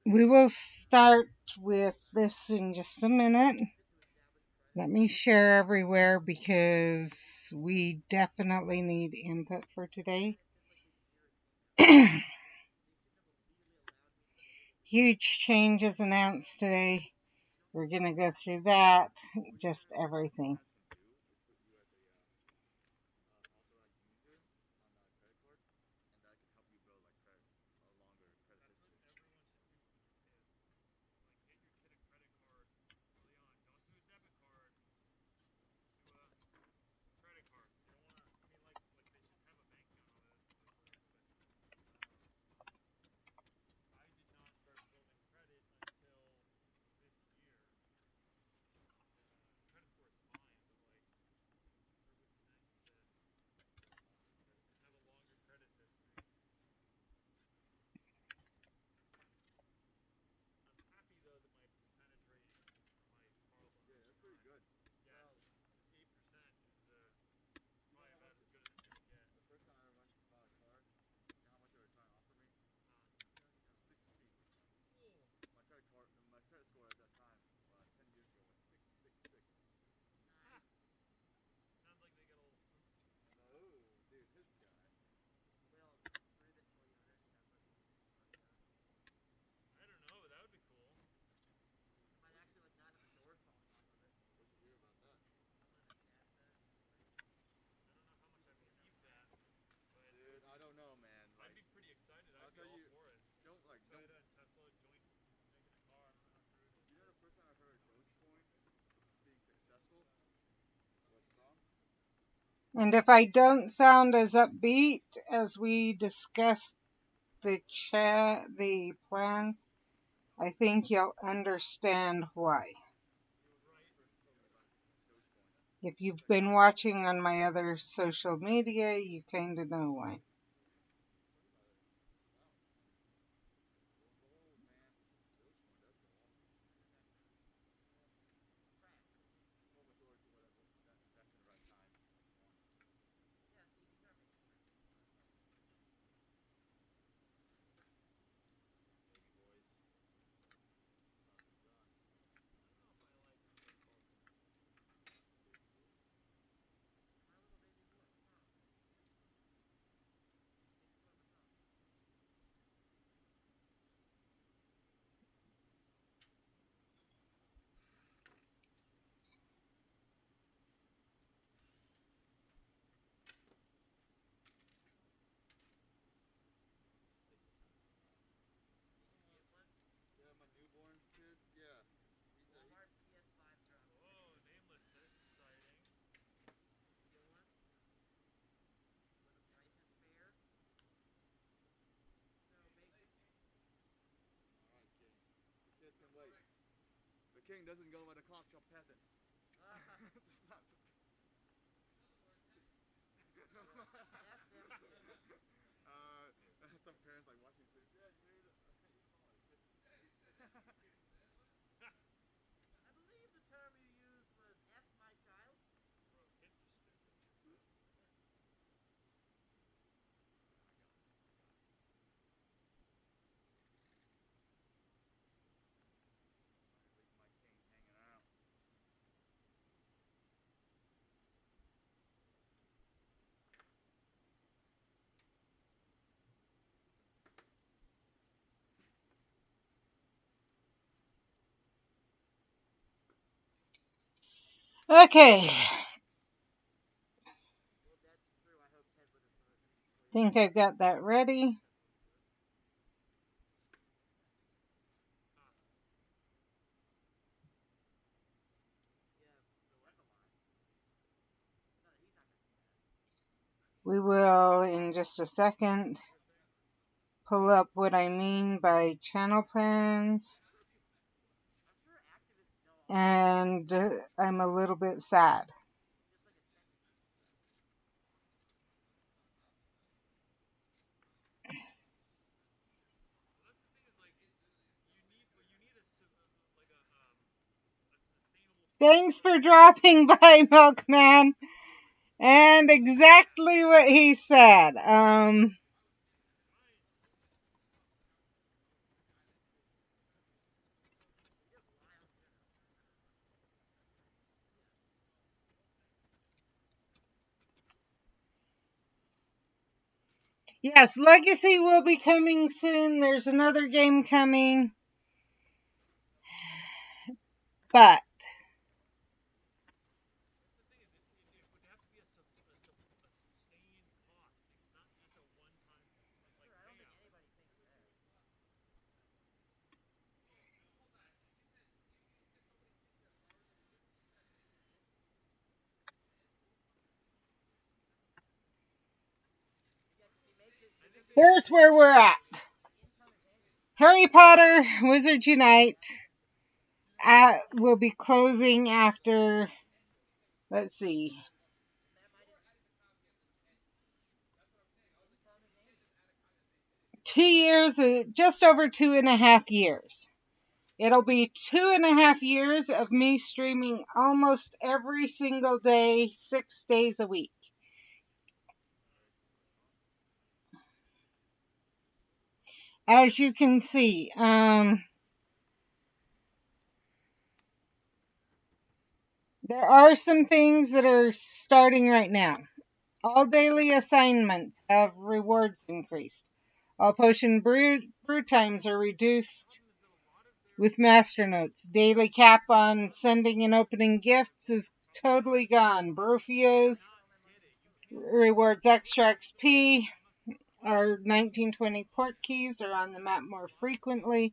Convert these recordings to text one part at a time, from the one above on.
We will start with this in just a minute. Let me share everywhere because we definitely need input for today. Huge changes announced today. We're going to go through that, just everything. And if I don't sound as upbeat as we discussed the plans, I think you'll understand why. If you've been watching on my other social media, you kind of know why. Okay, think I've got that ready. We will, in just a second, pull up what I mean by channel plans. And I'm a little bit sad. Thanks for dropping by, Milkman. And exactly what he said. Yes, Legacy will be coming soon. There's another game coming. But here's where we're at. Harry Potter Wizards Unite will be closing after, let's see, 2 years, just over 2.5 years. It'll be 2.5 years of me streaming almost every single day, 6 days a week. As you can see, there are some things that are starting right now. All daily assignments have rewards increased. All potion brew times are reduced with master notes. Daily cap on sending and opening gifts is totally gone. Brewfios rewards extra XP. Our 1920 port keys are on the map more frequently,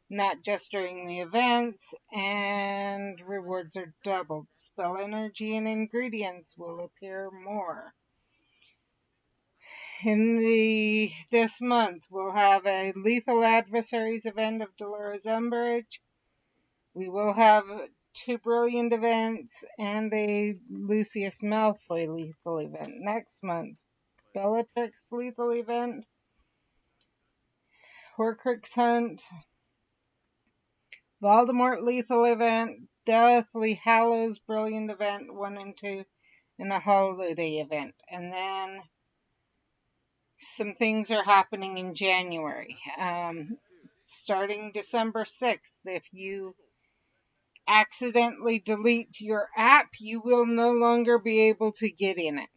not just during the events, and rewards are doubled. Spell energy and ingredients will appear more. This month, we'll have a Lethal Adversaries event of Dolores Umbridge. We will have 2 Brilliant events and a Lucius Malfoy lethal event next month. Bellatrix lethal event, Horcrux hunt, Voldemort lethal event, Deathly Hallows Brilliant event 1 and 2, and a holiday event. And then some things are happening in January. Starting December 6th, if you accidentally delete your app, you will no longer be able to get in it.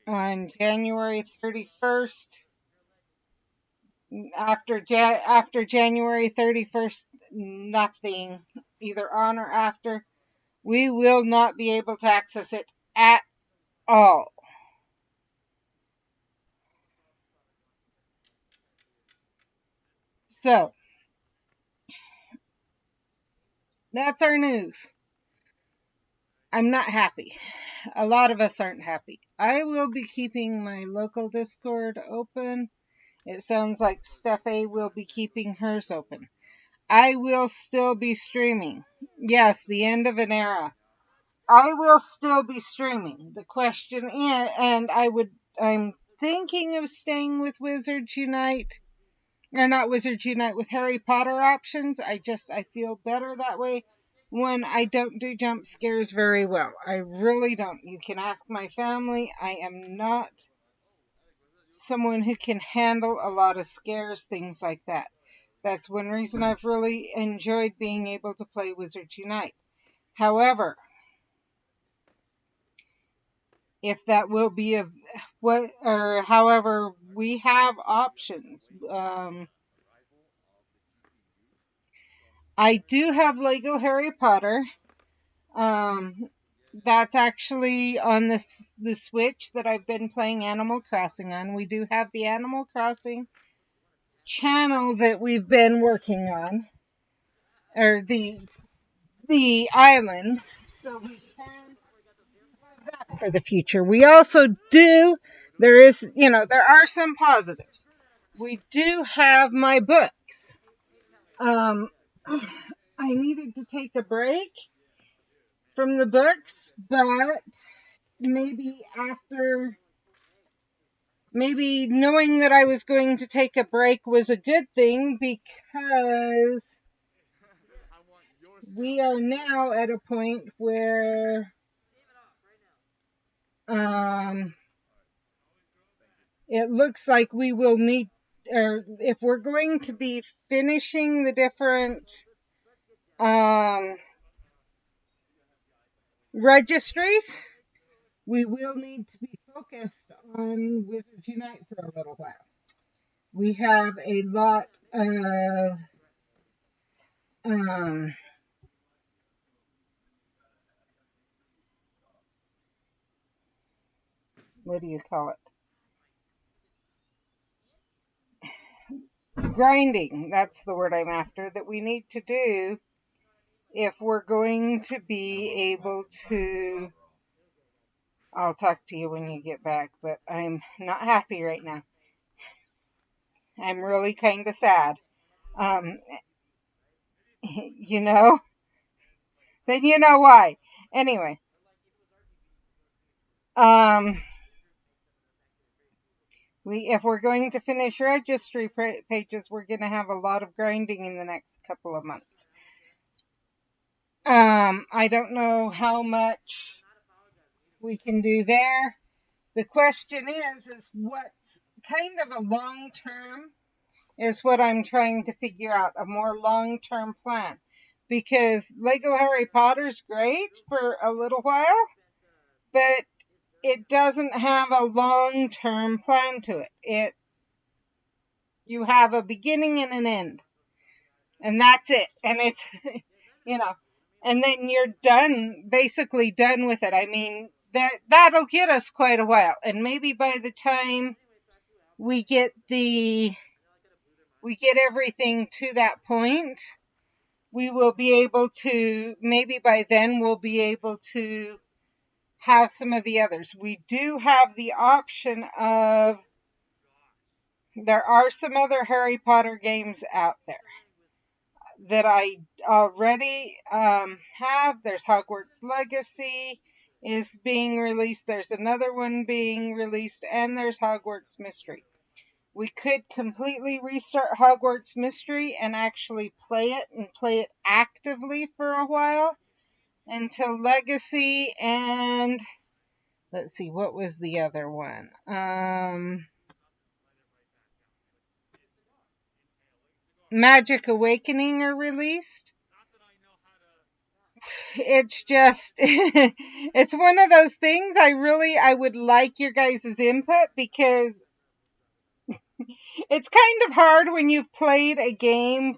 On January 31st, after January 31st, nothing, either on or after, we will not be able to access it at all. So, that's our news. I'm not happy. A lot of us aren't happy. I will be keeping my local Discord open. It sounds like Steffi will be keeping hers open. I will still be streaming. Yes, the end of an era. I will still be streaming. The question is, and I'm thinking of staying with Wizards Unite, or not Wizards Unite, with Harry Potter options. I feel better that way when I don't do jump scares very well. I really don't. You can ask my family. I am not someone who can handle a lot of scares, things like that. That's one reason I've really enjoyed being able to play Wizards Unite. However, if that will be however, we have options. I do have Lego Harry Potter. That's actually on the Switch that I've been playing Animal Crossing on. We do have the Animal Crossing channel that we've been working on, or the island, so we can have that for the future. We also do. There are some positives. We do have my book. Um, I needed to take a break from the books, but maybe maybe knowing that I was going to take a break was a good thing, because we are now at a point where it looks like we will need, or if we're going to be finishing the different registries, we will need to be focused on Wizards Unite for a little while. We have a lot of what do you call it? Grinding. That's the word I'm after, that we need to do if we're going to be able to. I'll talk to you when you get back, but I'm not happy right now. I'm really kind of sad. You know, then you know why. Anyway, if we're going to finish registry pages, we're going to have a lot of grinding in the next couple of months. I don't know how much we can do there. The question is what's kind of a long term is what I'm trying to figure out, a more long-term plan. Because Lego Harry Potter's great for a little while, but it doesn't have a long-term plan to it. You have a beginning and an end. And that's it. And it's, and then you're done, basically done with it. I mean, that'll get us quite a while. And maybe by the time we get everything to that point, we will be able to, maybe by then we'll be able to have some of the others. We do have the option of, there are some other Harry Potter games out there that I already have. There's Hogwarts Legacy is being released. There's another one being released, and there's Hogwarts Mystery. We could completely restart Hogwarts Mystery and actually play it actively for a while until Legacy and let's see, what was the other one? Magic Awakening are released. It's just, it's one of those things I would like your guys' input, because it's kind of hard when you've played a game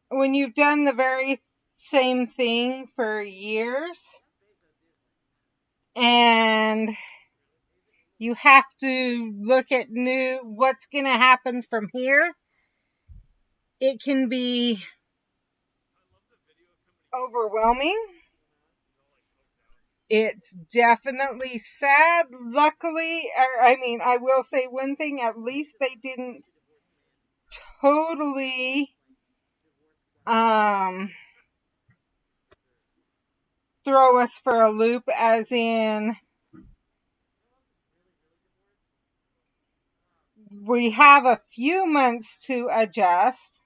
when you've done the very same thing for years, and you have to look at what's going to happen from here. It can be overwhelming. It's definitely sad. Luckily, I will say one thing, at least they didn't totally throw us for a loop, as in we have a few months to adjust.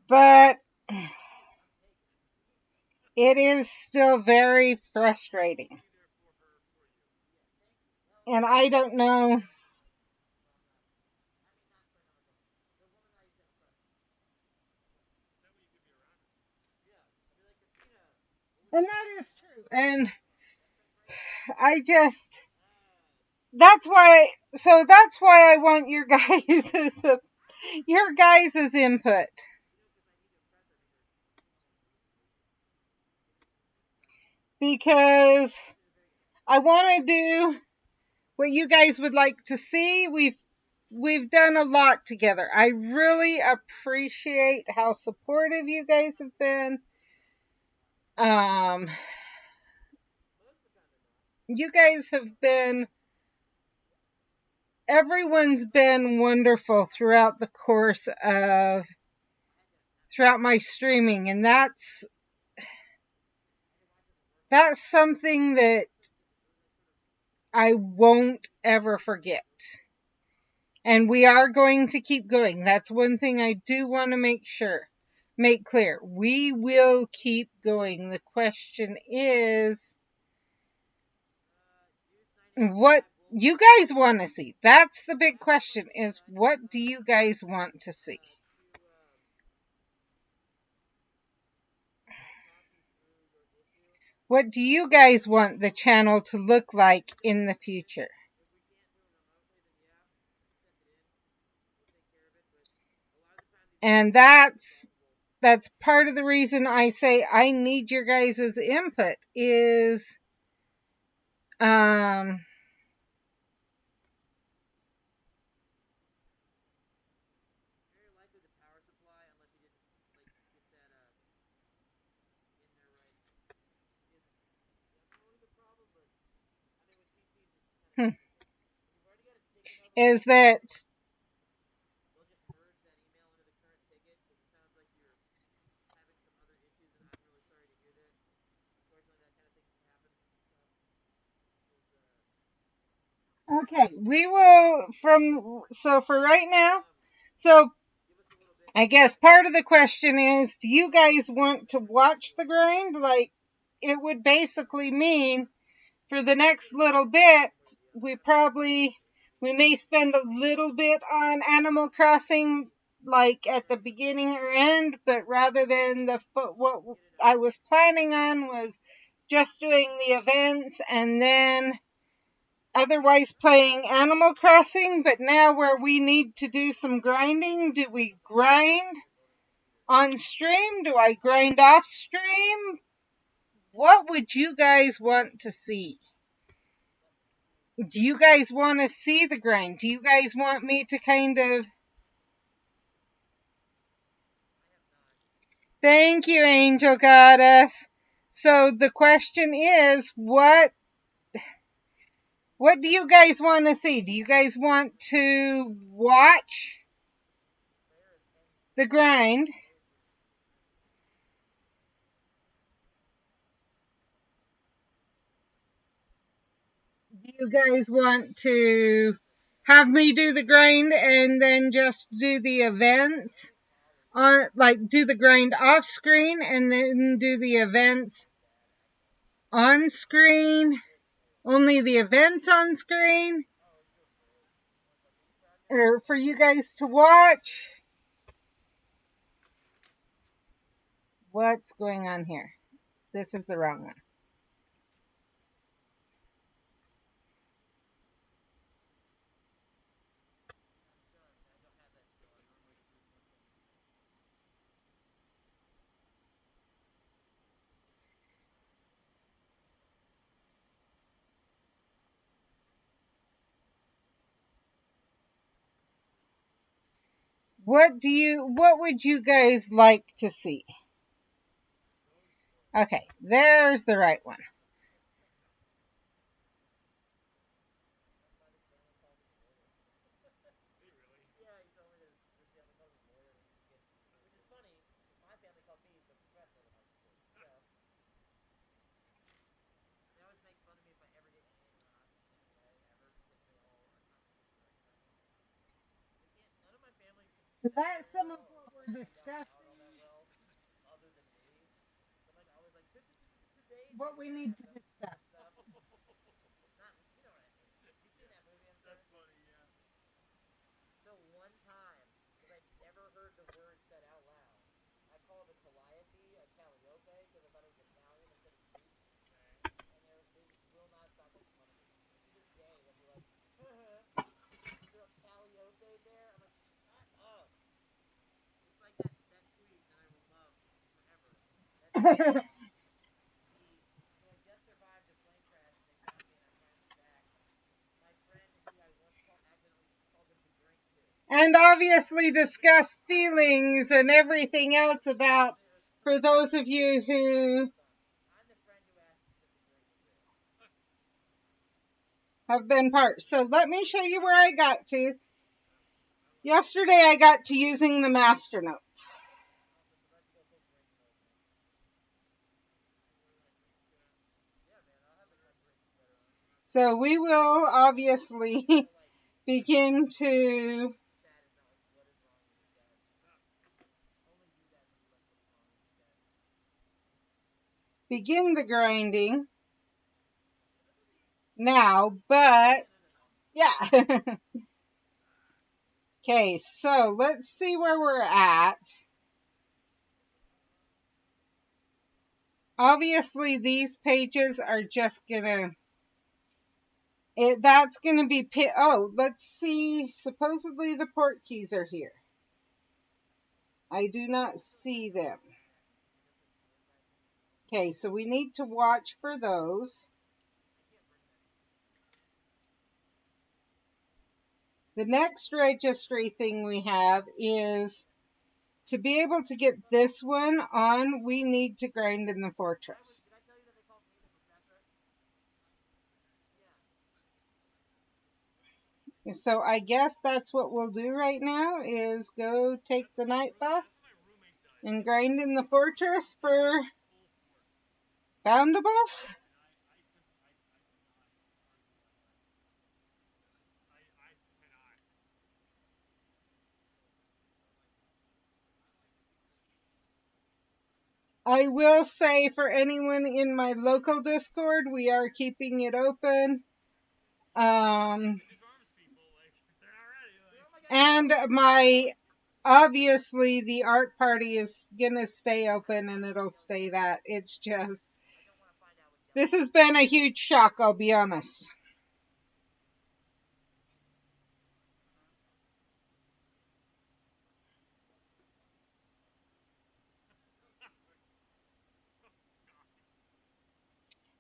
But it is still very frustrating. And I don't know. And that is true. And that's why I want your guys' input. Because I want to do what you guys would like to see. We've done a lot together. I really appreciate how supportive you guys have been. You guys have been, everyone's been wonderful throughout the course of, throughout my streaming. And that's something that I won't ever forget. And we are going to keep going. That's one thing I do want to make clear. We will keep going. The question is what you guys want to see. That's the big question, is what do you guys want to see? What do you guys want the channel to look like in the future? And that's part of the reason I say I need your guys' input is is that okay, we will for right now. So I guess part of the question is, do you guys want to watch the grind? Like, it would basically mean for the next little bit, we may spend a little bit on Animal Crossing, like at the beginning or end, but rather than what I was planning on was just doing the events and then otherwise playing Animal Crossing. But now where we need to do some grinding, do we grind on stream? Do I grind off stream? What would you guys want to see? Do you guys want to see the grind? Do you guys want me to kind of... Thank you, Angel Goddess. So the question is, what do you guys want to see? Do you guys want to watch the grind? Do you guys want to have me do the grind and then just do the events on, like, do the grind off screen and then do the events on screen? Only the events on screen? Or for you guys to watch? What's going on here? This is the wrong one. What would you guys like to see? Okay, there's the right one. So that's some of what we're discussing. What we need to discuss. And obviously discuss feelings and everything else about, for those of you who have been part. So let me show you where I got to. Yesterday I got to using the master notes. So we will obviously begin to begin the grinding now, but yeah. Okay, so let's see where we're at. Obviously, these pages are just gonna, that's gonna be, oh, let's see, supposedly the port keys are here. I do not see them. Okay, so we need to watch for those. The next registry thing we have is to be able to get this one on, we need to grind in the fortress. So I guess that's what we'll do right now is go take the night bus and grind in the fortress for boundables. I will say for anyone in my local Discord, we are keeping it open. And obviously the art party is gonna stay open and it'll stay that. It's just, this has been a huge shock, I'll be honest.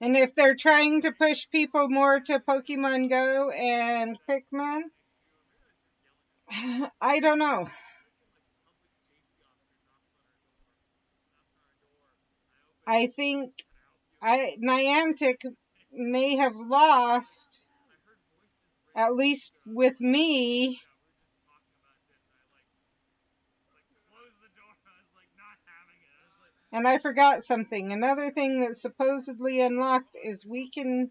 And if they're trying to push people more to Pokemon Go and Pikmin, I don't know. I think Niantic may have lost, at least with me. And I forgot something. Another thing that's supposedly unlocked is we can...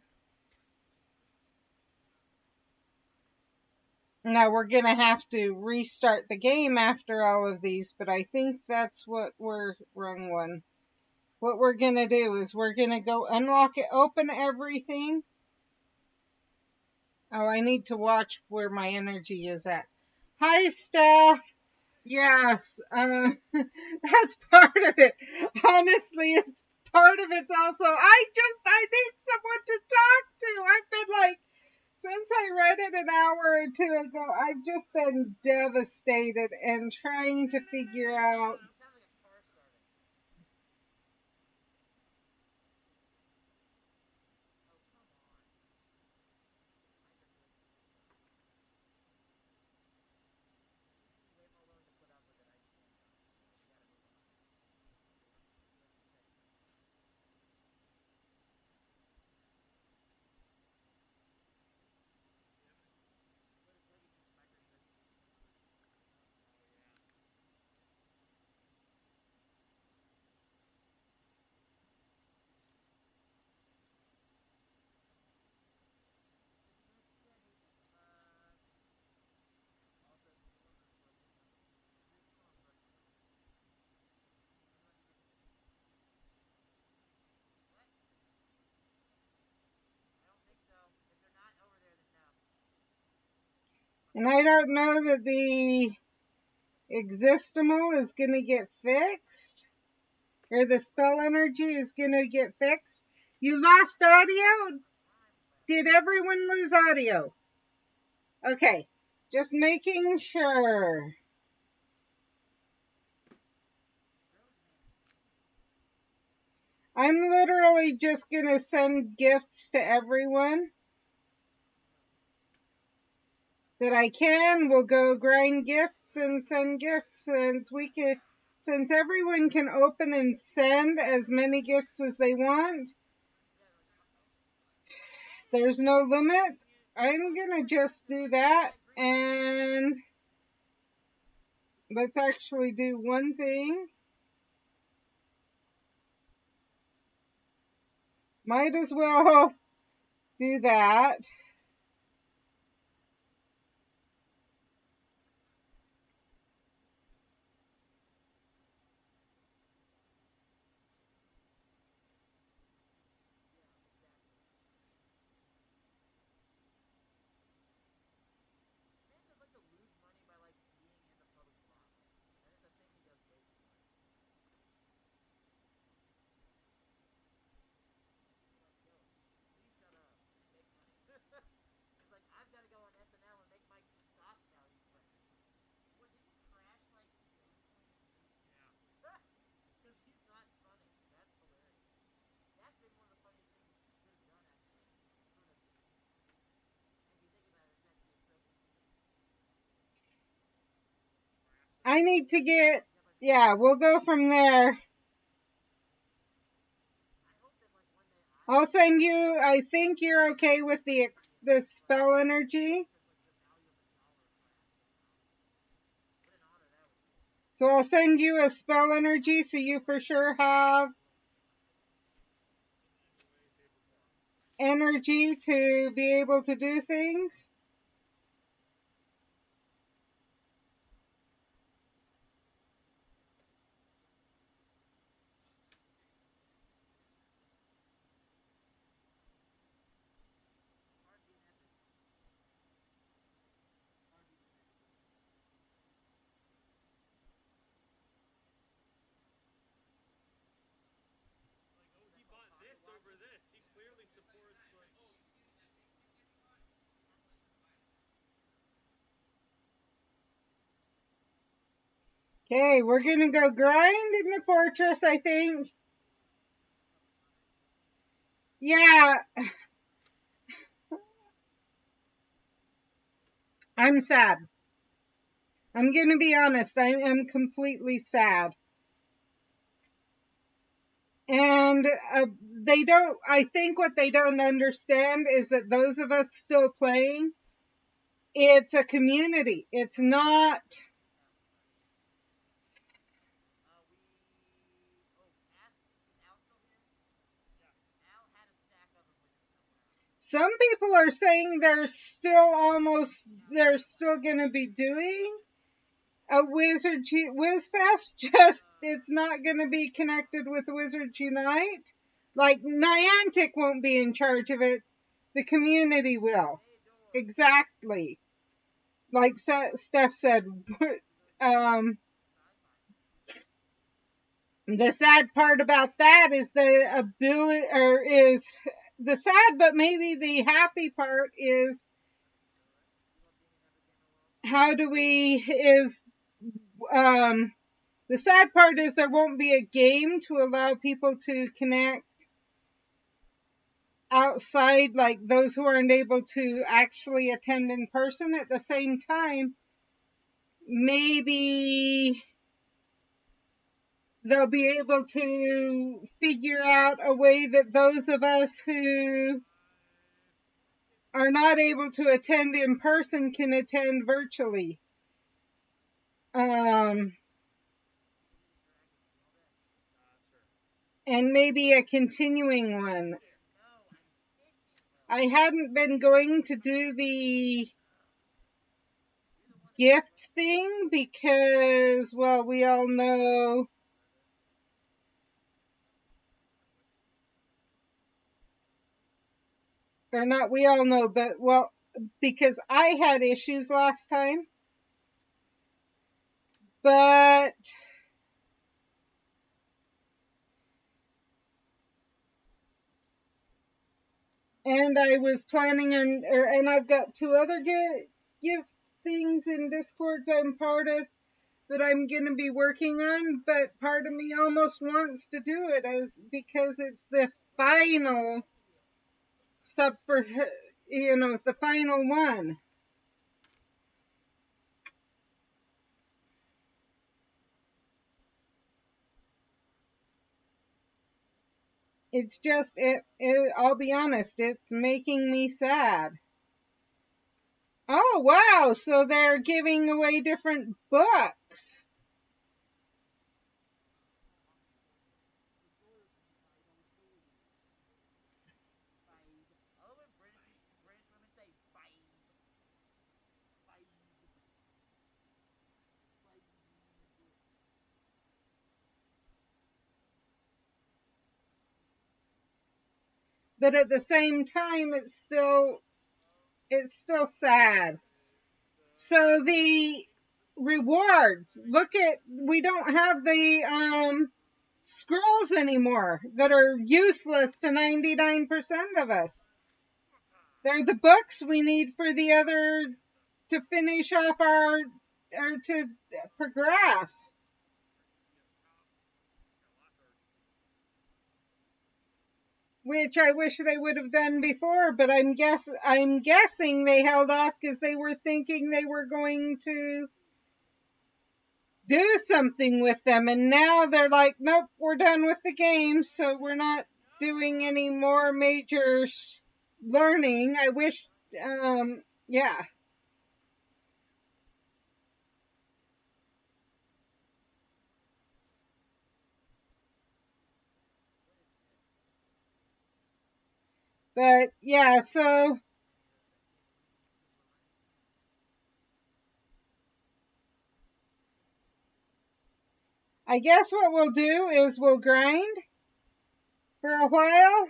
Now we're going to have to restart the game after all of these, but I think that's what we're... Wrong one. What we're going to do is we're going to go unlock it, open everything. Oh, I need to watch where my energy is at. Hi, Steph. Yes, that's part of it. Honestly, it's part of it's also, I need someone to talk to. I've been like, since I read it an hour or two ago, I've just been devastated and trying to figure out. And I don't know that the Existimal is going to get fixed. Or the spell energy is going to get fixed. You lost audio? Did everyone lose audio? Okay, just making sure. I'm literally just going to send gifts to everyone that I can. We'll go grind gifts and send gifts since everyone can open and send as many gifts as they want. There's no limit. I'm going to just do that, and let's actually do one thing. Might as well do that. I need to get, yeah, we'll go from there. I'll send you, I think you're okay with the spell energy. So I'll send you a spell energy so you for sure have energy to be able to do things. Okay, we're gonna go grind in the fortress, I think. Yeah, I'm sad. I'm gonna be honest, I am completely sad. And I think what they don't understand is that those of us still playing, it's a community. It's not, some people are saying they're still going to be doing a WizFest, just it's not going to be connected with Wizards Unite. Like, Niantic won't be in charge of it, the community will. Exactly. Like Steph said, um, the sad part about that is the ability, or is the sad, but maybe the happy part is how do we, is, um, the sad part is there won't be a game to allow people to connect outside, like those who aren't able to actually attend in person. At the same time, maybe they'll be able to figure out a way that those of us who are not able to attend in person can attend virtually. Um, and maybe a continuing one. I hadn't been going to do the gift thing because, well, we all know, or not we all know, but, well, because I had issues last time. But, and I was planning on, and I've got two other gift things in Discords I'm part of that I'm going to be working on, but part of me almost wants to do it as because it's the final sub for, the final one. It's just, I'll be honest, it's making me sad. Oh, wow. So they're giving away different books. but at the same time, it's still sad. So the rewards, we don't have the scrolls anymore that are useless to 99% of us. They're the books we need for the other to finish off or to progress. Which I wish they would have done before, but I'm guessing they held off because they were thinking they were going to do something with them, and now they're like, nope, we're done with the game, so we're not doing any more major learning. I wish, yeah. But yeah, so I guess what we'll do is we'll grind for a while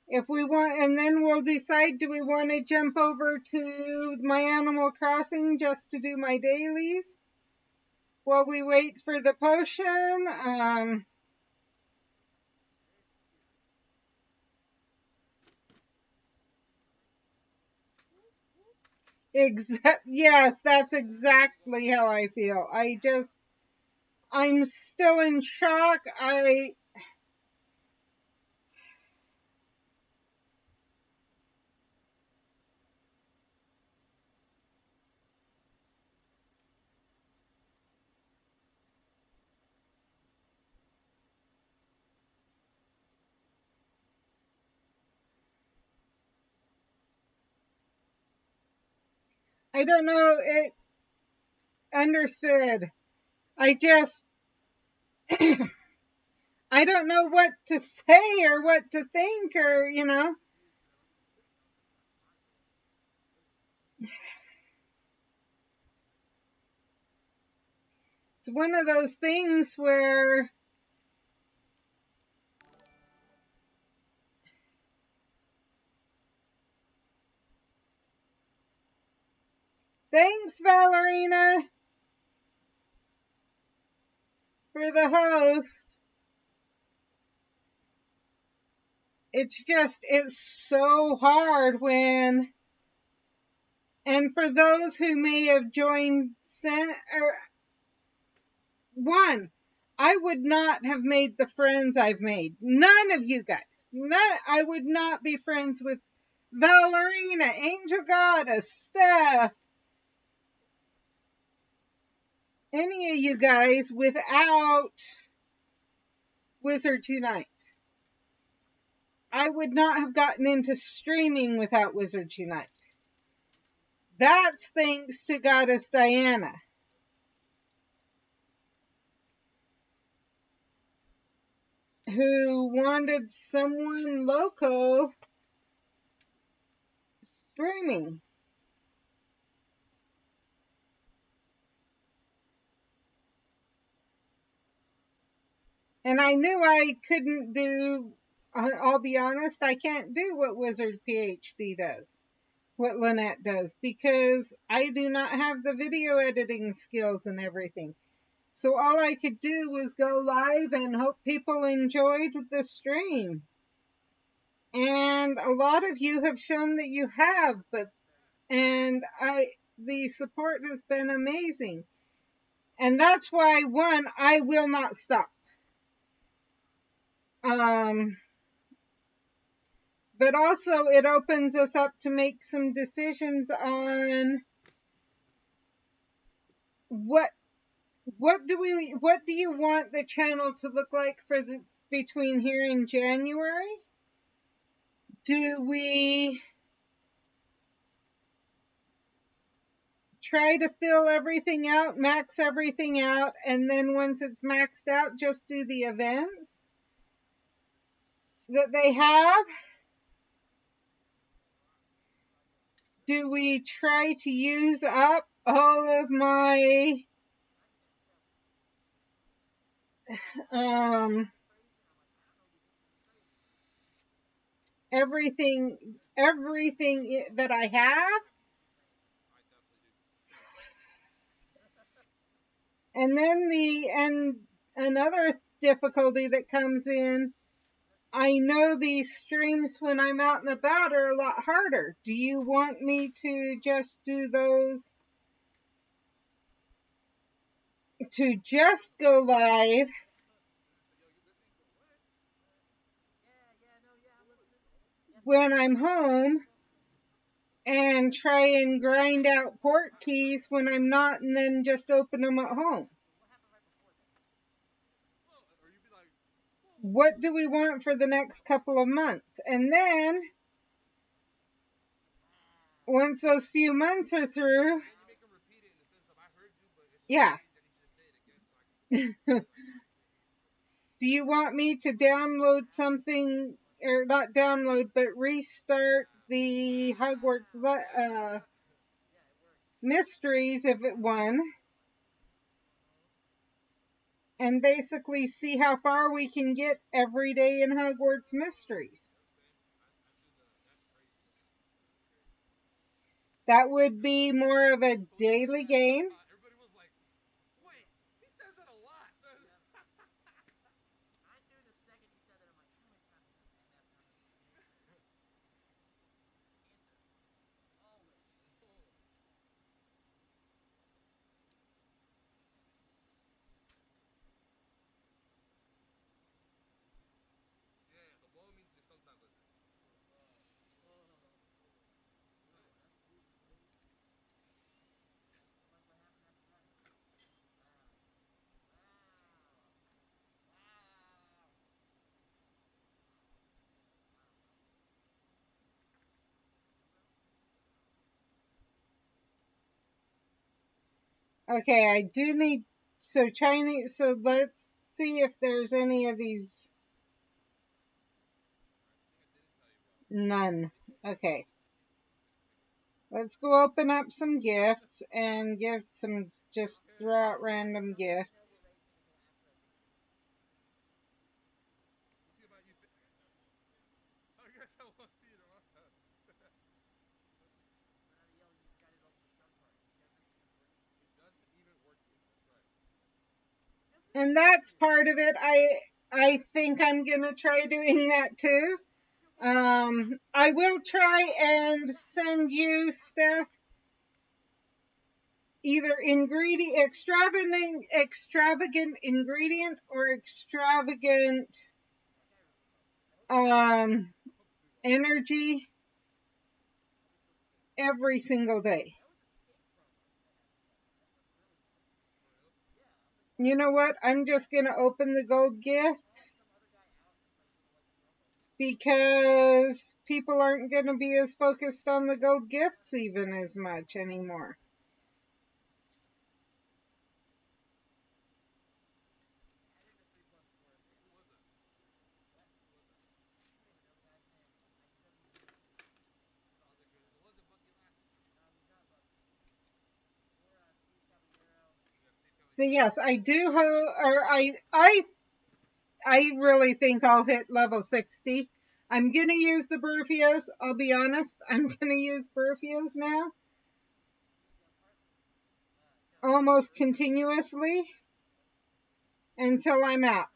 if we want, and then we'll decide, do we want to jump over to my Animal Crossing just to do my dailies while we wait for the potion. Yes, that's exactly how I feel. I'm still in shock. I don't know it understood. I just I don't know what to say or what to think, or it's one of those things where thanks Valerina for the host. It's so hard when, and for those who may have joined or one, I would not have made the friends I've made. None of you guys. I would not be friends with Valerina, Angel Goddess, Steph, any of you guys without Wizards Unite. I would not have gotten into streaming without Wizards Unite. That's thanks to Goddess Diana, who wanted someone local streaming. And I knew I couldn't do, I'll be honest, I can't do what Wizard PhD does, what Lynette does, because I do not have the video editing skills and everything. So all I could do was go live and hope people enjoyed the stream. And a lot of you have shown that you have, the support has been amazing. And that's why, one, I will not stop. But also it opens us up to make some decisions on what do you want the channel to look like for between here and January? Do we try to fill everything out, max everything out, and then once it's maxed out, just do the events that they have? Do we try to use up all of my everything that I have. And then another difficulty that comes in, I know these streams when I'm out and about are a lot harder. Do you want me to just do those, to just go live when I'm home and try and grind out port keys when I'm not, and then just open them at home? What do we want for the next couple of months? And then once those few months are through, yeah. Do you want me to download something, or not download, but restart the Hogwarts Mysteries if it won, and basically see how far we can get every day in Hogwarts Mysteries? That would be more of a daily game. Okay, I do need, so Chinese, so let's see if there's any of these. None. Okay. Let's go open up some gifts and give some, just throw out random gifts. And that's part of it. I think I'm gonna try doing that too. I will try and send you stuff, either extravagant ingredient or extravagant energy every single day. You know what? I'm just gonna open the gold gifts, because people aren't going to be as focused on the gold gifts even as much anymore. So yes, I do I really think I'll hit level 60. I'm going to use the Burfios. I'll be honest, I'm going to use Burfios now almost continuously until I'm out.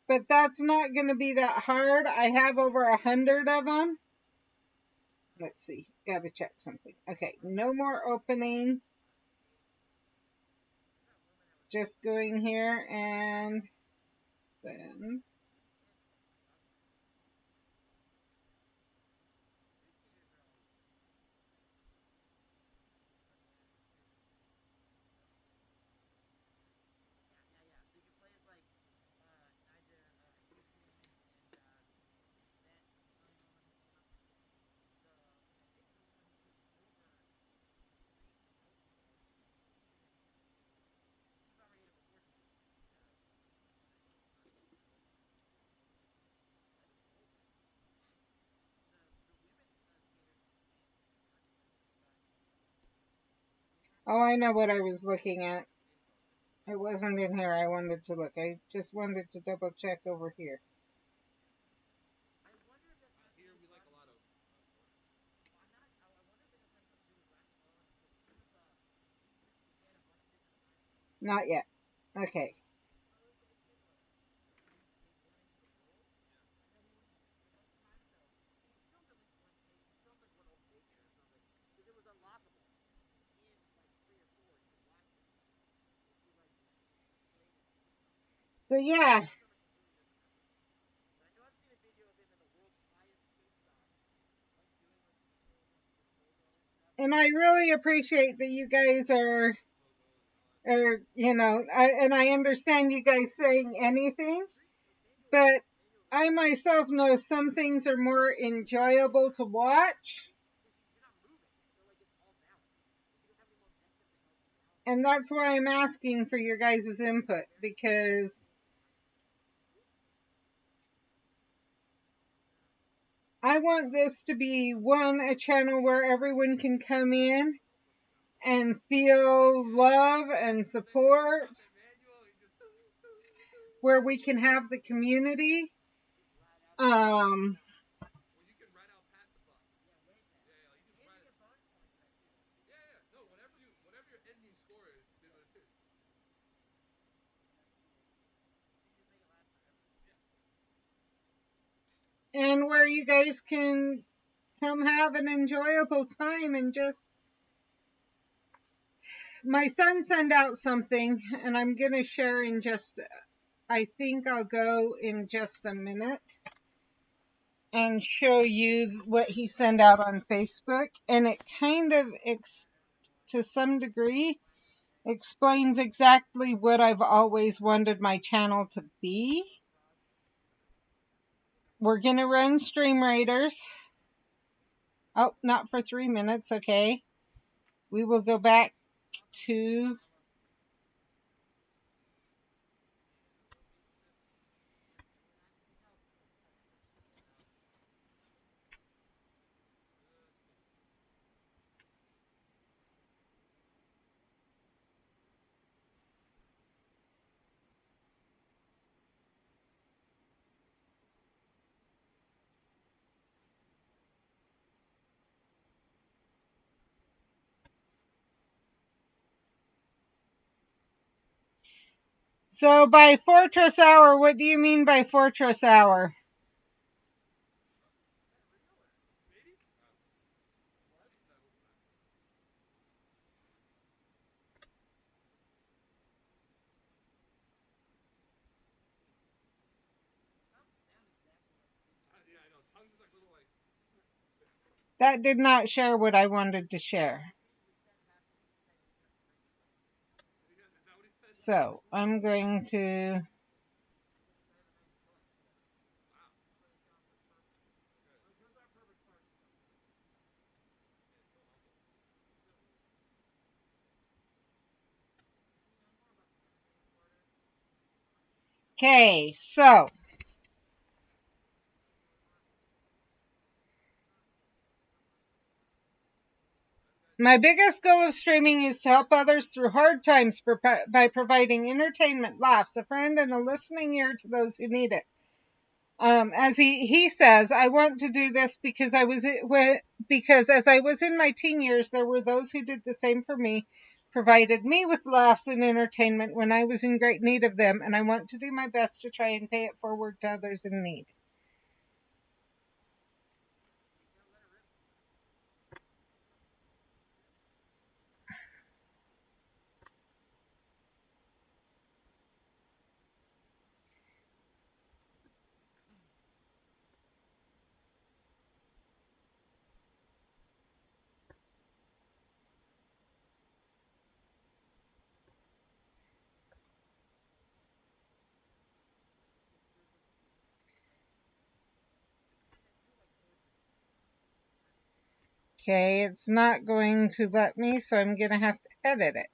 But that's not going to be that hard. I have over 100 of them. Let's see. Got to check something. Okay, no more opening. Just going here and send. Oh, I know what I was looking at. It wasn't in here. I wanted to look. I just wanted to double check over here. Not yet. Okay. So yeah, and I really appreciate that you guys are and I understand you guys saying anything, but I myself know some things are more enjoyable to watch, and that's why I'm asking for your guys' input, because I want this to be a channel where everyone can come in and feel love and support, where we can have the community. Um, and where you guys can come have an enjoyable time and just, my son sent out something and I'm going to share in just, I think I'll go in just a minute and show you what he sent out on Facebook. And it kind of, to some degree, explains exactly what I've always wanted my channel to be. We're going to run Stream Raiders. Oh, not for 3 minutes. Okay. We will go back to, so by Fortress Hour, what do you mean by Fortress Hour? That did not share what I wanted to share. So I'm going to, okay, so my biggest goal of streaming is to help others through hard times by providing entertainment, laughs, a friend, and a listening ear to those who need it. As he says, I want to do this because as I was in my teen years, there were those who did the same for me, provided me with laughs and entertainment when I was in great need of them, and I want to do my best to try and pay it forward to others in need. Okay, it's not going to let me, so I'm going to have to edit it.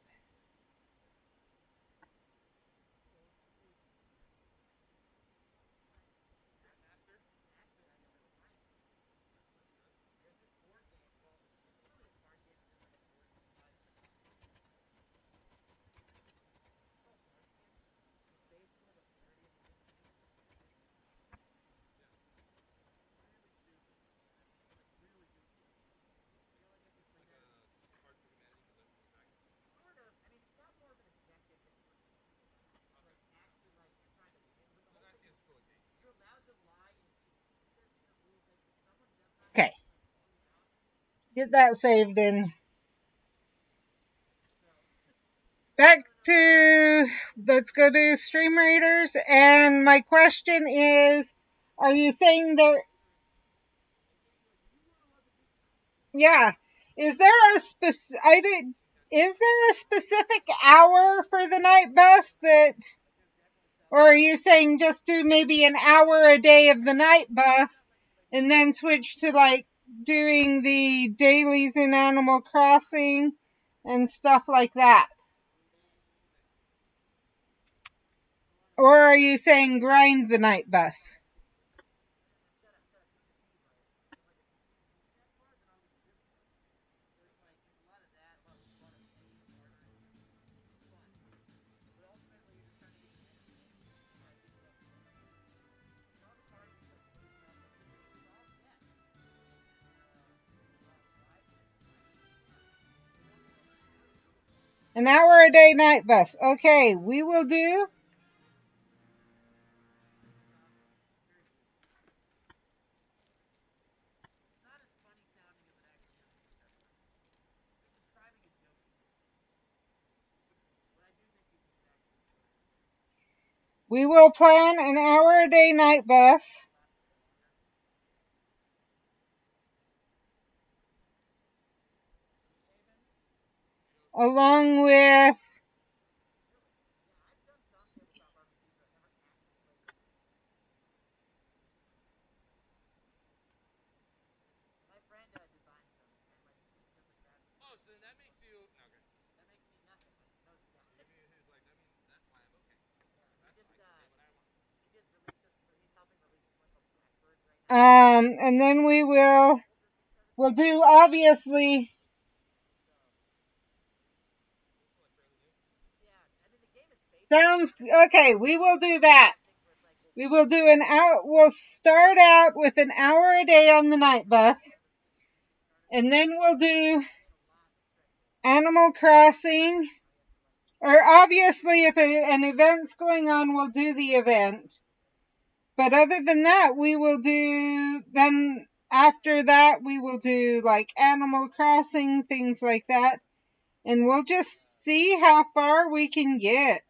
Get that saved in. Back to, let's go to Stream Raiders. And my question is, are you saying there, yeah, is there a is there a specific hour for the night bus that, or are you saying just do maybe an hour a day of the night bus and then switch to like doing the dailies in Animal Crossing and stuff like that? Or are you saying grind the night bus? An hour a day night bus. Okay, we will do. We will plan an hour a day night bus. Along with and then we'll do obviously. Sounds okay. We will do that. We will do an hour. We'll start out with an hour a day on the night bus, and then we'll do Animal Crossing. Or obviously, if an event's going on, we'll do the event. But other than that, we will do. Then after that, we will do like Animal Crossing, things like that, and we'll just see how far we can get.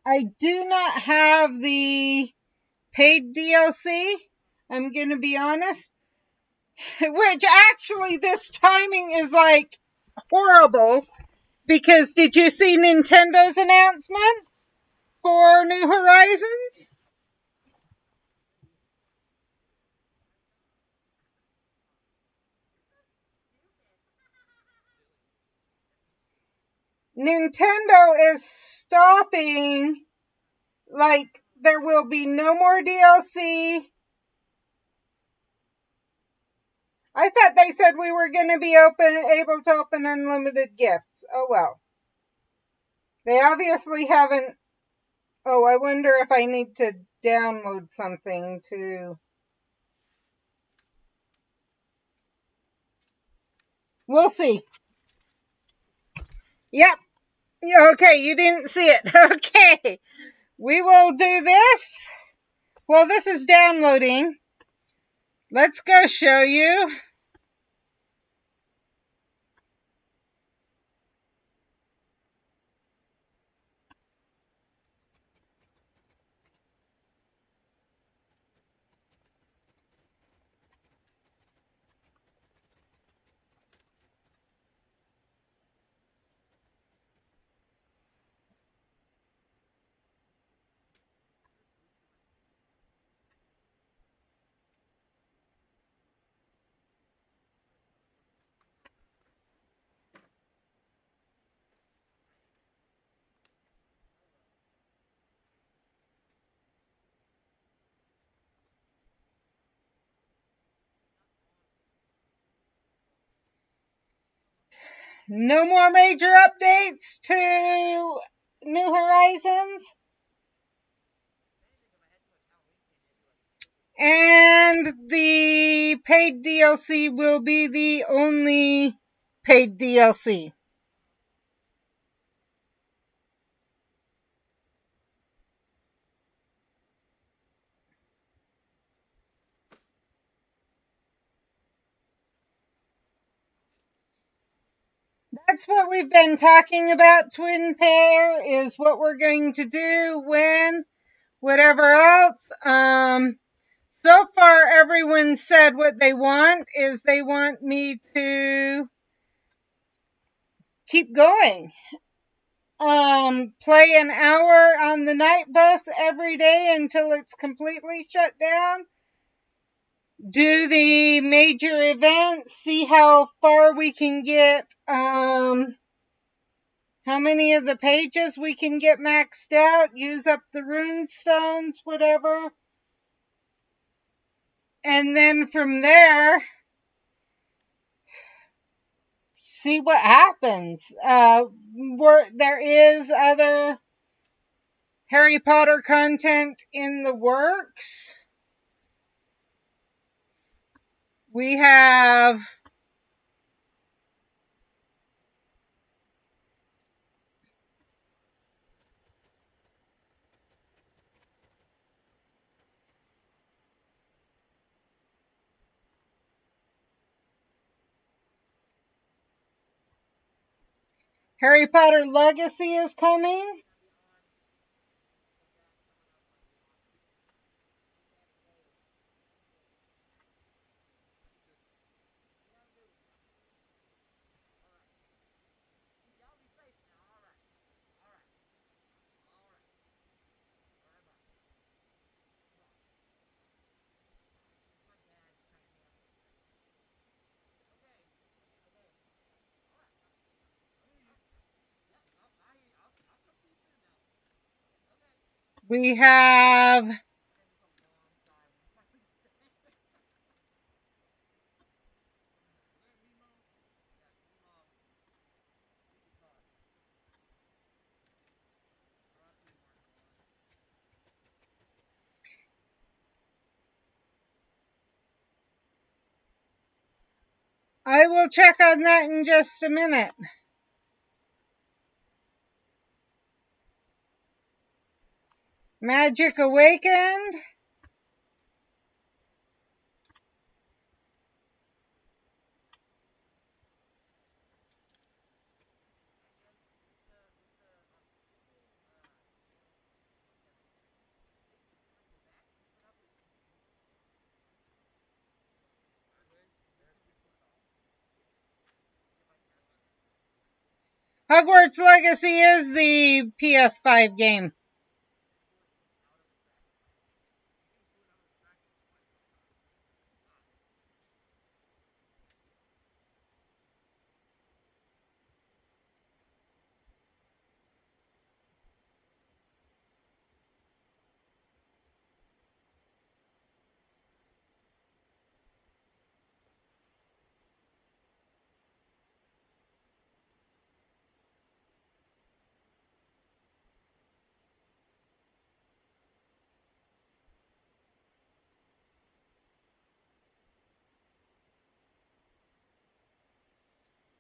I do not have the paid DLC. I'm going to be honest. Which actually, this timing is like horrible. Because did you see Nintendo's announcement for New Horizons? Nintendo is stopping. Like, there will be no more DLC. I thought they said we were going to be able to open unlimited gifts. Oh well. They obviously haven't. Oh, I wonder if I need to download something to. We'll see. Yep. Okay, you didn't see it. Okay. We will do this. Well, this is downloading. Let's go show you. No more major updates to New Horizons. And the paid DLC will be the only paid DLC. That's what we've been talking about, Twin Pair, is what we're going to do, when, whatever else. So far, everyone said what they want is they want me to keep going. Play an hour on the night bus every day until it's completely shut down. Do the major events, see how far we can get, how many of the pages we can get maxed out, use up the rune stones, whatever. And then from there, see what happens. There is other Harry Potter content in the works. We have Harry Potter Legacy is coming. We have I will check on that in just a minute. Magic Awakened. Hogwarts Legacy is the PS5 game.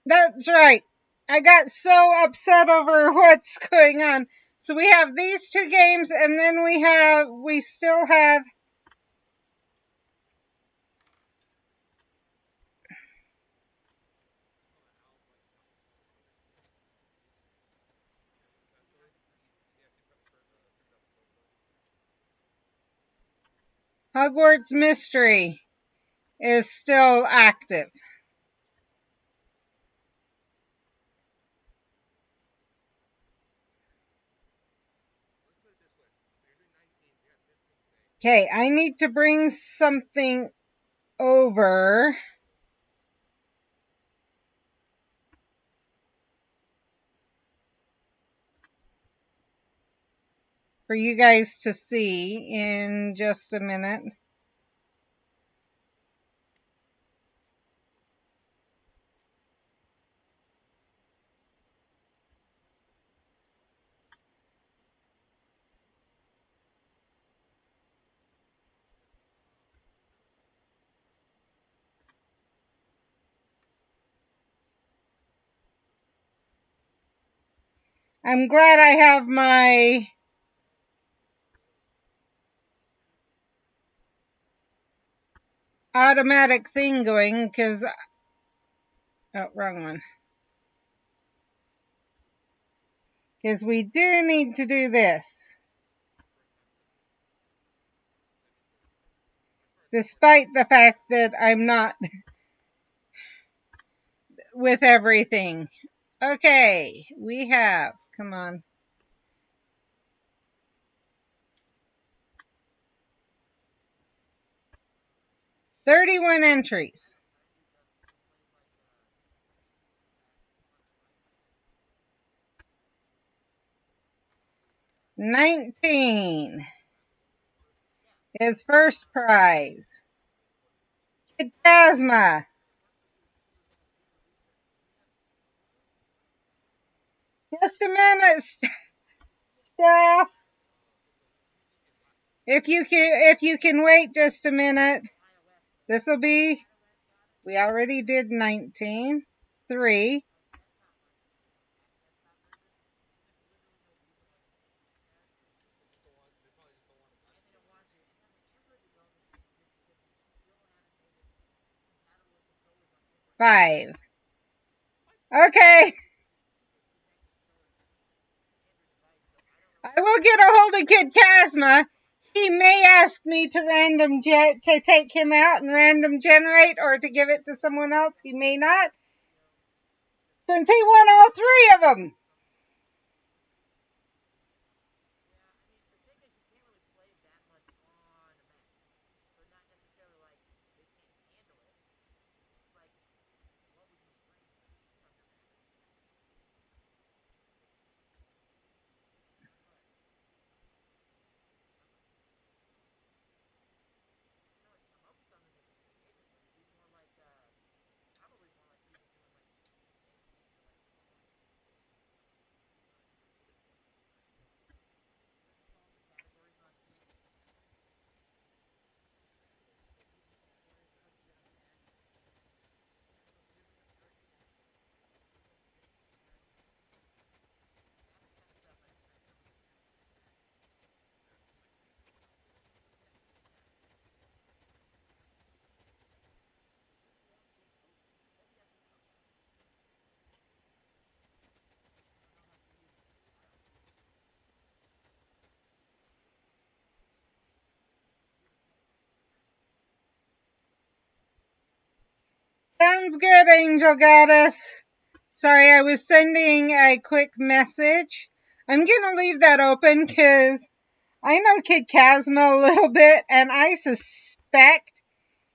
That's right. I got so upset over what's going on. So we have these two games, and then we still have Hogwarts Mystery is still active. Okay, I need to bring something over for you guys to see in just a minute. I'm glad I have my automatic thing going, because, oh, wrong one. because we do need to do this. Despite the fact that I'm not with everything. Okay, we have, come on. $31 entries. $19 is first prize. Kid Phasma. Just a minute, staff. If you can wait just a minute. This will be, we already did 19. 3. 5. Okay. I will get a hold of Kid Phasma. He may ask me to take him out and random generate, or to give it to someone else. He may not, since he won all 3 of them. Sounds good, Angel Goddess. Sorry, I was sending a quick message. I'm gonna leave that open because I know Kid Phasma a little bit, and I suspect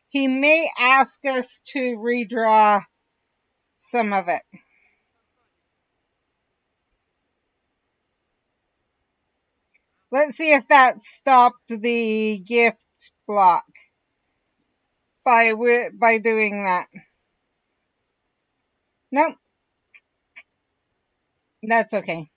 he may ask us to redraw some of it. Let's see if that stopped the gift block by doing that. Nope, that's okay.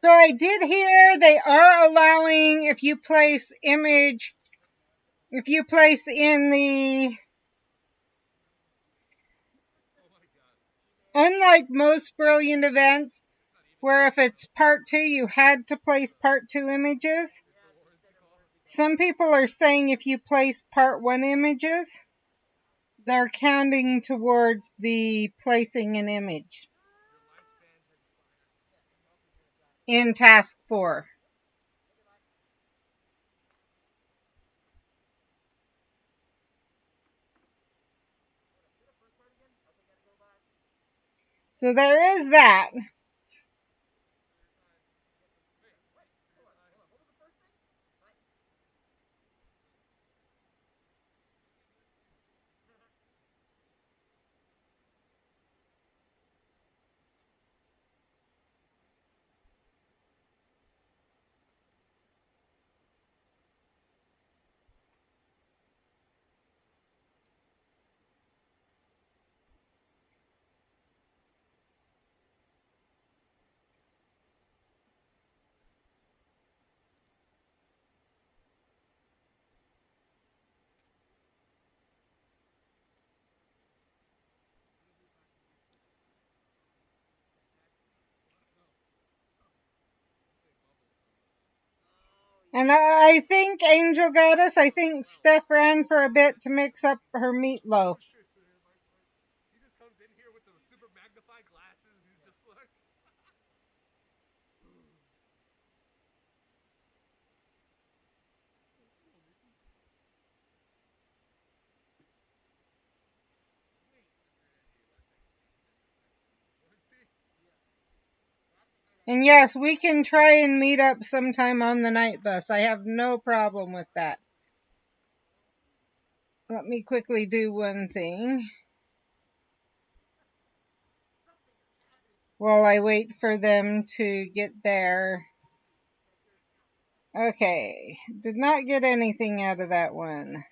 So I did hear they are allowing, if you place in the, unlike most Brilliant events, where if it's part 2, you had to place part 2 images. Some people are saying if you place part 1 images, they're counting towards the placing an image in task 4. So there is that. And I think Angel Goddess, I think Steph ran for a bit to mix up her meatloaf. He just comes in here with the super magnified glasses. He's just like. And yes, we can try and meet up sometime on the night bus. I have no problem with that. Let me quickly do one thing while I wait for them to get there. Okay, did not get anything out of that one.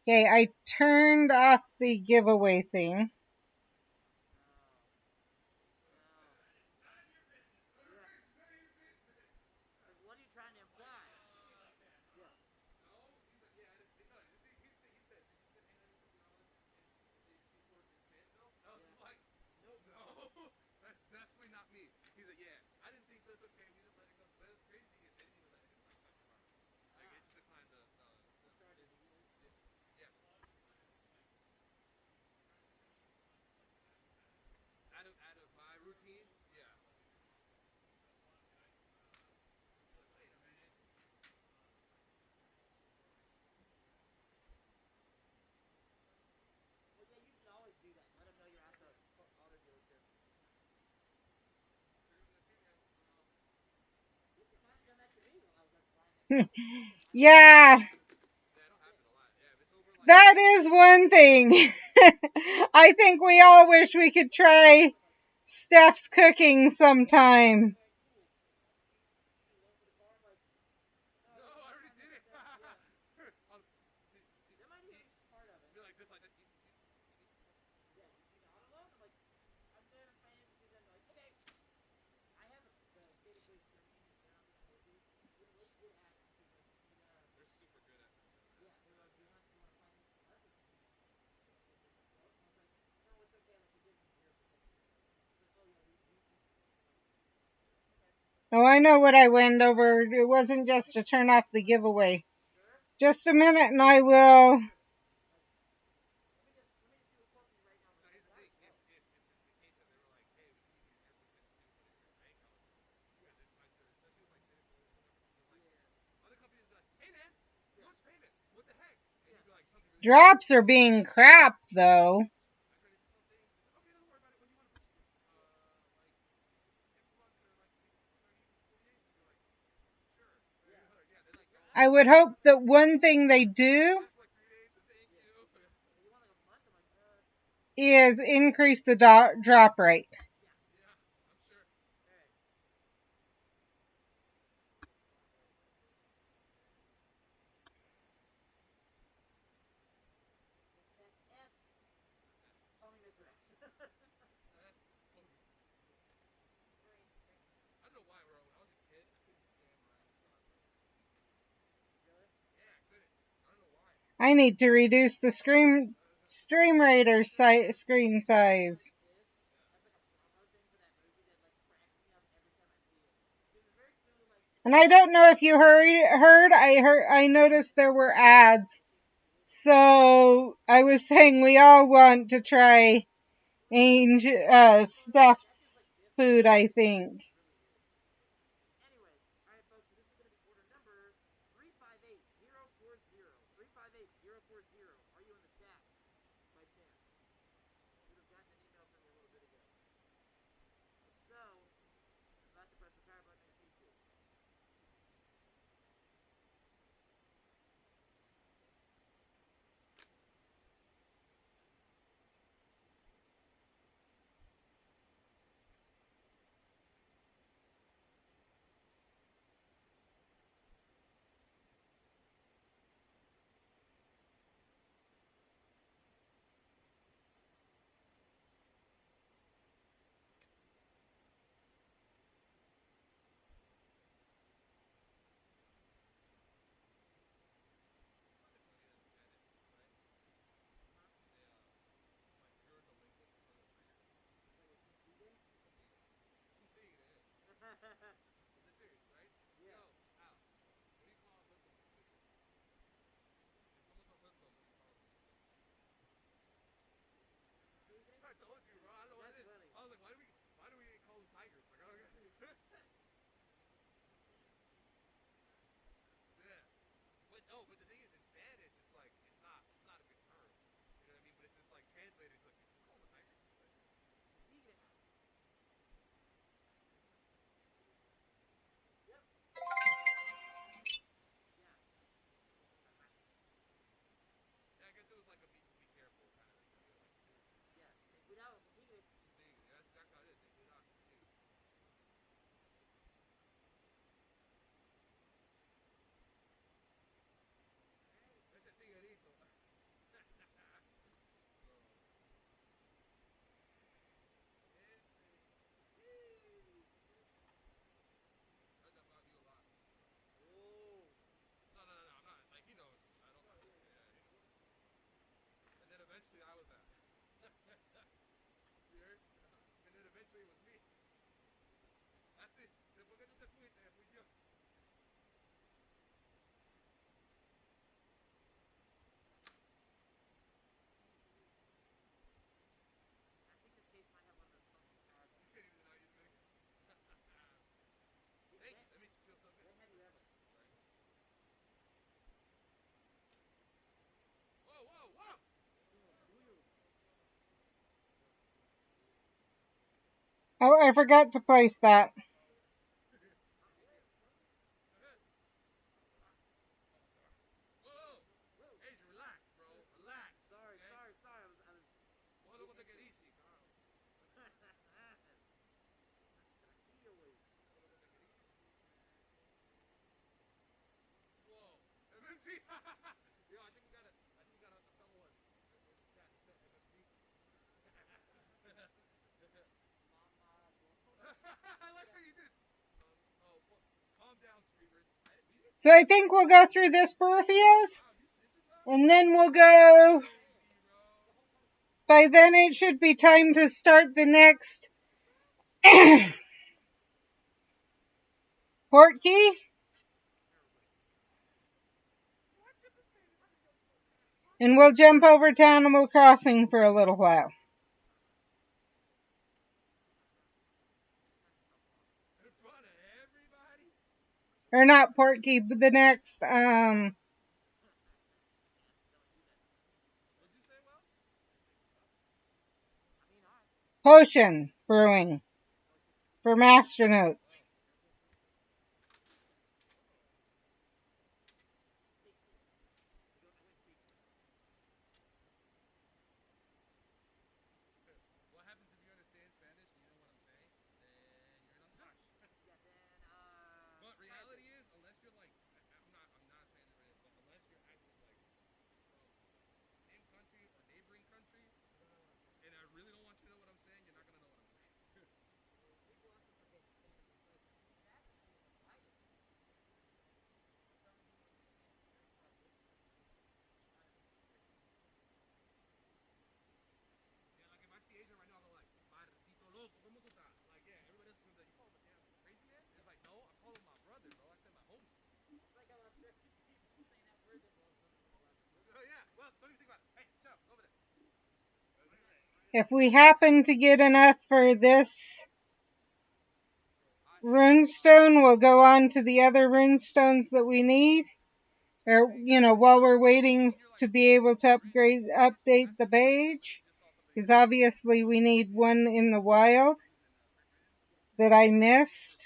Okay, I turned off the giveaway thing. That's definitely not me. He's like, yeah, I didn't think so. It's okay. We just let it go. But the crazy thing is, they didn't even let it decline Cyber Farm. Like, it just declined yeah. Out of my routine, yeah. Yeah, that is one thing. I think we all wish we could try Steph's cooking sometime. Oh, I know what I went over. It wasn't just to turn off the giveaway. Just a minute and I will. Drops are being crap though. I would hope that one thing they do is increase the drop rate. I need to reduce the Stream Raider screen size. And I don't know if you I noticed there were ads. So I was saying we all want to try Steph's food, I think. Oh, I forgot to place that. Whoa! Adrian, relax, bro. Relax. Sorry, okay? sorry. I was. Well, look, take it easy. Whoa. MMG. Yo, I think we got a. I think we got a fellow in the chat that said MMG. I like how you just. Oh, well, calm down, streamers. So I think we'll go through this Burfios, and then we'll go. By then it should be time to start the next port key. And we'll jump over to Animal Crossing for a little while. In front of everybody? Or not port key, but the next What'd you say, Wells? potion brewing for Master Notes. What happens if you understand Spanish and you know what I'm saying? Then you're in Honduras. But reality is, unless you're like, I'm not saying that it is, but unless you're actually like from same country or neighboring country, and I really don't want you to know what I'm saying, you're not gonna know what I'm saying. Yeah, like if I see Adrian right now, I'll go like, Maldito loco, ¿cómo tú estás? Like, yeah, everybody else is gonna be like, you call him a damn crazy man? It's like, no, I'm calling my brother, bro. I said my homie. It's like I lost 70 people saying that word that Wells doesn't know what. Oh yeah, well, don't even think about it. Hey, shut up, go over there. If we happen to get enough for this runestone, we'll go on to the other runestones that we need. Or, while we're waiting to be able to update the page. Because obviously we need one in the wild that I missed.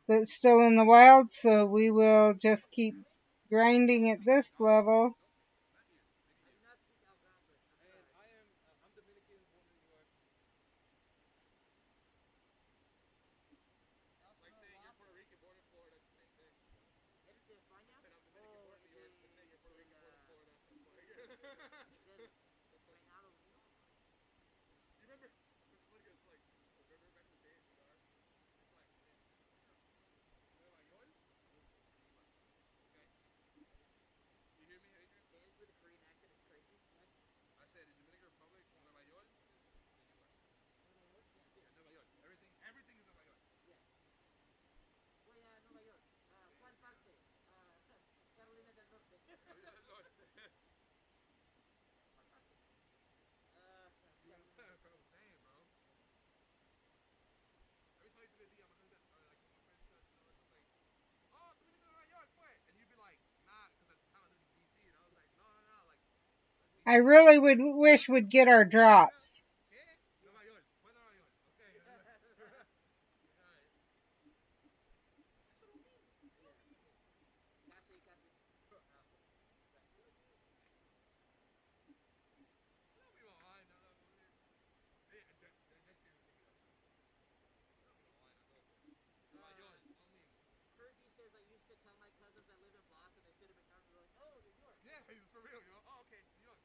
That's still in the wild, so we will just keep grinding at this level. I'm Dominican, born in New York. Like saying you're Puerto Rican, born in Florida, it's the same thing. I said I'm Dominican, born in New York, to say you're Puerto Rican, born in Florida. You remember? It's funny because like, remember back in the day in VR? It's like, Nueva York? Okay. You hear me, Adrian? Spanish with a Korean accent is crazy. What? I said in Dominican Republic, Nueva York is the U.S. Nueva York? Yeah, Nueva York. Everything is Nueva York. Yeah. Voy a Nueva York. ¿Cuál parte? Carolina del Norte. Carolina del Norte. ¿Cuál parte? That's what I'm saying, bro. Every time I used to be, my friends, like my friends, it's like, oh, tú viniste de Nueva York, fue, and you'd be like, nah, because at the time I lived in DC, and I was like, no, like. I really would wish we'd get our drops. ¿Qué? Nueva York. Fue Nueva York. Okay. Es lo mismo. Es lo mismo. Casi, casi. Es lo mismo. Ay, no. Next year we take it up. Es lo mismo. Ay, no, loco. Nueva York, es lo mismo. Percy says I used to tell my cousins I live in Boston. They sit in McDonald's. They're like, oh, New York. Yeah, for real. Oh, okay, New York.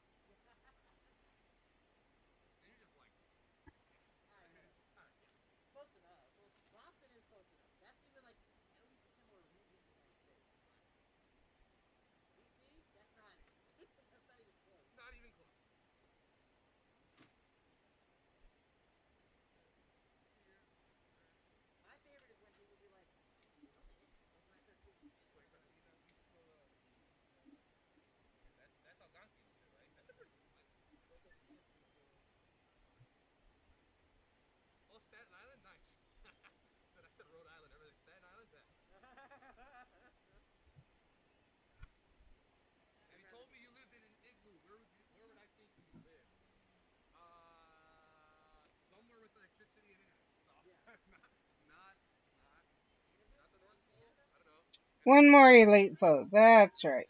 not the North Pole. I don't know. One more elite vote. That's right.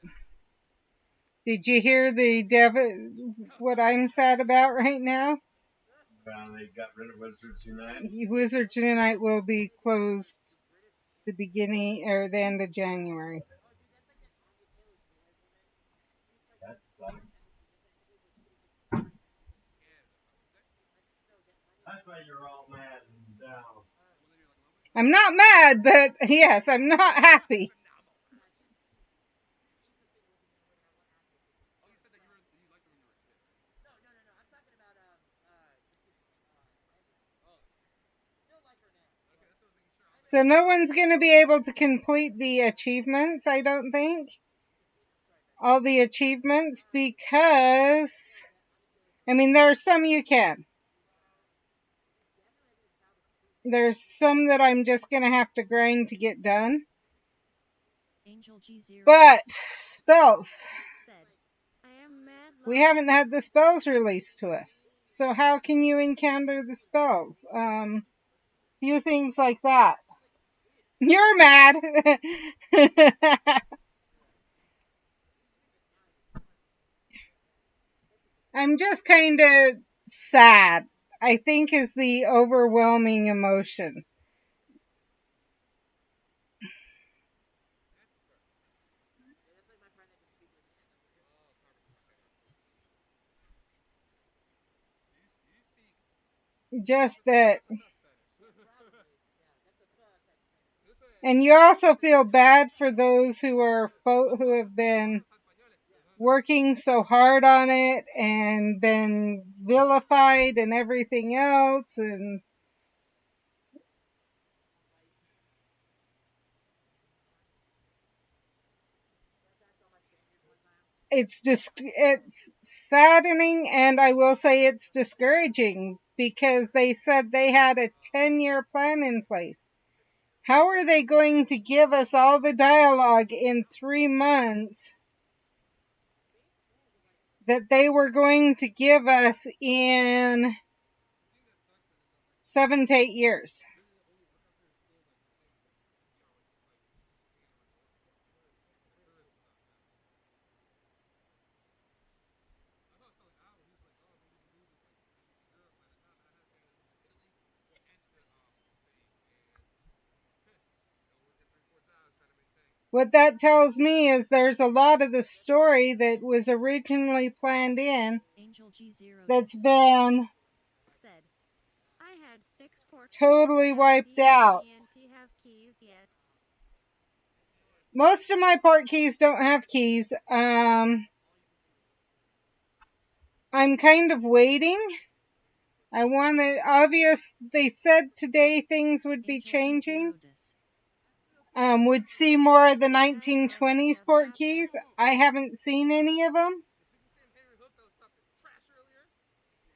Did you hear what I'm sad about right now? They got rid of Wizards Unite. Wizards Unite will be closed the beginning or the end of January. That sucks. That's why you're all mad and down. I'm not mad, but yes, I'm not happy. Oh, you said that you liked it when you were a kid, right? Okay, that's what I was making sure. So no one's going to be able to complete the achievements, I don't think. All the achievements because, I mean, there are some you can. There's some that I'm just going to have to grind to get done. But spells. We haven't had the spells released to us. So how can you encounter the spells? Few things like that. You're mad. I'm just kind of sad, I think, is the overwhelming emotion. Just that. And you also feel bad for those who have been working so hard on it and been vilified and everything else, and it's saddening, and I will say it's discouraging because they said they had a 10-year plan in place. How are they going to give us all the dialogue in 3 months that they were going to give us in 7 to 8 years? What that tells me is there's a lot of the story that was originally planned in that's been totally wiped out. Most of my port keys don't have keys. I'm kind of waiting. I want to, they said today things would be changing. Would see more of the 1920s port keys. I haven't seen any of them.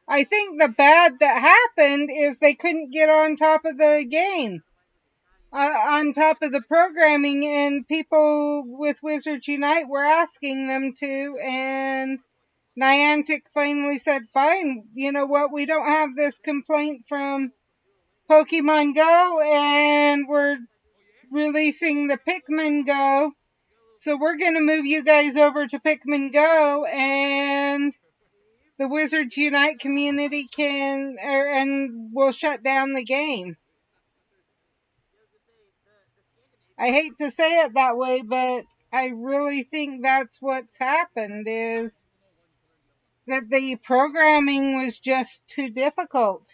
I think the bad that happened is they couldn't get on top of the game, on top of the programming, and people with Wizards Unite were asking them to, and Niantic finally said, fine, you know what, we don't have this complaint from Pokemon Go, and we're releasing the Pikmin Go, so we're going to move you guys over to Pikmin Go, and the Wizards Unite community and will shut down the game. I hate to say it that way, but I really think that's what's happened, is that the programming was just too difficult.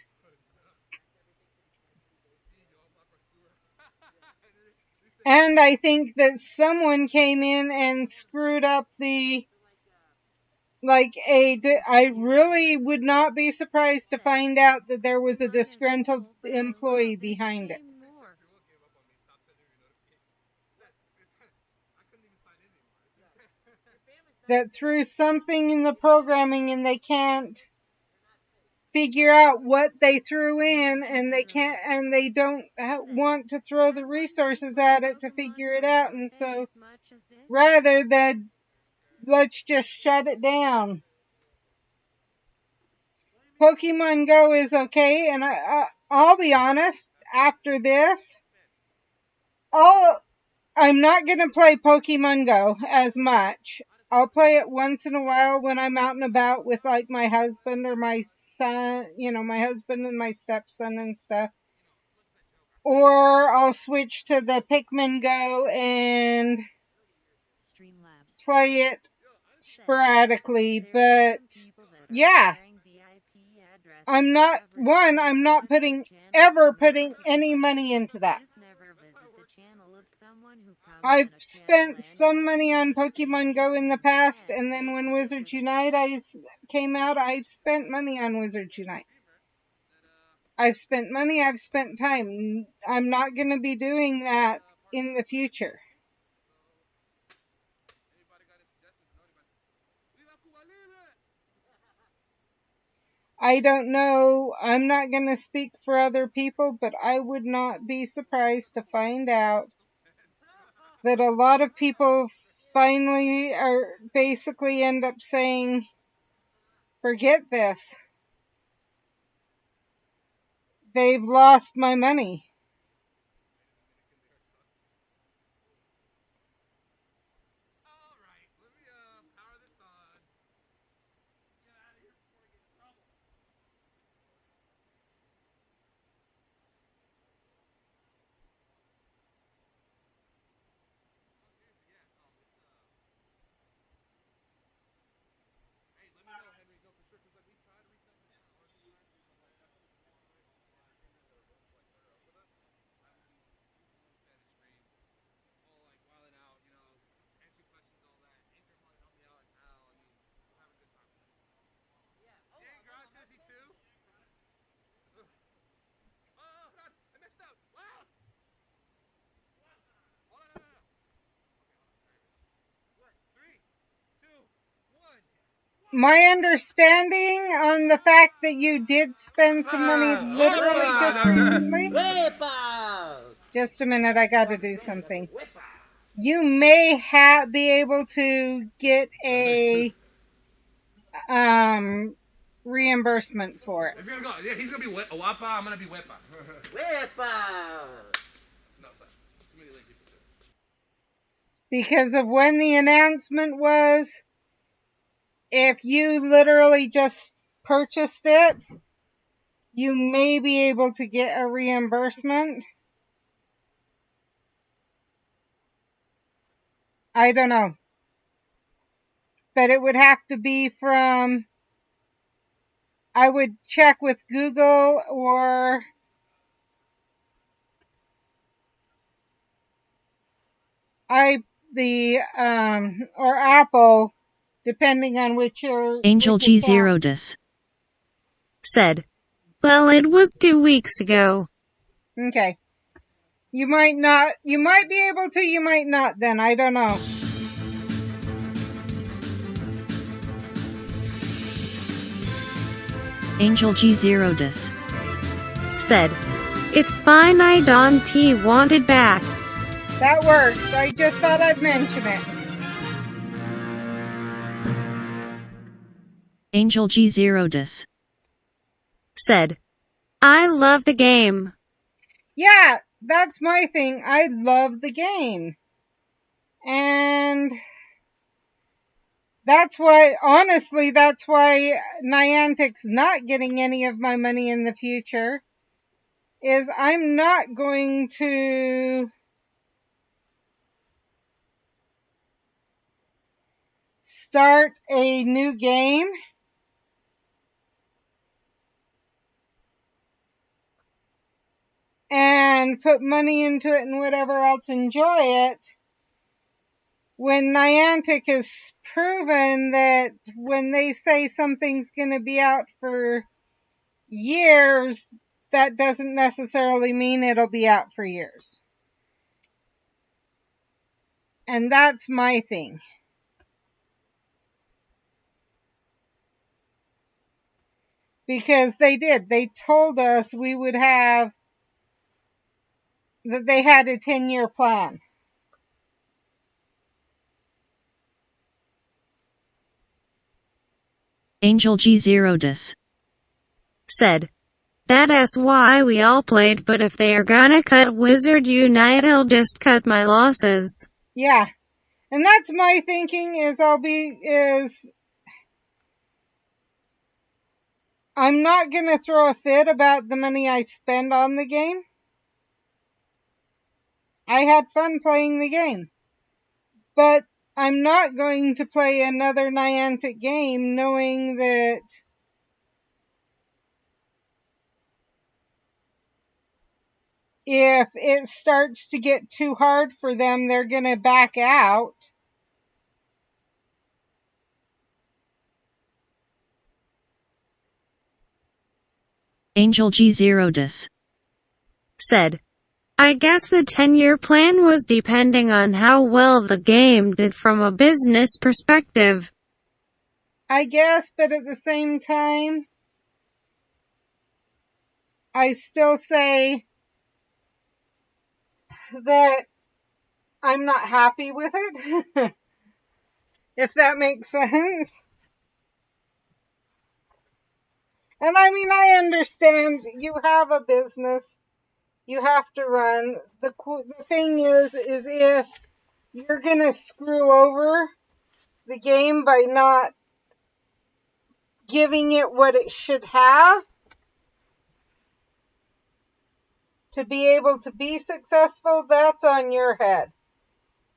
And I think that someone came in and screwed up I really would not be surprised to find out that there was a disgruntled employee behind it. That threw something in the programming and they can't figure out what they threw in, and they don't want to throw the resources at it to figure it out, and so rather than let's just shut it down. Pokemon Go is okay, and I'll be honest, after this, I'm not going to play Pokemon Go as much. I'll play it once in a while when I'm out and about with like my husband or my son, my husband and my stepson and stuff. Or I'll switch to the Pikmin Go and play it sporadically. But yeah, I'm not ever putting any money into that. I've spent some money on Pokemon Go in the past, and then when Wizards Unite came out, I've spent money on Wizards Unite. I've spent money, I've spent time. I'm not going to be doing that in the future. I don't know. I'm not going to speak for other people, but I would not be surprised to find out that a lot of people finally are basically end up saying, forget this. They've lost my money. My understanding on the fact that you did spend some money literally just recently. Just a minute, I got to do something. You may be able to get a reimbursement for it. It's gonna go. Yeah, he's gonna be a Wappa. I'm gonna be Wepa. Wepa! No, son. Too many late people, sir. Because of when the announcement was, if you literally just purchased it, you may be able to get a reimbursement. I don't know. But it would have to be from, I would check with Google or or Apple, depending on which Angel which G account. Zero Dis said, well, it was 2 weeks ago. Okay. You might be able to, you might not then, I don't know. Angel G Zero Dis said, it's fine, I don't want it back. That works. I just thought I'd mention it. Angel G Zero Dis said, I love the game. Yeah, that's my thing. I love the game. And that's why, honestly, that's why Niantic's not getting any of my money in the future. Is I'm not going to start a new game and put money into it and whatever else, enjoy it, when Niantic has proven that when they say something's going to be out for years, that doesn't necessarily mean it'll be out for years. And that's my thing. Because they did. They told us we would have, that they had a 10-year plan. Angel G Zero Dis said, That's why we all played, but if they are gonna cut Wizard Unite, I'll just cut my losses. Yeah. And that's my thinking I'm not gonna throw a fit about the money I spend on the game. I had fun playing the game. But I'm not going to play another Niantic game knowing that if it starts to get too hard for them, they're going to back out. Angel G0dis said, I guess the 10-year plan was depending on how well the game did from a business perspective. I guess, but at the same time, I still say that I'm not happy with it, if that makes sense. And I mean, I understand you have a business you have to run. The thing is if you're going to screw over the game by not giving it what it should have to be able to be successful, that's on your head.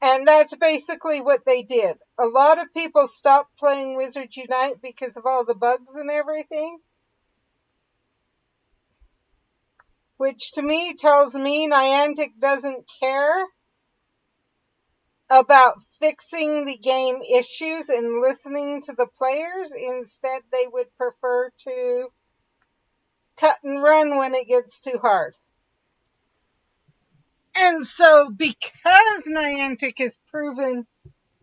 And that's basically what they did. A lot of people stopped playing Wizards Unite because of all the bugs and everything. Which to me tells me Niantic doesn't care about fixing the game issues and listening to the players. Instead, they would prefer to cut and run when it gets too hard. And so, because Niantic has proven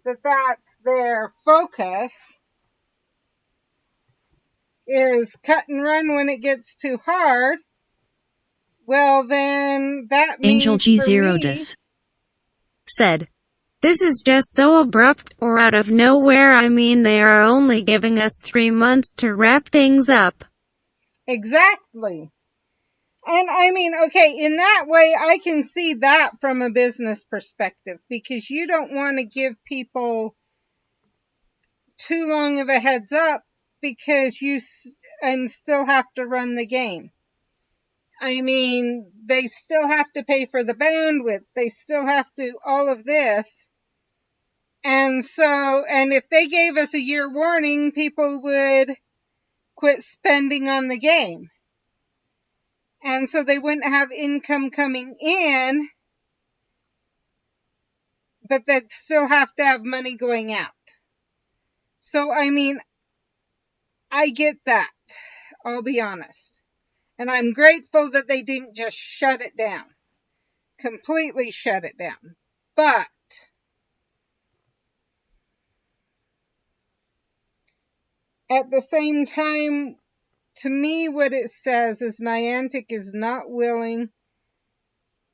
that that's their focus, is cut and run when it gets too hard, well then that Angel means for me, G0dis said, this is just so abrupt or out of nowhere. I mean, they are only giving us 3 months to wrap things up. Exactly. And I mean, okay, in that way, I can see that from a business perspective, because you don't want to give people too long of a heads up because and still have to run the game. I mean, they still have to pay for the bandwidth. They still have to, all of this. And so, and if they gave us a year warning, people would quit spending on the game. And so they wouldn't have income coming in, but they'd still have to have money going out. So, I mean, I get that. I'll be honest. And I'm grateful that they didn't just shut it down. Completely shut it down. But at the same time, to me, what it says is Niantic is not willing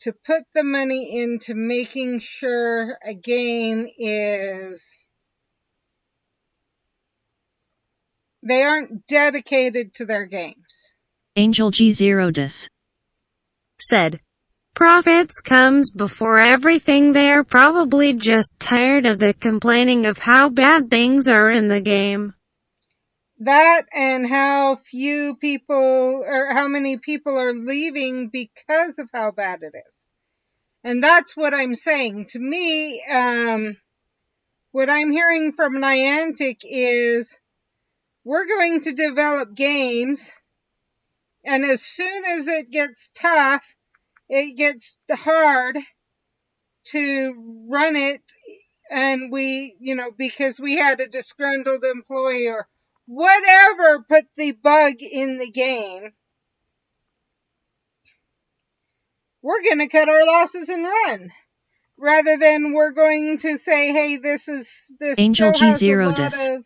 to put the money into making sure a game is... They aren't dedicated to their games. Angel G0dis said, profits comes before everything. They're probably just tired of the complaining of how bad things are in the game. That and how few people, or how many people are leaving because of how bad it is. And that's what I'm saying. To me, what I'm hearing from Niantic is, we're going to develop games, and as soon as it gets tough, it gets hard to run it, and because we had a disgruntled employee or whatever put the bug in the game, we're going to cut our losses and run. Rather than we're going to say, hey, this Angel still has a G0dis lot of...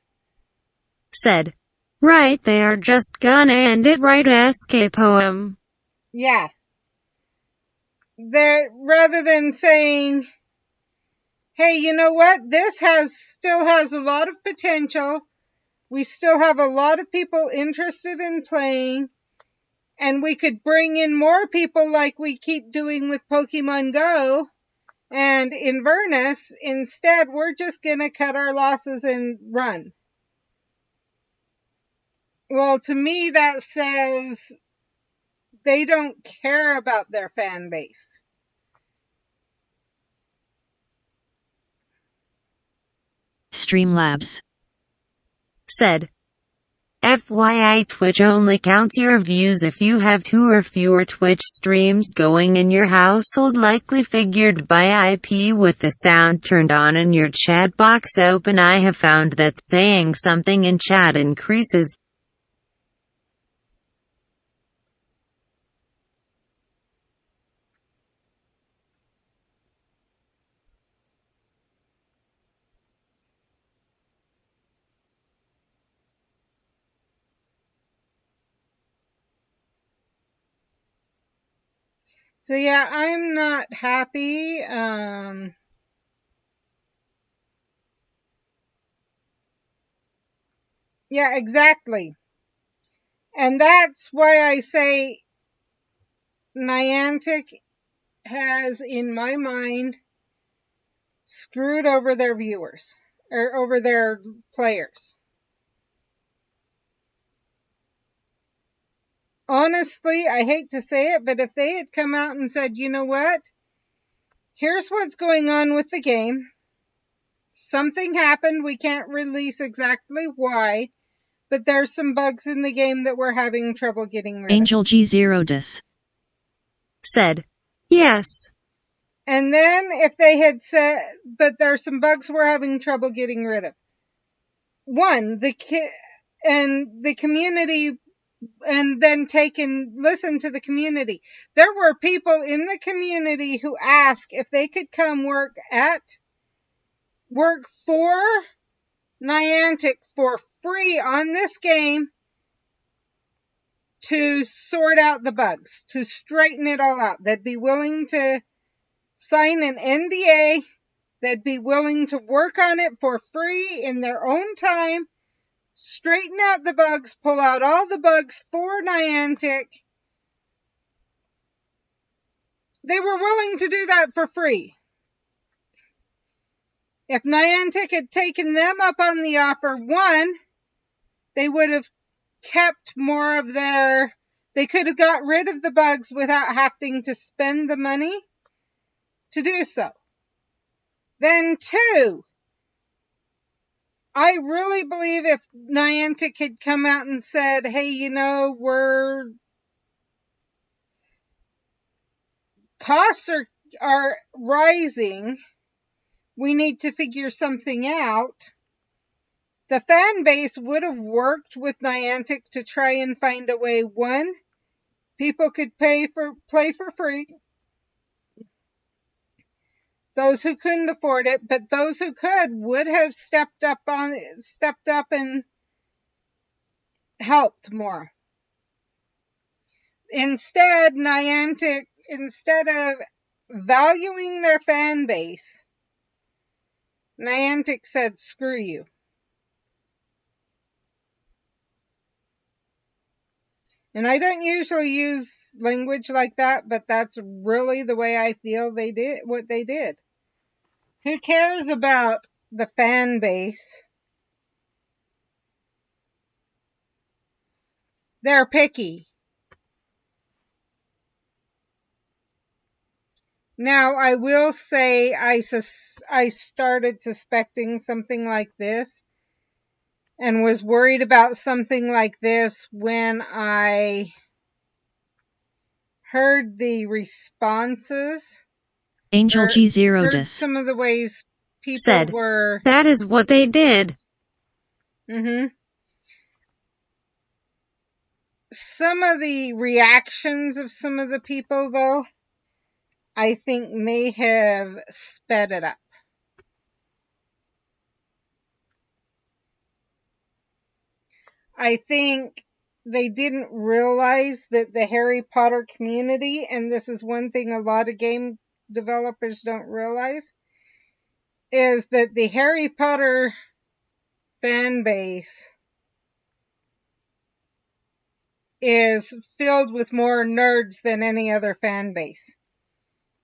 said, right, they are just gonna end it right, SK poem. Yeah. Rather than saying, hey, you know what? This still has a lot of potential. We still have a lot of people interested in playing. and we could bring in more people like we keep doing with Pokemon Go and Inverness. Instead, we're just going to cut our losses and run. Well, to me, that says they don't care about their fan base. Streamlabs said, FYI, Twitch only counts your views if you have 2 or fewer Twitch streams going in your household, likely figured by IP with the sound turned on and your chat box open. I have found that saying something in chat increases So yeah, I'm not happy. Yeah, exactly. And that's why I say Niantic has, in my mind, screwed over their viewers or over their players. Honestly, I hate to say it, but if they had come out and said, you know what? Here's what's going on with the game. Something happened. We can't release exactly why, but there's some bugs in the game that we're having trouble getting rid of. Angel G0dis said, yes. And then if they had said, but there's some bugs we're having trouble getting rid of. One, the community, and then take and listen to the community. There were people in the community who asked if they could come work for Niantic for free on this game to sort out the bugs, to straighten it all out. They'd be willing to sign an NDA. They'd be willing to work on it for free in their own time, straighten out the bugs, pull out all the bugs for Niantic. They were willing to do that for free. If Niantic had taken them up on the offer, one, they would have kept more of they could have got rid of the bugs without having to spend the money to do so. Then two, I really believe if Niantic had come out and said, hey, costs are rising, we need to figure something out, the fan base would have worked with Niantic to try and find a way. One, people could play for free. Those who couldn't afford it, but those who could would have stepped up and helped more. Instead, Niantic, instead of valuing their fan base, Niantic said, screw you. And I don't usually use language like that, but that's really the way I feel what they did. Who cares about the fan base? They're picky. Now, I will say I started suspecting something like this and was worried about something like this when I heard the responses. Angel G0dis heard some of the ways people said, were. That is what they did. Some of the reactions of some of the people, though, I think may have sped it up. I think they didn't realize that the Harry Potter community, and this is one thing a lot of game developers don't realize, is that the Harry Potter fan base is filled with more nerds than any other fan base.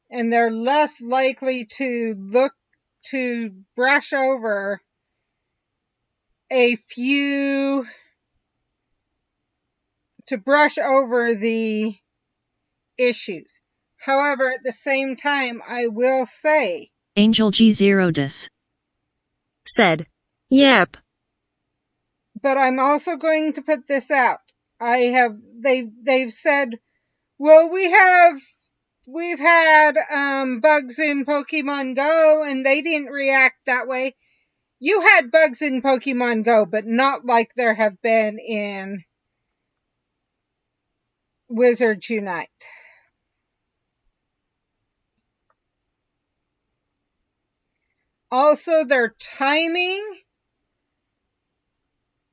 And they're less likely to look to brush over the issues. However, at the same time, I will say, Angel G0dis said, "Yep." But I'm also going to put this out. They've said, well, we've had bugs in Pokemon Go and they didn't react that way. You had bugs in Pokemon Go, but not like there have been in Wizards Unite. Also, their timing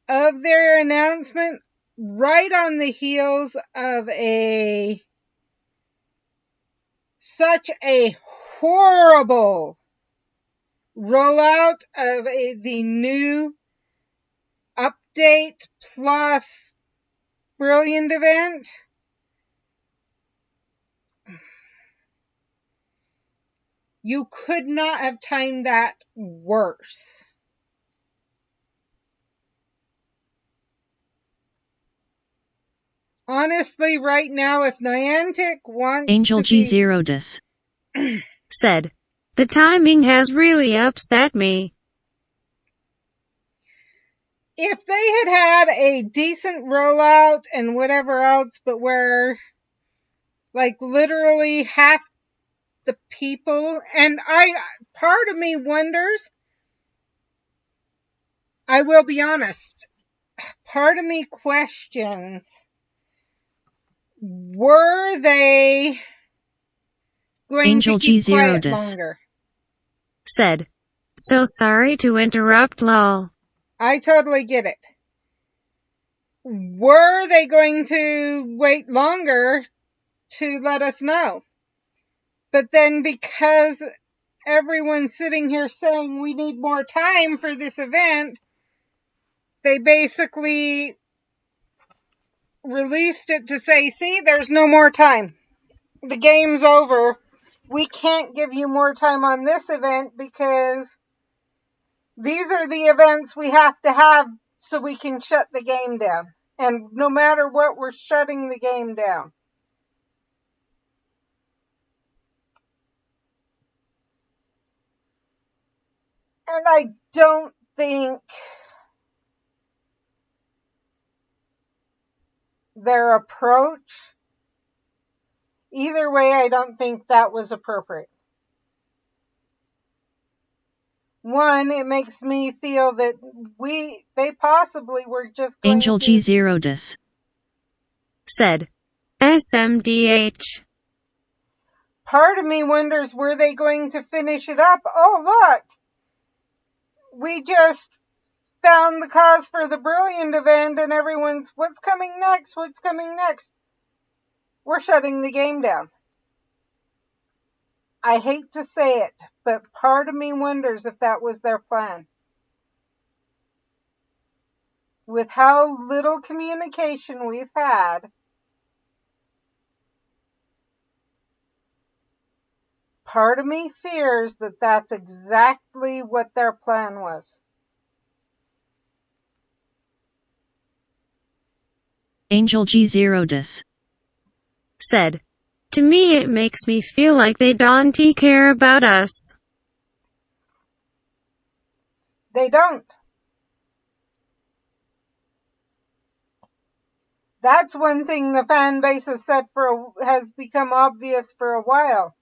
of their announcement right on the heels of such a horrible rollout of the new update plus Brilliant event. You could not have timed that worse. Honestly, right now, if Niantic wants Angel to be... G0dis said, "The timing has really upset me." If they had a decent rollout and whatever else, but where, like, literally half the people, and part of me wonders, I will be honest, part of me questions, were they going Angel to keep quiet G0dis longer? Said, "So sorry to interrupt, lol." I totally get it. Were they going to wait longer to let us know? But then because everyone's sitting here saying we need more time for this event, they basically released it to say, see, there's no more time. The game's over. We can't give you more time on this event because these are the events we have to have so we can shut the game down. And no matter what, we're shutting the game down. And I don't think their approach, either way, I don't think that was appropriate. One, it makes me feel that they possibly were just going Angel to... G0dis said, "SMDH." Part of me wonders, were they going to finish it up? Oh, look! We just found the cause for the Brilliant event and everyone's, what's coming next? What's coming next? We're shutting the game down. I hate to say it, but part of me wonders if that was their plan. With how little communication we've had, part of me fears that that's exactly what their plan was. Angel G0dis said, "To me it makes me feel like they don't care about us." They don't. That's one thing the fan base has said has become obvious for a while.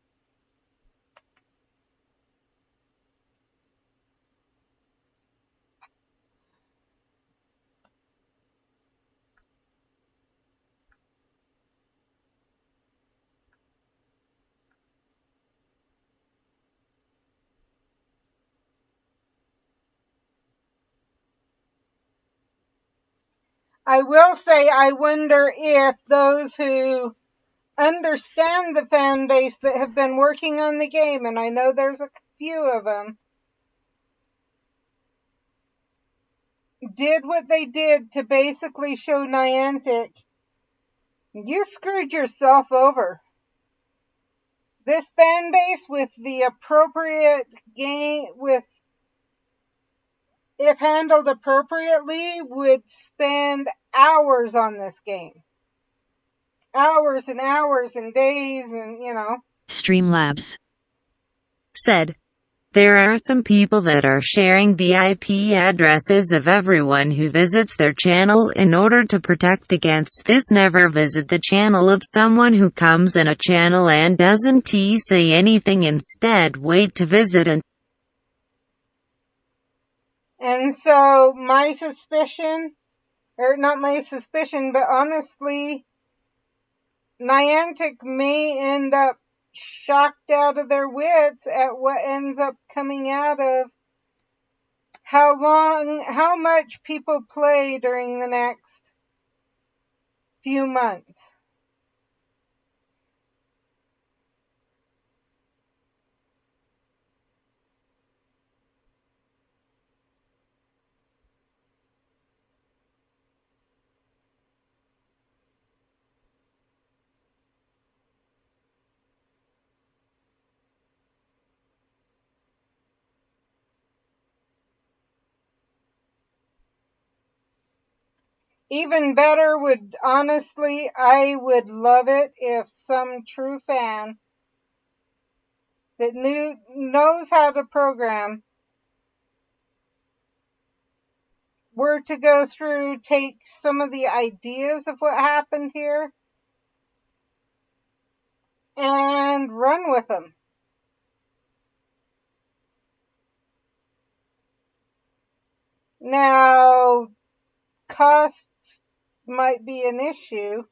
I will say, I wonder if those who understand the fan base that have been working on the game, and I know there's a few of them, did what they did to basically show Niantic You screwed yourself over. This fan base with the appropriate game, if handled appropriately, would spend hours on this game. Hours and hours and days and, Streamlabs. Said. There are some people that are sharing the IP addresses of everyone who visits their channel in order to protect against this. Never visit the channel of someone who comes in a channel and doesn't say anything. Instead, wait to visit And so my suspicion, or not my suspicion, but honestly, Niantic may end up shocked out of their wits at what ends up coming out of how much people play during the next few months. Even better I would love it if some true fan that knows how to program were to go through, take some of the ideas of what happened here and run with them. Now, cost might be an issue.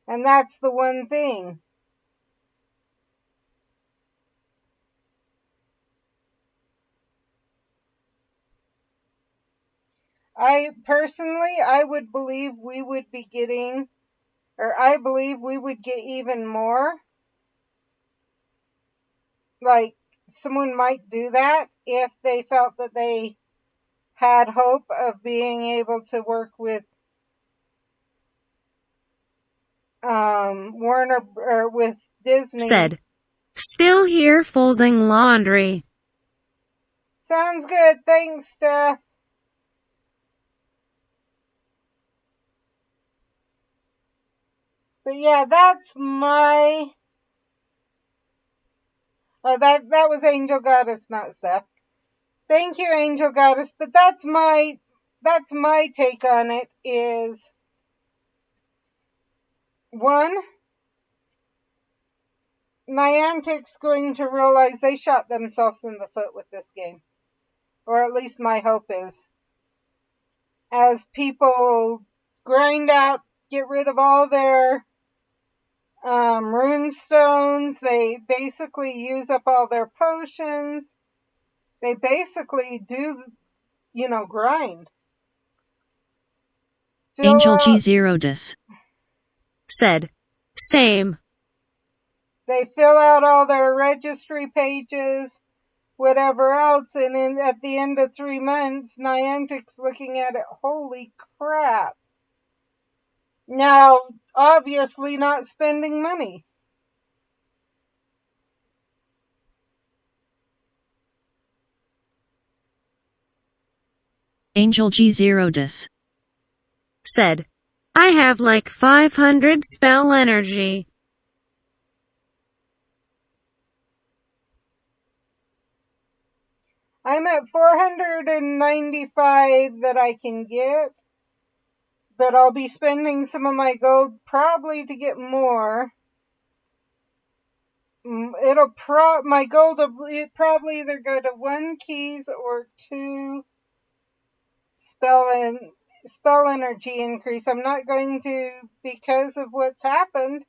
And that's the one thing. I would believe we would be getting, or I believe we would get even more. Like, someone might do that if they felt that they had hope of being able to work with Warner or with Disney. Said. Still here folding laundry. Sounds good. Thanks, Steph. But yeah, that's my. Oh, that was Angel Goddess, not Steph. Thank you, Angel Goddess. But that's my take on it. Is one, Niantic's going to realize they shot themselves in the foot with this game. Or at least my hope is. As people grind out, get rid of all their rune stones, they basically use up all their potions. They basically do, grind. Angel G0dis. Said. Same. They fill out all their registry pages, whatever else, and at the end of 3 months, Niantic's looking at it, holy crap. Now, obviously not spending money. Angel G0dis. Said. I have like 500 spell energy. I'm at 495 that I can get, but I'll be spending some of my gold probably to get more. My gold will probably either go to 1 keys or 2 spell energy increase. I'm not going to, because of what's happened,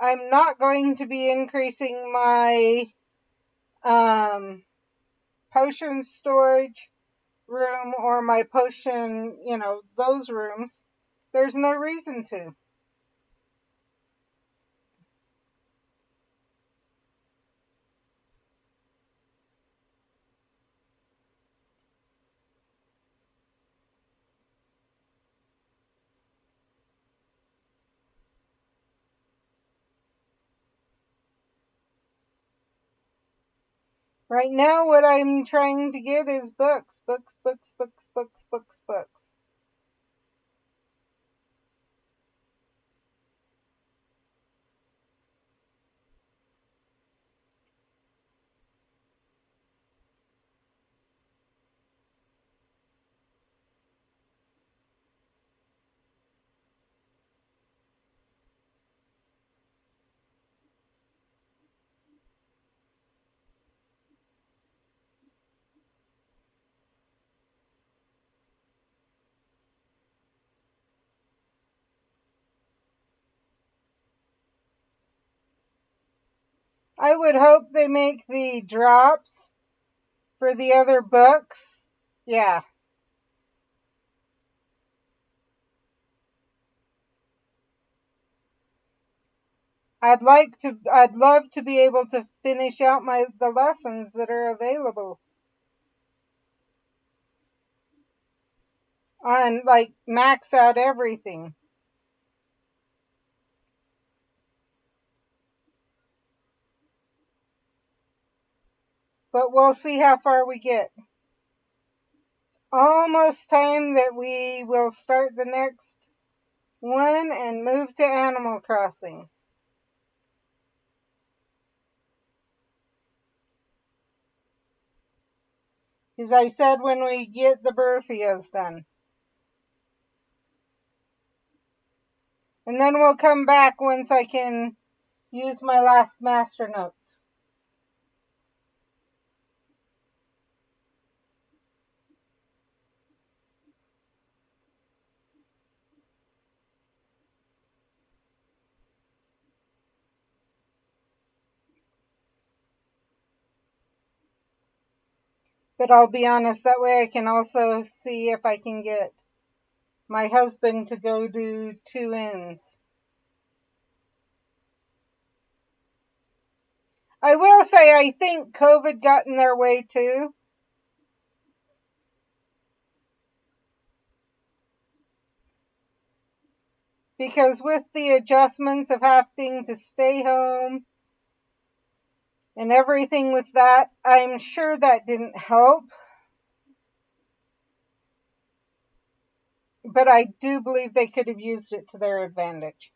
I'm not going to be increasing my potion storage room or my potion, those rooms. There's no reason to. Right now, what I'm trying to get is books. Books, books, books, books, books, books. I would hope they make the drops for the other books. Yeah. I'd love to be able to finish out the lessons that are available on, like, max out everything. But we'll see how far we get. It's almost time that we will start the next one and move to Animal Crossing. As I said, when we get the Burfios done. And then we'll come back once I can use my last master notes. But I'll be honest, that way I can also see if I can get my husband to go do 2 ends. I will say I think COVID got in their way too. Because with the adjustments of having to stay home and everything with that, I'm sure that didn't help. But I do believe they could have used it to their advantage.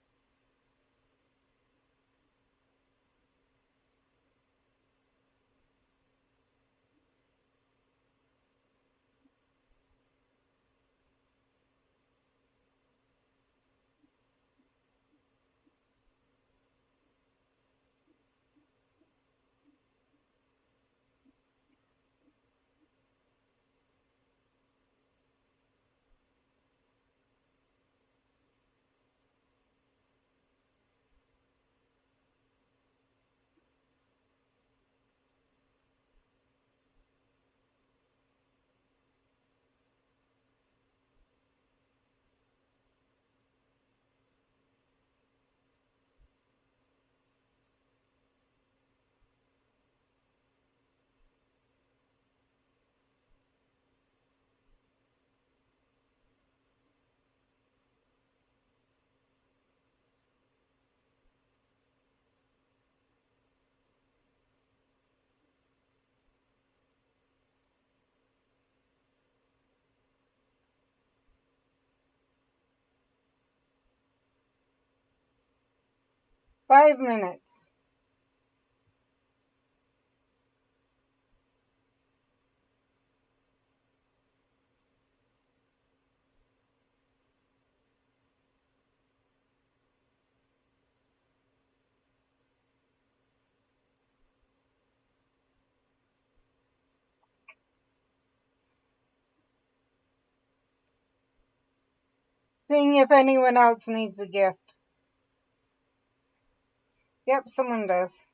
Five minutes. Seeing if anyone else needs a gift. Yep, someone does.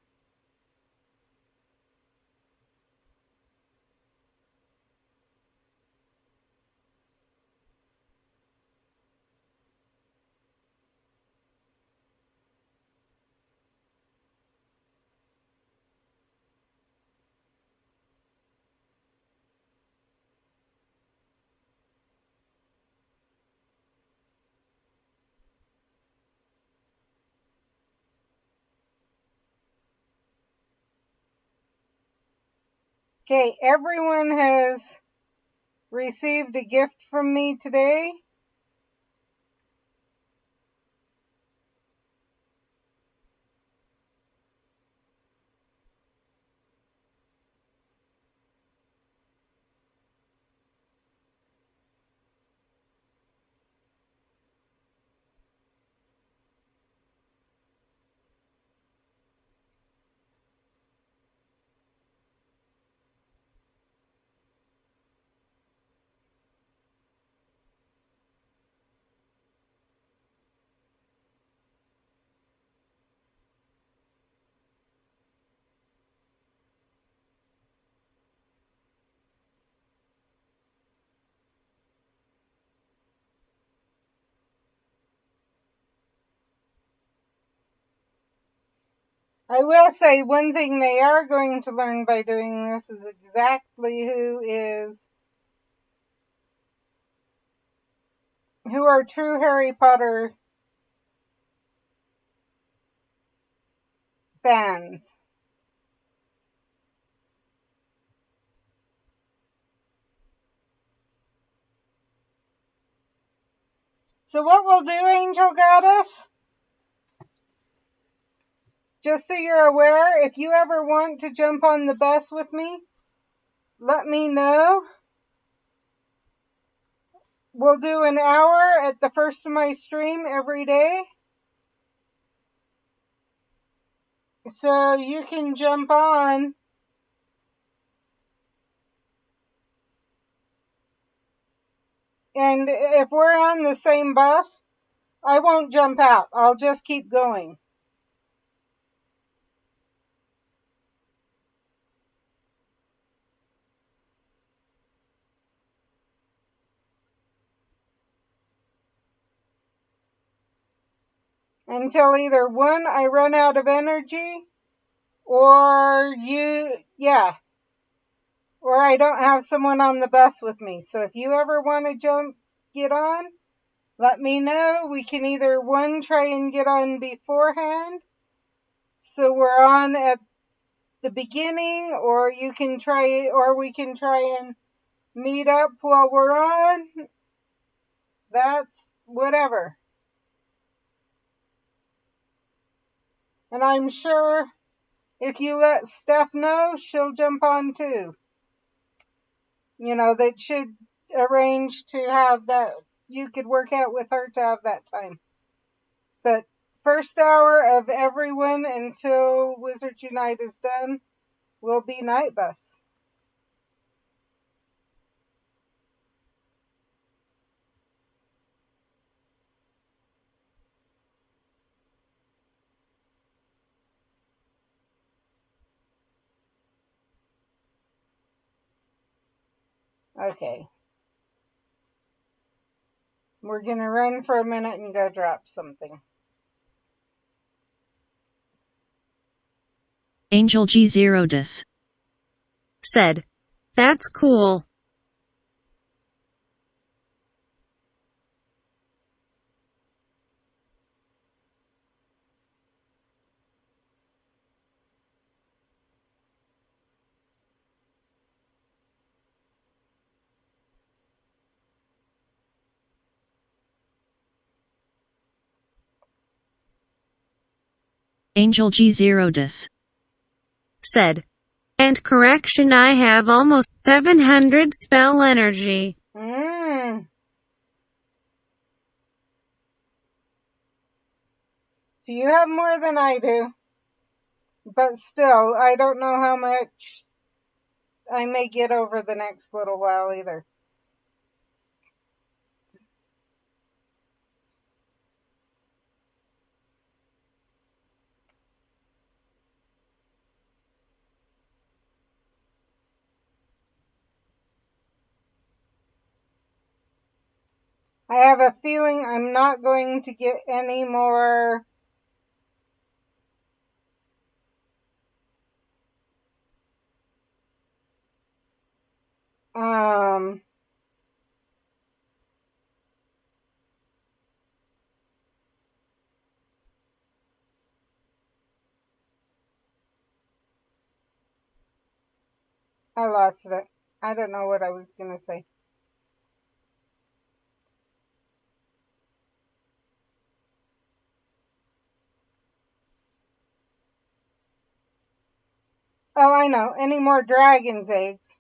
Okay, everyone has received a gift from me today. I will say one thing they are going to learn by doing this is exactly who are true Harry Potter fans. So what we'll do, Angel Goddess, just so you're aware, if you ever want to jump on the bus with me, let me know. We'll do an hour at the first of my stream every day. So you can jump on. And if we're on the same bus, I won't jump out. I'll just keep going. Until either one, I run out of energy, or or I don't have someone on the bus with me. So if you ever want to get on, let me know. We can either one, try and get on beforehand, so we're on at the beginning, or we can try and meet up while we're on. That's whatever. And I'm sure if you let Steph know, she'll jump on too. That should arrange to have that. You could work out with her to have that time. But first hour of everyone until Wizards Unite is done will be Night Bus. Okay. We're going to run for a minute and go drop something. Angel G0dis said, "That's cool." Angel G0dis said, "And correction, I have almost 700 spell energy." So you have more than I do. But still, I don't know how much I may get over the next little while either. I have a feeling I'm not going to get any more I lost it. I don't know what I was going to say. Oh, I know. Any more dragon's eggs?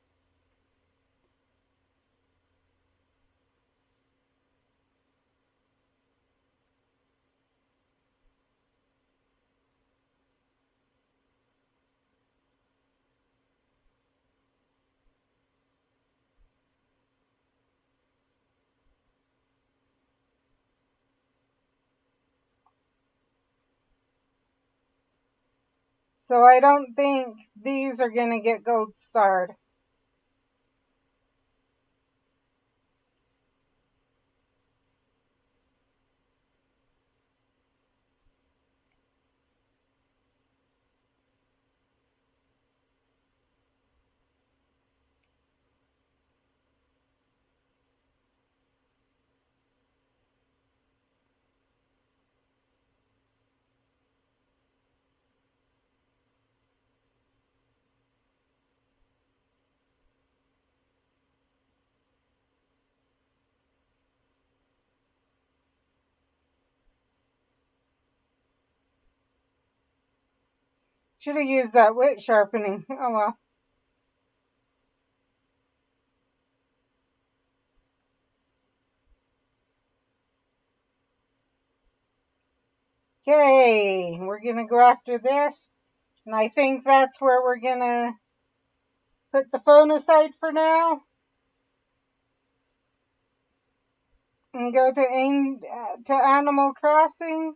So I don't think these are going to get gold starred. Should have used that wit sharpening. Oh well. Okay, we're going to go after this. And I think that's where we're going to put the phone aside for now. And go to Animal Crossing.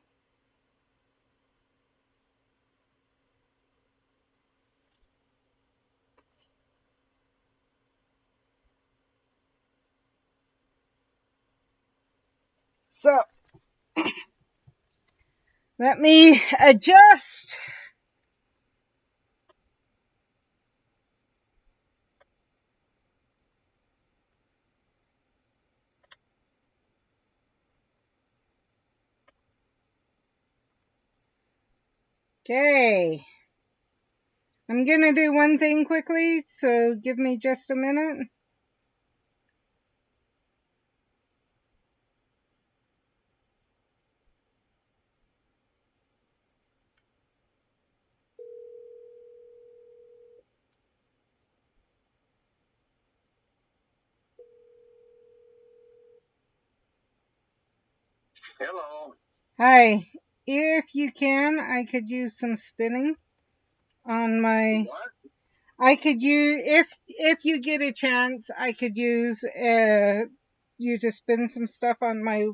So, let me adjust. Okay. I'm going to do one thing quickly, so give me just a minute. Hello. Hi. If you can, I could use some spinning on my... What? I could use, if you get a chance, I could use you to spin some stuff on my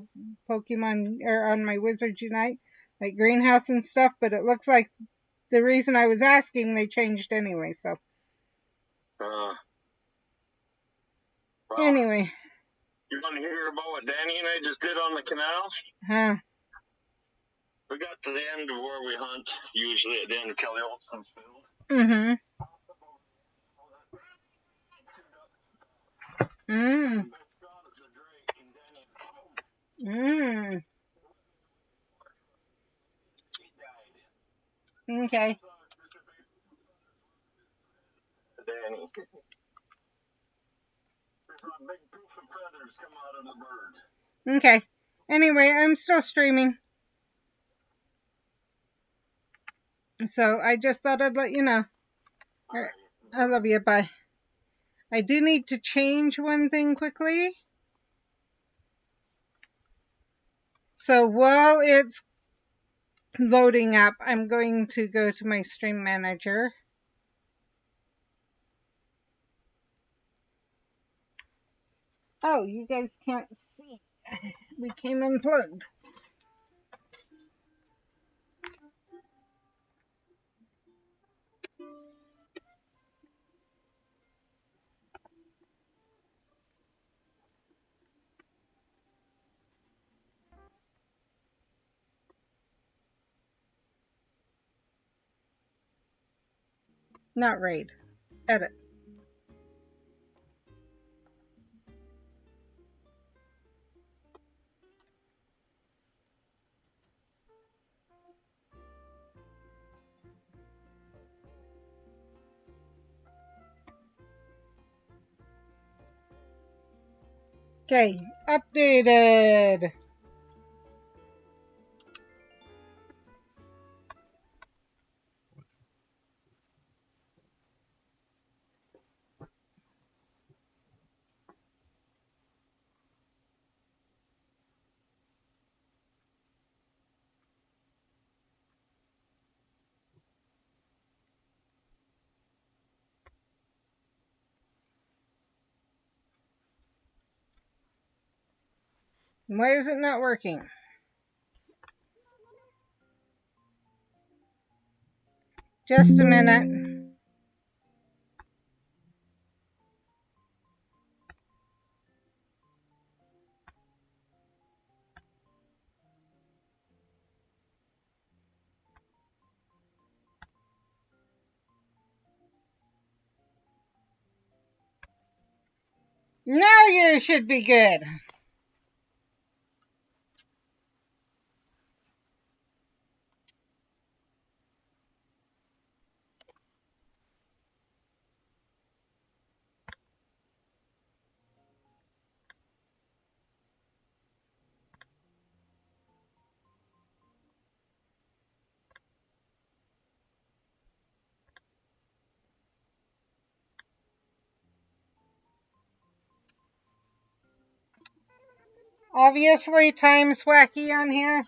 Pokemon, or on my Wizards Unite, like Greenhouse and stuff, but it looks like the reason I was asking, they changed anyway, so. Well, Anyway. you want to hear about what Danny and I just did on the canal? Huh. We got to the end of where we hunt, usually at the end of Kelly Olson's field. Mm-hmm. Mm. Mm. Okay. Danny. There's a big poof of feathers come out of the bird. Okay. Anyway, I'm still streaming. So I just thought I'd let you know. Alright. I love you. Bye. I do need to change one thing quickly. So while it's loading up, I'm going to go to my stream manager. Oh, you guys can't see. We came unplugged. Not raid. Edit. Okay, updated. Why is it not working? Just a minute. Now you should be good. Obviously, time's wacky on here.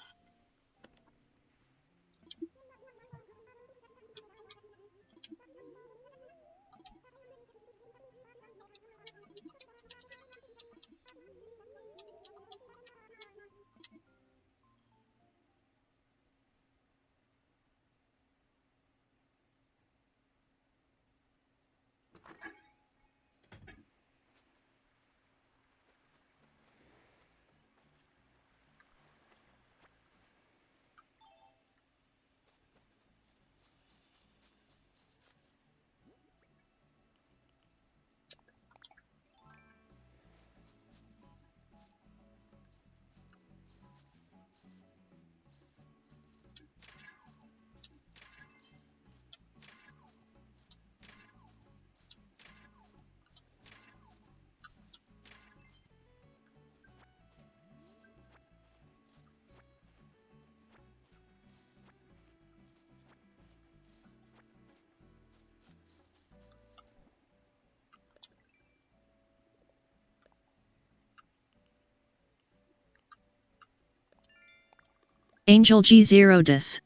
Angel G0dis.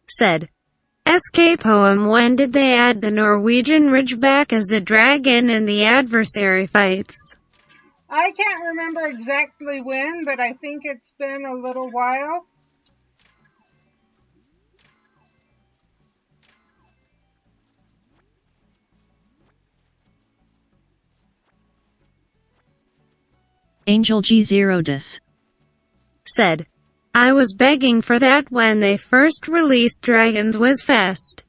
Said. SK poem. When did they add the Norwegian Ridgeback as a dragon in the adversary fights? I can't remember exactly when, but I think it's been a little while. Angel G0dis. Said. I was begging for that when they first released Dragons Was Fest.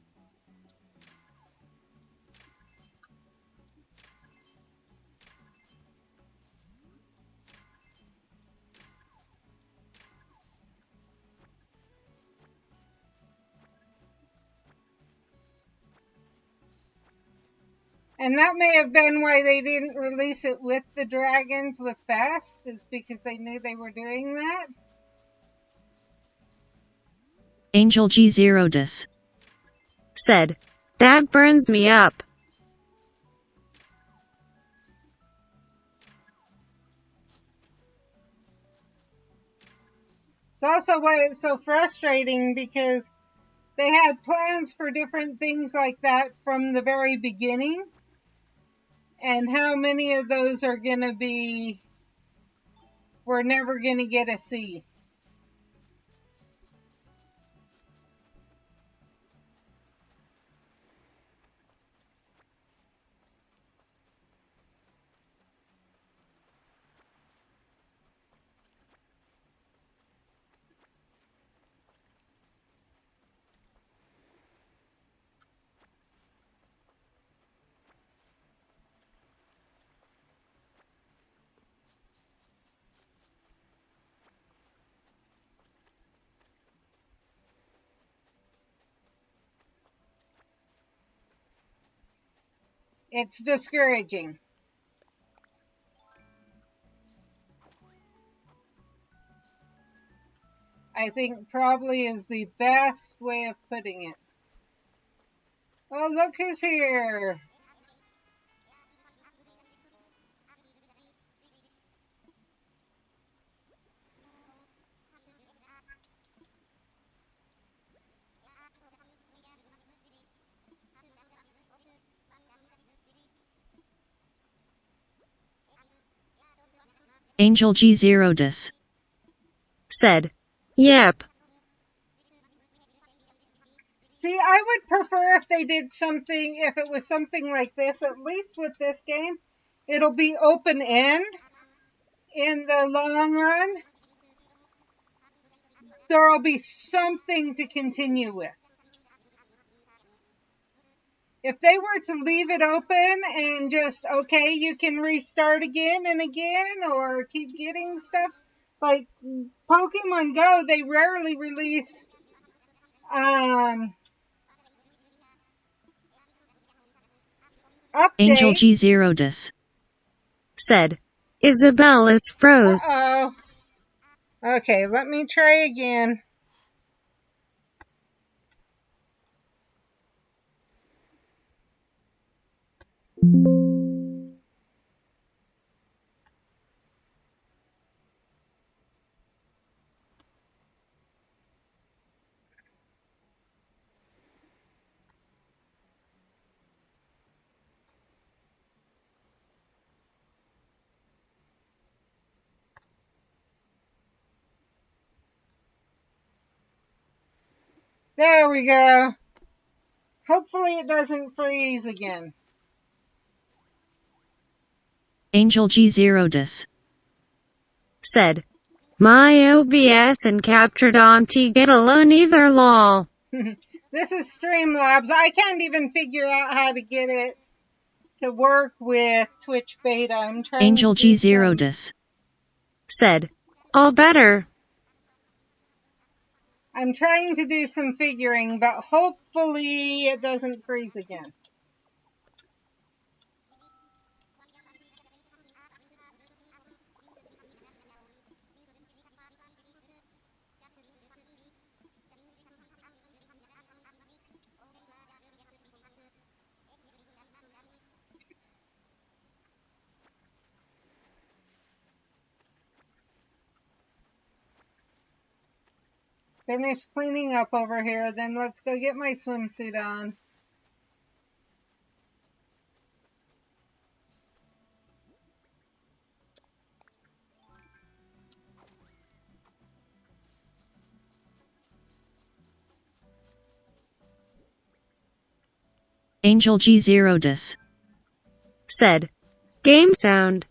And that may have been why they didn't release it with the Dragons with Fast, is because they knew they were doing that. Angel G0dis. Said. That burns me up. It's also why it's so frustrating, because they had plans for different things like that from the very beginning. And how many of those are going to be, we're never going to get to see. It's discouraging. I think probably is the best way of putting it. Oh, look who's here. Angel G0dis. Said. Yep. See, I would prefer if they did something, if it was something like this, at least with this game, it'll be open end in the long run. There'll be something to continue with. If they were to leave it open and just, okay, you can restart again and again or keep getting stuff, like Pokemon Go, they rarely release updates. Angel G0dis. Said. Isabel is froze. Uh-oh. Okay, let me try again. There we go. Hopefully it doesn't freeze again. Angel G0dis. Said. My OBS and captured onto get alone either lol. This is Streamlabs. I can't even figure out how to get it to work with Twitch Beta. I'm trying Angel to do G0dis. Said. All better. I'm trying to do some figuring, but hopefully it doesn't freeze again. Finish cleaning up over here, then let's go get my swimsuit on. Angel G0dis. Said. Game sound.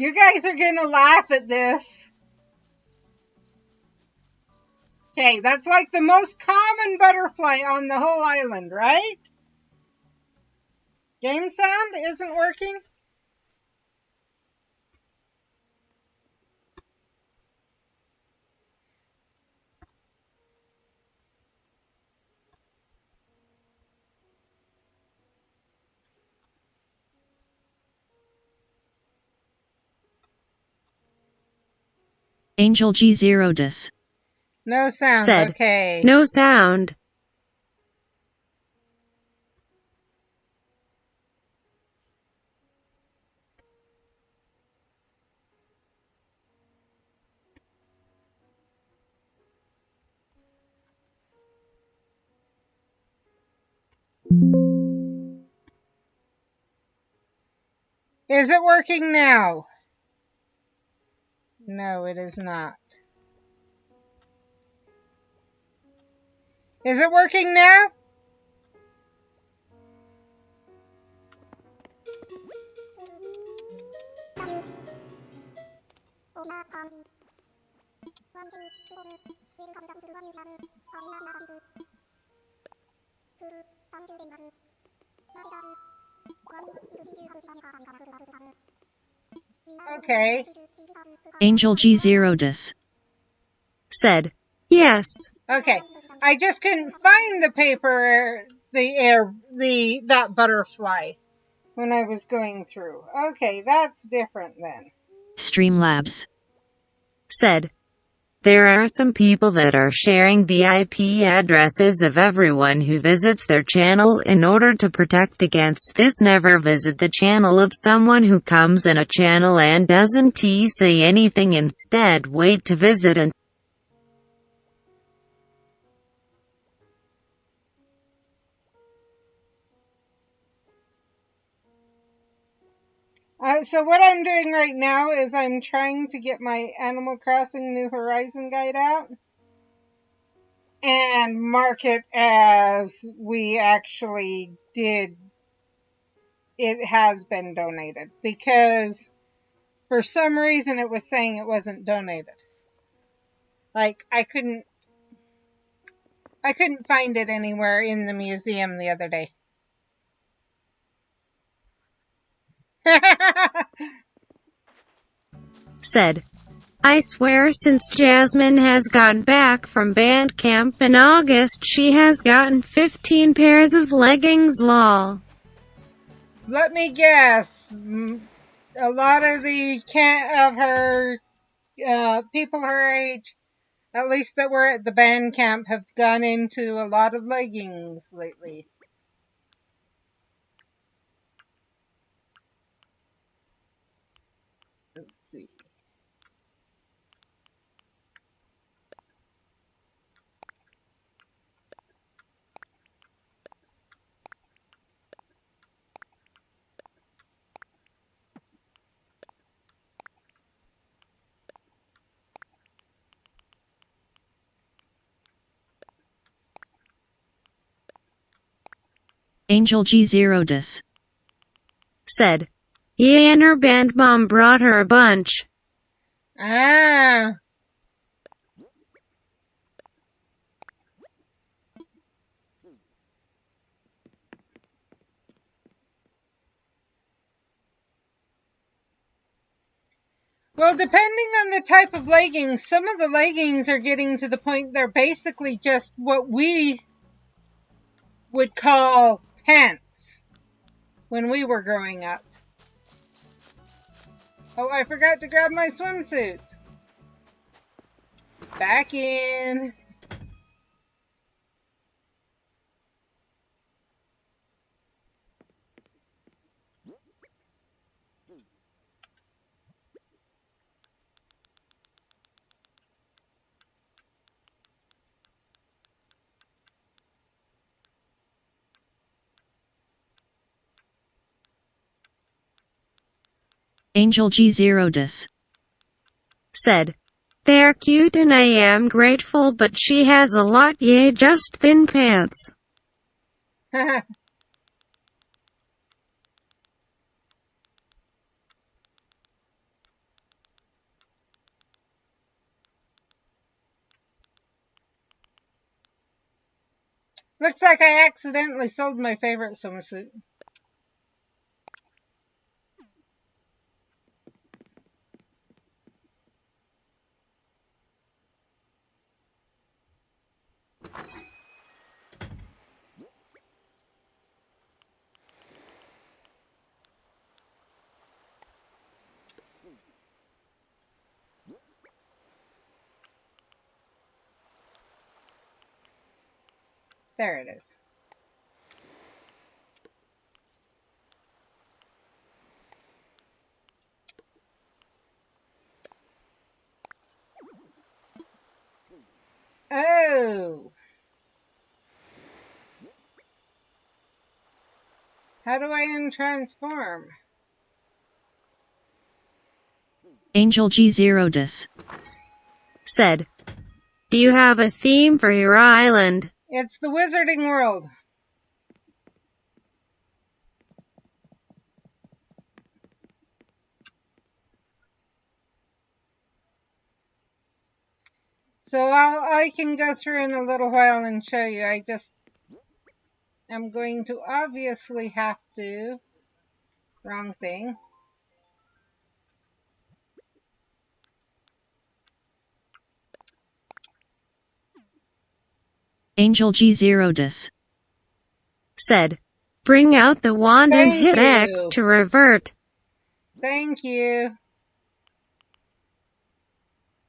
You guys are gonna laugh at this. Okay, that's like the most common butterfly on the whole island, right? Game sound isn't working? Angel G0dis. No sound, Said. okay. No sound. Is it working now? No, it is not. Is it working now? Okay. Angel G0dis. Said. Yes. Okay. I just couldn't find the paper, that butterfly. when I was going through. Okay, that's different then. Streamlabs. Said, there are some people that are sharing the IP addresses of everyone who visits their channel in order to protect against this. Never visit the channel of someone who comes in a channel and doesn't say anything. Instead, wait to visit and So what I'm doing right now is I'm trying to get my Animal Crossing New Horizon guide out and mark it as we actually did. It has been donated, because for some reason it was saying it wasn't donated. Like I couldn't find it anywhere in the museum the other day. said, I swear since Jasmine has gotten back from band camp in August she has gotten 15 pairs of leggings, lol. Let me guess. A lot of her people her age, at least that were at the band camp, have gone into a lot of leggings lately. Let's see. Angel G0 Dis. Said, yeah, and her band mom brought her a bunch. Ah. Well, depending on the type of leggings, some of the leggings are getting to the point they're basically just what we would call pants when we were growing up. Oh, I forgot to grab my swimsuit. Back in. Angel G0 Dis. Said, they're cute and I am grateful, but she has a lot, just thin pants. Looks like I accidentally sold my favorite swimsuit. There it is. Oh. How do I untransform? Angel G0 Dis. Said, do you have a theme for your island? It's the Wizarding World. So I can go through in a little while and show you. I'm going to obviously have to. Wrong thing. Angel G0 Dis. Said, Bring out the wand and Thank hit X you. to revert. Thank you.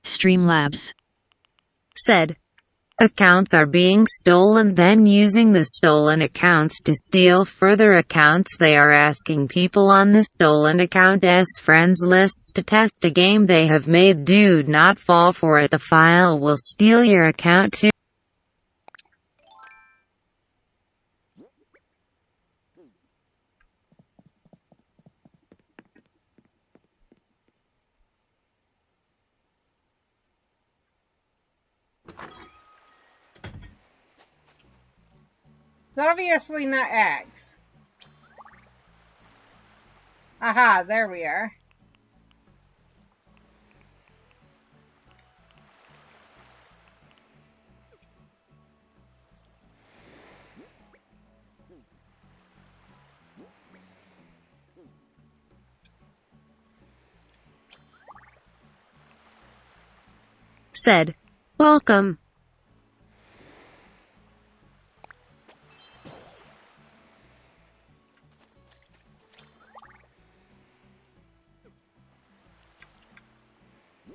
Streamlabs. Said. Accounts are being stolen, then using the stolen accounts to steal further accounts. They are asking people on the stolen account as friends lists to test a game they have made. Do not fall for it. The file will steal your account too. It's obviously not eggs. Aha, there we are. Said. Welcome.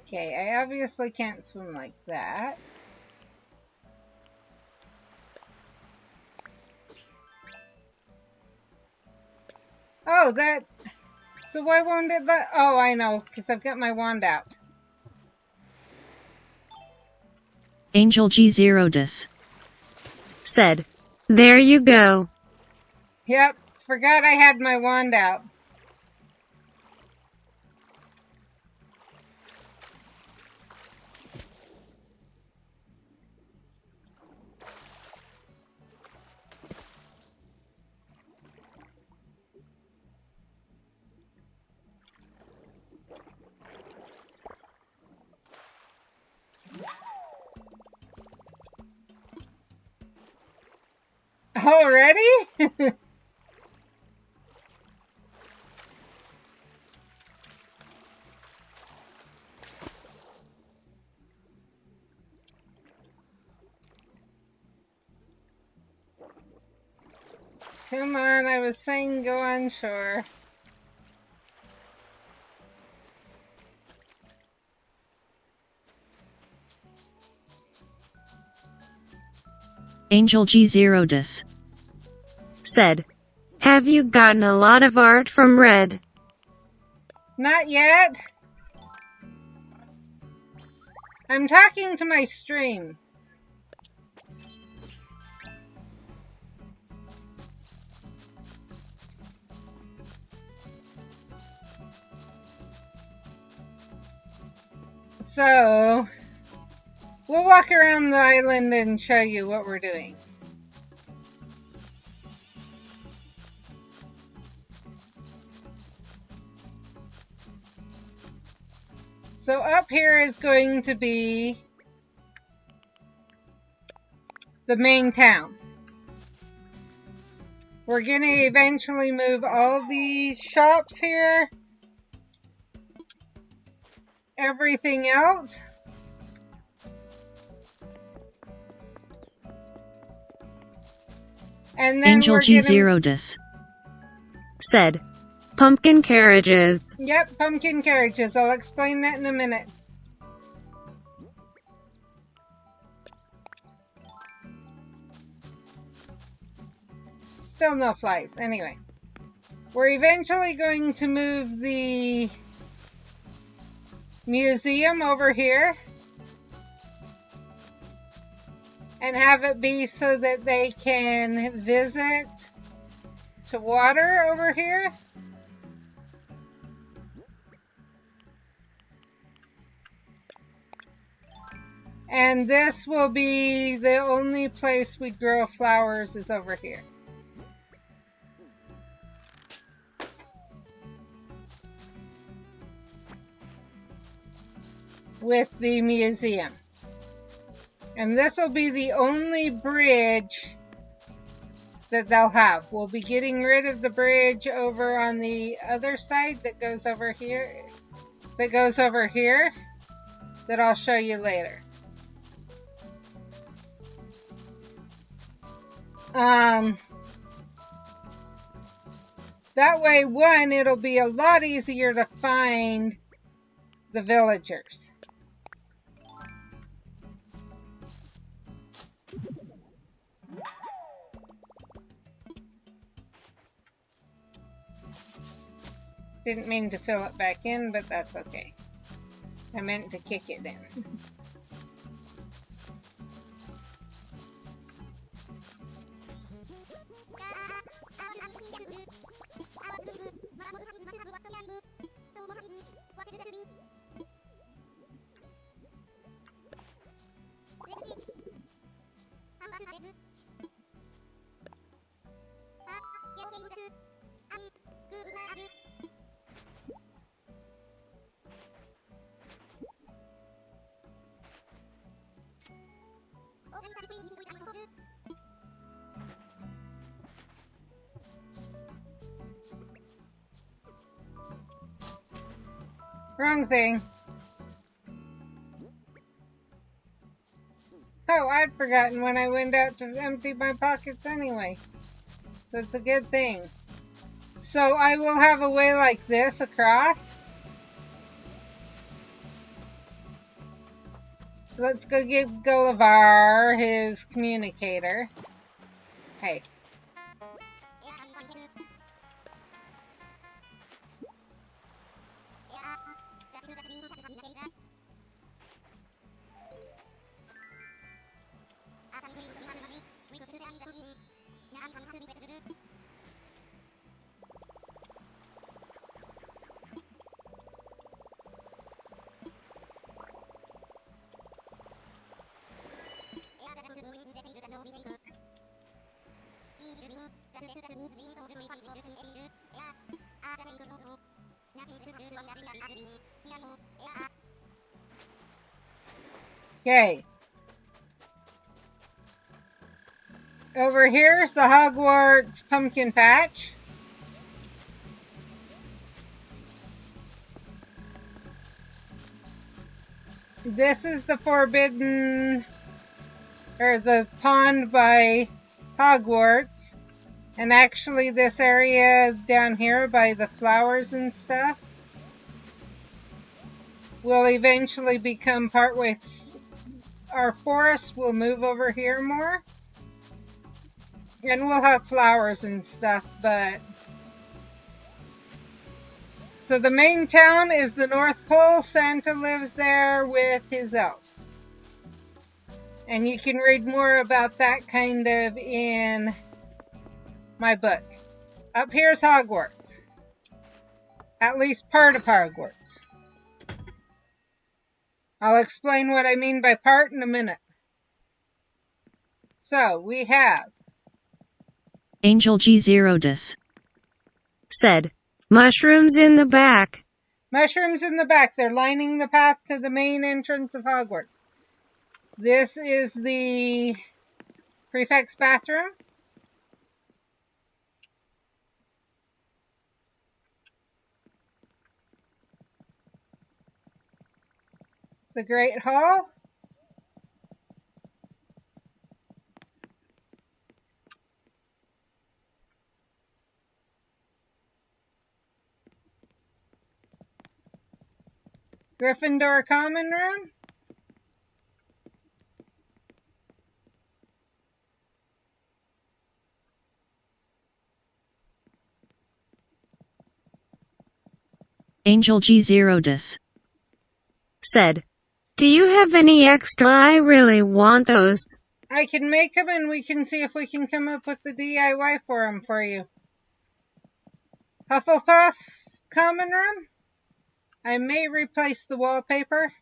Okay, I obviously can't swim like that. Oh, that... So why won't it let... Oh, I know, because I've got my wand out. Angel G0dis. Said. There you go. Yep, forgot I had my wand out. Already? Come on, I was saying go on shore. Angel G0dis. Said. Have you gotten a lot of art from Red? Not yet. I'm talking to my stream. So, we'll walk around the island and show you what we're doing. So up here is going to be the main town. We're going to eventually move all these shops here. Everything else. And then Angel we're gonna... G0dis. Said. Pumpkin carriages. Yep, pumpkin carriages. I'll explain that in a minute. Still no flies. Anyway. We're eventually going to move the museum over here. And have it be so that they can visit to water over here. And this will be the only place we grow flowers is over here. With the museum. And this will be the only bridge that they'll have. We'll be getting rid of the bridge over on the other side that goes over here. That I'll show you later. That way, one, it'll be a lot easier to find the villagers. Didn't mean to fill it back in, but that's okay. I meant to kick it in. Wrong thing. Oh, I'd forgotten when I went out to empty my pockets anyway. So it's a good thing. So I will have a way like this across. Let's go give Gullivar his communicator. Hey. Okay. Over here's the Hogwarts pumpkin patch. This is the forbidden, or the pond by Hogwarts. And actually this area down here by the flowers and stuff will eventually become partway. Our forest will move over here more. And we'll have flowers and stuff, but... So the main town is the North Pole. Santa lives there with his elves. And you can read more about that kind of in my book. Up here's Hogwarts. At least part of Hogwarts. I'll explain what I mean by part in a minute. So, we have Angel G0dis said, mushrooms in the back. Mushrooms in the back. They're lining the path to the main entrance of Hogwarts. This is the prefect's bathroom. The Great Hall. Gryffindor Common Room. Angel G0dis said, do you have any extra? I really want those. I can make them and we can see if we can come up with the DIY for them for you. Hufflepuff Common Room. I may replace the wallpaper.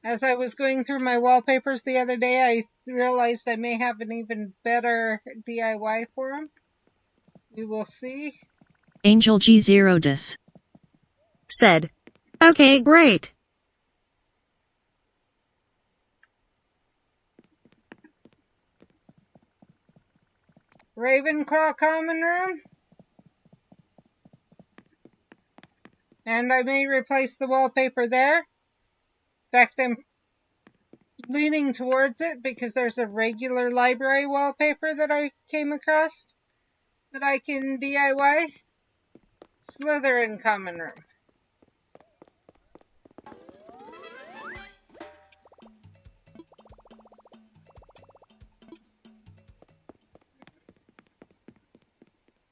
As I was going through my wallpapers the other day, I realized I may have an even better DIY for them. We will see. Angel G0dis said, okay, great. Ravenclaw Common Room. And I may replace the wallpaper there. In fact, I'm leaning towards it because there's a regular library wallpaper that I came across. that I can DIY. Slytherin common room.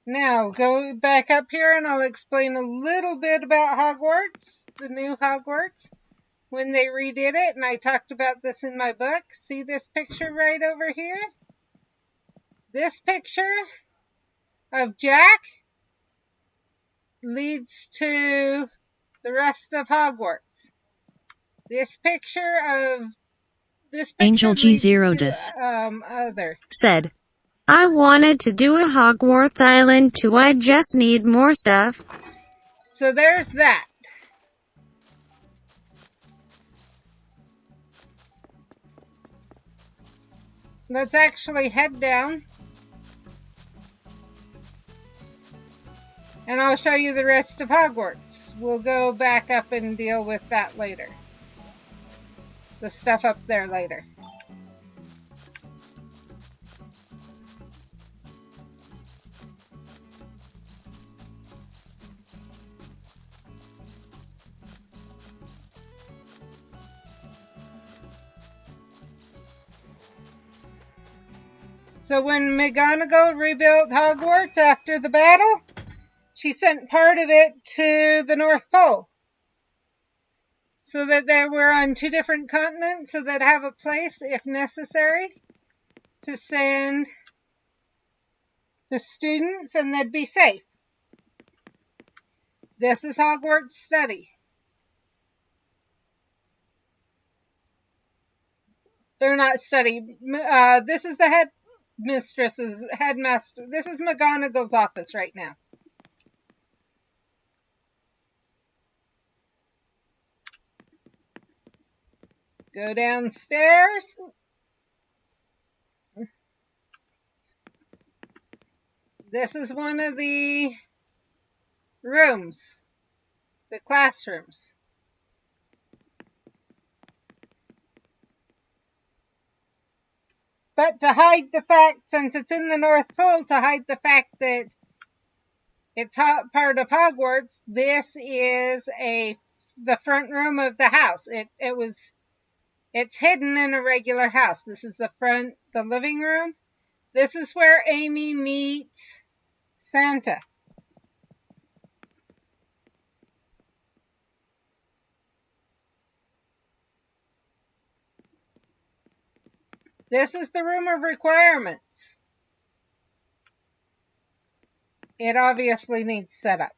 Now, go back up here and I'll explain a little bit about Hogwarts, the new Hogwarts, when they redid it, and I talked about this in my book. See this picture right over here? This picture of Jack leads to the rest of Hogwarts. This picture Angel leads G0 to dis. other. Said, I wanted to do a Hogwarts Island too, I just need more stuff. So there's that. Let's actually head down. And I'll show you the rest of Hogwarts. We'll go back up and deal with that later. The stuff up there later. So when McGonagall rebuilt Hogwarts after the battle, she sent part of it to the North Pole. So that they were on 2 different continents, so they'd have a place, if necessary, to send the students and they'd be safe. This is Hogwarts study. They're not study. This is the headmaster. This is McGonagall's office right now. Go downstairs. This is one of the rooms, the classrooms. But to hide the fact, since it's in the North Pole, to hide the fact that it's part of Hogwarts, this is the front room of the house. It's hidden in a regular house. This is the living room. This is where Amy meets Santa. This is the room of requirements. It obviously needs setup.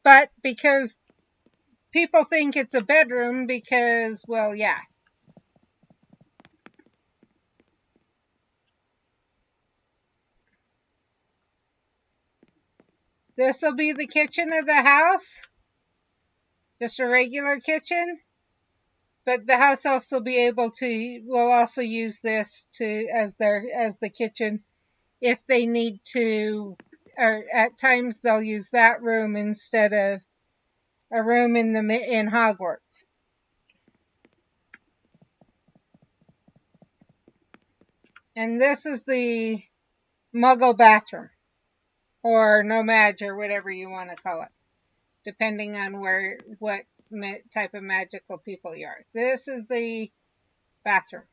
But because people think it's a bedroom because, well, yeah. This will be the kitchen of the house. Just a regular kitchen. But the house elves will also use this as the kitchen if they need to, or at times they'll use that room instead of a room in Hogwarts. And this is the Muggle bathroom, or No-Maj, or whatever you want to call it, depending on what type of magical people you are. This is the bathroom.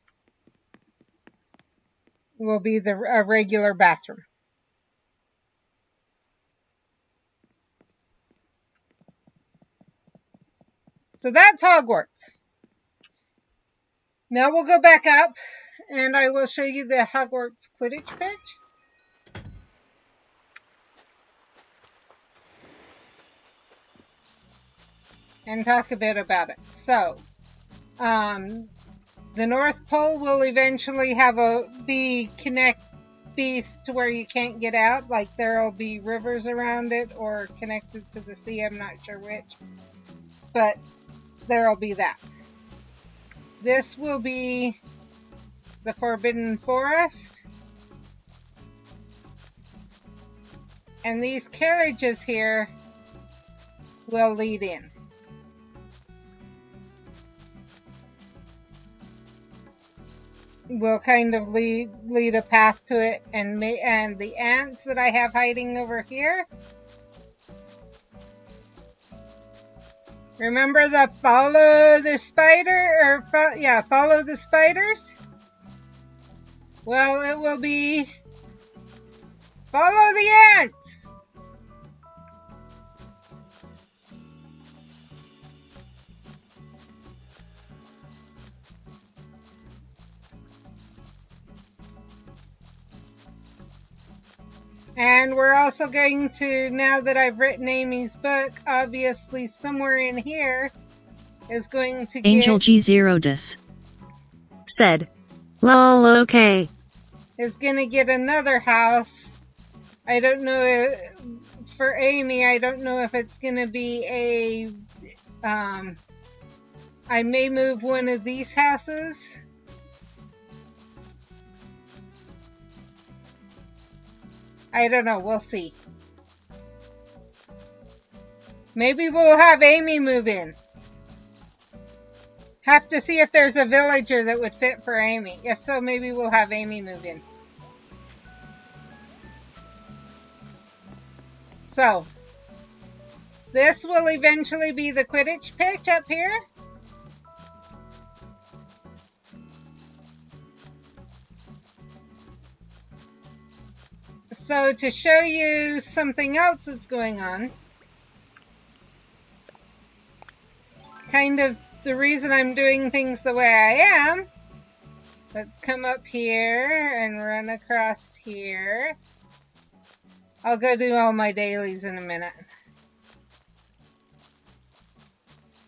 Will be a regular bathroom. So that's Hogwarts. Now we'll go back up and I will show you the Hogwarts Quidditch pitch. And talk a bit about it. So, the North Pole will eventually be to where you can't get out. Like there'll be rivers around it or connected to the sea. I'm not sure which. But there'll be that. This will be the Forbidden Forest. And these carriages here will lead in. will kind of lead a path to it, and the ants that I have hiding over here. Remember the follow the spider, or follow the spiders? Well, it will be follow the ants. And we're also going to, now that I've written Amy's book, obviously somewhere in here is going to Angel get, G0dis said, lol, okay. is going to get another house. I don't know for Amy, I don't know if it's going to be a, I may move one of these houses. I don't know, we'll see. Maybe we'll have Amy move in. Have to see if there's a villager that would fit for Amy. If so, maybe we'll have Amy move in. So, this will eventually be the Quidditch pitch up here. So, to show you something else that's going on, kind of the reason I'm doing things the way I am, let's come up here and run across here. I'll go do all my dailies in a minute.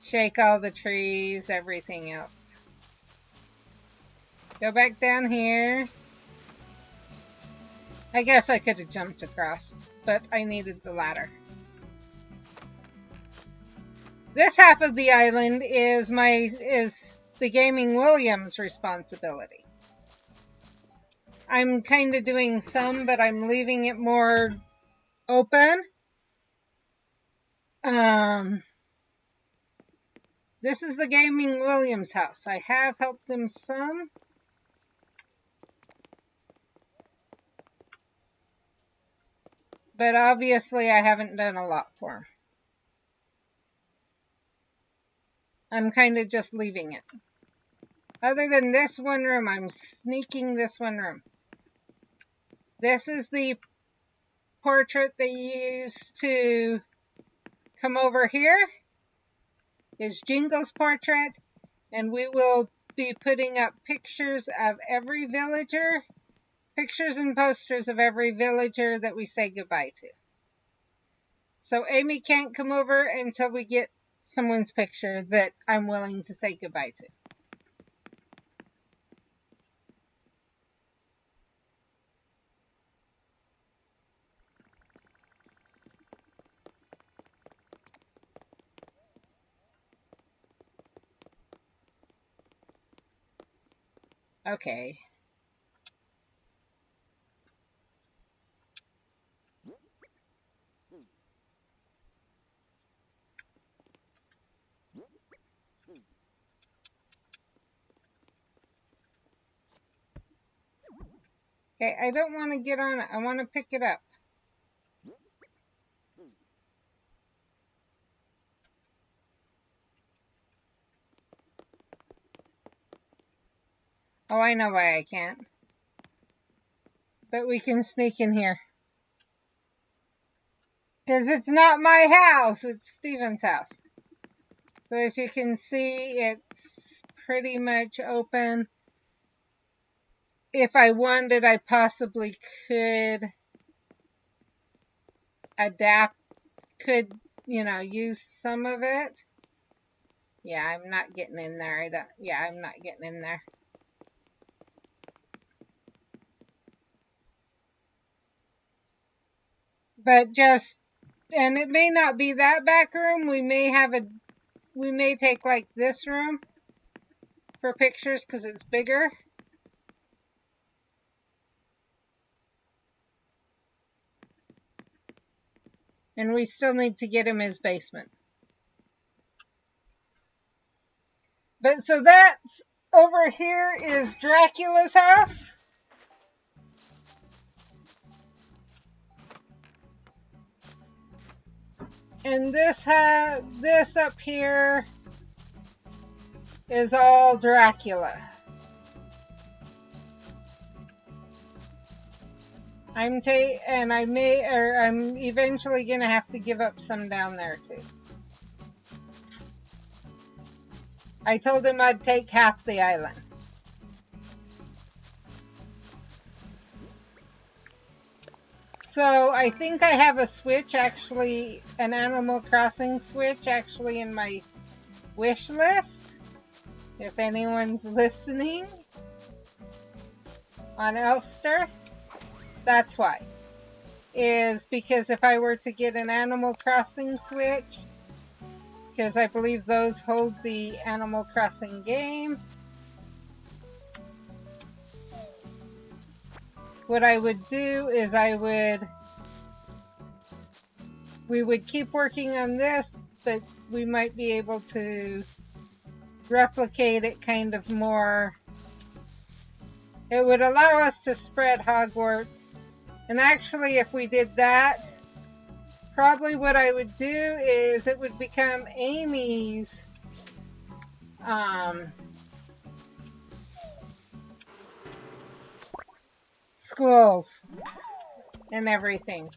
Shake all the trees, everything else. Go back down here. I guess I could have jumped across, but I needed the ladder. This half of the island is the Gaming Williams responsibility. I'm kind of doing some, but I'm leaving it more open. This is the Gaming Williams house. I have helped him some. But obviously I haven't done a lot for him. I'm kind of just leaving it. Other than this one room, I'm sneaking this one room. This is the portrait they used to come over here. Is Jingle's portrait. And we will be putting up pictures of every villager. Pictures and posters of every villager that we say goodbye to. So Amy can't come over until we get someone's picture that I'm willing to say goodbye to. Okay. Okay, I don't want to get on it. I want to pick it up. Oh, I know why I can't. But we can sneak in here. Because it's not my house, it's Steven's house. So as you can see, it's pretty much open. If I wanted, I possibly could adapt, use some of it. Yeah, I'm not getting in there. I'm not getting in there. But and it may not be that back room. We may take like this room for pictures because it's bigger. And we still need to get him his basement. But so that's Over here is Dracula's house. And this up here is all Dracula. I'm eventually gonna have to give up some down there too. I told him I'd take half the island. So I think I have a Switch, actually, an Animal Crossing Switch, actually, in my wish list. If anyone's listening on Elster, that's why. Is because if I were to get an Animal Crossing Switch, because I believe those hold the Animal Crossing game, what I would do is we would keep working on this, but we might be able to replicate it kind of more. It would allow us to spread Hogwarts. And actually, if we did that, probably what I would do is it would become Amy's schools and everything.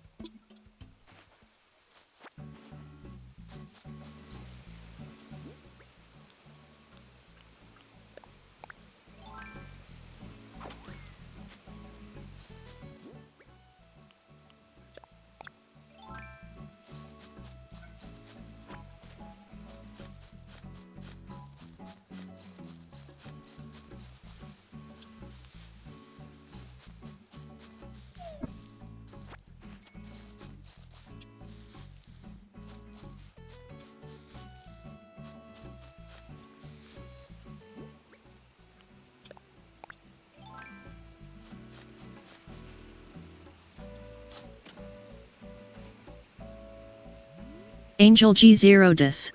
Angel G0dis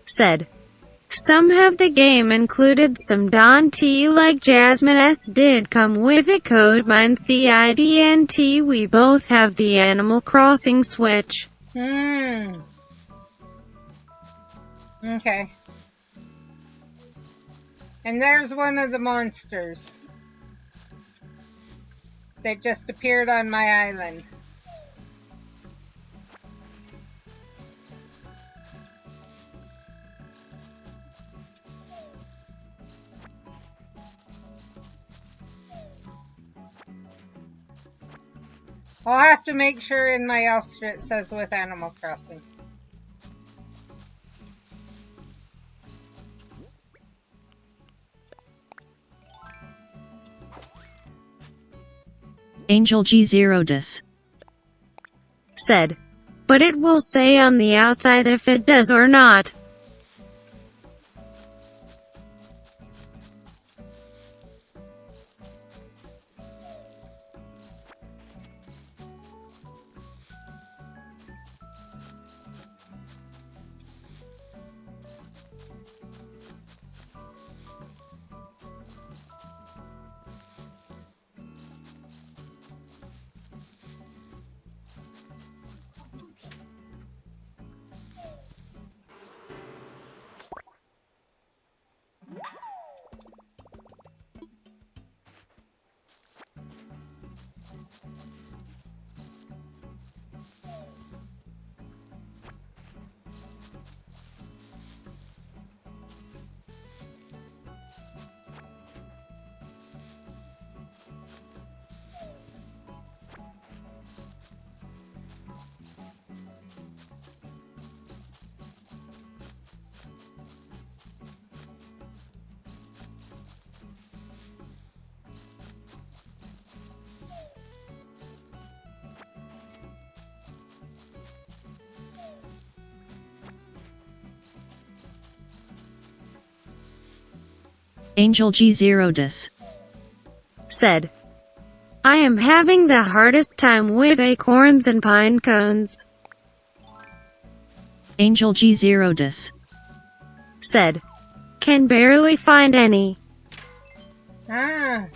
said, "Some have the game included some Dante like Jasmine S did come with it code mine's DIDNT we both have the Animal Crossing Switch." Okay. And there's one of the monsters that just appeared on my island. I'll have to make sure in my Elster it says with Animal Crossing. Angel G0dis said, "But it will say on the outside if it does or not." Angel G0dis said, "I am having the hardest time with acorns and pine cones." Angel G0dis said, can barely find any. Ah.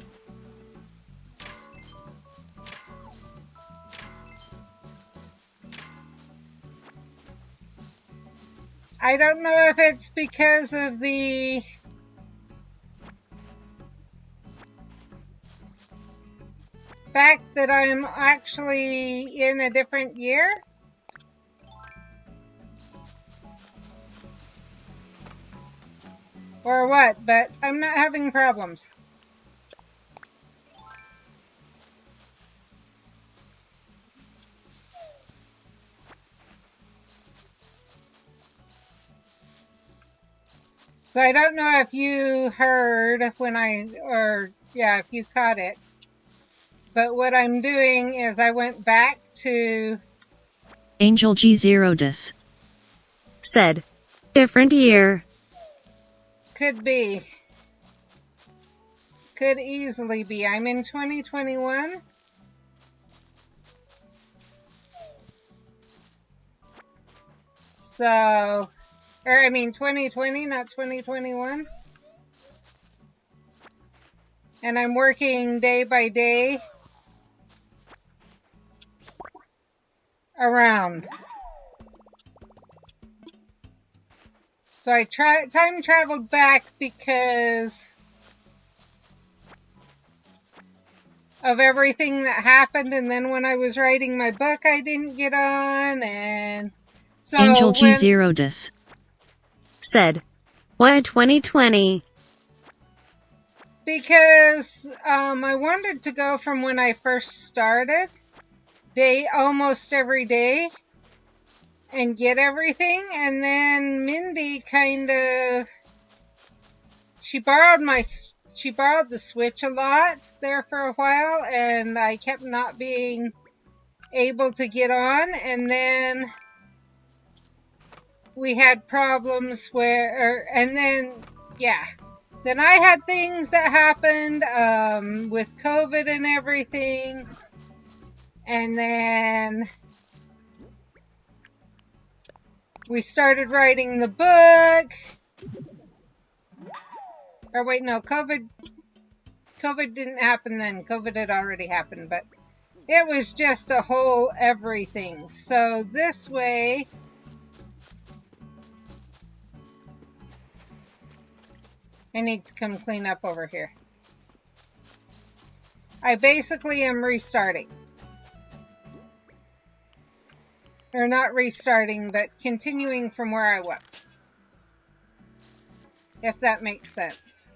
I don't know if it's because of the fact that I'm actually in a different year. Or what, but I'm not having problems. So I don't know if you heard when if you caught it. But what I'm doing is I went back to Angel G0dis said. Different year. could be. Could easily be. I'm in 2021. So, 2020, not 2021. And I'm working day by day around. So I time traveled back because of everything that happened, and then when I was writing my book I didn't get on, and so Angel G0dis said. Why 2020? Because I wanted to go from when I first started, almost every day, and get everything, and then Mindy she borrowed the Switch a lot there for a while, and I kept not being able to get on, and then we had problems then I had things that happened with COVID and everything, and then we started writing the book. Or wait, no, COVID didn't happen then. COVID had already happened, but it was just a whole everything. So this way, I need to come clean up over here. I basically am restarting. Or not restarting, but continuing from where I was. If that makes sense.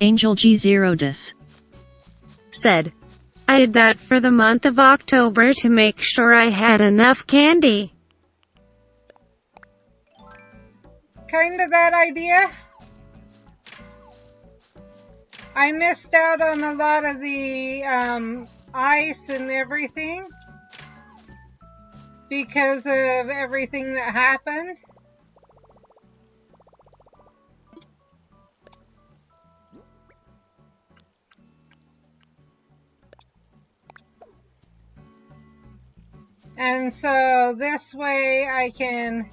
Angel G0dis said. I did that for the month of October to make sure I had enough candy. Kinda that idea. I missed out on a lot of the ice and everything because of everything that happened. And so this way I can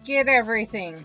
get everything.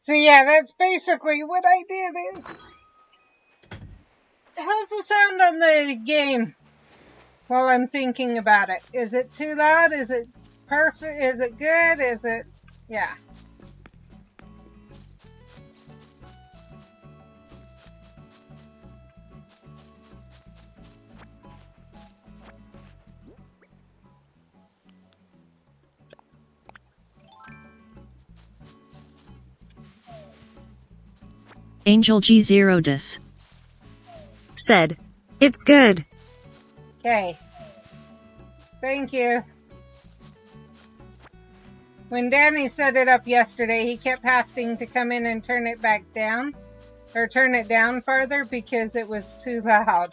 So yeah, that's basically what I did. Is how's the sound on the game while I'm thinking about it? Is it too loud? Is it perfect? Is it good? Is it, yeah. Angel G0 dis. Said. It's good. Okay. Thank you. When Danny set it up yesterday, he kept having to come in and turn it back down, or turn it down farther because it was too loud.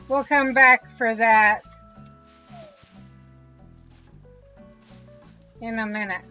We'll come back for that in a minute.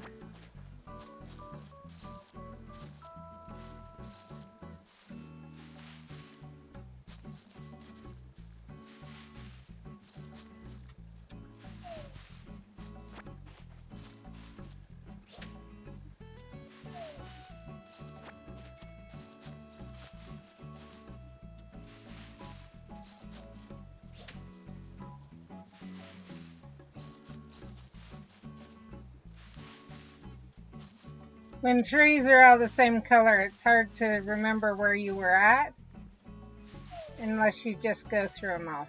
When trees are all the same color, it's hard to remember where you were at unless you just go through them all.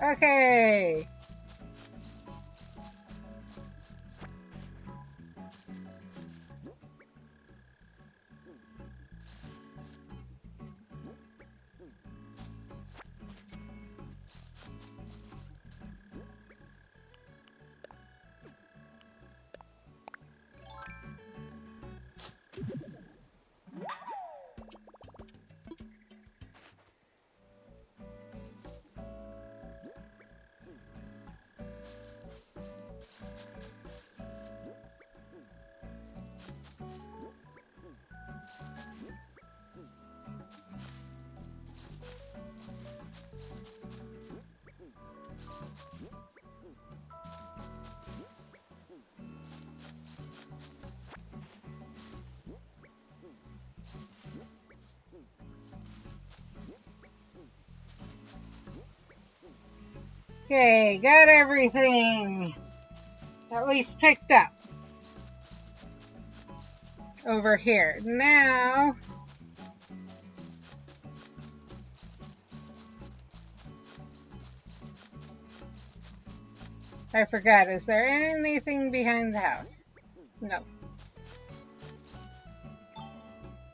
Okay. Okay, got everything at least picked up over here. Now, I forgot, is there anything behind the house? No.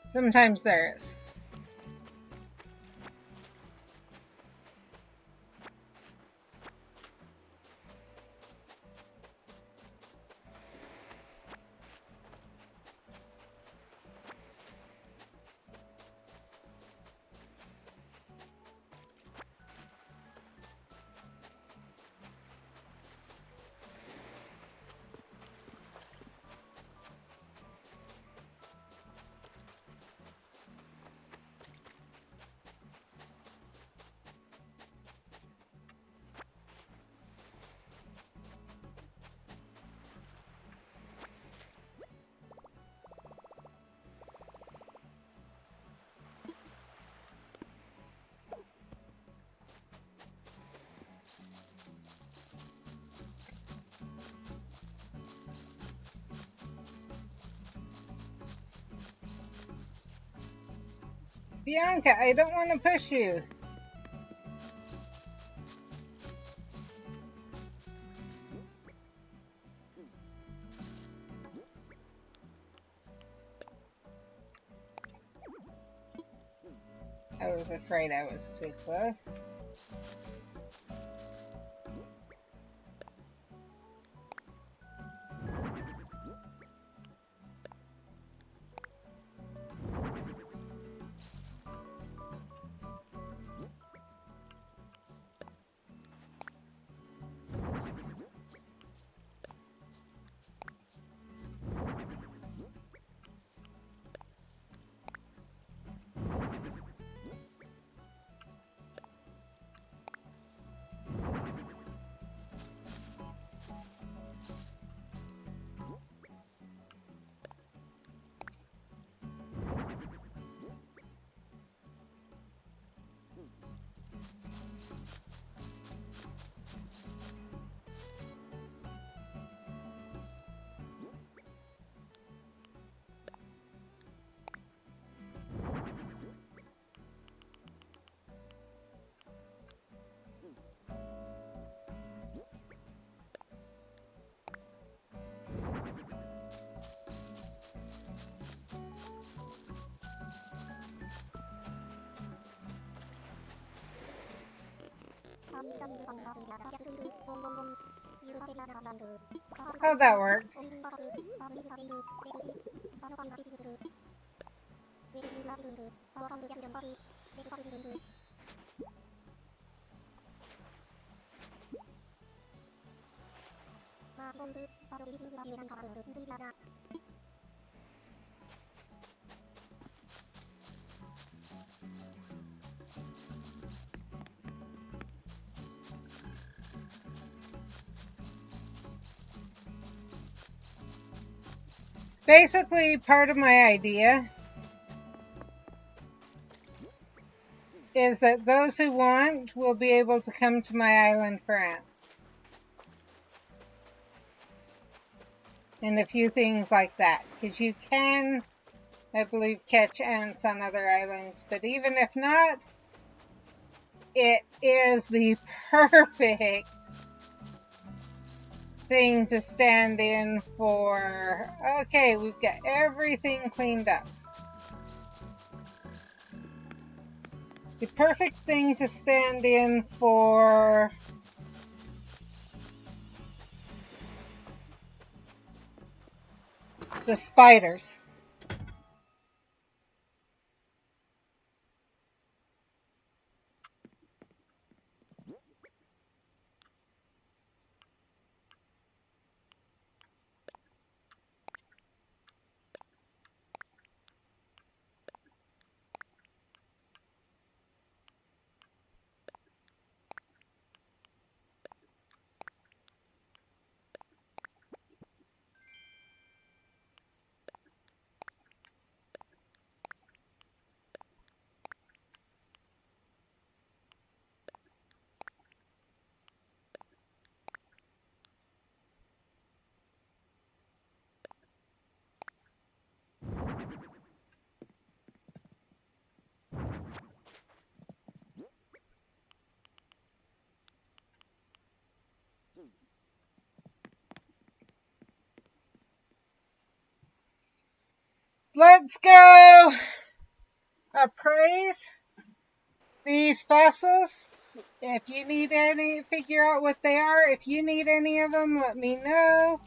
Sometimes there is. Bianca, I don't want to push you. I was afraid I was too close. Oh, that works. Basically, part of my idea is that those who want will be able to come to my island for ants. And a few things like that. Because you can, I believe, catch ants on other islands. But even if not, it is the perfect thing to stand in for. Okay, we've got everything cleaned up. The perfect thing to stand in for the spiders. Let's go appraise these fossils. If you need any, figure out what they are. If you need any of them, let me know.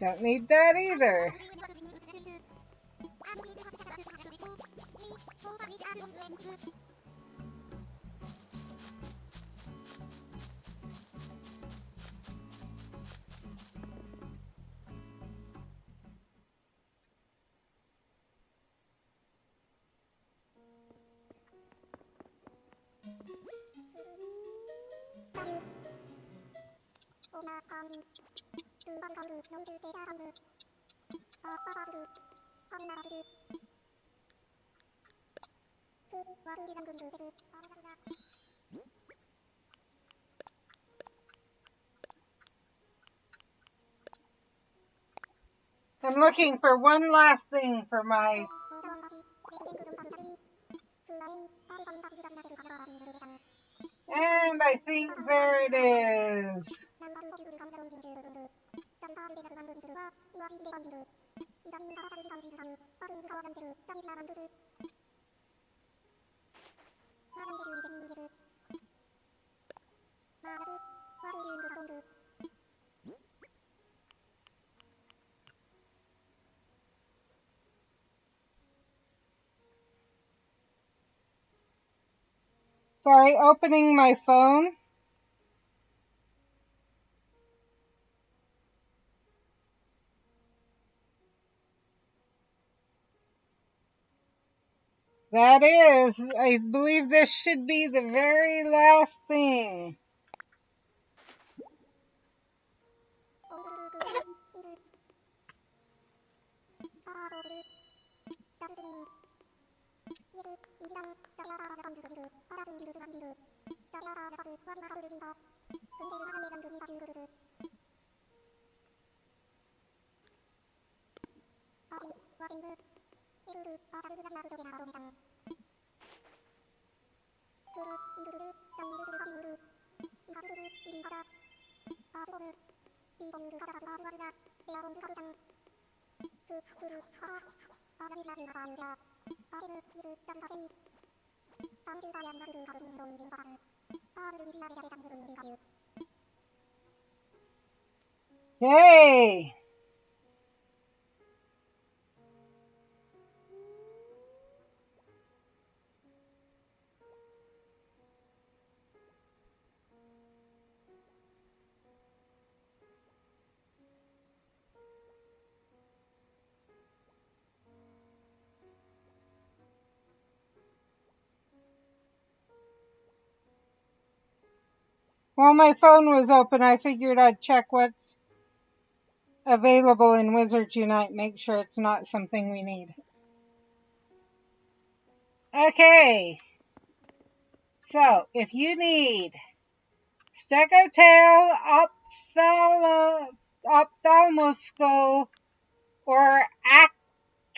Don't need that either. I'm looking for one last thing for my... And I think there it is. Sorry, opening my phone. That is, I believe this should be the very last thing. Yay! While my phone was open, I figured I'd check what's available in Wizards Unite, make sure it's not something we need. Okay, so if you need Stegotail, Ophthalmoskull, or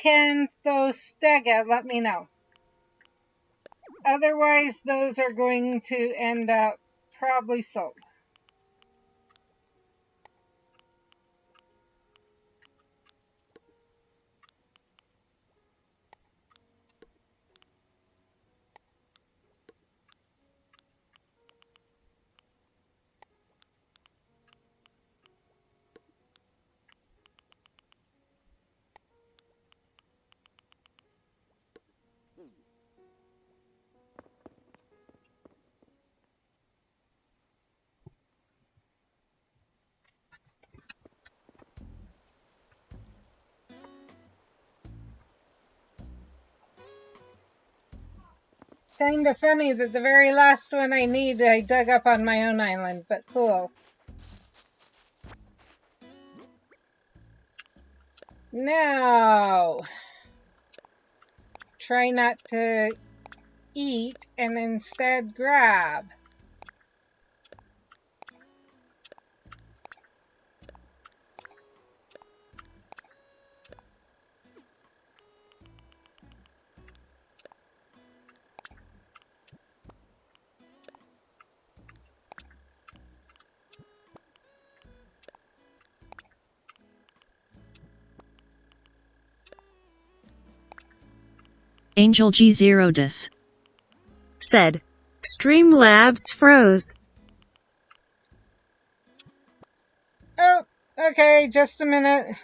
Acanthostega, let me know. Otherwise, those are going to end up probably sold. Kind of funny that the very last one I need I dug up on my own island, but cool. Now, try not to eat and instead grab. Angel G0 dis. Said. Streamlabs froze. Oh, okay, just a minute.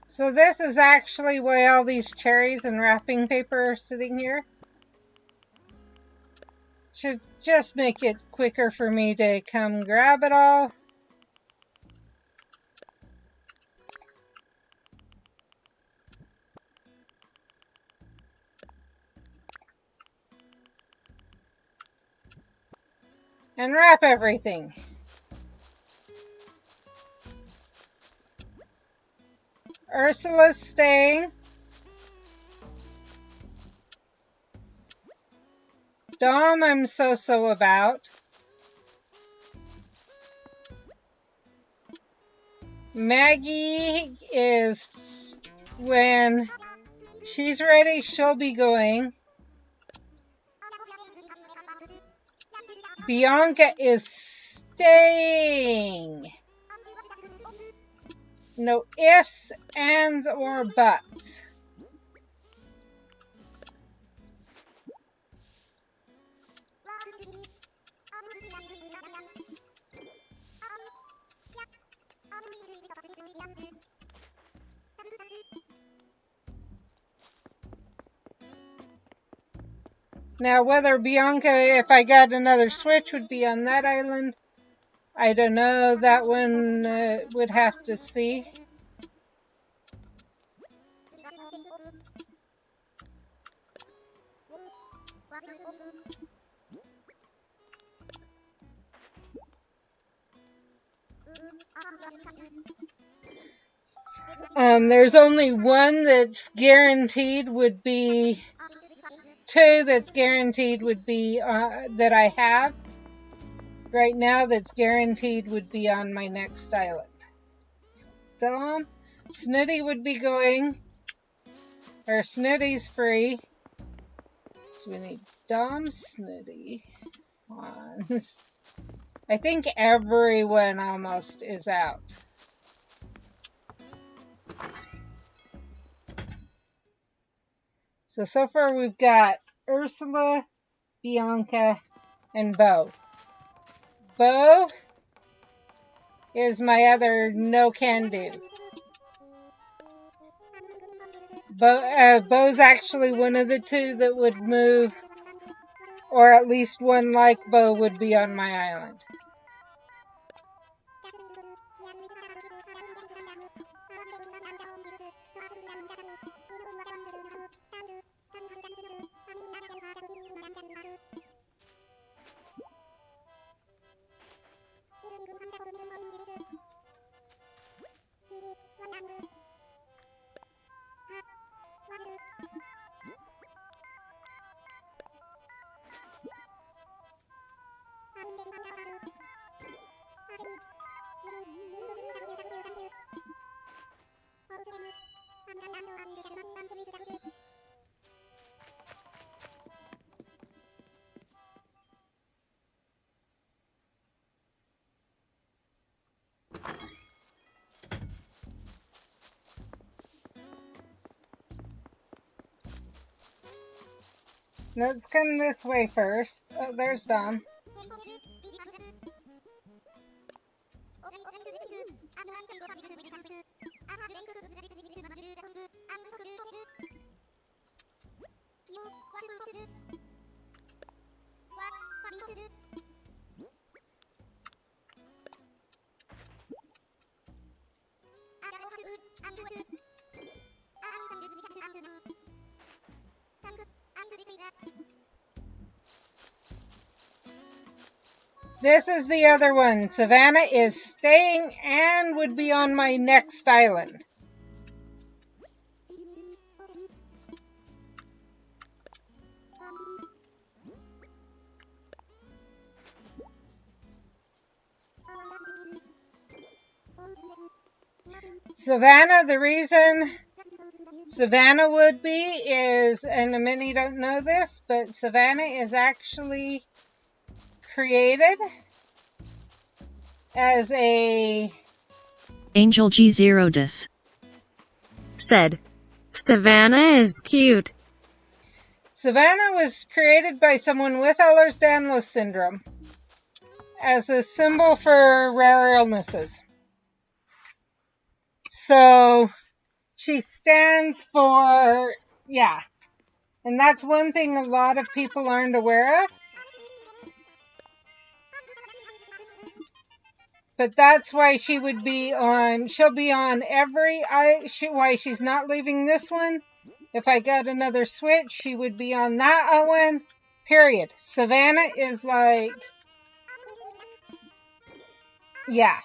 So this is actually why all these cherries and wrapping paper are sitting here. Should just make it quicker for me to come grab it all. And wrap everything. Ursula's staying. Dom, I'm so about. Maggie is, when she's ready, she'll be going. Bianca is staying. No ifs, ands, or buts. Now, whether Bianca, if I got another switch, would be on that island, I don't know. That one would have to see. There's only one that's guaranteed would be, two that's guaranteed would be, that I have right now that's guaranteed would be on my next island. Dom, Snitty would be going, or Snitty's free. So we need Dom, Snitty, Hans. I think everyone almost is out. So far we've got Ursula, Bianca, and Bo. Bo is my other no-can-do. Bo's actually one of the two that would move, or at least one like Bo would be on my island. Let's come this way first. Oh, there's Dom. This is the other one. Savannah is staying and would be on my next island. Savannah, the reason Savannah would be is, and many don't know this, but Savannah is actually created as a Angel G0 dis. Said. Savannah is cute. Savannah was created by someone with Ehlers-Danlos syndrome as a symbol for rare illnesses. So she stands for, yeah. And that's one thing a lot of people aren't aware of. But that's why she would be on, she'll be on why she's not leaving this one. If I got another switch, she would be on that one, period. Savannah is like, yeah.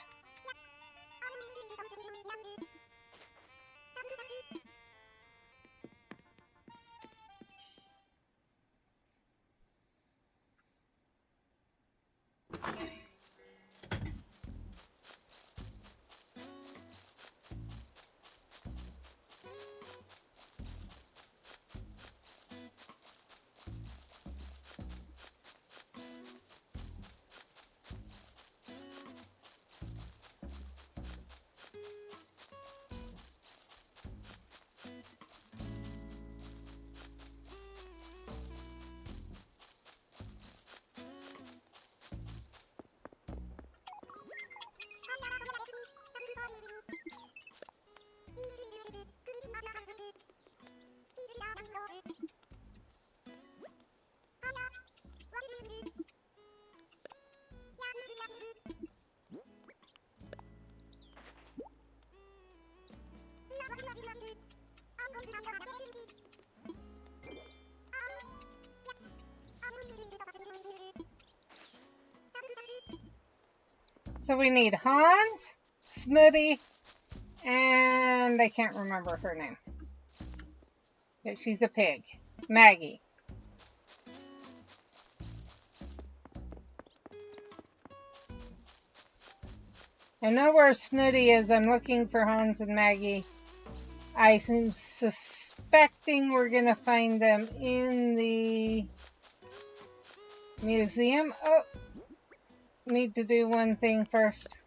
So we need Hans, Snooty, and I can't remember her name. But she's a pig. Maggie. I know where Snooty is. I'm looking for Hans and Maggie. I'm suspecting we're going to find them in the museum. Oh, need to do one thing first.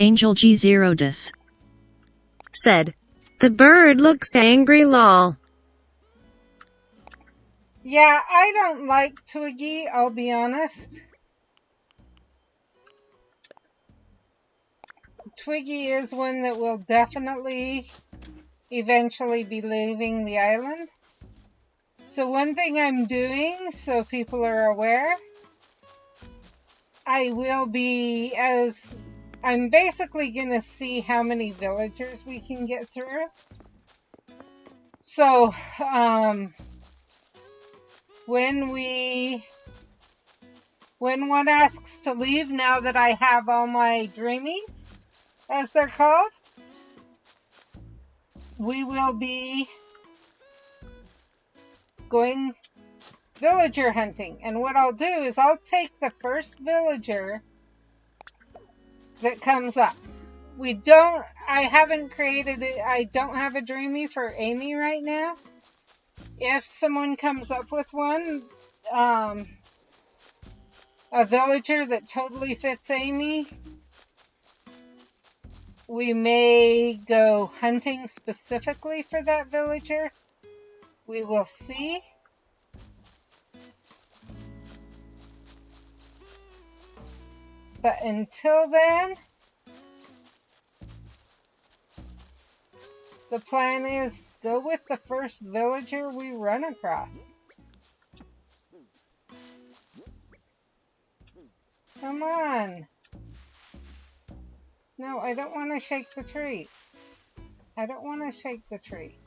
Angel G0 dis. Said. The bird looks angry lol. Yeah, I don't like Twiggy, I'll be honest. Twiggy is one that will definitely eventually be leaving the island. So one thing I'm doing, so people are aware, I will be, as I'm basically going to see how many villagers we can get through. So, when one asks to leave, now that I have all my dreamies, as they're called, we will be going villager hunting. And what I'll do is I'll take the first villager that comes up. I haven't created it, I don't have a dreamie for Amy right now. If someone comes up with one, a villager that totally fits Amy, we may go hunting specifically for that villager. We will see. But until then, the plan is go with the first villager we run across. Come on. No, I don't want to shake the tree. I don't want to shake the tree.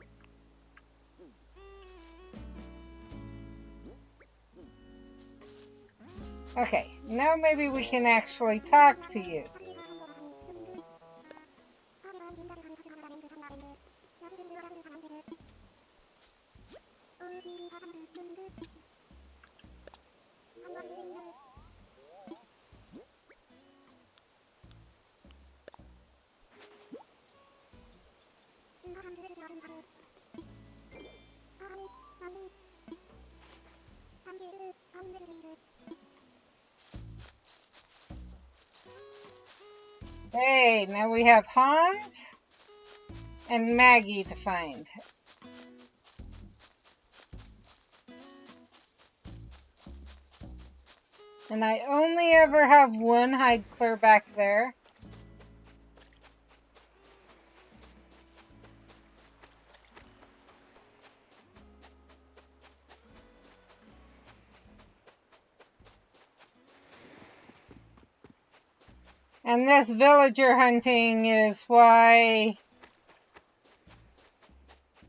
Okay, now maybe we can actually talk to you. Hey, now we have Hans and Maggie to find. And I only ever have one hide clear back there. And this villager hunting is why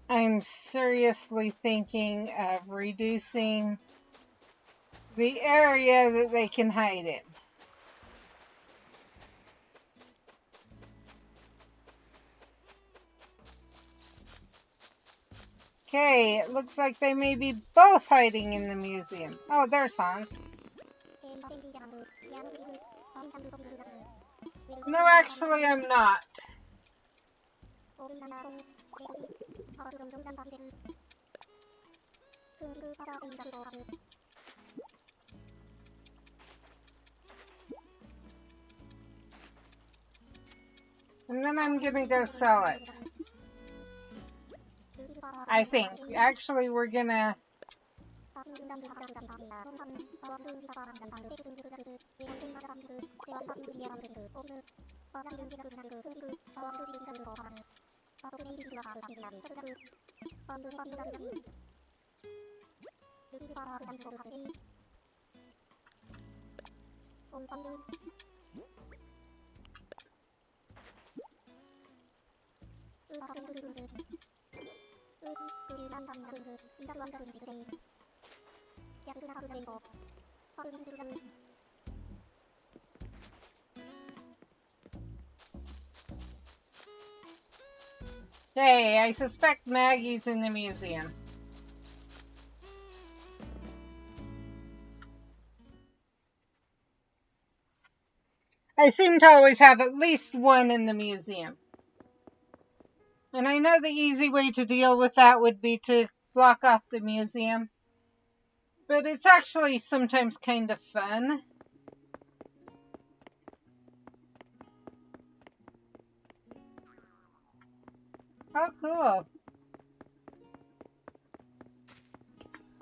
I'm seriously thinking of reducing the area that they can hide in. Okay, it looks like they may be both hiding in the museum. Oh, there's Hans. No, actually, I'm not. And then I'm gonna go sell it. I think. Actually, we're gonna... Hey, I suspect Maggie's in the museum. I seem to always have at least one in the museum. And I know the easy way to deal with that would be to block off the museum. But it's actually sometimes kind of fun. Oh, cool.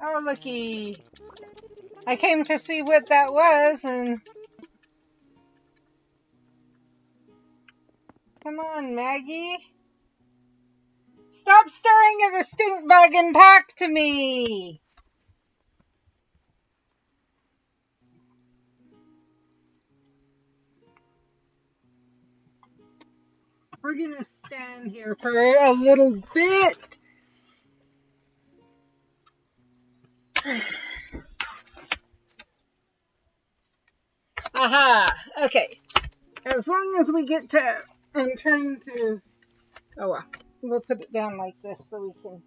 Oh, looky. I came to see what that was, and... Come on, Maggie. Stop staring at the stink bug and talk to me! We're gonna stand here for a little bit. Aha! Okay. As long as we get to... I'm trying to... Oh well. We'll put it down like this so we can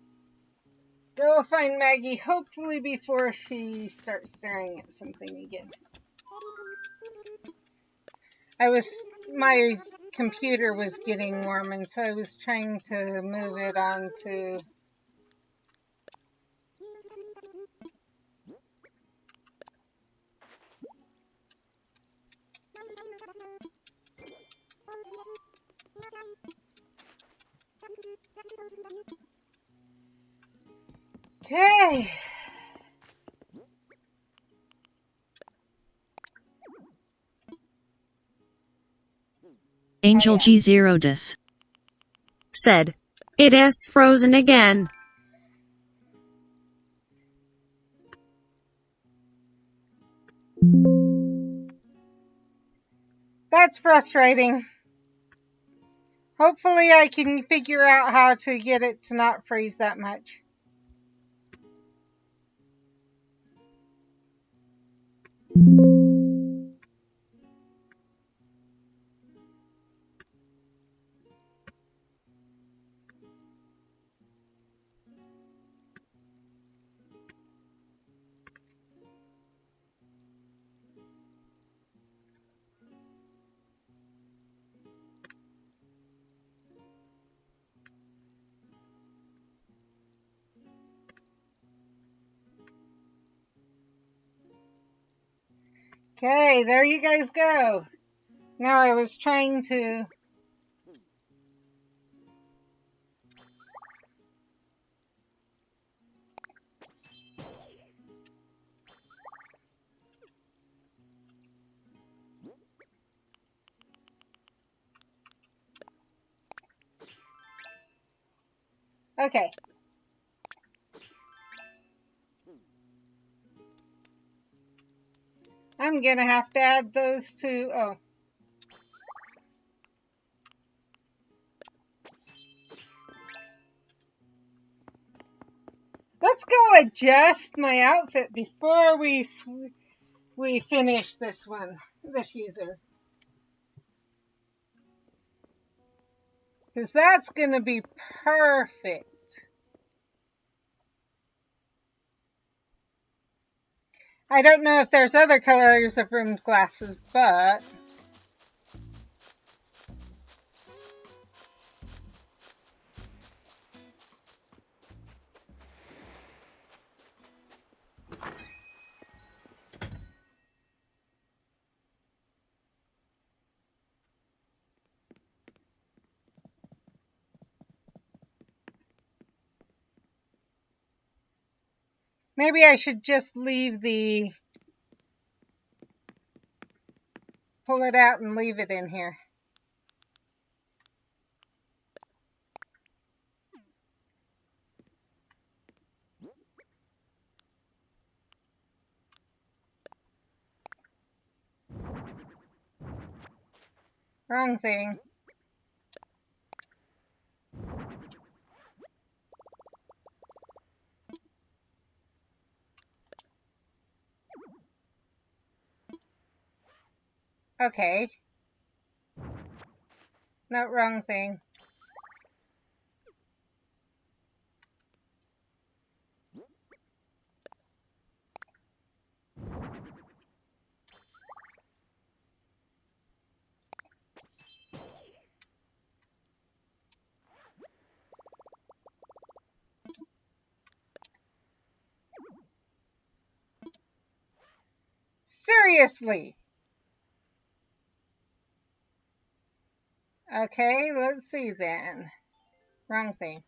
go find Maggie, hopefully before she starts staring at something again. My computer was getting warm, and so I was trying to move it on to... Okay. Angel G0 dis. Said. It is frozen again. That's frustrating. Hopefully I can figure out how to get it to not freeze that much. Okay, there you guys go. Now I was trying to... Okay. I'm gonna have to add those to... Oh. Let's go adjust my outfit before we finish this one, this user. Because that's gonna be perfect. I don't know if there's other colors of rimmed glasses, but... maybe I should just leave the... pull it out and leave it in here. Wrong thing. Okay. No, wrong thing. Seriously. Okay, let's see then. Wrong thing.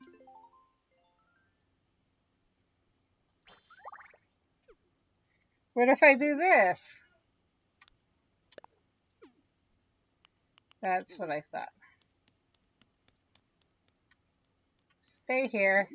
What if I do this? That's what I thought. Stay here.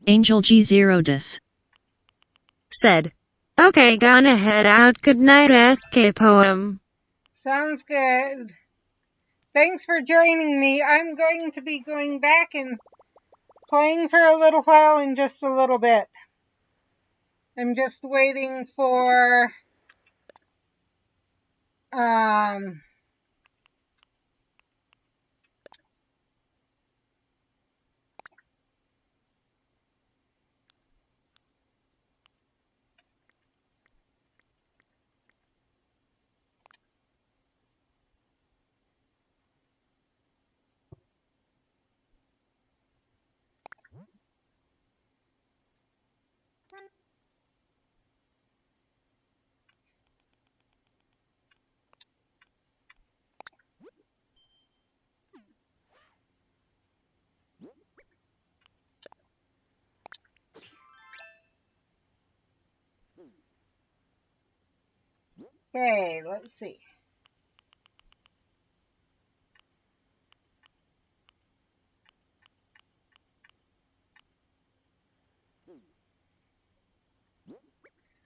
Angel G0dis. Said. Okay, gonna head out. Good night, SK Poem. Sounds good. Thanks for joining me. I'm going to be going back and playing for a little while in just a little bit. I'm just waiting for Okay, let's see.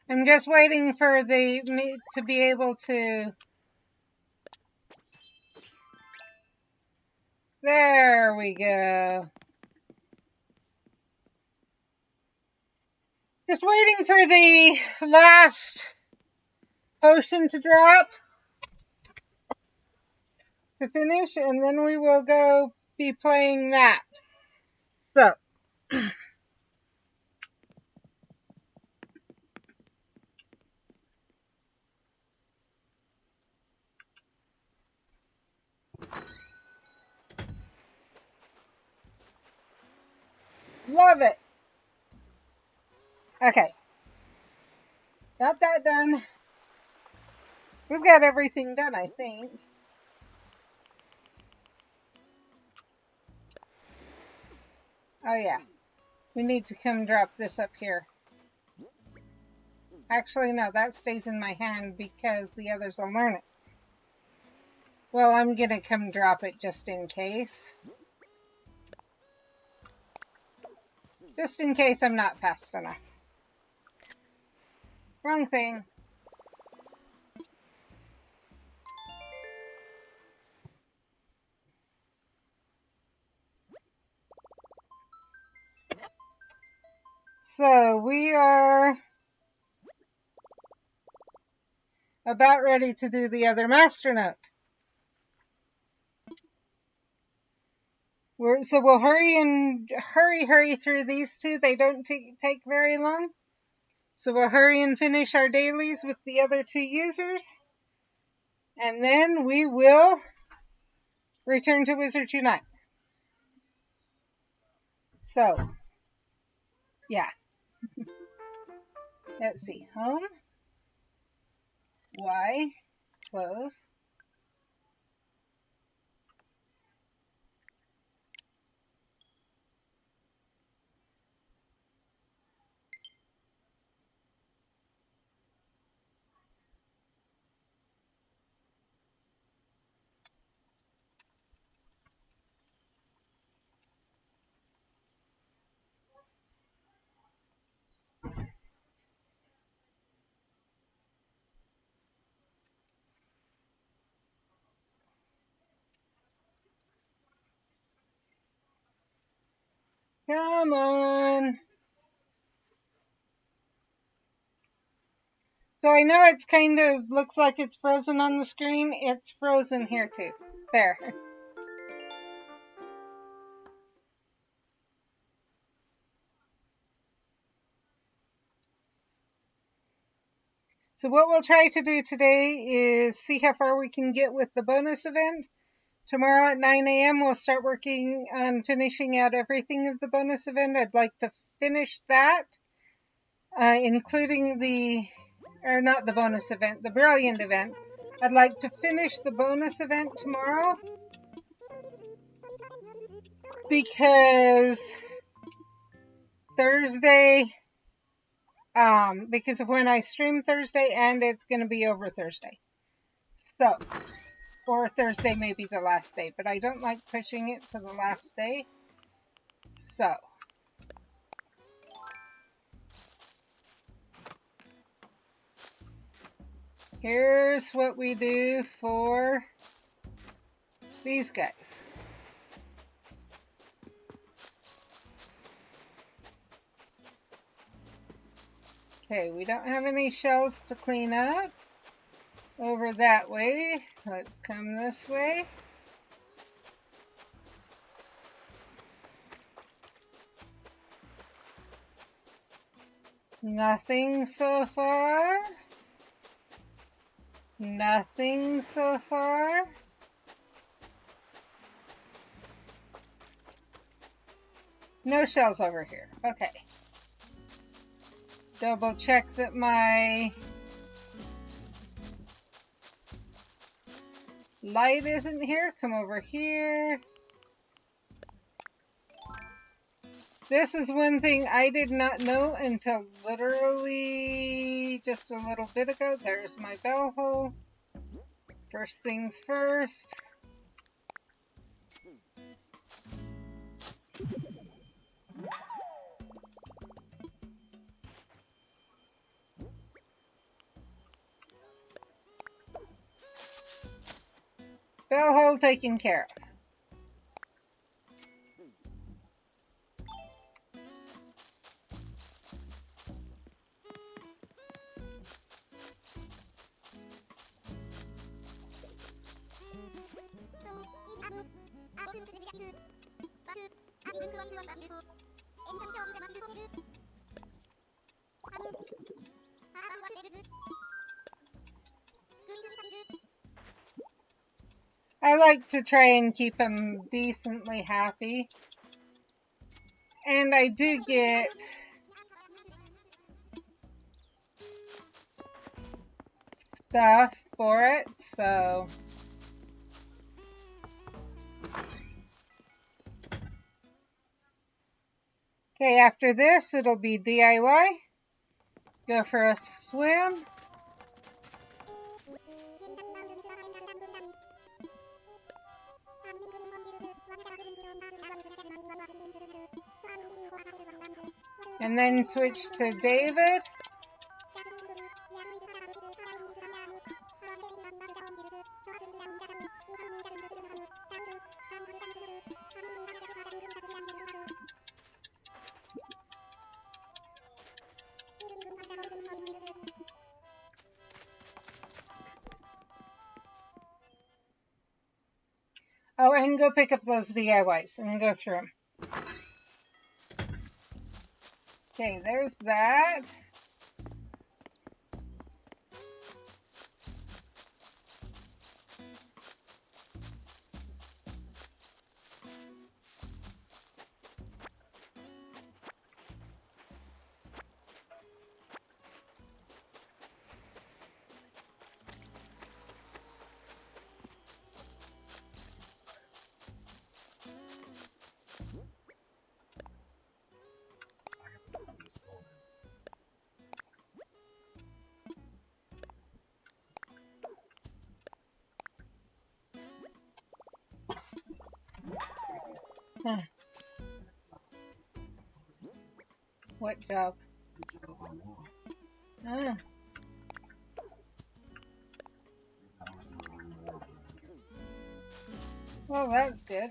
I'm just waiting for me to be able to. There we go. Just waiting for the last potion to drop to finish, and then we will go be playing that. So. Love it. Okay. Got that done. We've got everything done, I think. Oh yeah. We need to come drop this up here. Actually, no, that stays in my hand because the others will learn it. Well, I'm gonna come drop it just in case. Just in case I'm not fast enough. Wrong thing. So, we are about ready to do the other master note. So we'll hurry through these two. They don't take very long. So we'll hurry and finish our dailies with the other two users. And then we will return to Wizards Unite. So, yeah. Let's see. Home. Y. Close. Come on. So I know it's kind of looks like it's frozen on the screen. It's frozen here too. There. So what we'll try to do today is see how far we can get with the bonus event. Tomorrow at 9 a.m. we'll start working on finishing out everything of the bonus event. I'd like to finish that, including not the bonus event, the Brilliant event. I'd like to finish the bonus event tomorrow because Thursday, because of when I stream Thursday, and it's going to be over Thursday. So, or Thursday may be the last day, but I don't like pushing it to the last day. So, here's what we do for these guys. Okay, we don't have any shells to clean up over that way. Let's come this way. Nothing so far. Nothing so far. No shells over here. Okay. Double check that my light isn't here. Come over here. This is one thing I did not know until literally just a little bit ago. There's my bell hole. First things first. Bell hole taken care of. I like to try and keep them decently happy. And I do get stuff for it, so okay, after this it'll be DIY. Go for a swim. And then switch to David. Oh, and go pick up those DIYs and go through them. Okay, there's that. Huh. What job? Ah. Well, that's good.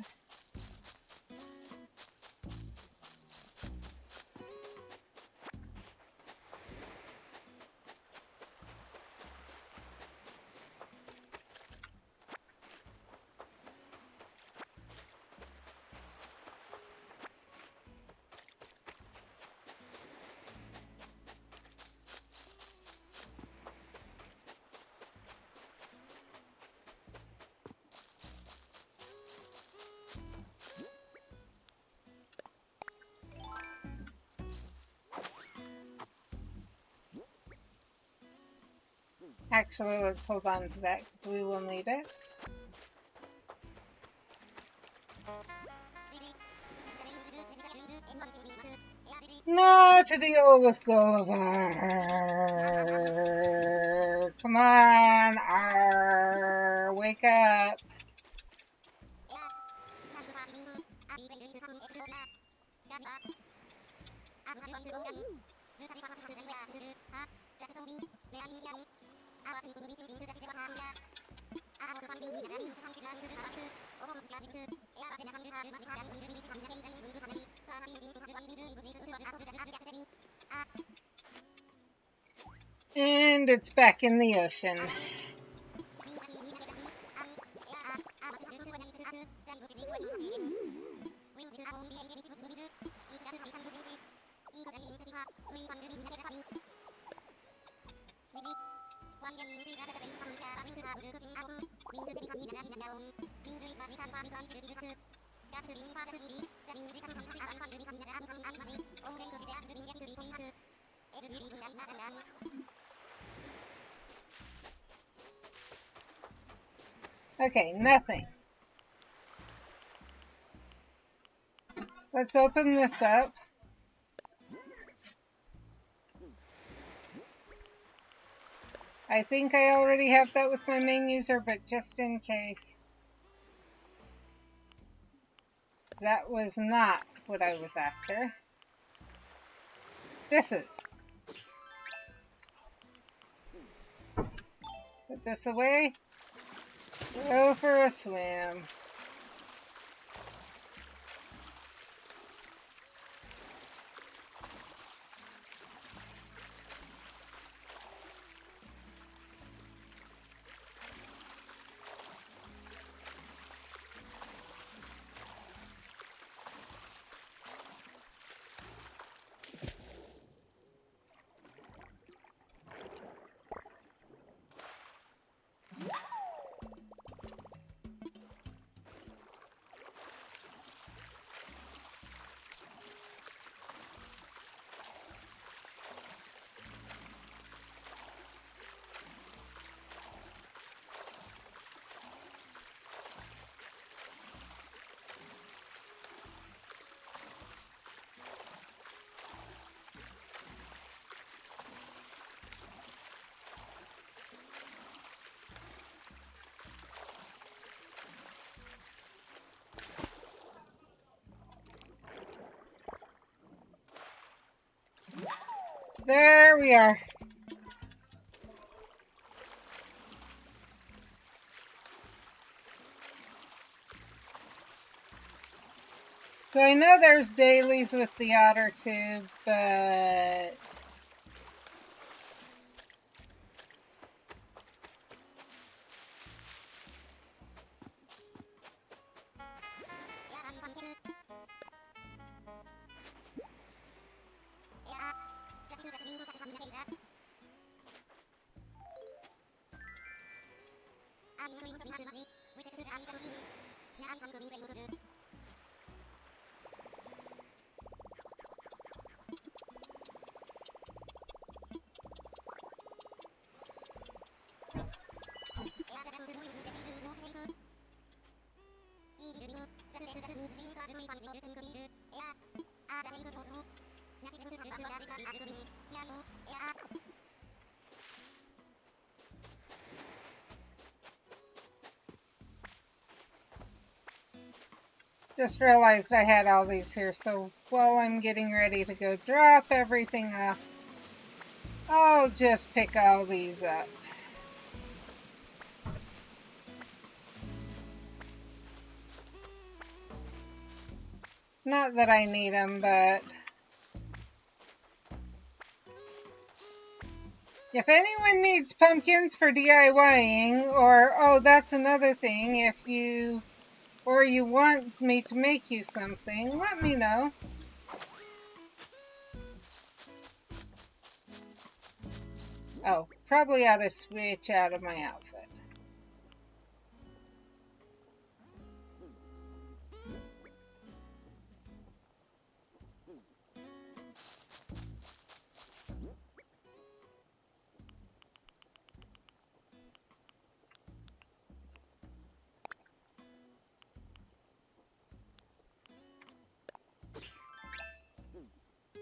Actually, let's hold on to that because we will need it. No, to deal with Gulliver. Come on, Arr, wake up. And it's back in the ocean. Okay, nothing. Let's open this up. I think I already have that with my main user, but just in case. That was not what I was after. This is. Put this away. Go for a swim. There we are. So I know there's dailies with the otter tube, but just realized I had all these here. So while I'm getting ready to go drop everything off, I'll just pick all these up. Not that I need them, but if anyone needs pumpkins for DIYing, or, oh, that's another thing, if you, or you want me to make you something, let me know. Oh, probably ought to switch out of my outfit.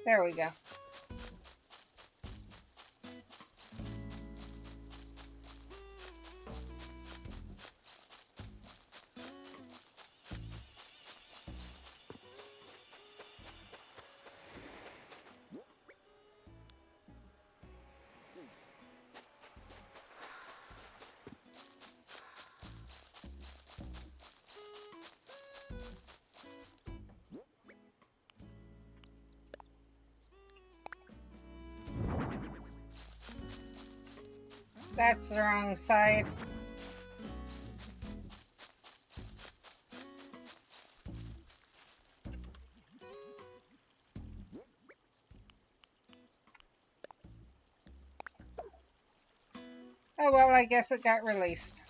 There we go. That's the wrong side. Oh well, I guess it got released.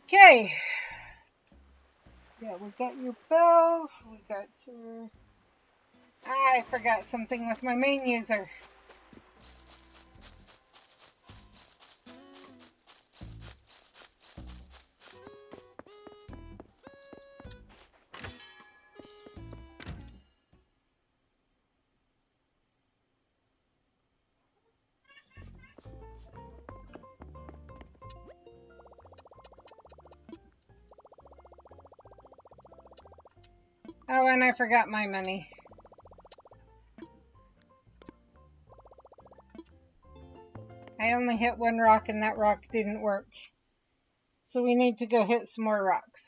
Okay. Yeah, we got your bells. We got your... I forgot something with my main user. Oh, and I forgot my money. I only hit one rock and that rock didn't work. So we need to go hit some more rocks.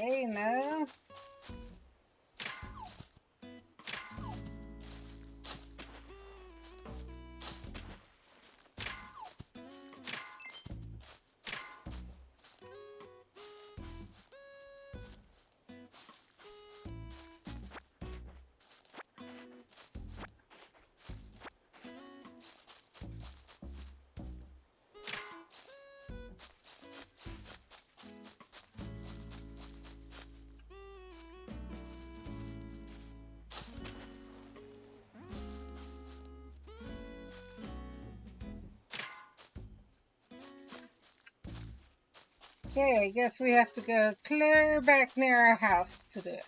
Okay, no. Okay, I guess we have to go clear back near our house to do it.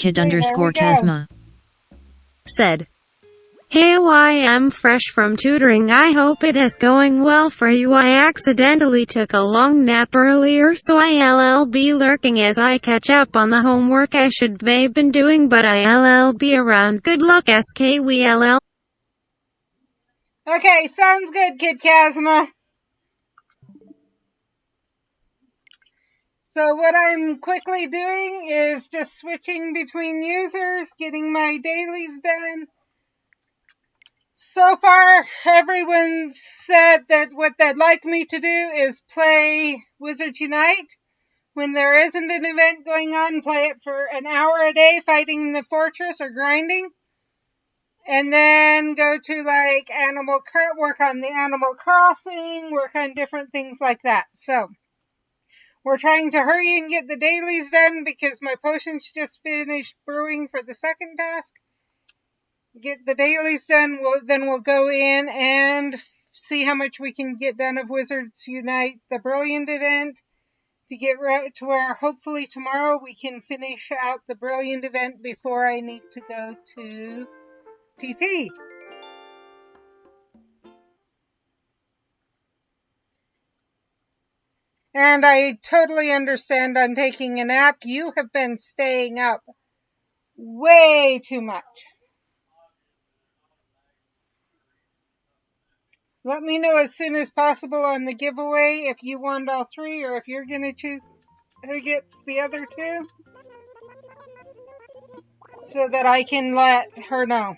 Kid Okay, there we underscore go. Kazma. Said. Hey, I'm fresh from tutoring. I hope it is going well for you. I accidentally took a long nap earlier, so I'll be lurking as I catch up on the homework I should have been doing, but I'll be around. Good luck, SKWLL. Okay, sounds good, Kid Kazma. So what I'm quickly doing is just switching between users, getting my dailies done. So far, everyone said that what they'd like me to do is play Wizards Unite. When there isn't an event going on, play it for an hour a day, fighting in the fortress or grinding. And then go to like work on the Animal Crossing, work on different things like that. So we're trying to hurry and get the dailies done because my potions just finished brewing for the second task. Get the dailies done, then we'll go in and see how much we can get done of Wizards Unite, the Brilliant event, to get right to where hopefully tomorrow we can finish out the Brilliant event before I need to go to PT. And I totally understand on taking a nap. You have been staying up way too much. Let me know as soon as possible on the giveaway if you want all three or if you're going to choose who gets the other two so that I can let her know.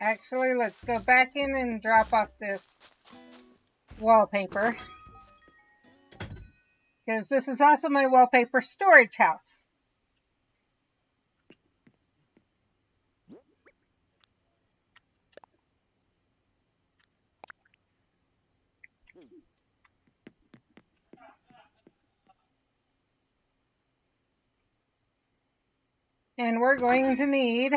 Actually, let's go back in and drop off this wallpaper. Because this is also my wallpaper storage house. And we're going to need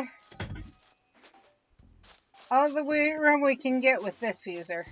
all the room we can get with this user.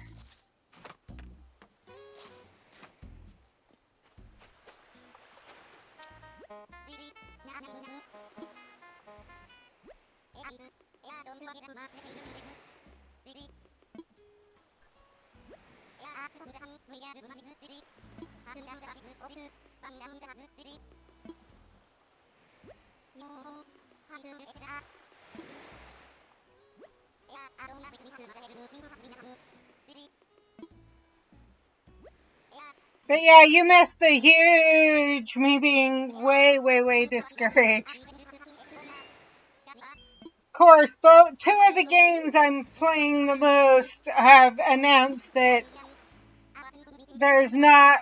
But yeah, you missed the huge me being way discouraged. Of course, two of the games I'm playing the most have announced that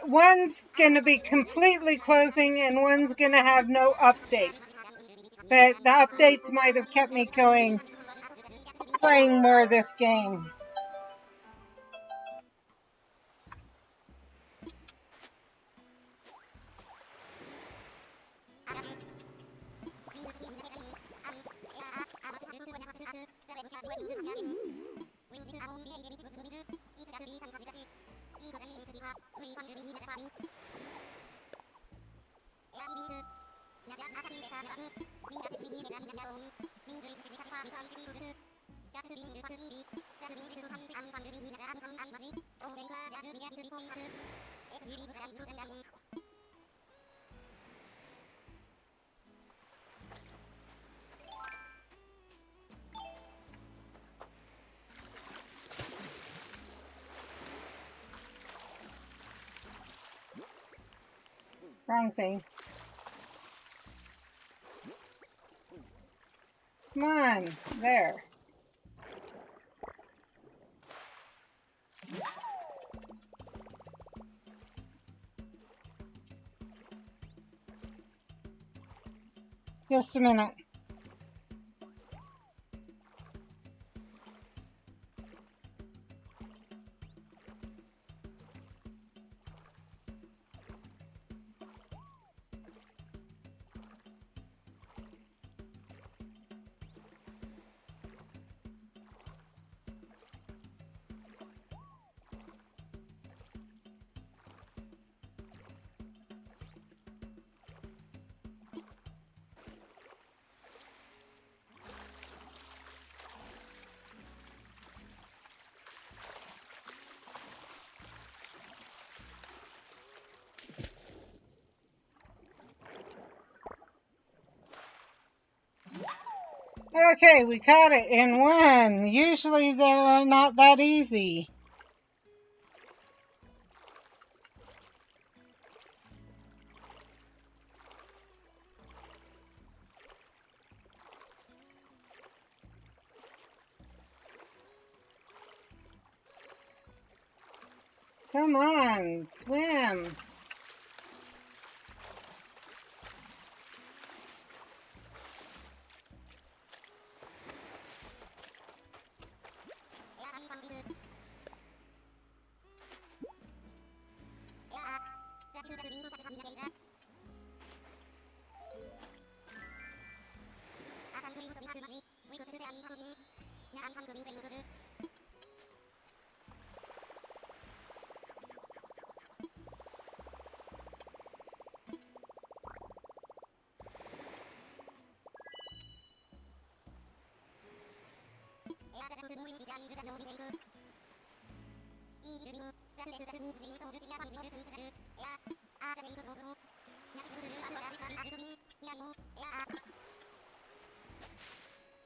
one's going to be completely closing and one's going to have no updates. But the updates might have kept me going, playing more of this game. Wrong thing. Come on, there. Just a minute. Okay, we caught it in one. Usually they're not that easy. Come on, swim.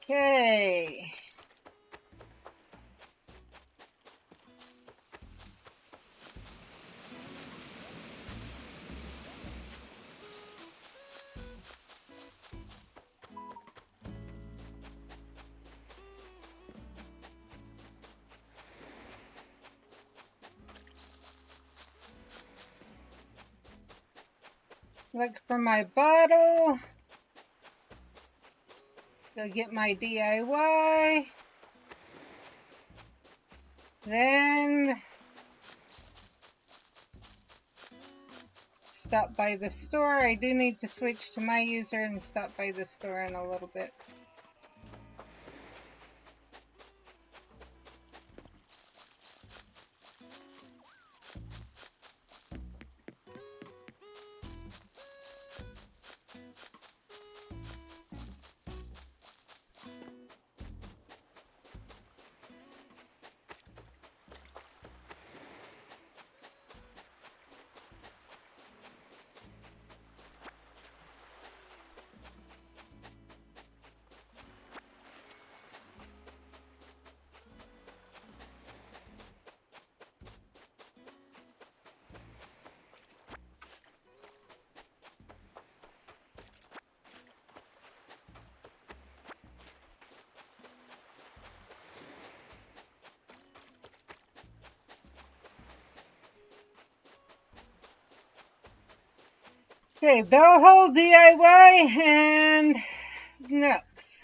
Okay. Look for my bottle. Go get my DIY. Then stop by the store. I do need to switch to my user and stop by the store in a little bit. Okay, Bellhole DIY and Nooks.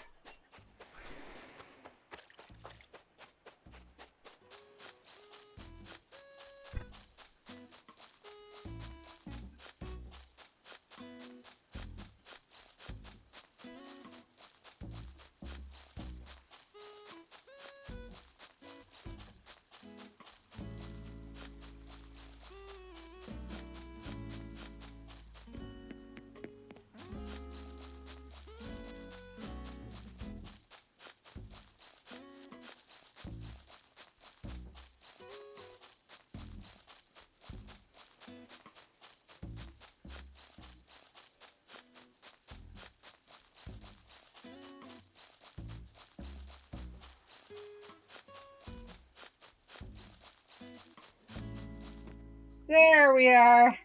There we are.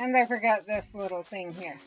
And I forgot this little thing here.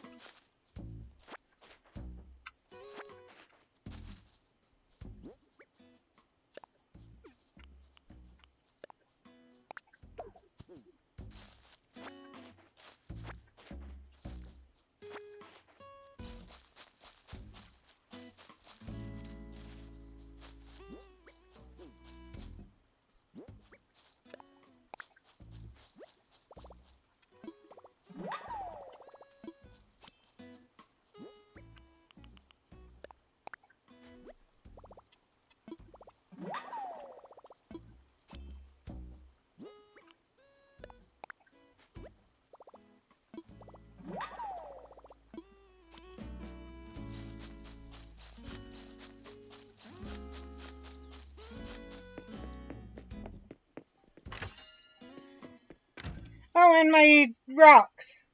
Oh, and my rocks.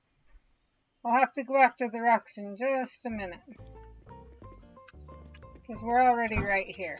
I'll have to go after the rocks in just a minute. Because we're already right here.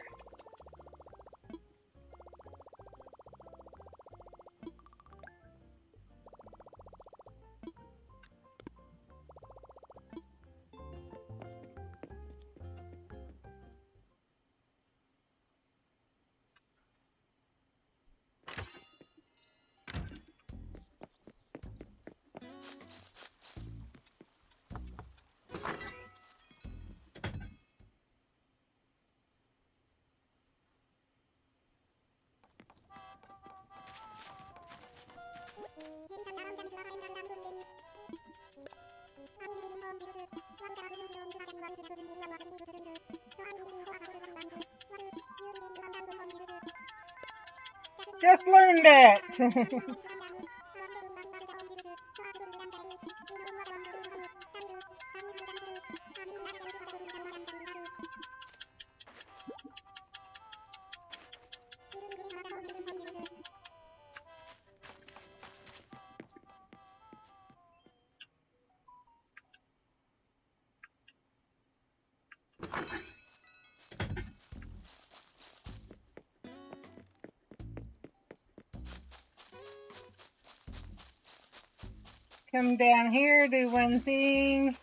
Just learned it. Come down here, do one thing.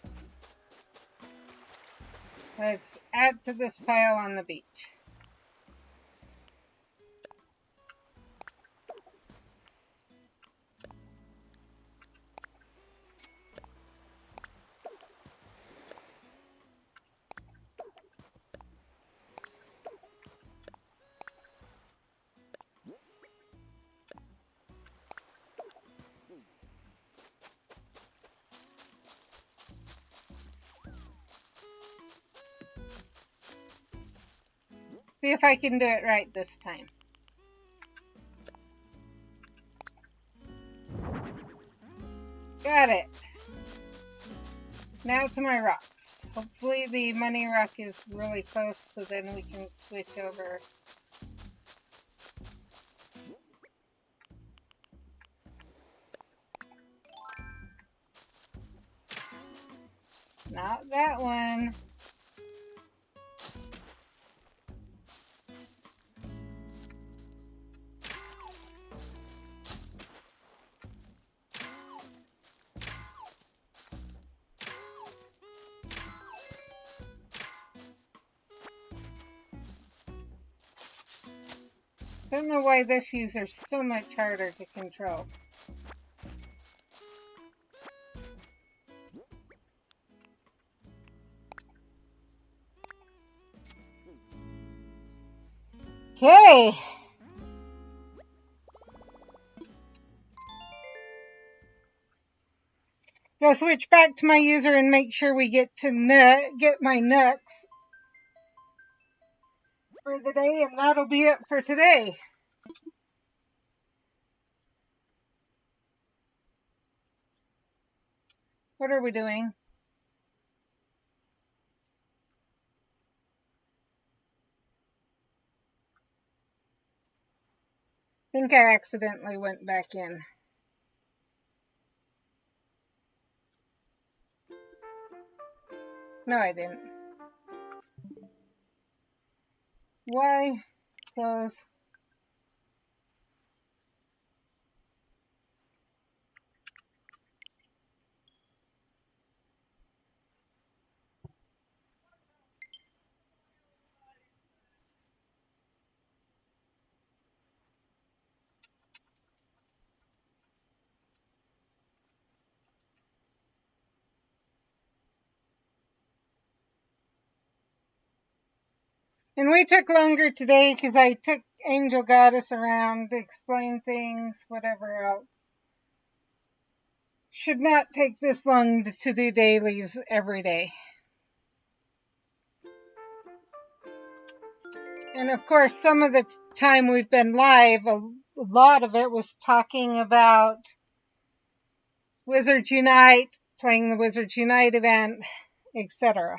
Let's add to this pile on the beach. See if I can do it right this time. Got it. Now to my rocks. Hopefully the money rock is really close so then we can switch over. Not that one. Don't know why this user's so much harder to control. Okay. Go switch back to my user and make sure we get my nuts for the day, and that'll be it for today. What are we doing? I think I accidentally went back in. No, I didn't. Why? Close. And we took longer today because I took Angel Goddess around to explain things, whatever else. Should not take this long to do dailies every day. And of course, some of the time we've been live, a lot of it was talking about Wizards Unite, playing the Wizards Unite event, etc.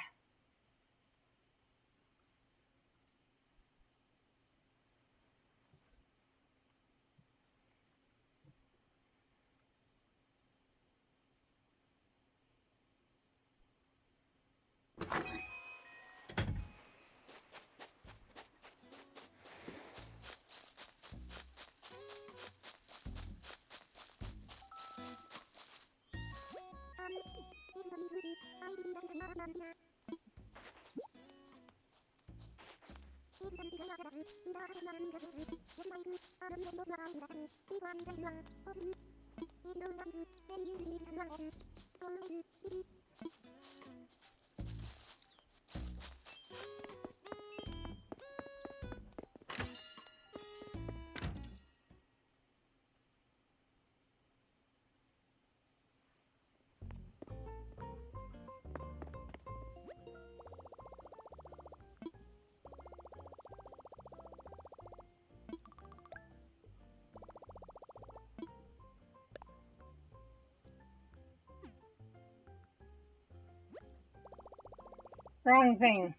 Wrong thing.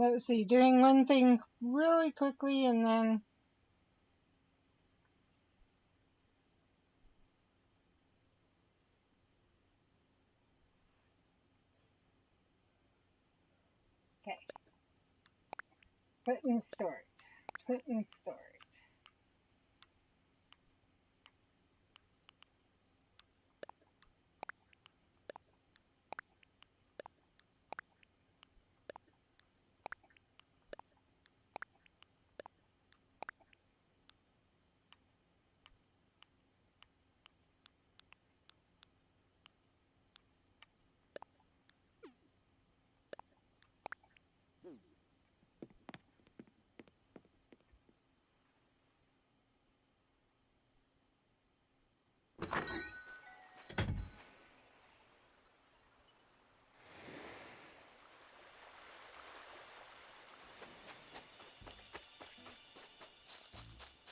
Let's see, doing one thing really quickly and then okay. Put in storage. Put in storage.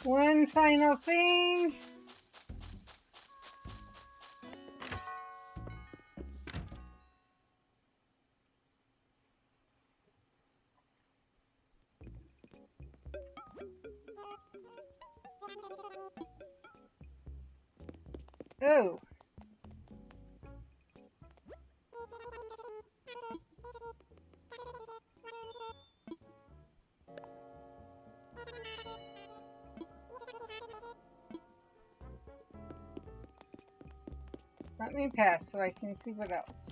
One final thing. Oh, let me pass so I can see what else.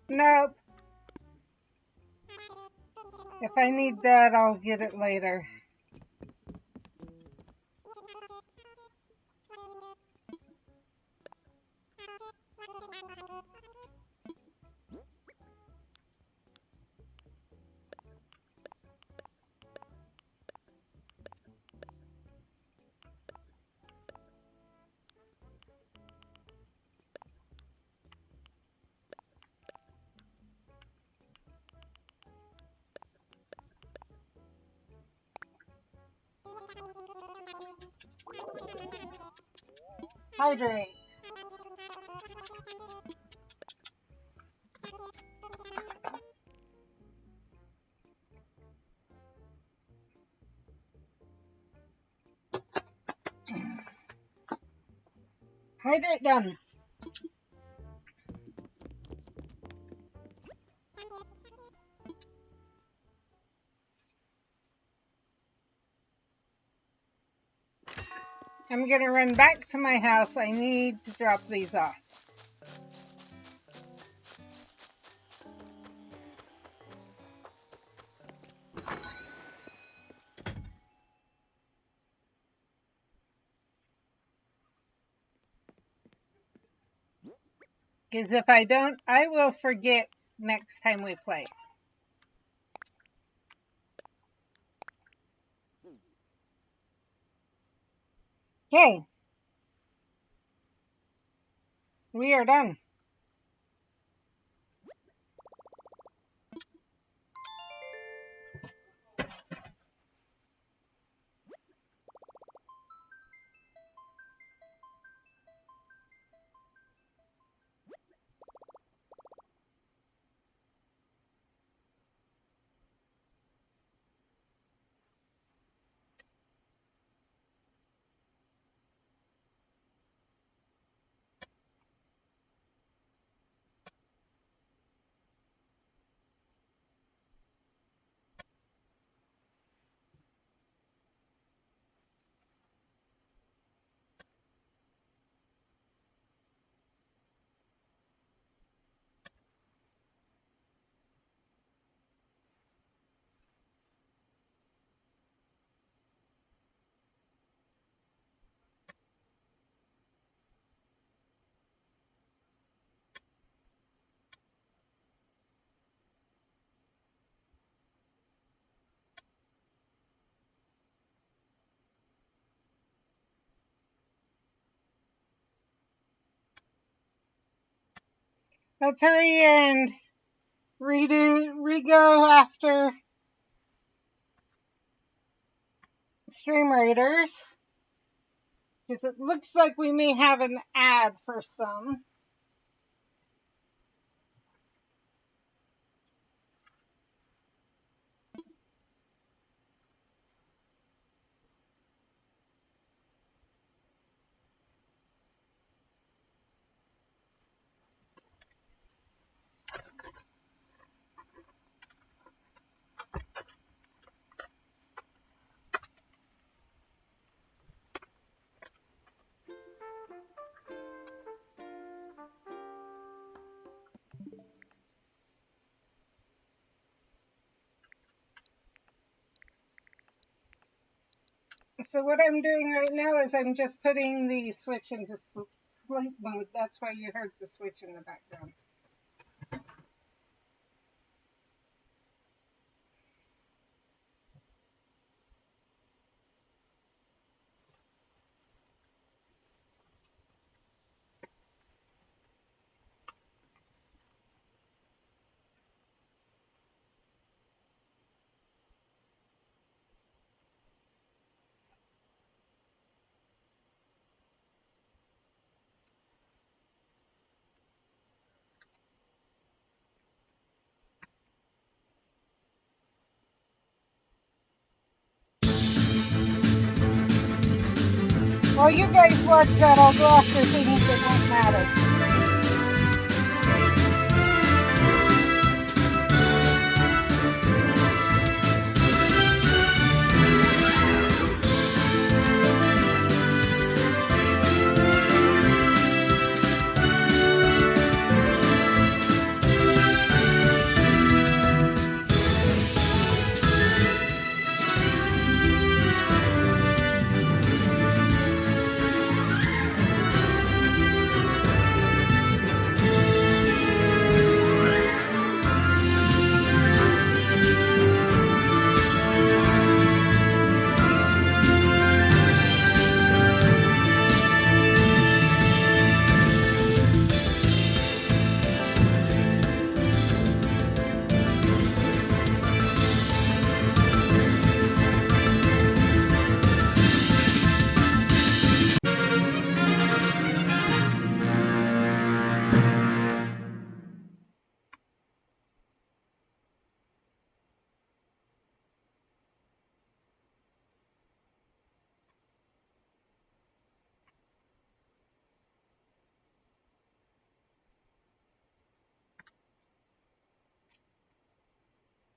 Nope. If I need that, I'll get it later. Hydrate. Hydrate done. I'm gonna run back to my house. I need to drop these off. Because if I don't, I will forget next time we play. Okay. We are done. Let's hurry and re-go after Stream Raiders, because it looks like we may have an ad for some. So what I'm doing right now is I'm just putting the Switch into sleep mode. That's why you heard the Switch in the background. While you guys watch that, I'll go after things that don't matter.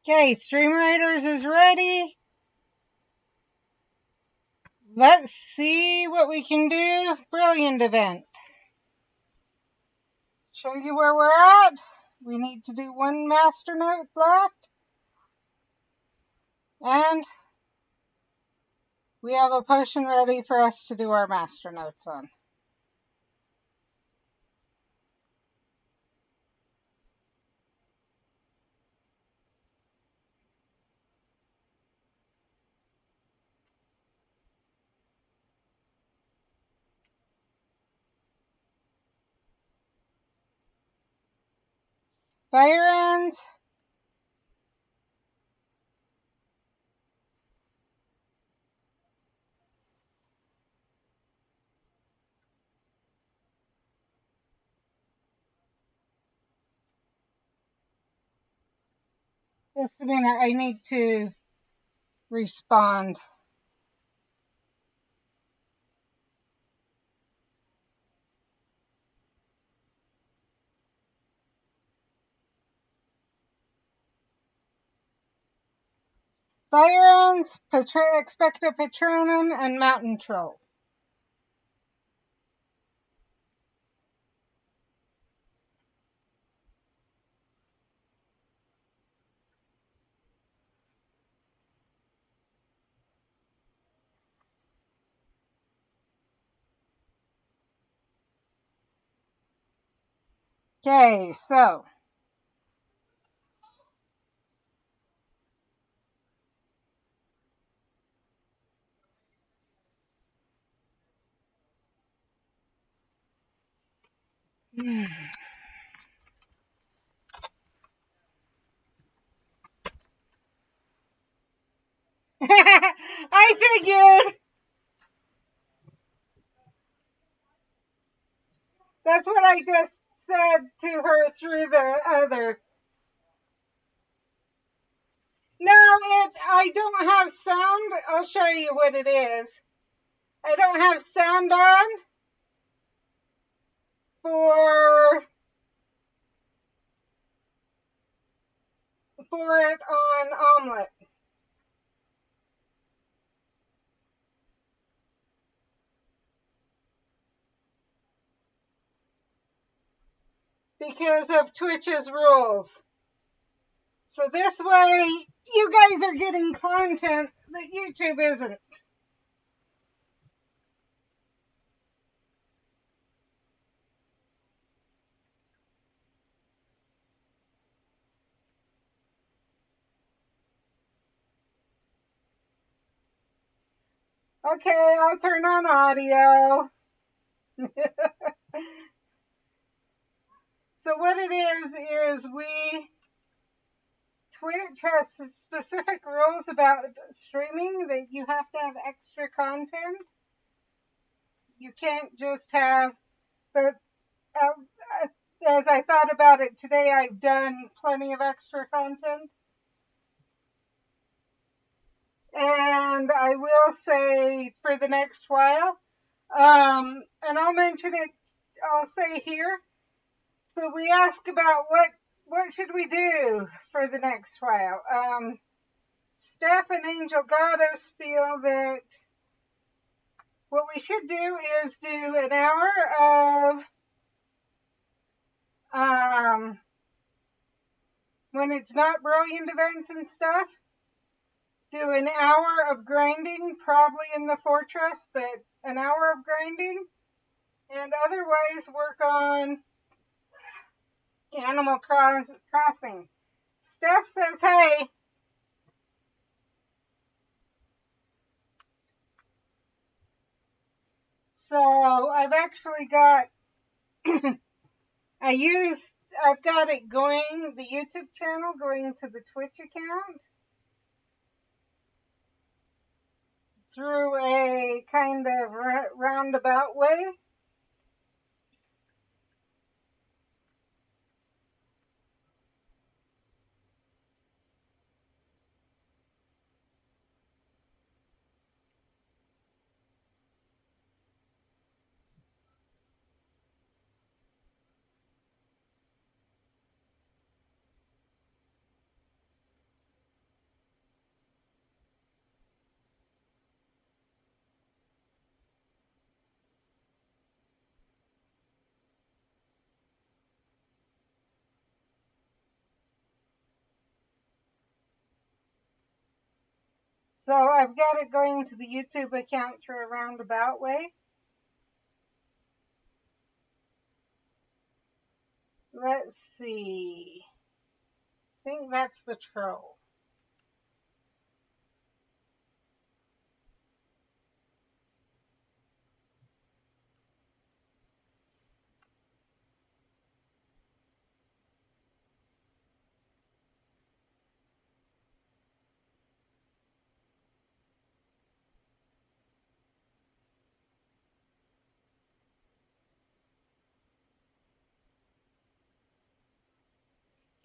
Okay, Stream Raiders is ready. Let's see what we can do. Brilliant event. Show you where we're at. We need to do one master note left. And we have a potion ready for us to do our master notes on. Fire ends. Just a minute, I need to respond. Fire ends, Expecto Patronum, and Mountain Troll. Okay, so I figured. That's what I just said to her through the other. No, I don't have sound. I'll show you what it is. I don't have sound on for it on Omelet. Because of Twitch's rules. So this way, you guys are getting content that YouTube isn't. Okay, I'll turn on audio. So what it is Twitch has specific rules about streaming that you have to have extra content. You can't just have, but as I thought about it today, I've done plenty of extra content. And I will say for the next while, and I'll mention it, I'll say here. So we ask about what should we do for the next while. Steph and Angel Goddess feel that what we should do is do an hour of, when it's not brilliant events and stuff, do an hour of grinding, probably in the fortress, but an hour of grinding, and otherwise work on Animal Crossing. Steph says, hey. So I've actually got, I've got it going, the YouTube channel going to the Twitch account through a kind of roundabout way. So I've got it going to the YouTube account through a roundabout way. Let's see. I think that's the troll.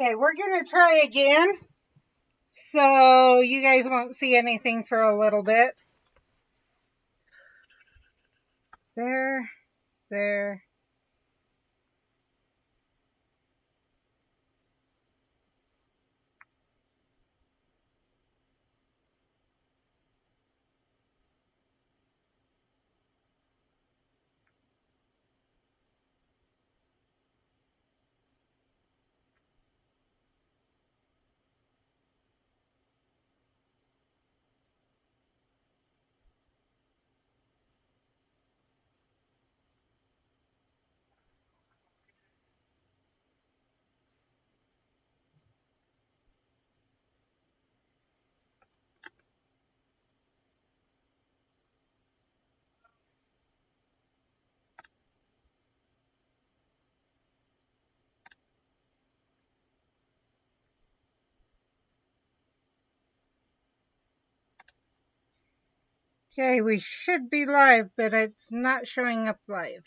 Okay, we're going to try again. So you guys won't see anything for a little bit. There. Okay, we should be live, but it's not showing up live.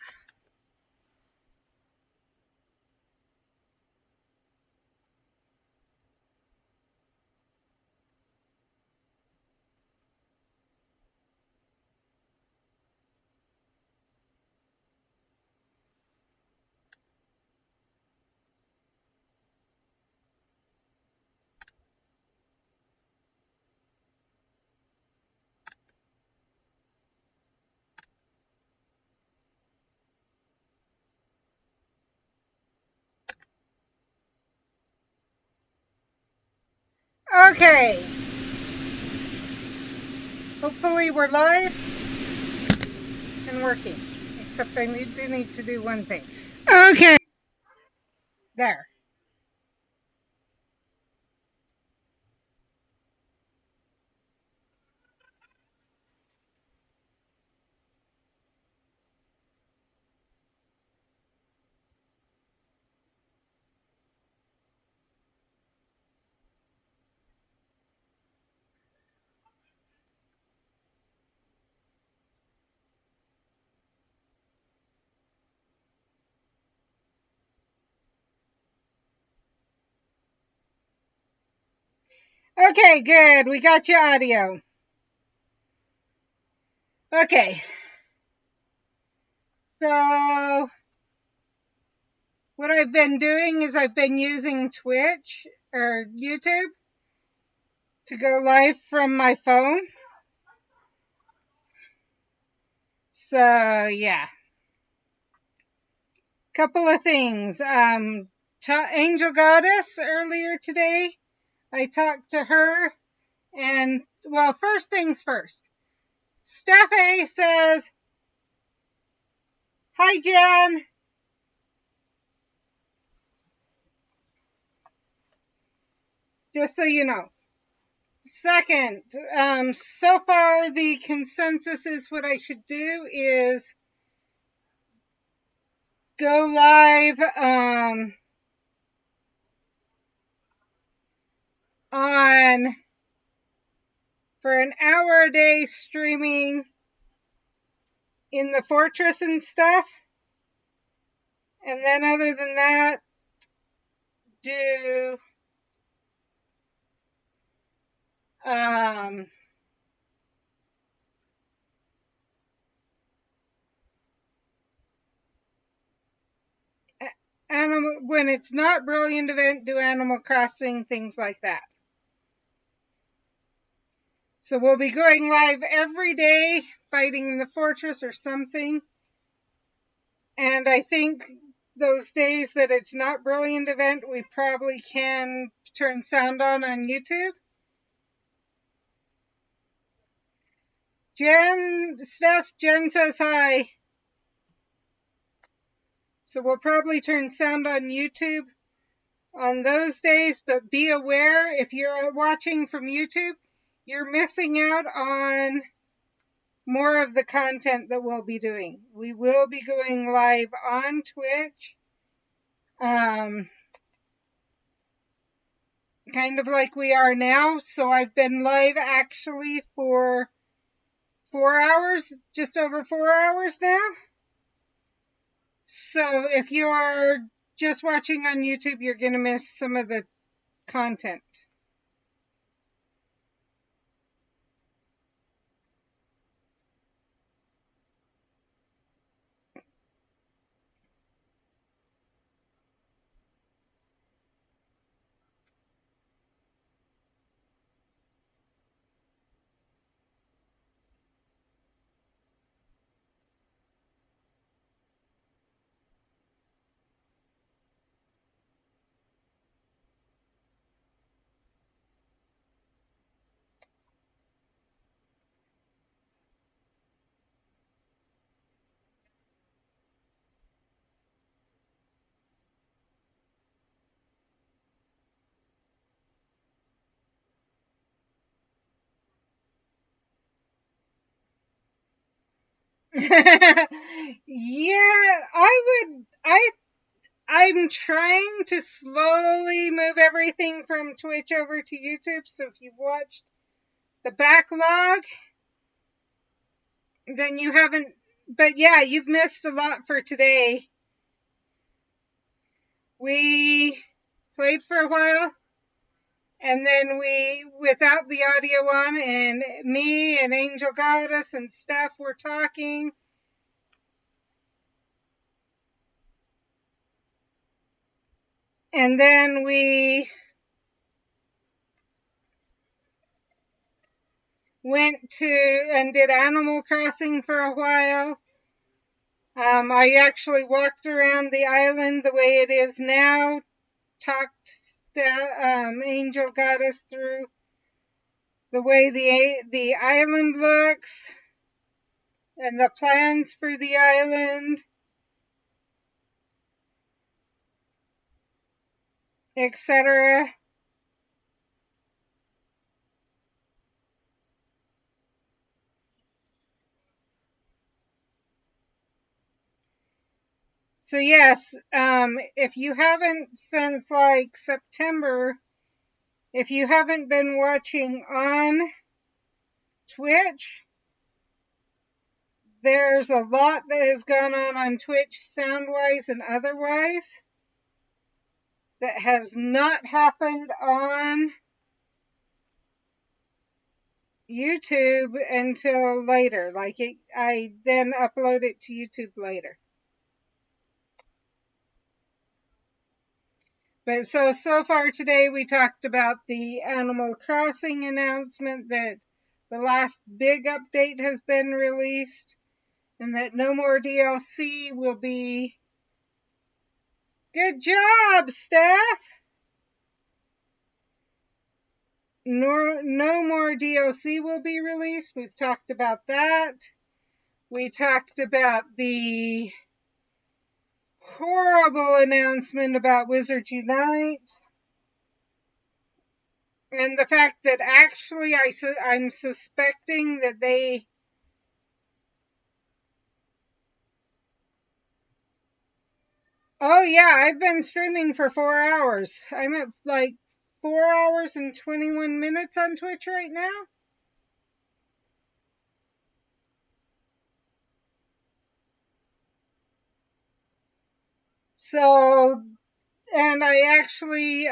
Okay. Hopefully we're live and working. Except I do need to do one thing. Okay. There. Okay, good. We got your audio. Okay. So, what I've been doing is I've been using Twitch or YouTube to go live from my phone. So, yeah. Couple of things. Angel Goddess earlier today, I talked to her, and, well, first things first. Steph A says, "Hi, Jen." Just so you know. Second, so far the consensus is what I should do is go live on for an hour a day streaming in the Fortress and stuff. And then other than that, do animal when it's not Brilliant Event, do Animal Crossing, things like that. So we'll be going live every day, fighting in the Fortress or something. And I think those days that it's not Brilliant Event, we probably can turn sound on YouTube. Jen says hi. So we'll probably turn sound on YouTube on those days, but be aware if you're watching from YouTube, you're missing out on more of the content that we'll be doing. We will be going live on Twitch. Kind of like we are now. So I've been live actually for 4 hours, just over 4 hours now. So if you're just watching on YouTube, you're going to miss some of the content. Yeah, I'm trying to slowly move everything from Twitch over to YouTube. So if you've watched the backlog, then you haven't, but yeah, you've missed a lot for today. We played for a while, and then without the audio on, and me and Angel Goddess and Steph were talking. And then we went to and did Animal Crossing for a while. I actually walked around the island the way it is now, talked Angel Goddess through the way the island looks and the plans for the island, etc. So yes, if you haven't since like September, if you haven't been watching on Twitch, there's a lot that has gone on Twitch, sound-wise and otherwise, that has not happened on YouTube until later. Like I then upload it to YouTube later. But so far today we talked about the Animal Crossing announcement that the last big update has been released and that no more DLC will be. Good job, Steph! No more DLC will be released. We've talked about that. We talked about the horrible announcement about Wizards Unite. And the fact that actually I'm suspecting that they... Oh yeah, I've been streaming for 4 hours. I'm at like 4 hours and 21 minutes on Twitch right now. So, and I actually,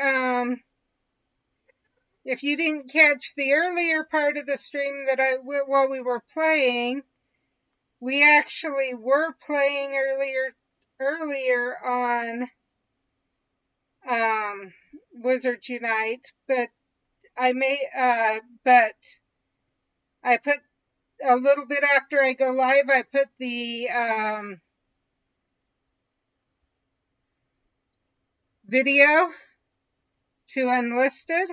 if you didn't catch the earlier part of the stream that while we were playing, we actually were playing earlier on Wizards Unite, but but I put a little bit after I go live, I put the video to unlisted,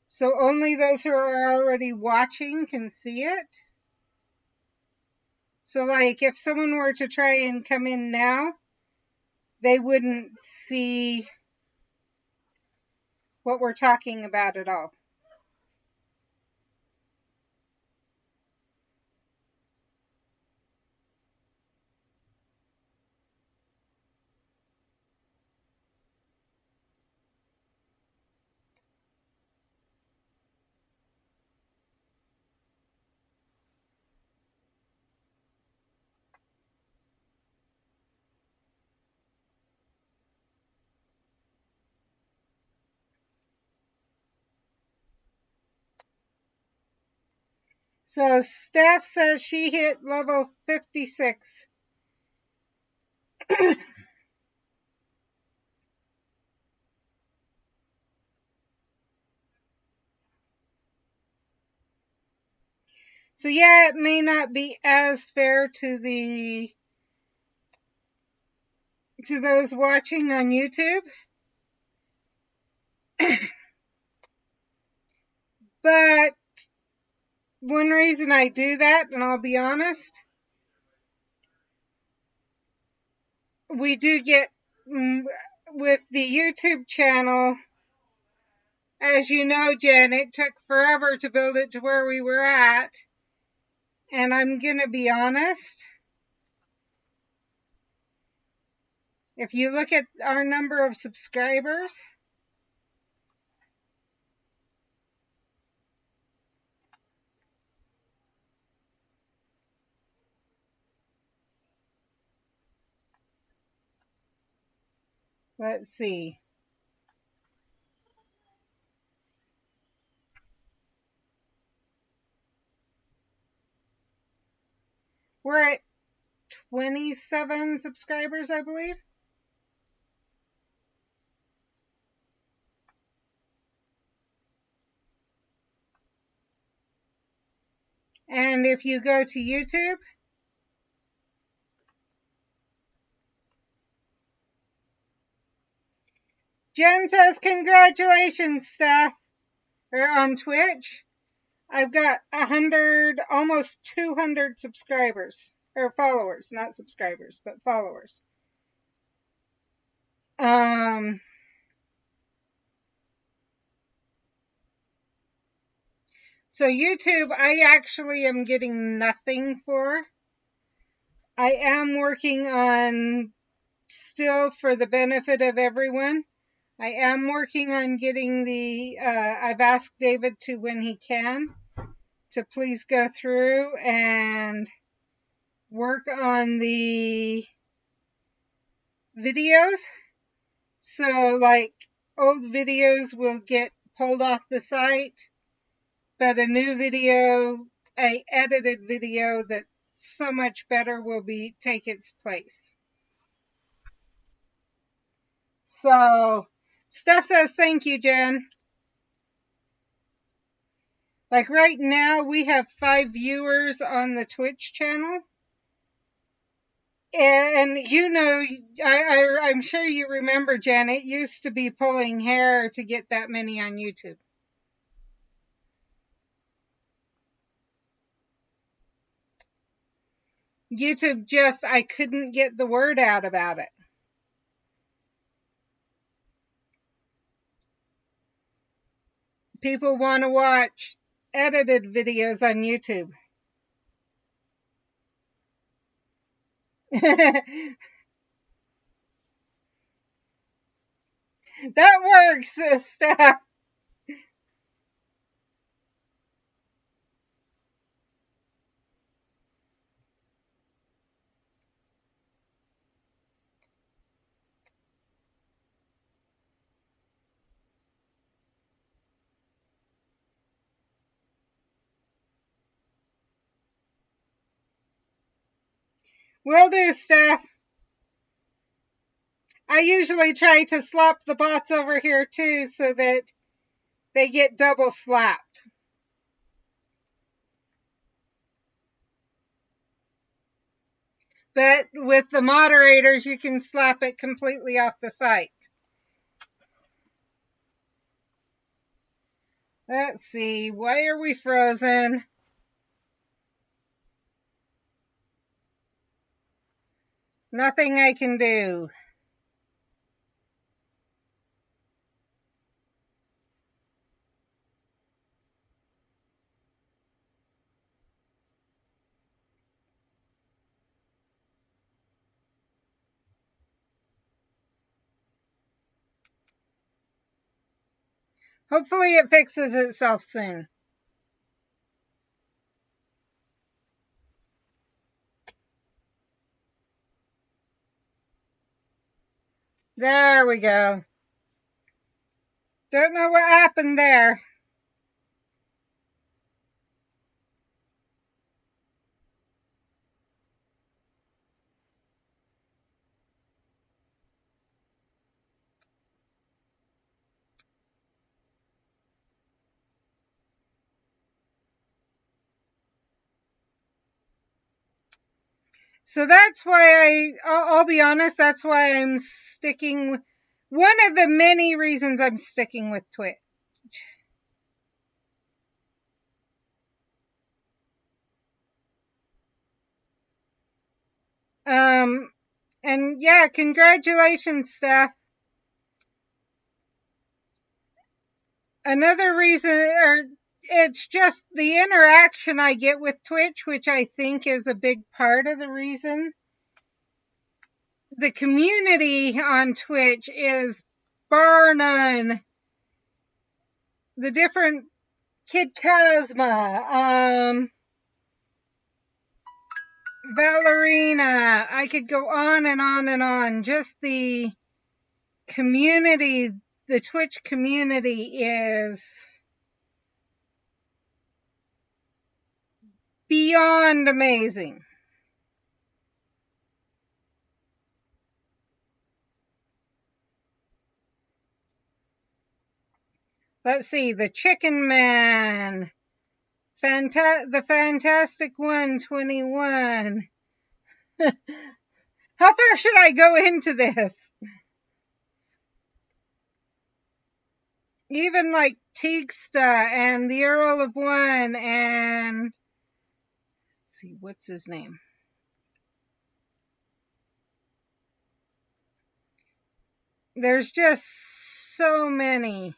so only those who are already watching can see it. So like if someone were to try and come in now, they wouldn't see what we're talking about at all. So Steph says she hit level 56. So yeah, it may not be as fair to those watching on YouTube. But one reason I do that, and I'll be honest, we do get, with the YouTube channel, as you know, Jen, it took forever to build it to where we were at. And I'm going to be honest, if you look at our number of subscribers, Let's see. We're at 27 subscribers, I believe. And if you go to YouTube, Jen says, congratulations, Steph. Or on Twitch, I've got 100, almost 200 subscribers. Or followers, not subscribers, but followers. So YouTube, I actually am getting nothing for. I am working on, still for the benefit of everyone, I am working on getting the, I've asked David to, when he can, to please go through and work on the videos. So like old videos will get pulled off the site, but a new video, a edited video that's so much better will take its place. So Steph says, thank you, Jen. Like right now, we have 5 viewers on the Twitch channel. And you know, I'm sure you remember, Jen, it used to be pulling hair to get that many on YouTube. YouTube just, I couldn't get the word out about it. People want to watch edited videos on YouTube. That works, Steph. Will do, Steph. I usually try to slap the bots over here too so that they get double slapped. But with the moderators, you can slap it completely off the site. Let's see, why are we frozen? Nothing I can do. Hopefully it fixes itself soon. There we go. Don't know what happened there. So that's why I'll be honest, that's why I'm sticking, one of the many reasons I'm sticking with Twitch. And yeah, congratulations, Steph. Another reason, or it's just the interaction I get with Twitch, which I think is a big part of the reason. The community on Twitch is bar none. The different Kid Kazma, Valerina, I could go on and on and on. Just the community, the Twitch community is beyond amazing. Let's see, the Chicken Man, the Fantastic 121. How far should I go into this? Even like Tigsta and the Earl of One and, let's see, what's his name? There's just so many.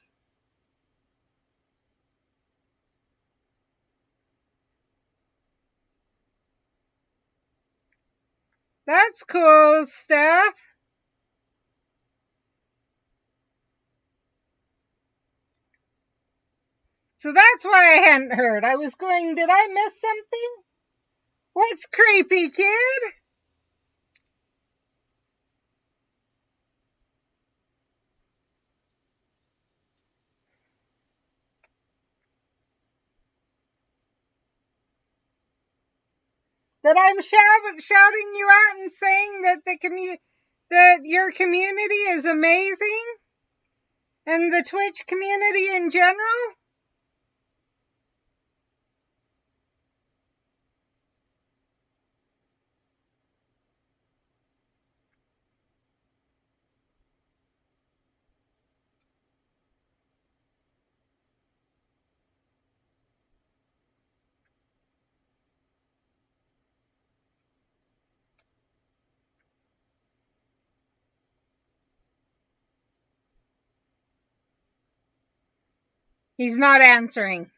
That's cool stuff. So that's why I hadn't heard. I was going, did I miss something? What's creepy, kid? That I'm shouting you out and saying that that your community is amazing? And the Twitch community in general? He's not answering.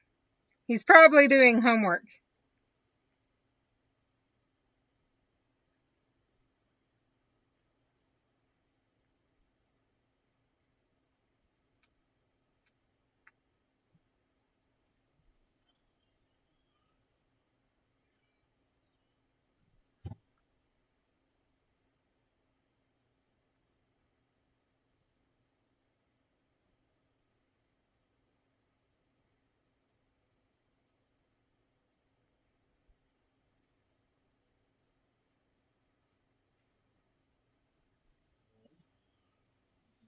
He's probably doing homework.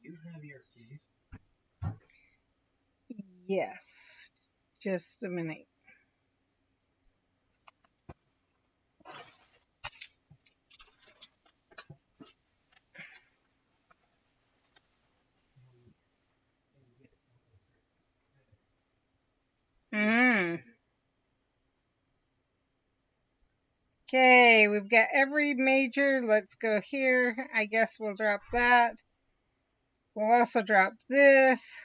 You have your keys. Yes. Just a minute. Okay, we've got every major. Let's go here. I guess we'll drop that. We'll also drop this.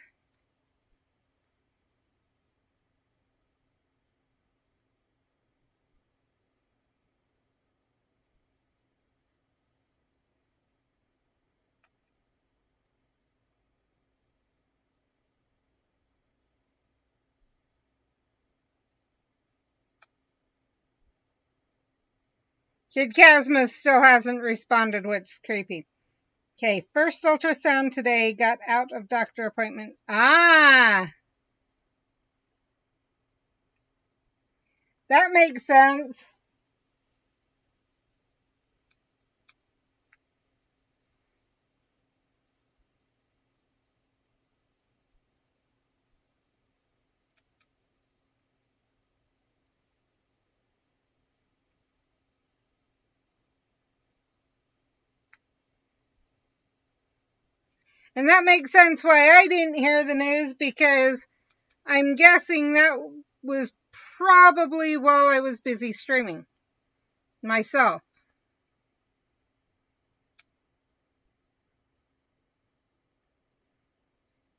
Kid Casma still hasn't responded, which is creepy. Okay, first ultrasound today, got out of doctor appointment. Ah! That makes sense. And that makes sense why I didn't hear the news, because I'm guessing that was probably while I was busy streaming myself.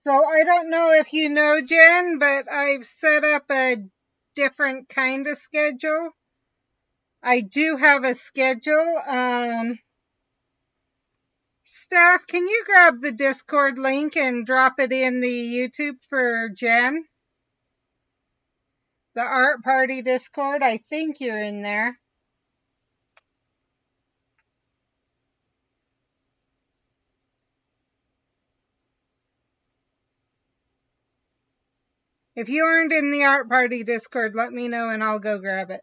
So I don't know if you know, Jen, but I've set up a different kind of schedule. I do have a schedule. Staff, can you grab the Discord link and drop it in the YouTube for Jen? The Art Party Discord, I think you're in there. If you aren't in the Art Party Discord, let me know and I'll go grab it.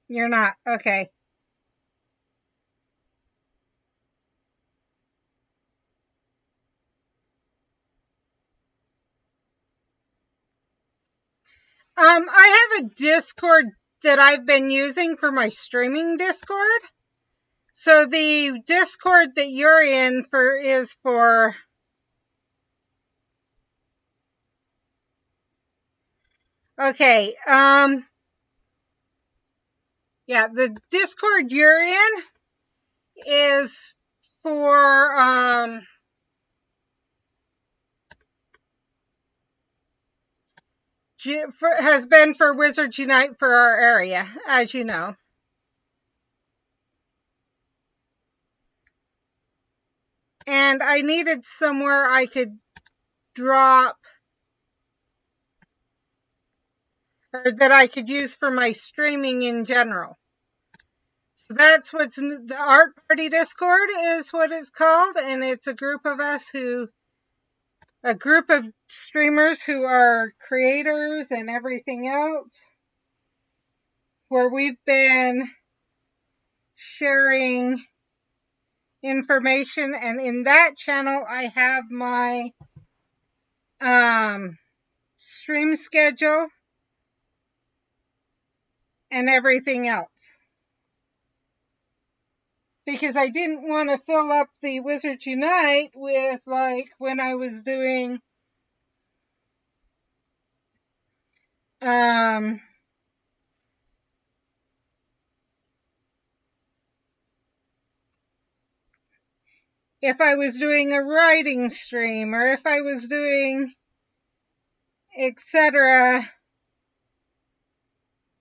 You're not. Okay. I have a Discord that I've been using for my streaming Discord. So the Discord that you're in is for okay, yeah, the Discord you're in is for has been for Wizards Unite for our area, as you know. And I needed somewhere I could drop, or that I could use for my streaming in general. So that's what's the Art Party Discord is what it's called, and it's a group of us a group of streamers who are creators and everything else, where we've been sharing information, and in that channel I have my stream schedule and everything else, because I didn't want to fill up the Wizards Unite with, like, when I was doing if I was doing a writing stream, or if I was doing etc.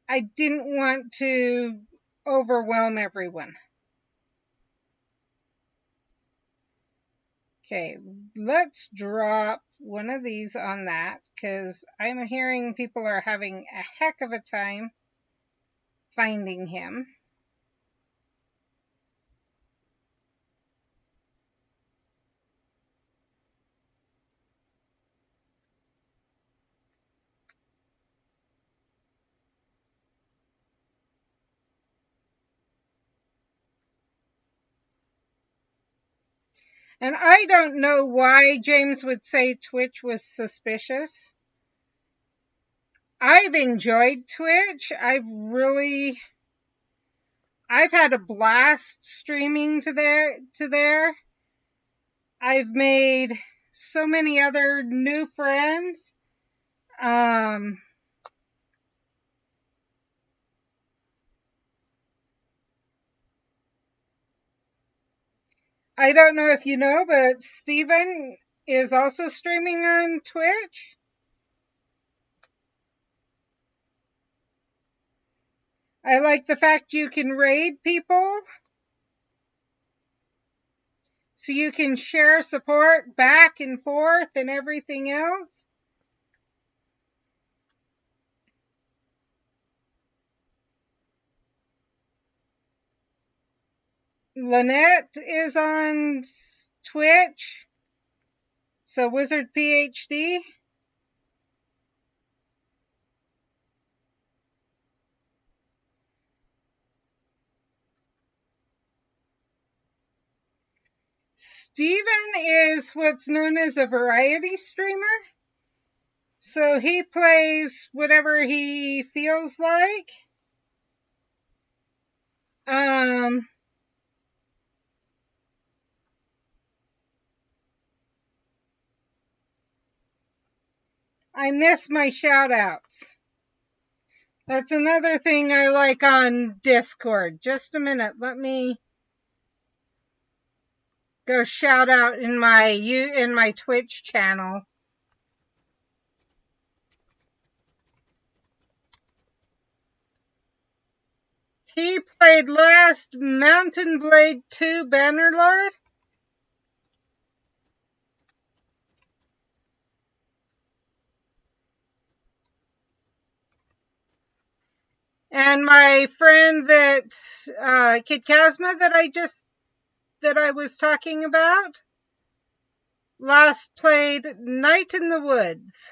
I didn't want to overwhelm everyone. Okay, let's drop one of these on that, because I'm hearing people are having a heck of a time finding him. And I don't know why James would say Twitch was suspicious. I've enjoyed Twitch. I've had a blast streaming to there. I've made so many other new friends. I don't know if you know, but Steven is also streaming on Twitch. I like the fact you can raid people, so you can share support back and forth and everything else. Lynette is on Twitch, so Wizard PhD. Steven is what's known as a variety streamer. So he plays whatever he feels like. I miss my shout outs. That's another thing I like on Discord. Just a minute. Let me go shout out in my Twitch channel. He played last Mountain Blade 2 Bannerlord. And my friend Kid Kazma that I was talking about, last played Night in the Woods.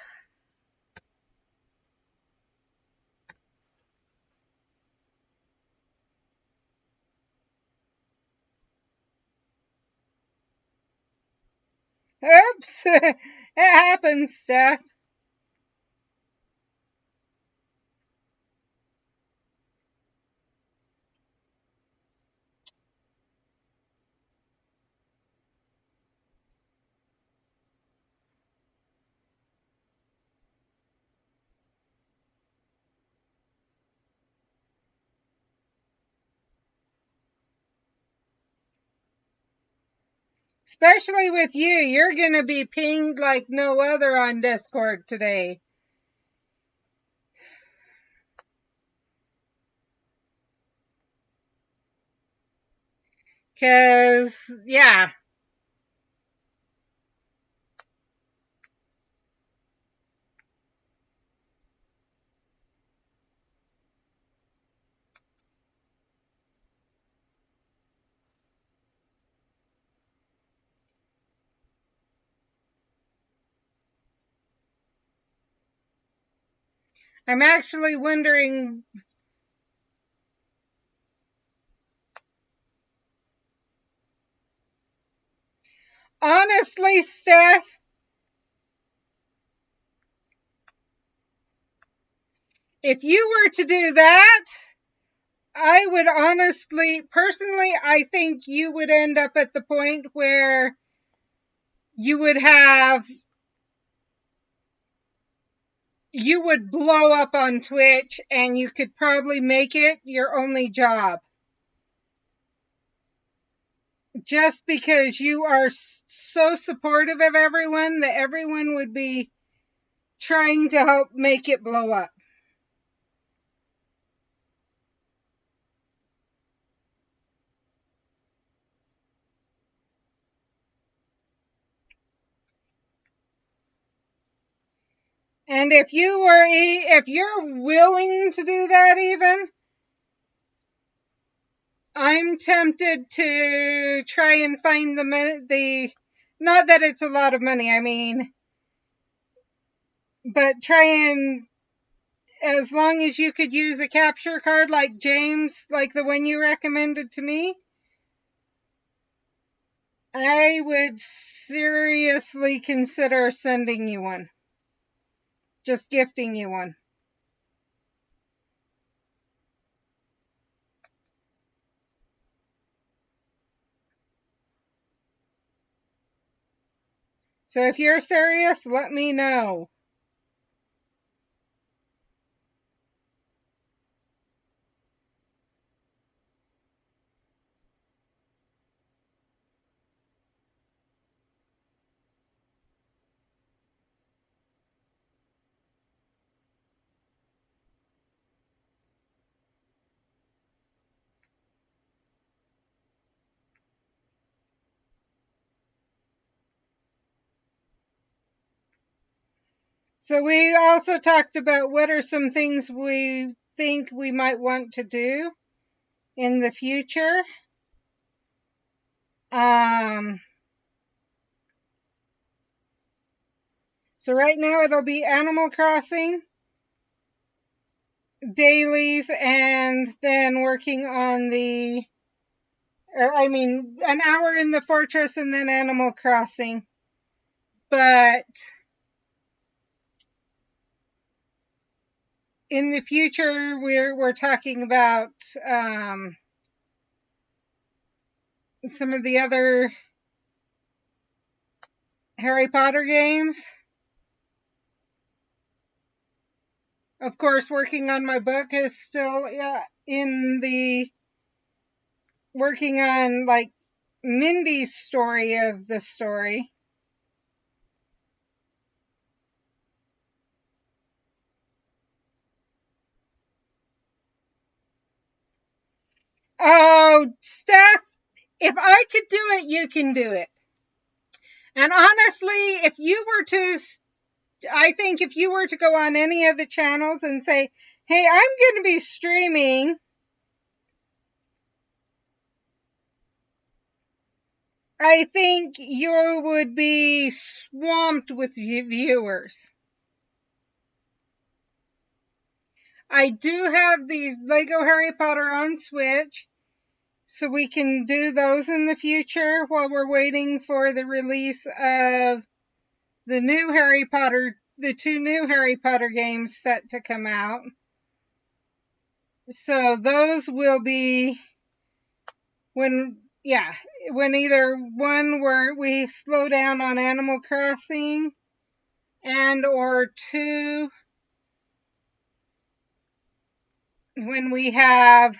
Oops, it happens, Steph. Especially with you, you're going to be pinged like no other on Discord today. Cause, yeah. I'm actually wondering, honestly, Steph, if you were to do that, I would honestly, personally, I think you would end up at the point where you would blow up on Twitch and you could probably make it your only job. Just because you are so supportive of everyone that everyone would be trying to help make it blow up. And if you're willing to do that, even, I'm tempted to try and find not that it's a lot of money, I mean, but try and, as long as you could use a capture card like James, like the one you recommended to me, I would seriously consider sending you one. Just gifting you one. So if you're serious, let me know. So we also talked about what are some things we think we might want to do in the future. So right now it'll be Animal Crossing dailies, and then working on an hour in the fortress and then Animal Crossing. But in the future, we're talking about some of the other Harry Potter games. Of course, working on my book is still working on like Mindy's story of the story. Oh, Steph, if I could do it, you can do it. And honestly, I think if you were to go on any of the channels and say, Hey, I'm going to be streaming. I think you would be swamped with viewers. I do have these Lego Harry Potter on Switch, so we can do those in the future while we're waiting for the release of the new Harry Potter, the 2 new Harry Potter games set to come out. So those will be when either one where we slow down on Animal Crossing, and or 2 when we have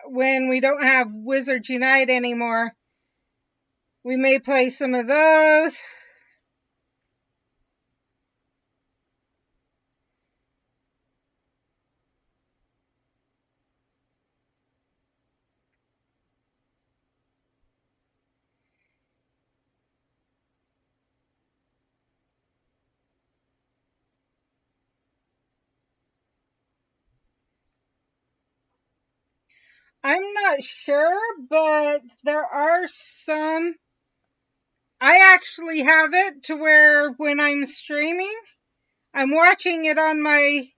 when we don't have Wizards Unite anymore, we may play some of those. I'm not sure, but there are some. I actually have it to where when I'm streaming, I'm watching it on my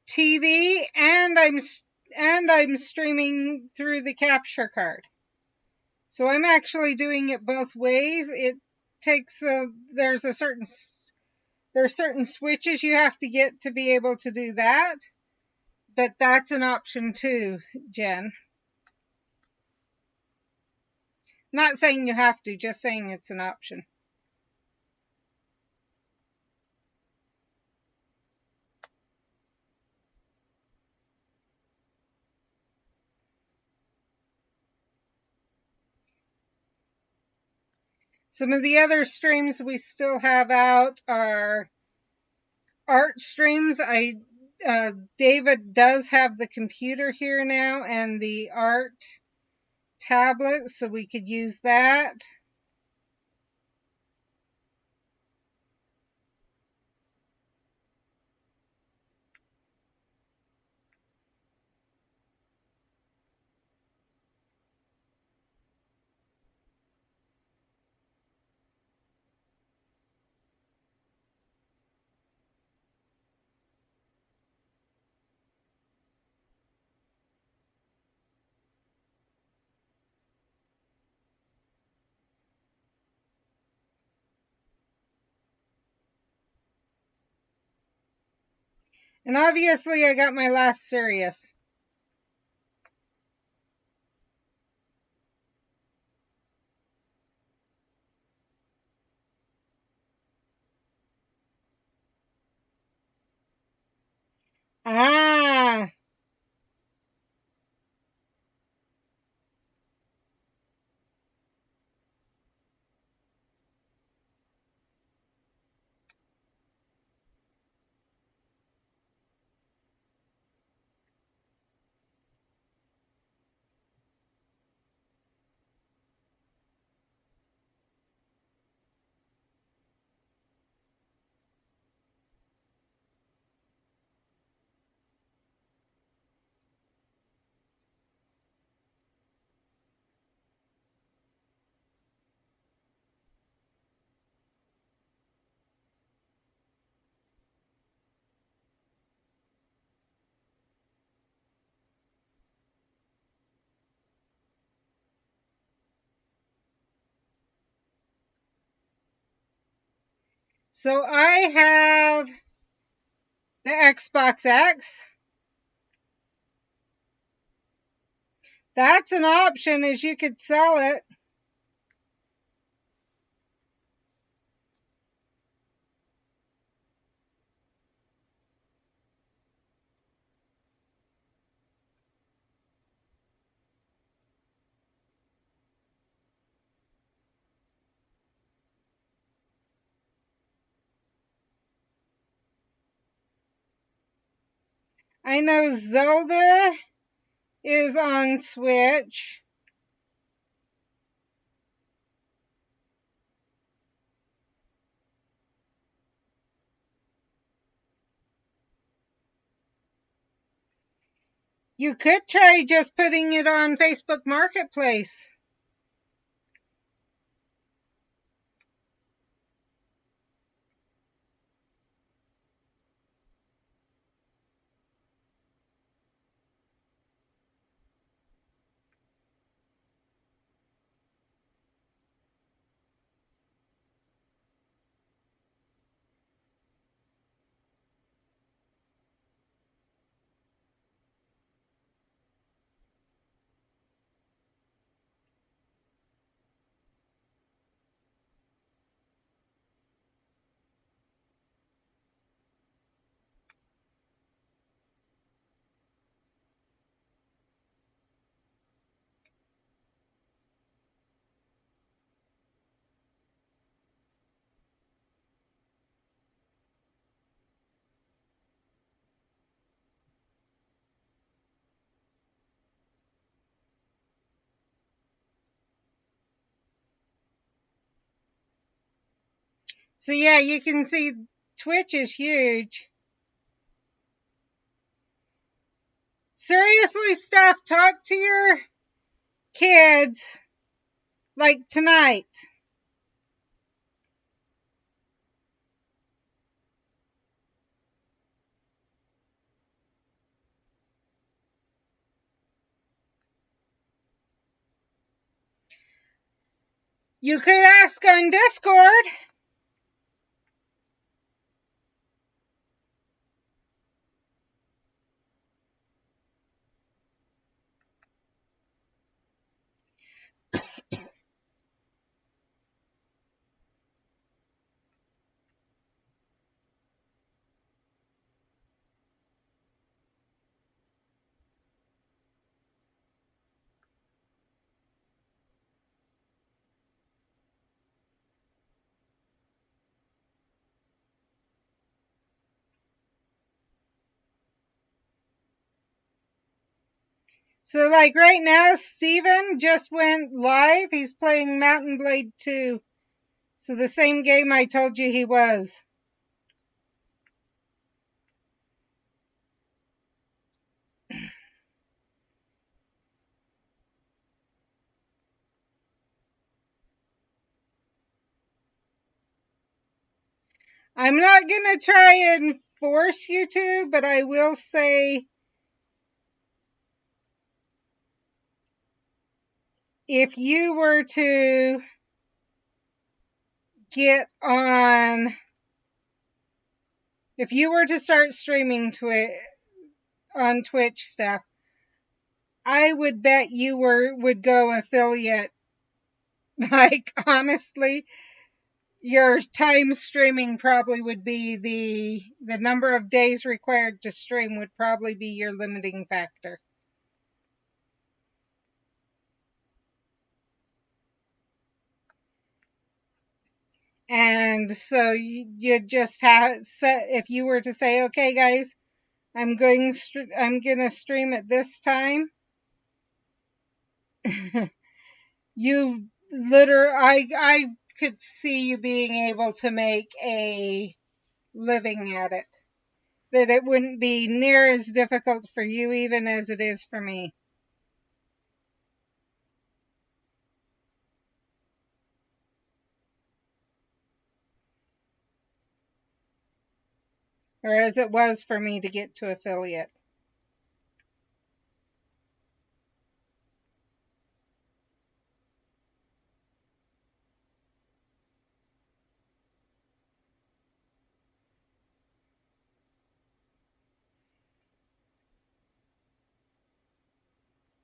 TV and I'm streaming through the capture card. So I'm actually doing it both ways. It takes there's certain switches you have to get to be able to do that. But that's an option too, Jen. Not saying you have to, just saying it's an option. Some of the other streams we still have out are art streams. David does have the computer here now and the art tablet, so we could use that. And obviously I got my last Sirius. Ah, so I have the Xbox X. That's an option, as you could sell it. I know Zelda is on Switch. You could try just putting it on Facebook Marketplace. So yeah, you can see Twitch is huge. Seriously, Steph, talk to your kids like tonight. You could ask on Discord. So like right now, Steven just went live. He's playing Mountain Blade 2. So the same game I told you he was. I'm not gonna try and force you to, but I will say if you were to get on, if you were to start streaming on Twitch stuff, I would bet you would go affiliate. Like honestly, your time streaming probably would be the number of days required to stream would probably be your limiting factor. And so you just have set, if you were to say, okay guys, I'm going to stream at this time. You I could see you being able to make a living at it. That it wouldn't be near as difficult for you even as it is for me. Or as it was for me to get to affiliate.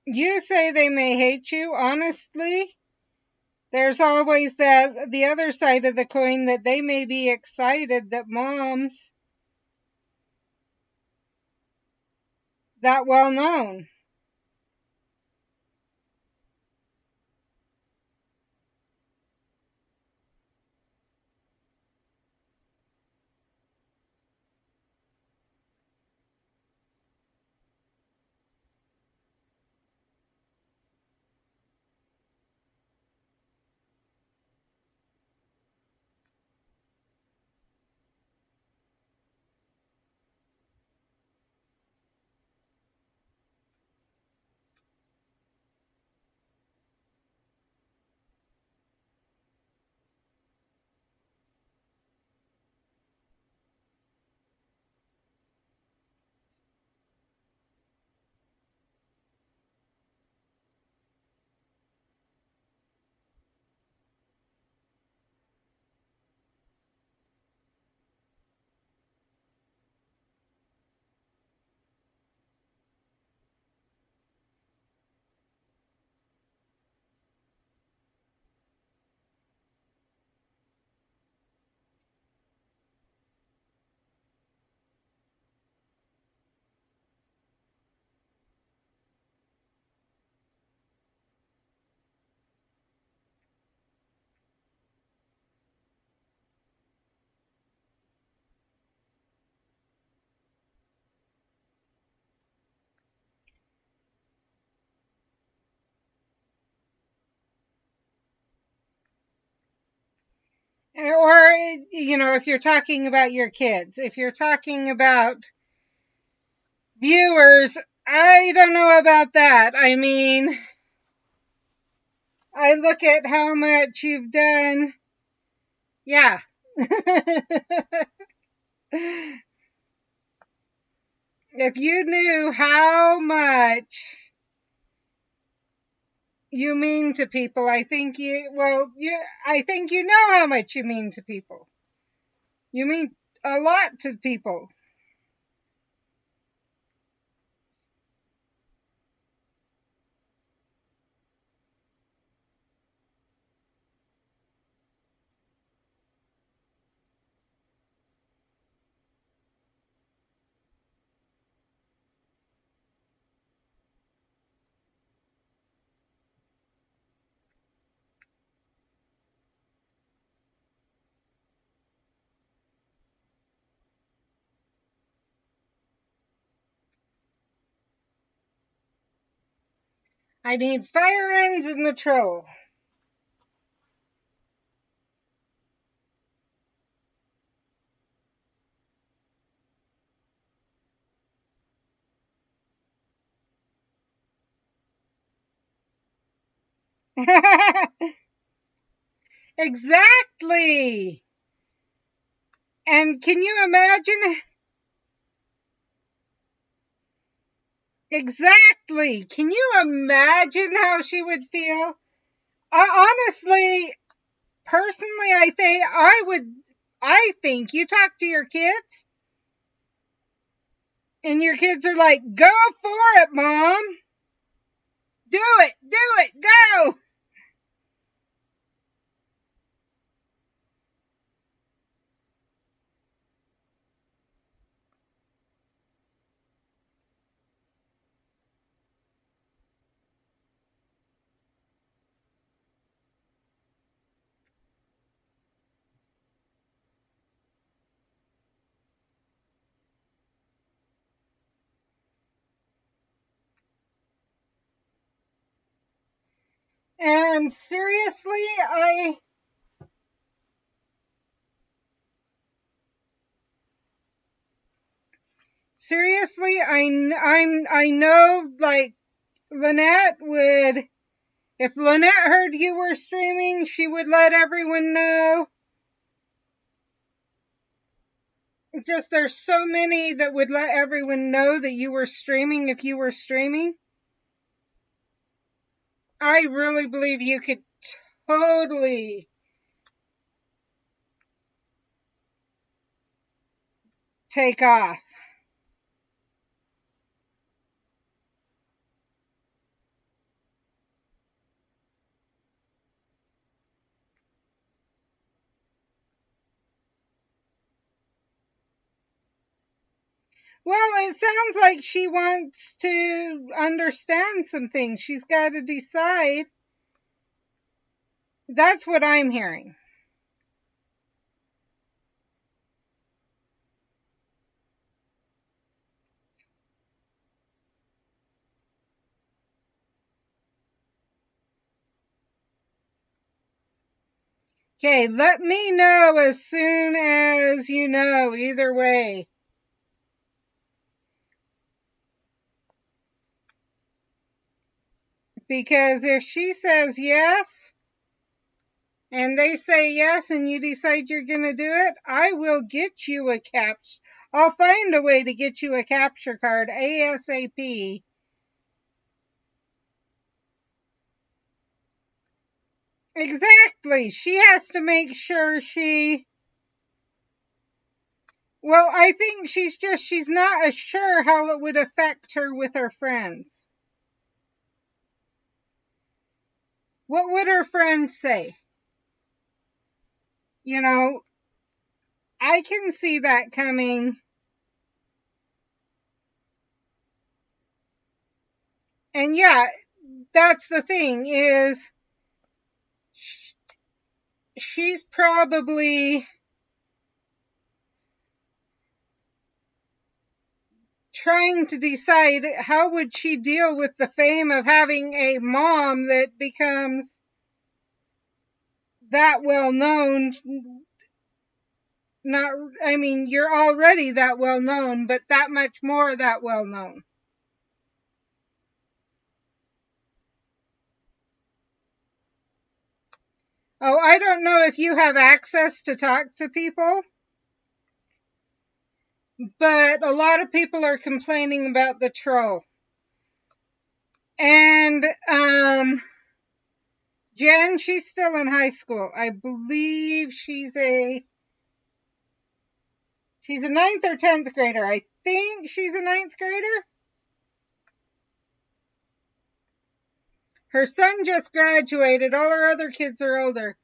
You say they may hate you. Honestly, there's always the other side of the coin that they may be excited that mom's that well known. Or, if you're talking about your kids, if you're talking about viewers, I don't know about that. I mean, I look at how much you've done. Yeah. If you knew how much you mean to people, I think you know how much you mean to people. You mean a lot to people. I need fire ends in the troll. Exactly. And can you imagine? Exactly. Can you imagine how she would feel? Honestly, personally, I think you talk to your kids and your kids are like, go for it, mom. Do it, go. And seriously, I know, like, Lynette would, if Lynette heard you were streaming, she would let everyone know. Just there's so many that would let everyone know that you were streaming if you were streaming. I really believe you could totally take off. Well, it sounds like she wants to understand some things. She's got to decide. That's what I'm hearing. Okay, let me know as soon as you know, either way. Because if she says yes, and they say yes, and you decide you're going to do it, I will get you a capture. I'll find a way to get you a capture card ASAP. Exactly. She has to make sure well, I think she's not as sure how it would affect her with her friends. What would her friends say? I can see that coming. And yeah, that's the thing is she's probably trying to decide how would she deal with the fame of having a mom that that well known. You're already that well known, but that much more that well known. Oh, I don't know if you have access to talk to people, but a lot of people are complaining about the troll. And, Jen, she's still in high school. I believe she's a 9th or 10th grader. I think she's a 9th grader. Her son just graduated. All her other kids are older,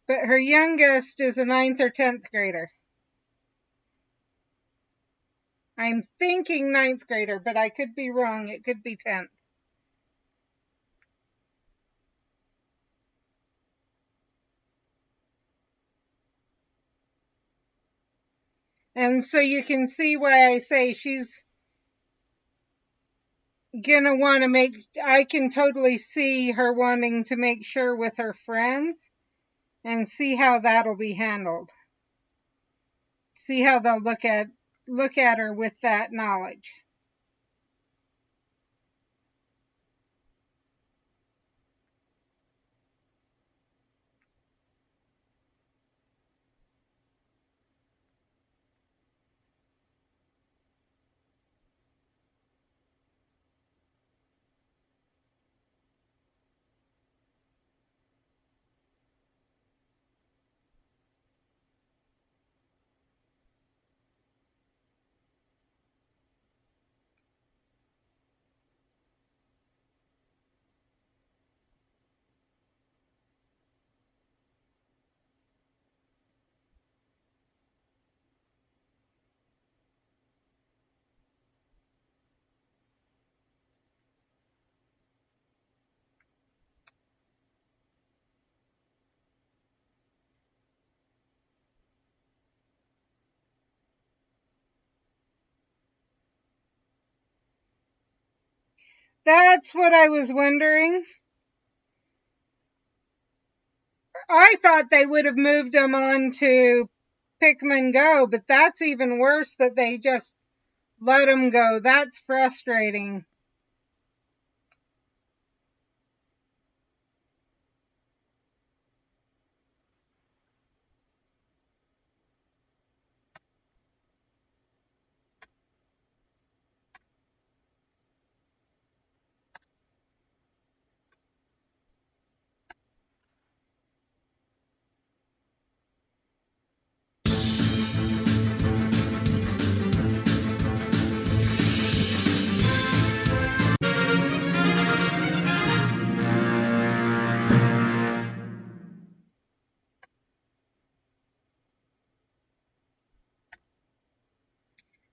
but her youngest is a 9th or 10th grader. I'm thinking 9th grader, but I could be wrong. It could be 10th. And so you can see why I say she's gonna want to I can totally see her wanting to make sure with her friends and see how that'll be handled. See how they'll look at her with that knowledge. That's what I was wondering. I thought they would have moved them on to Pikmin Go, but that's even worse that they just let them go. That's frustrating.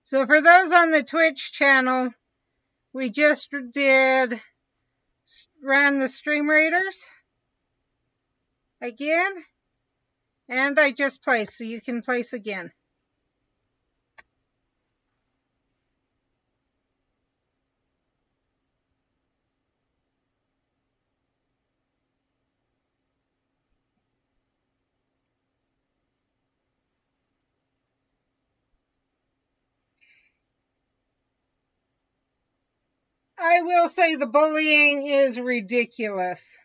So for those on the Twitch channel, we just ran the Stream Raiders again, and I just placed, so you can place again. I will say the bullying is ridiculous.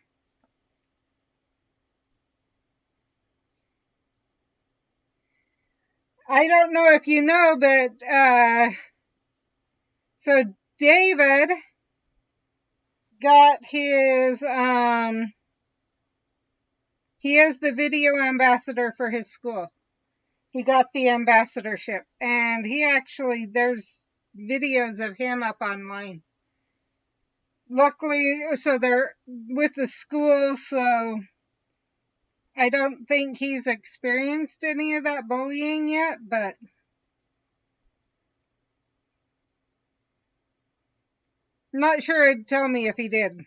I don't know if you know, but so David got his he is the video ambassador for his school. He got the ambassadorship, and there's videos of him up online. Luckily, so they're with the school, so I don't think he's experienced any of that bullying yet, but not sure he'd tell me if he did.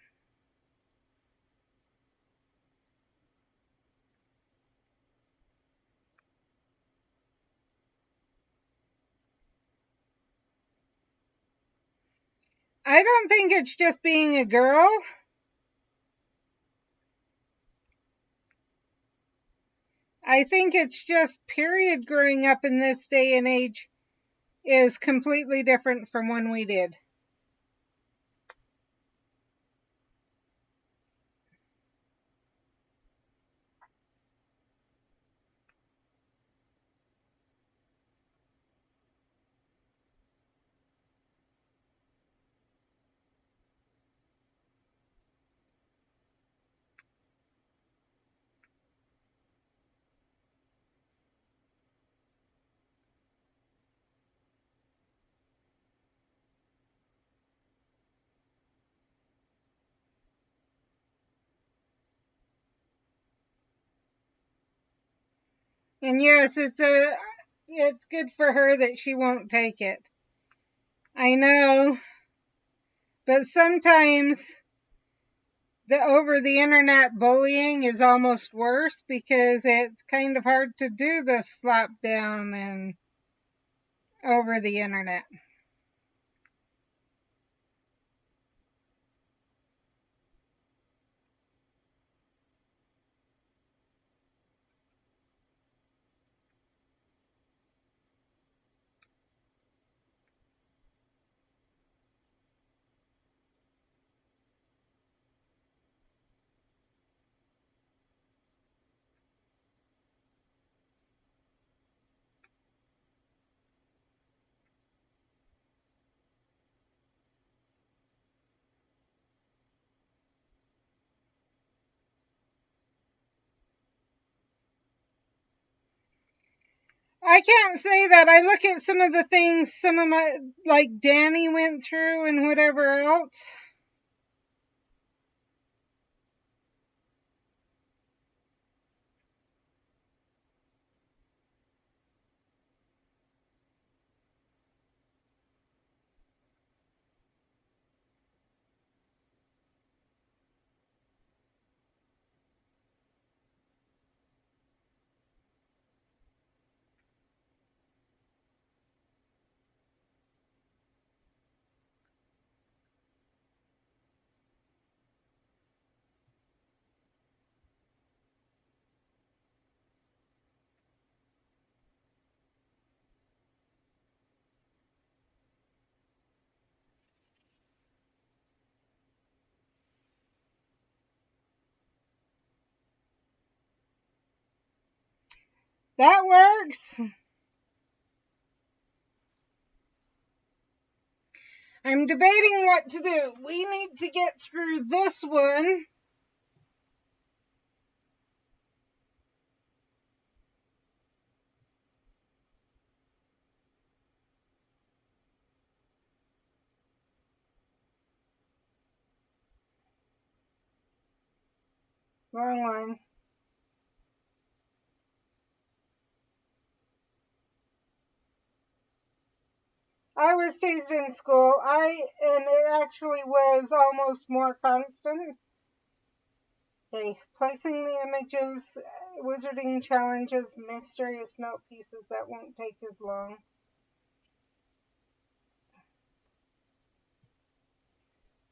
I don't think it's just being a girl. I think it's just period growing up in this day and age is completely different from when we did. And yes, it's good for her that she won't take it. I know, but sometimes the over the internet bullying is almost worse because it's kind of hard to do the slap down and over the internet. I can't say that. I look at some of the things some of my, like Danny went through and whatever else. That works. I'm debating what to do. We need to get through this one. Wrong one. I was teased in school. And it actually was almost more constant. Okay, placing the images, wizarding challenges, mysterious note pieces that won't take as long.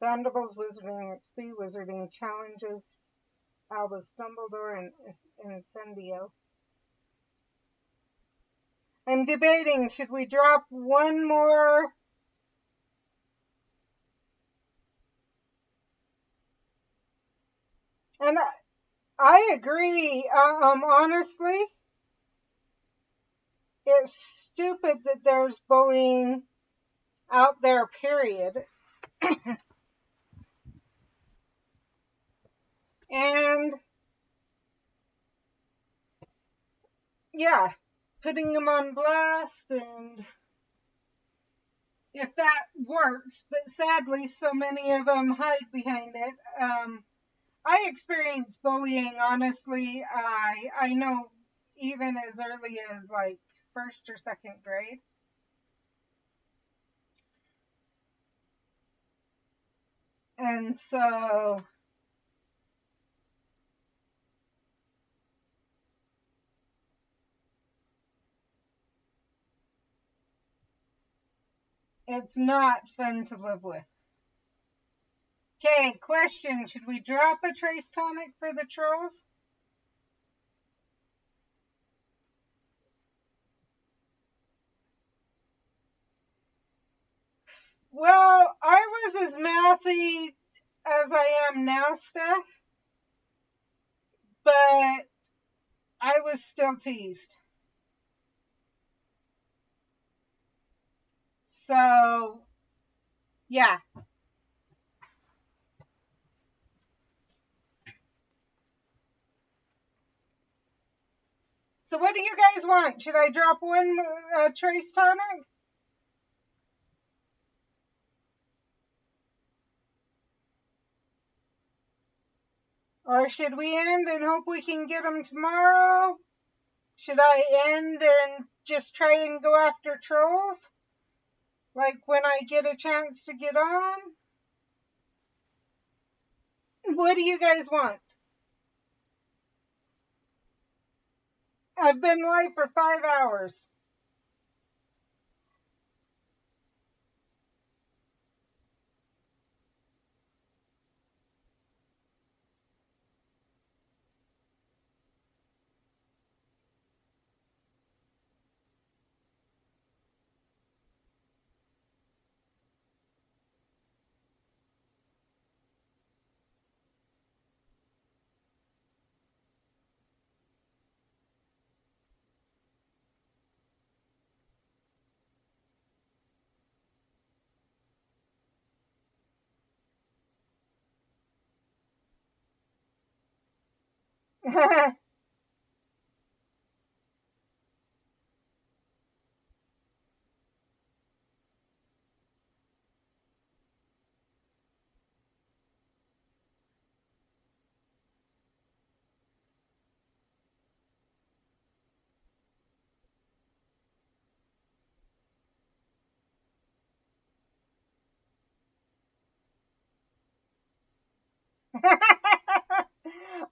Vandable's Wizarding XP, Wizarding Challenges, Albus Dumbledore, and Incendio. I'm debating, should we drop one more? And I agree, honestly, it's stupid that there's bullying out there, period. And yeah, putting them on blast, and if that worked, but sadly so many of them hide behind it. I experienced bullying, honestly. I know even as early as like first or second grade. And so it's not fun to live with. Okay, question. Should we drop a trace tonic for the trolls? Well, I was as mouthy as I am now, Steph, but I was still teased. So, yeah. So what do you guys want? Should I drop one trace tonic? Or should we end and hope we can get them tomorrow? Should I end and just try and go after trolls? Like when I get a chance to get on? What do you guys want? I've been live for 5 hours.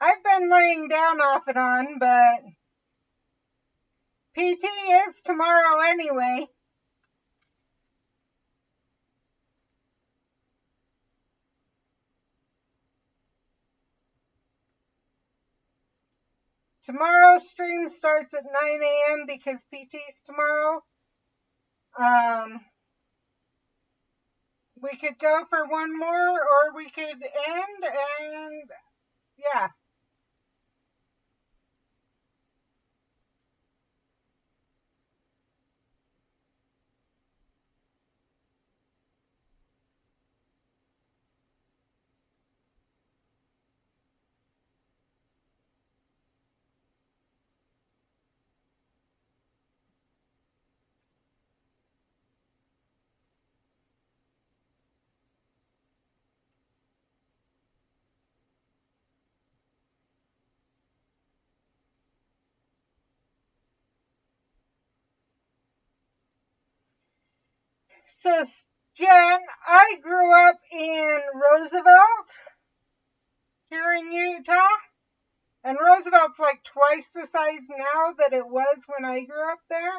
I've been laying down off and on, but PT is tomorrow anyway. Tomorrow's stream starts at 9 a.m. because PT's tomorrow. We could go for one more, or we could end, and yeah. So, Jen, I grew up in Roosevelt here in Utah, and Roosevelt's like twice the size now that it was when I grew up there.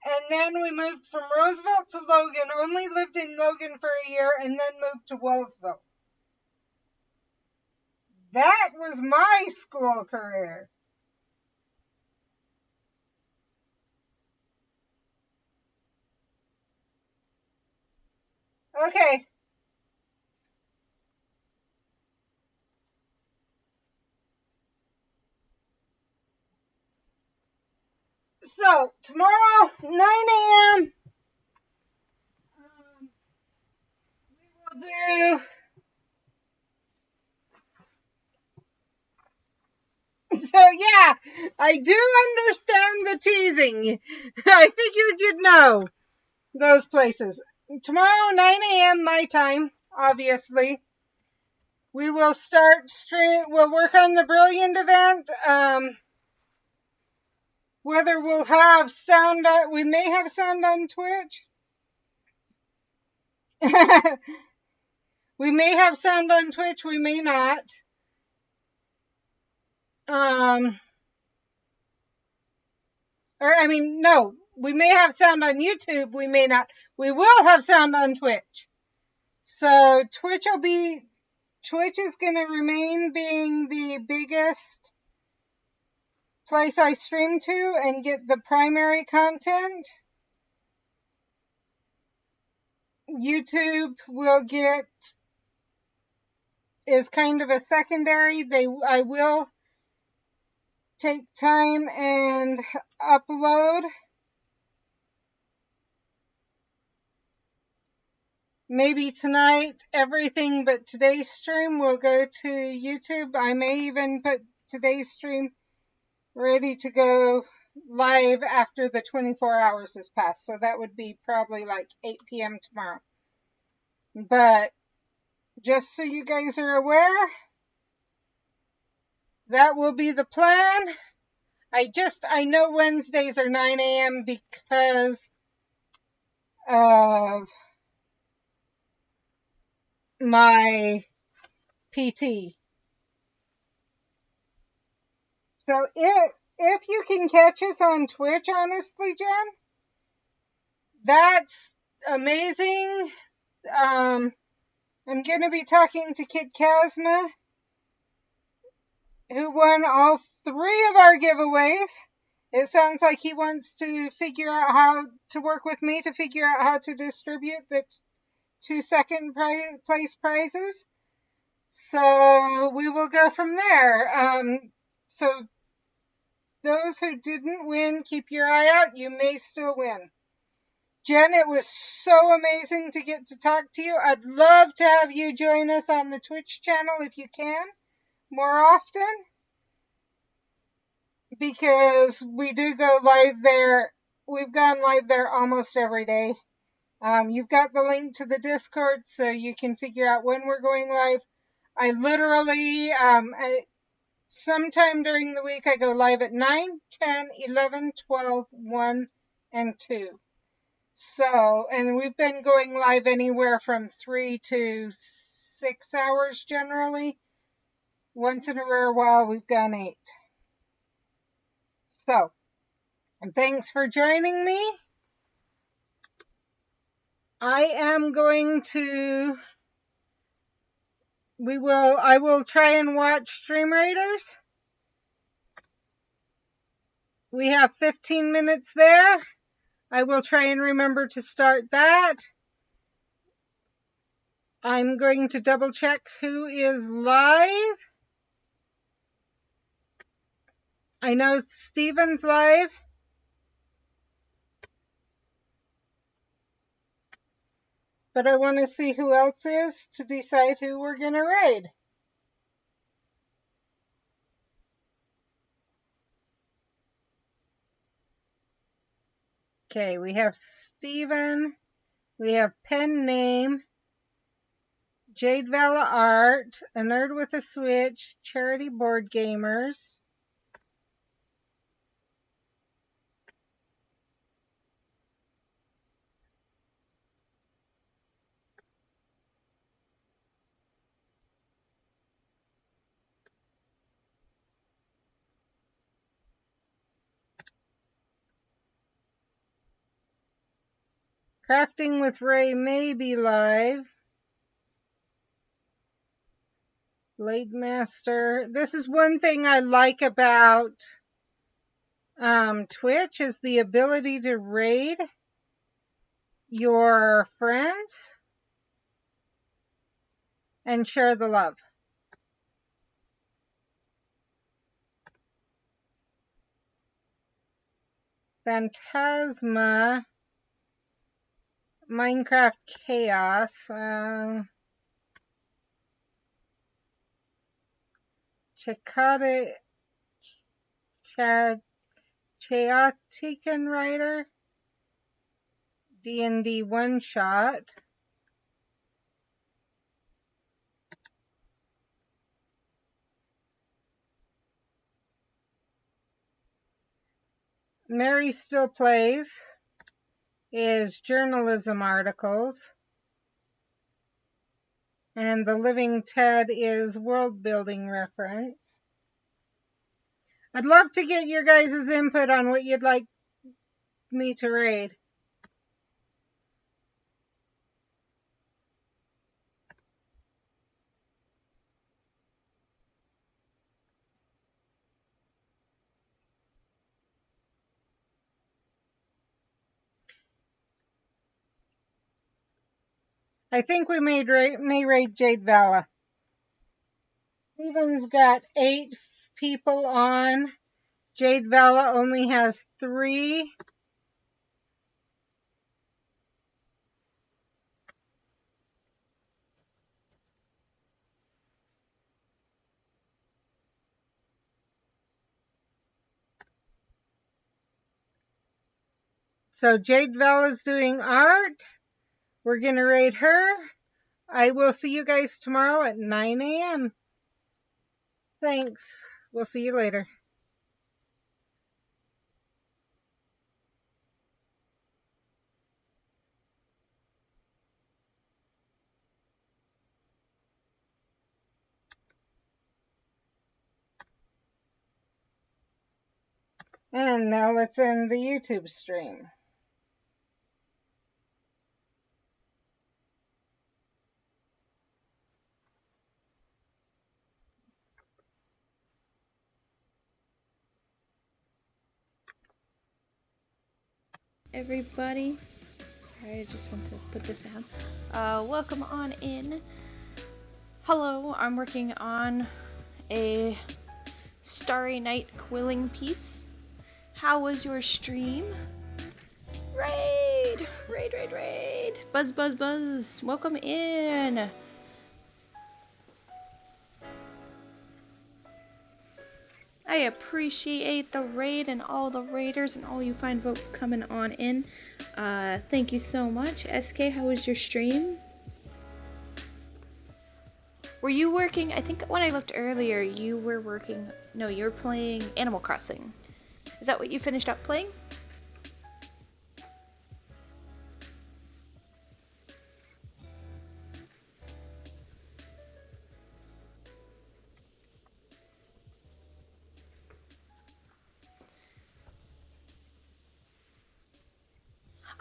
And then we moved from Roosevelt to Logan, only lived in Logan for a year, and then moved to Wellsville. That was my school career. Okay. So, tomorrow, 9 a.m., we will do... So, yeah, I do understand the teasing. I figured you'd know those places. Tomorrow, 9 a.m. my time, obviously. We will start stream. We'll work on the Brilliant event. Whether we'll have sound on, we may have sound on Twitch. We may have sound on Twitch, we may not. No, we may have sound on YouTube, we may not. We will have sound on Twitch. So Twitch is going to remain being the biggest place I stream to and get the primary content. YouTube will get, is kind of a secondary. I will take time and upload. Maybe tonight, everything but today's stream will go to YouTube. I may even put today's stream ready to go live after the 24 hours has passed. So that would be probably like 8 p.m. tomorrow. But just so you guys are aware, that will be the plan. I know Wednesdays are 9 a.m. because of my PT. So if you can catch us on Twitch, honestly, Jen, that's amazing. I'm going to be talking to Kid Kazma, who won all 3 of our giveaways. It sounds like he wants to figure out how to work with me to figure out how to distribute the 2 second place prizes. So we will go from there. So those who didn't win, keep your eye out. You may still win. Jen, it was so amazing to get to talk to you. I'd love to have you join us on the Twitch channel if you can more often, because we do go live there. We've gone live there almost every day. You've got the link to the Discord so you can figure out when we're going live. I literally, sometime during the week, I go live at 9, 10, 11, 12, 1, and 2. So, and we've been going live anywhere from 3 to 6 hours generally. Once in a rare while, we've gone 8. So, and thanks for joining me. I am going to, I will try and watch Stream Raiders. We have 15 minutes there. I will try and remember to start that. I'm going to double check who is live. I know Steven's live. But I want to see who else is to decide who we're going to raid. Okay, we have Steven. We have Pen Name. Jade Vala Art. A Nerd with a Switch. Charity Board Gamers. Crafting with Ray may be live. Blade Master. This is one thing I like about Twitch, is the ability to raid your friends and share the love. Phantasma. Minecraft Chaos. Chaotican Writer. D&D One Shot. Mary Still Plays is journalism articles. And The Living Ted is world building reference. I'd love to get your guys' input on what you'd like me to raid. I think we may raid Jade Vala. Steven's got 8 people on. Jade Vala only has 3. So Jade Vala's doing art. We're going to raid her. I will see you guys tomorrow at 9 a.m. Thanks. We'll see you later. And now let's end the YouTube stream. Everybody, sorry, I just want to put this down. Welcome on in. Hello, I'm working on a Starry Night quilling piece. How was your stream? Raid! Raid, raid, raid! Buzz, buzz, buzz! Welcome in! I appreciate the raid and all the raiders and all you fine folks coming on in. Thank you so much. SK, how was your stream? Were you working? I think when I looked earlier, you were working. No, you were playing Animal Crossing. Is that what you finished up playing?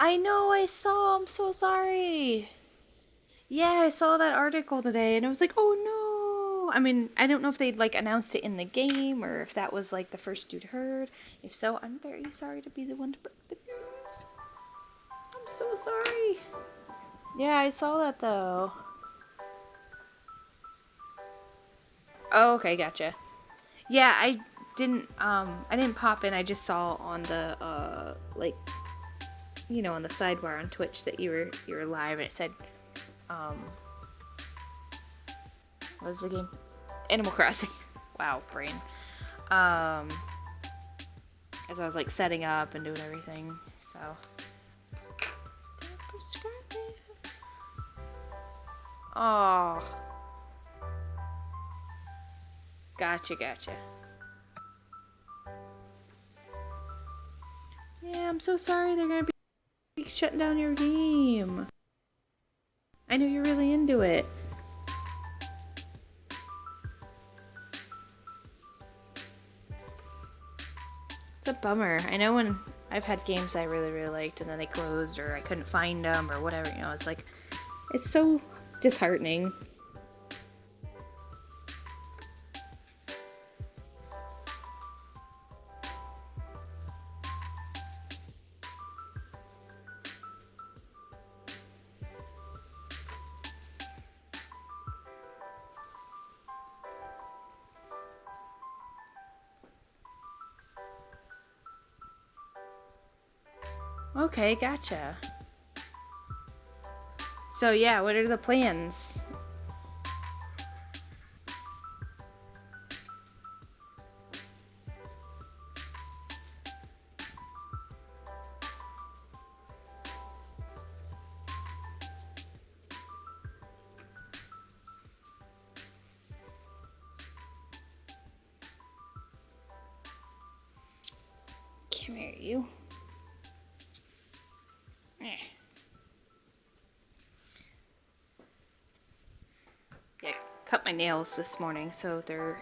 I know, I saw. I'm so sorry. Yeah, I saw that article today and I was like, oh no. I mean, I don't know if they'd like announced it in the game or if that was like the first you'd heard. If so, I'm very sorry to be the one to break the news. I'm so sorry. Yeah, I saw that though. Oh, okay, gotcha. Yeah, I didn't pop in. I just saw on the like, you know, on the sidebar on Twitch that you were live and it said what was the game? Animal Crossing. Wow, brain. As I was like setting up and doing everything, so. Oh. Gotcha, gotcha. Yeah, I'm so sorry they're gonna be shutting down your game. I know you're really into it. It's a bummer. I know when I've had games I really, really liked and then they closed or I couldn't find them or whatever, you know, it's like, it's so disheartening. Okay, gotcha. So yeah, what are the plans? Come here, you. Yeah, cut my nails this morning, so they're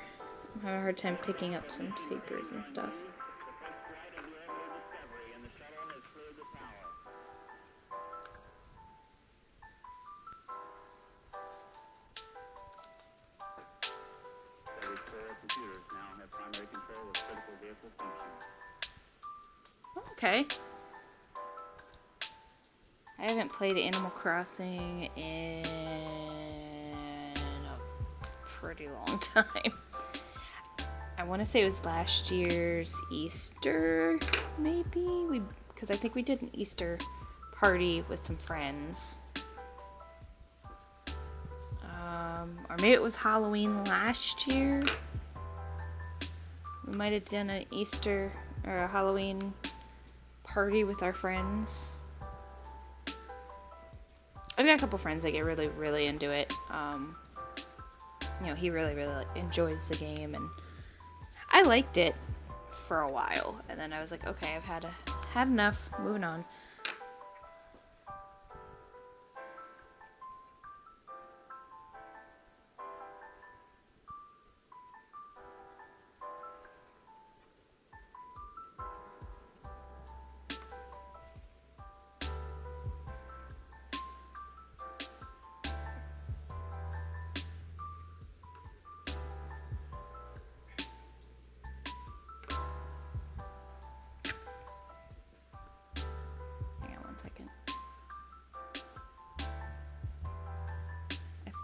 I'm having a hard time picking up some papers and stuff. Okay. I I haven't played Animal Crossing in a pretty long time. I want to say it was last year's Easter, maybe? Because I think we did an Easter party with some friends. Or maybe it was Halloween last year. We might have done an Easter or a Halloween party with our friends. I've got a couple friends that get really, really into it. You know, he really, really enjoys the game, and I liked it for a while, and then I was like, okay, I've had enough. Moving on.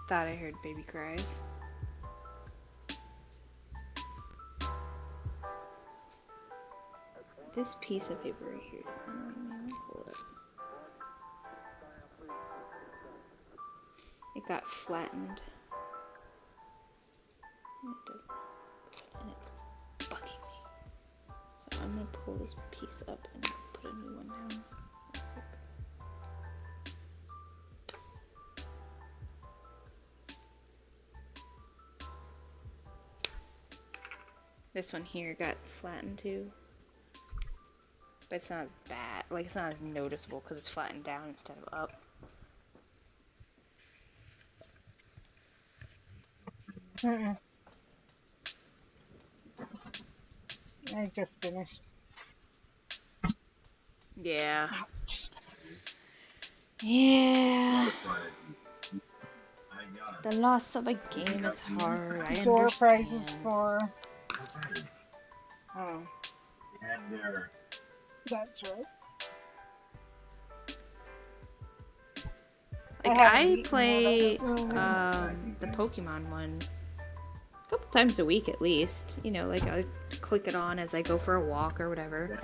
Thought I heard baby cries. This piece of paper right here. Pull it. It got flattened. It doesn't look good, and it's bugging me. So I'm gonna pull this piece up and put a new one down. This one here got flattened too. But it's not as bad. Like, it's not as noticeable because it's flattened down instead of up. I just finished. Yeah. Yeah. The loss of a game is hard. I Door understand. prizes for... Oh. That's right. Like, I play the Pokemon one a couple times a week at least. You know, like, I click it on as I go for a walk or whatever.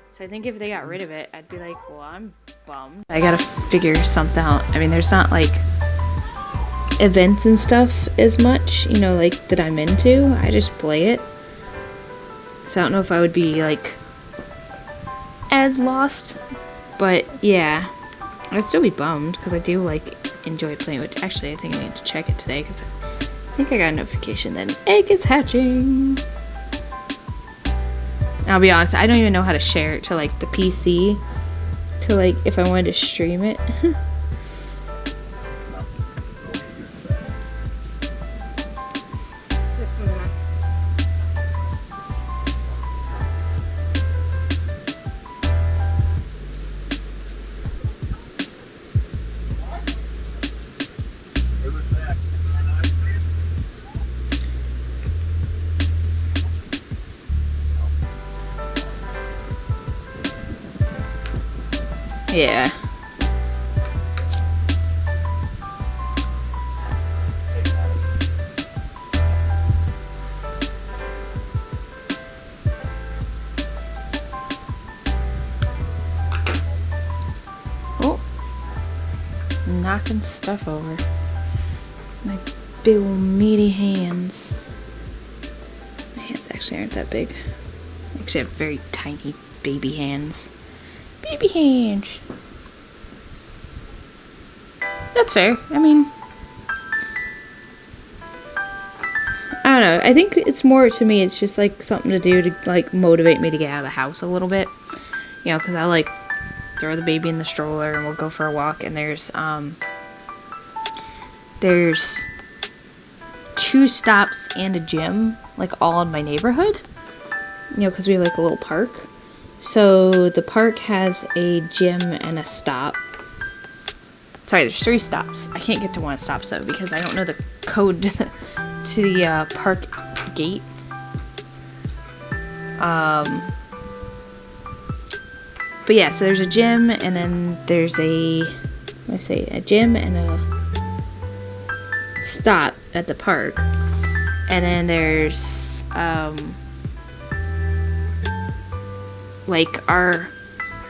So I think if they got rid of it, I'd be like, well, I'm bummed. I gotta figure something out. I mean, there's not, like, events and stuff as much, you know, like, that I'm into. I just play it. So I don't know if I would be, like, as lost. But, yeah. I'd still be bummed, because I do, like, enjoy playing with... Actually, I think I need to check it today, because I think I got a notification that an egg is hatching. And I'll be honest, I don't even know how to share it to, like, the PC. To, like, if I wanted to stream it. Just a minute. Yeah. Oh. Knocking stuff over. My big old meaty hands. My hands actually aren't that big. I actually have very tiny baby hands. Baby hands. That's fair. I mean, I don't know. I think it's more, to me, it's just like something to do to like motivate me to get out of the house a little bit. You know, because I like throw the baby in the stroller and we'll go for a walk. And there's 2 stops and a gym, like all in my neighborhood. You know, because we have like a little park. So the park has a gym and a stop. Sorry, there's 3 stops. I can't get to one of the stops though because I don't know the code to the park gate. But But yeah, so there's a gym, and then there's a gym and a stop at the park. And then there's, like, our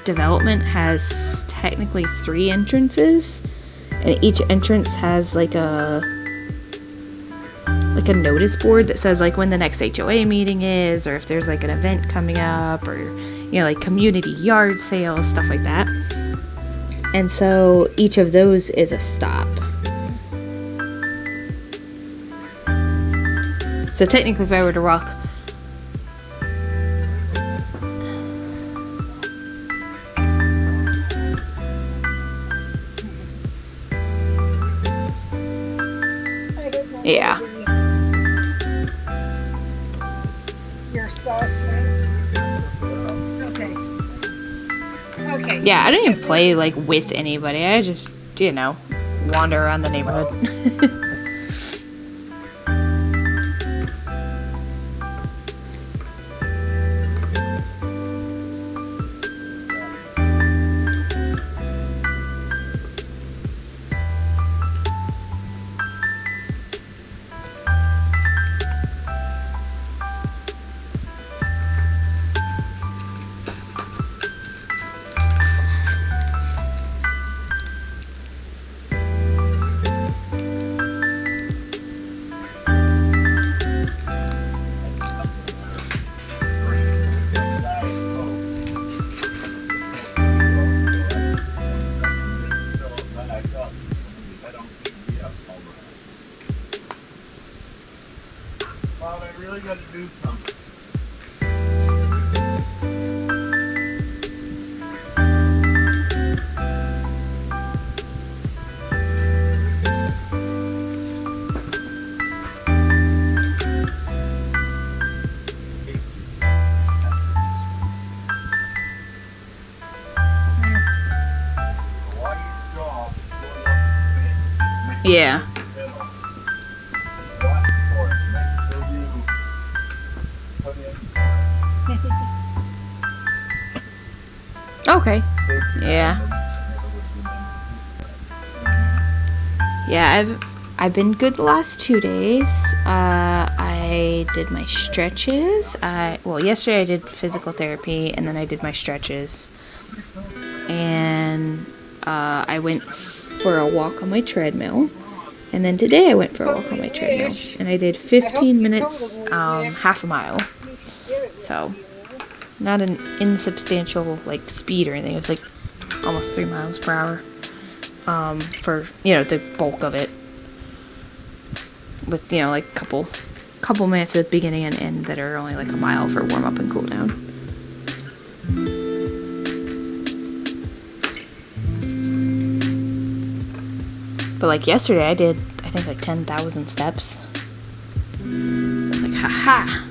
development has technically 3 entrances, and each entrance has like a notice board that says like when the next HOA meeting is, or if there's like an event coming up, or like community yard sales, stuff like that. And so each of those is a stop. So technically, if I were to walk yeah. Your sauce, right? Okay. Okay. Yeah, I don't even play like with anybody. I just, wander around the neighborhood. Well, I really got to do something. Yeah. Okay. Yeah. Yeah, I've been good the last 2 days. I did my stretches. Yesterday I did physical therapy, and then I did my stretches. And I went for a walk on my treadmill. And then today I went for a walk on my treadmill. And I did 15 minutes, half a mile. So, not an insubstantial, like, speed or anything. It was, like, almost 3 miles per hour. For, the bulk of it. With, like, couple minutes at the beginning and end that are only, like, a mile for warm-up and cool-down. But, like, yesterday I did, I think, like, 10,000 steps. So I was like, ha-ha!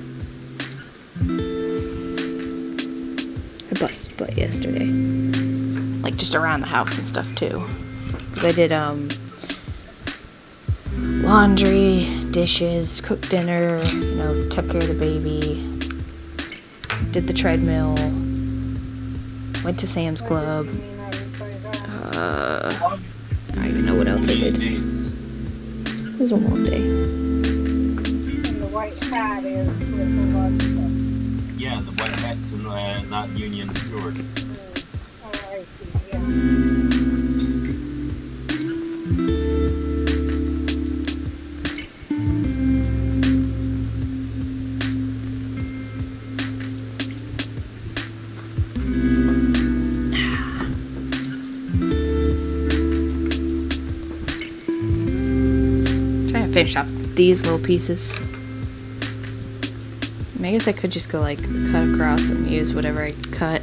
I busted butt yesterday. Like, just around the house and stuff, too. Because I did, laundry, dishes, cooked dinner, took care of the baby, did the treadmill, went to Sam's Club, I don't even know what else I did. It was a long day. And the white hat is with the love stuff. Yeah, the white hat's not Union Stewart. Oh, I see, yeah. Finish off these little pieces. I guess I could just go like cut across and use whatever I cut.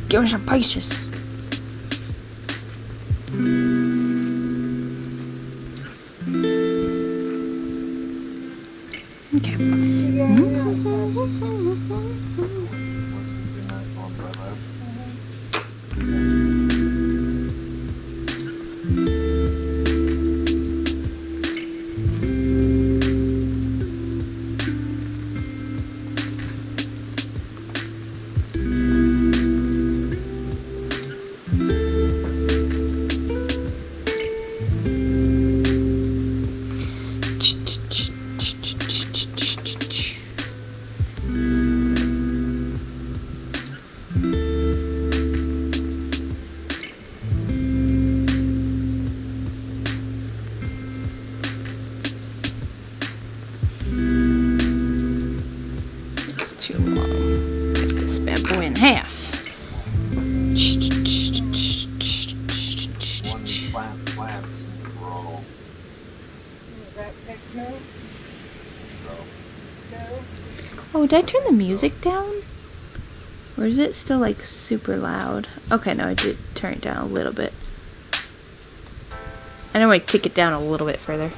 Give me some pieces. Okay. It's too long. Cut this bad boy in half. Oh, did I turn the music down? Or is it still like super loud? Okay, no, I did turn it down a little bit. I know I take it down a little bit further.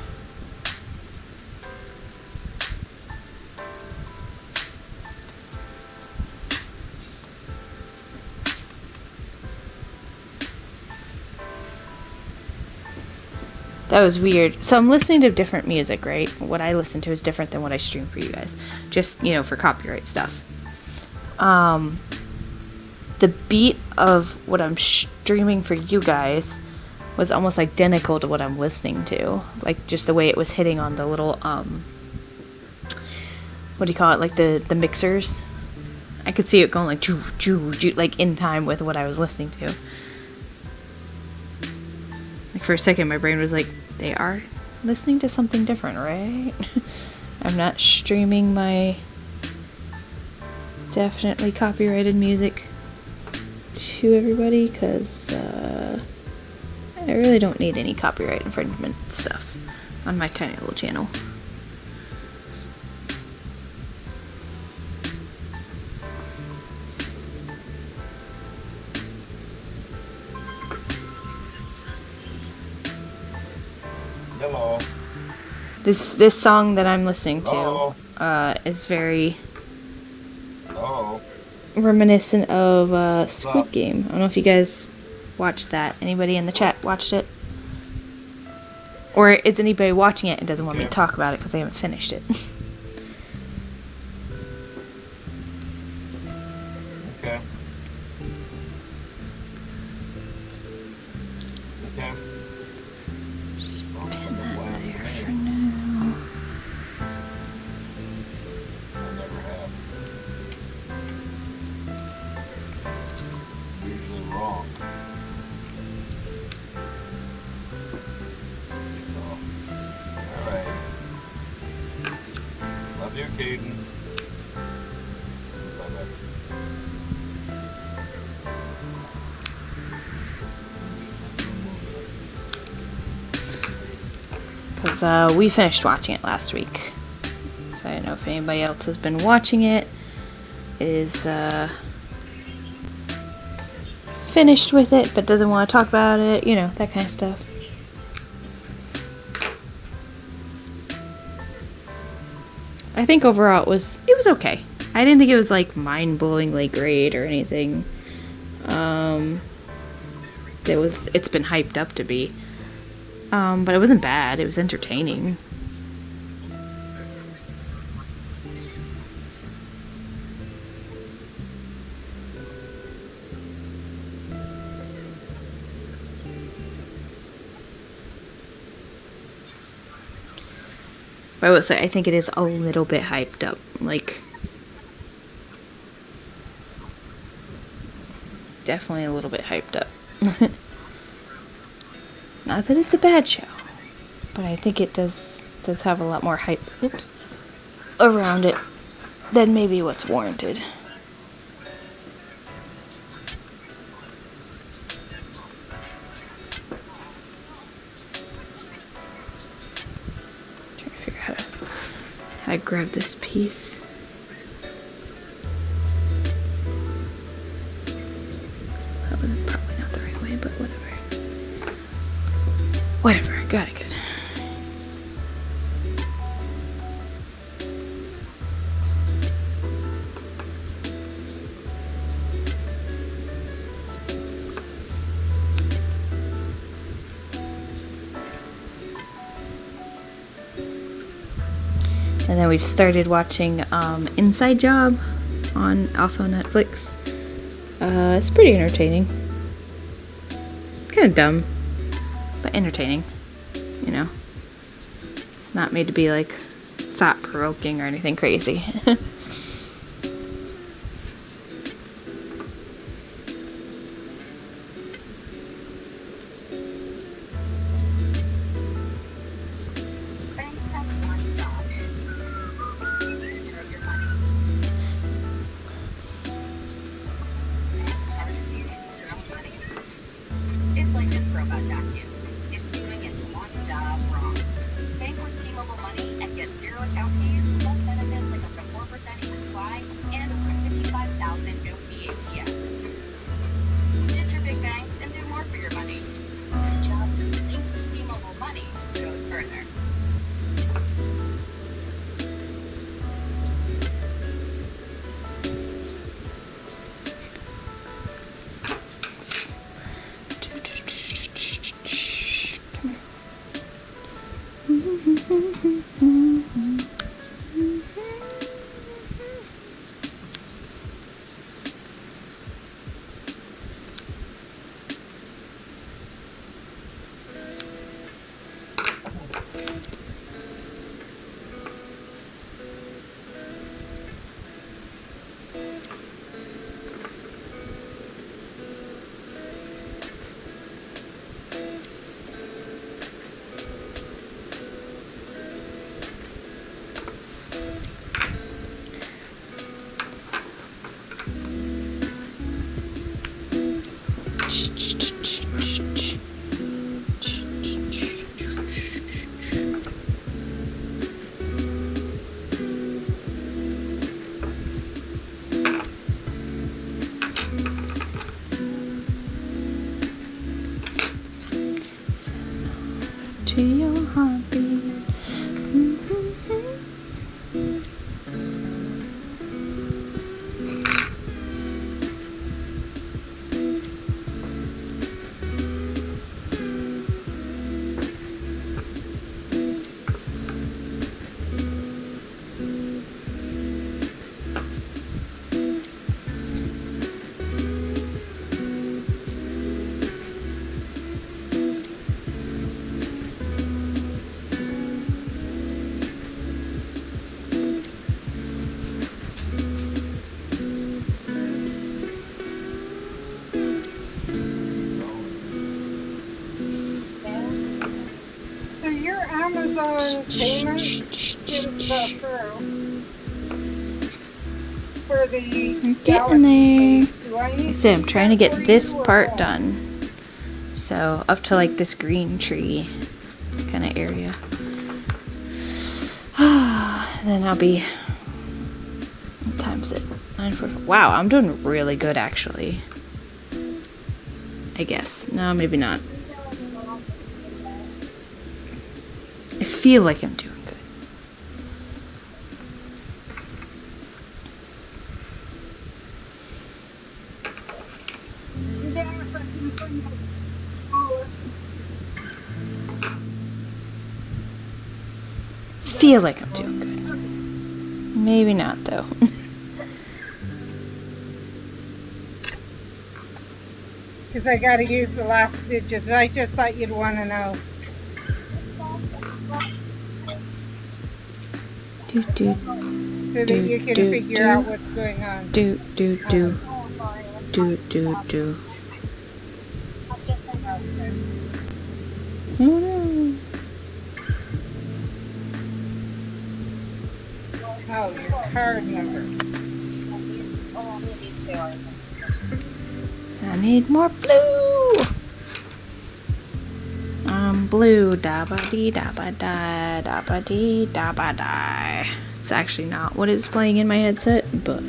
That was weird. So I'm listening to different music, right? What I listen to is different than what I stream for you guys. Just, you know, for copyright stuff. The beat of what I'm streaming for you guys was almost identical to what I'm listening to. Like, just the way it was hitting on the little, what do you call it? Like, the mixers. I could see it going like, choo, choo, choo, like, in time with what I was listening to. Like, for a second, my brain was like, they are listening to something different, right? I'm not streaming my definitely copyrighted music to everybody, because I really don't need any copyright infringement stuff on my tiny little channel. Hello. This song that I'm listening to Hello. is very Hello. reminiscent of Squid Game. I don't know if you guys watched that. Anybody in the chat watched it? Or is anybody watching it and doesn't want me to talk about it because I haven't finished it? Okay. Okay. Pin that there for now. I never have. Usually wrong. So, alright. Love you, Caden. Bye-bye. Because we finished watching it last week. So I don't know if anybody else has been watching it, is finished with it but doesn't want to talk about it, you know, that kind of stuff. I think overall it was okay. I didn't think it was like mind-blowingly great or anything. It's been hyped up to be. But it wasn't bad. It was entertaining. But I will say, I think it is a little bit hyped up. Like, definitely a little bit hyped up. Not that it's a bad show, but I think it does have a lot more hype, around it than maybe what's warranted. Trying to figure out how to grab this piece. That was probably not the right way, but whatever. Whatever, got it good. And then we've started watching Inside Job also on Netflix. It's pretty entertaining. Kind of dumb, but entertaining, you know. It's not made to be like thought-provoking or anything crazy. Amazon payment didn't go through for the I'm getting Galaxy there. case. Do I need Like I said, I'm to trying to do that get for this you or part what? done. So up to like this green tree kind of area. Then I'll be. What time is it? 9:45. Wow, I'm doing really good actually. I guess. No, maybe not. I feel like I'm doing good. Feel like I'm doing good. Maybe not though. Because I got to use the last digits. I just thought you'd want to know. Do do So that you can figure out what's going on. do do do do do do. Oh no. Oh, your card number. I need more blue. Blue. Da ba dee da ba da da ba dee da ba da. It's actually not what is playing in my headset, but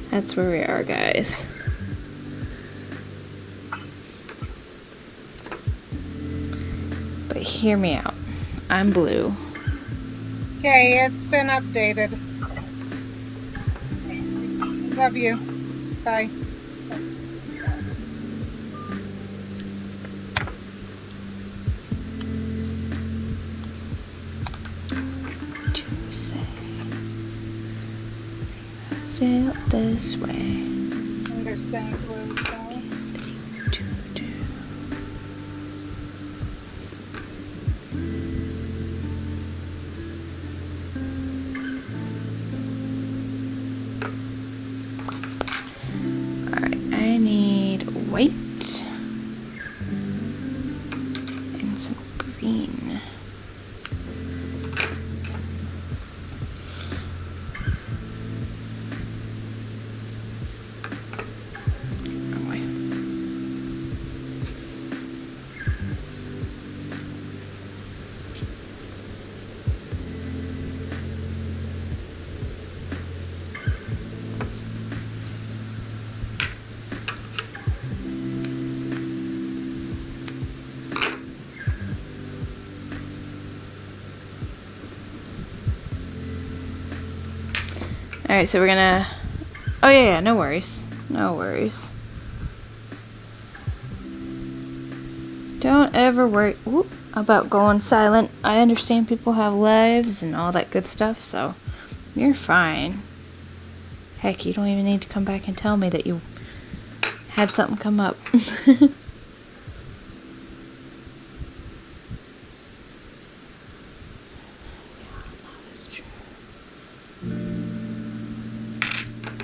that's where we are, guys. But hear me out. I'm blue. Okay, it's been updated. Love you. Bye. To say, sail this way. Understand where we're going? To do. Alright, I need white and some green. Wrong way. Alright, so we're gonna. Oh, yeah, no worries. No worries. Don't ever worry about going silent. I understand people have lives and all that good stuff, so you're fine. Heck, you don't even need to come back and tell me that you had something come up. That's true.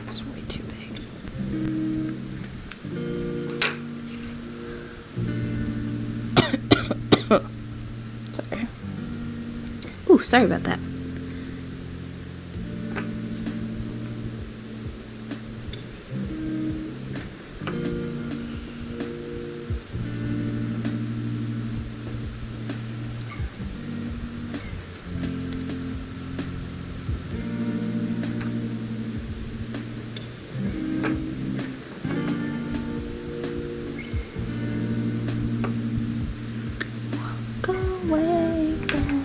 It's way too big. Sorry. Ooh, sorry about that. Go away, go away.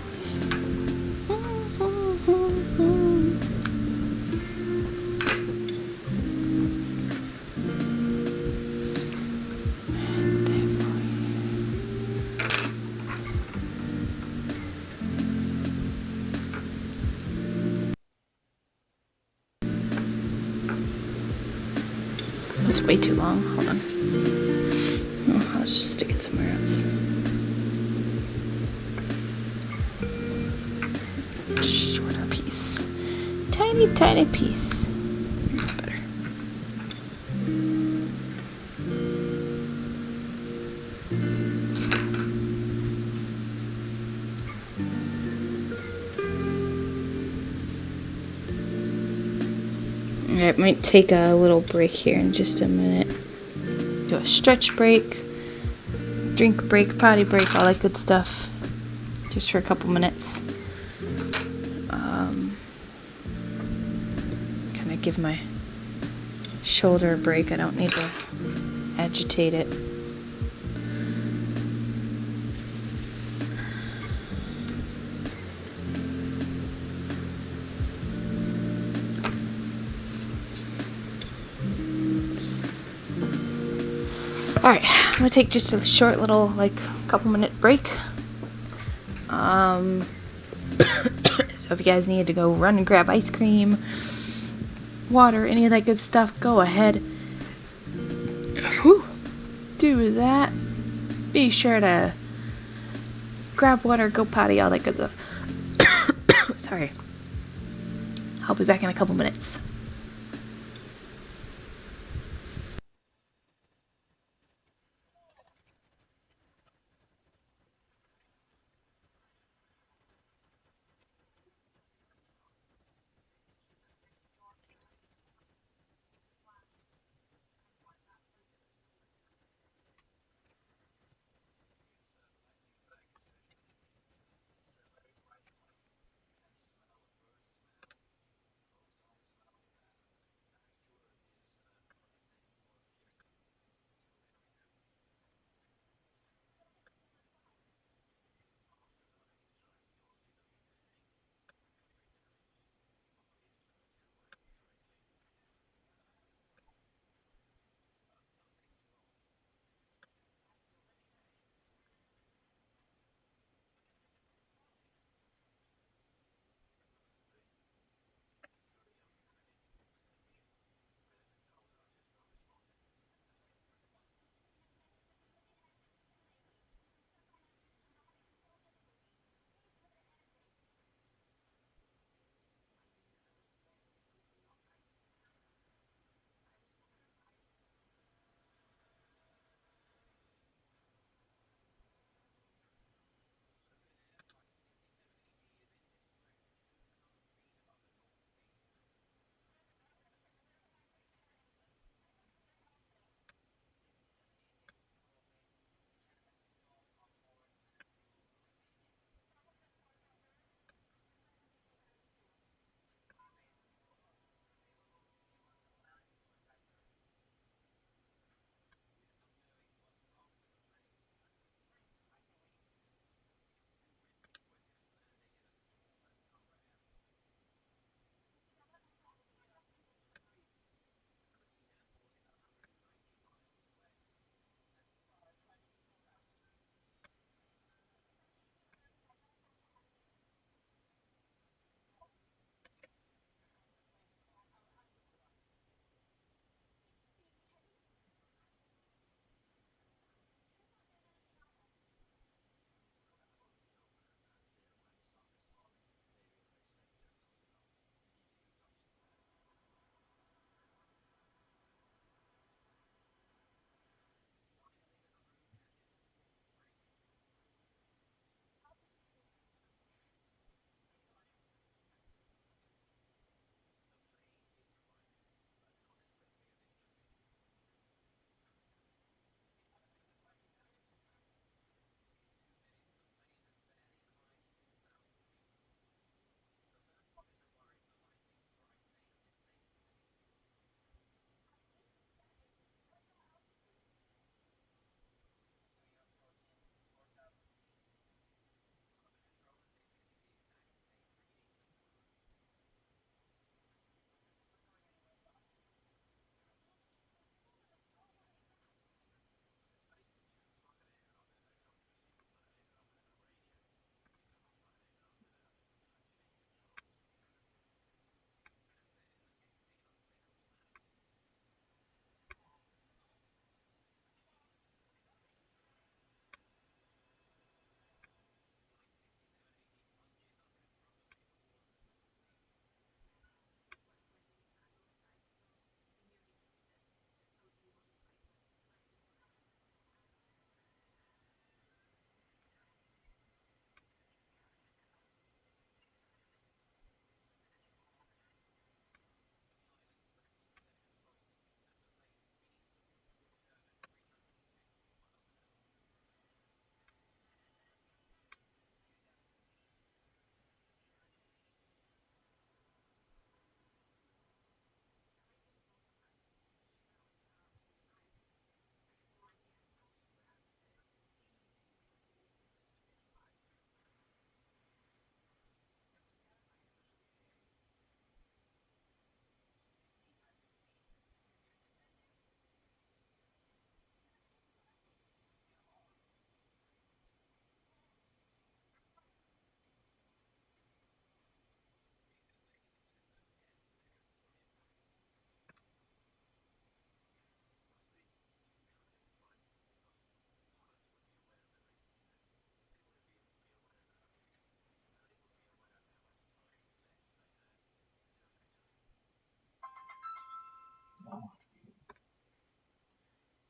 It's way too long. Hold on. Oh, I'll just stick it somewhere else. Shorter piece. Tiny, tiny piece. That's better. I might take a little break here in just a minute. Do a stretch break, drink break, potty break, all that good stuff. Just for a couple minutes. Kind of give my shoulder a break. I don't need to agitate it. Alright, I'm gonna take just a short little, couple minute break. So if you guys need to go run and grab ice cream, water, any of that good stuff, go ahead. Whew. Do that. Be sure to grab water, go potty, all that good stuff. Sorry. I'll be back in a couple minutes.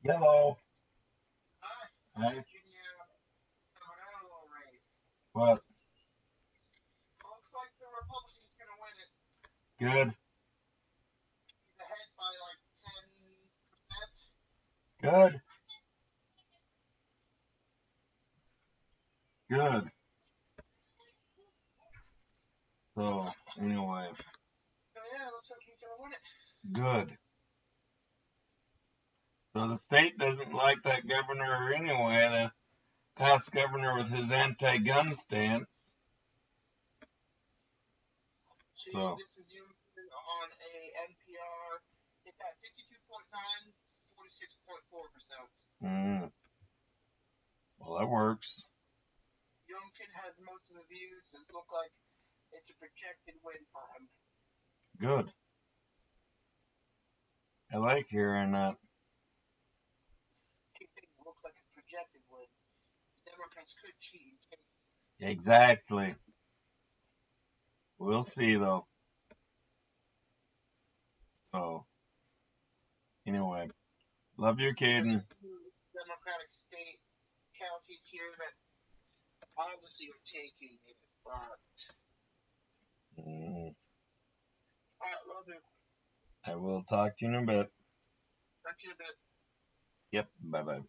Yellow. Hi. Virginia gubernatorial race. What? Looks like the Republican's going to win it. Good. He's ahead by like 10%. Good. Good. So, anyway. So yeah, it looks like he's going to win it. Good. So the state doesn't like that governor anyway, the past governor with his anti-gun stance. So this is you on a NPR. It's at 52.9, 46.4%. Well, that works. Youngkin has most of the views. It looks like it's a projected win for him. Good. I like hearing that. It looks like a projected win. The Democrats could cheat. Exactly. We'll see, though. So, anyway. Love you, Caden. Democratic state counties here that obviously are taking it, but... Alright, love you. I will talk to you in a bit. Talk to you in a bit. Yep, bye-bye.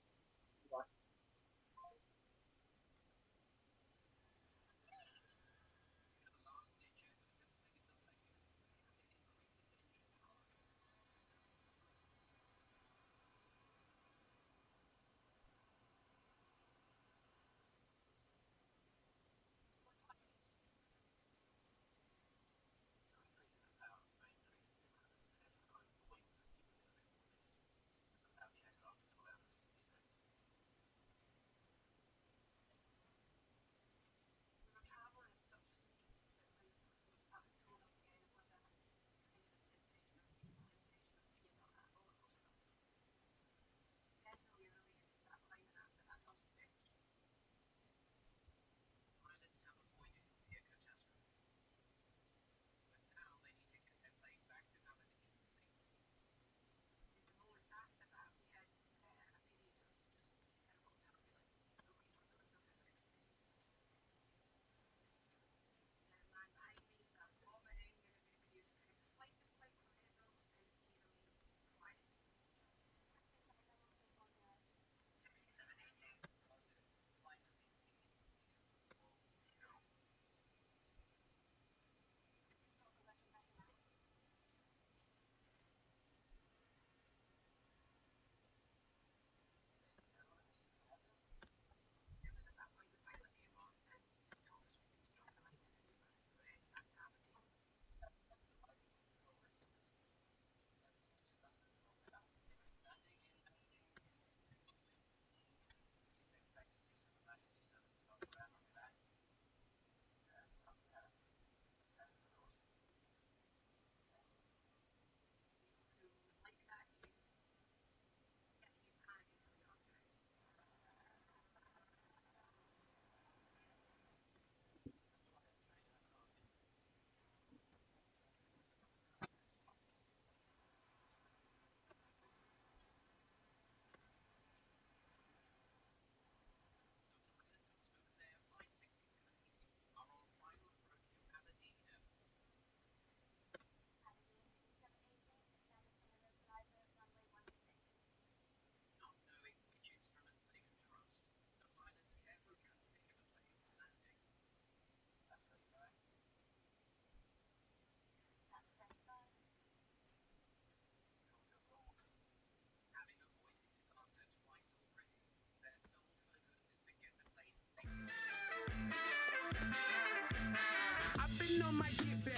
I've been on my get back,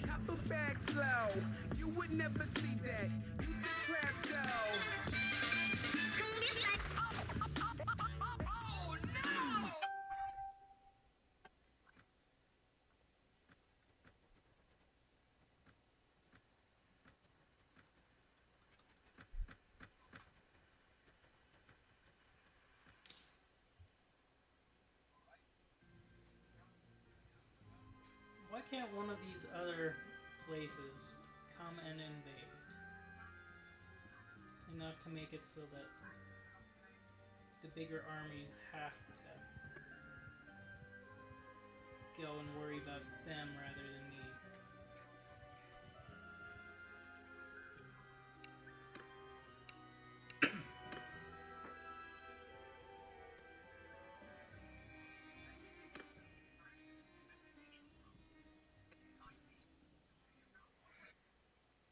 copper bag slow. You would never see that. Use the trap though. Oh no! Why can't one of these other places come and invade? enough to make it so that the bigger armies have to go and worry about them rather than me.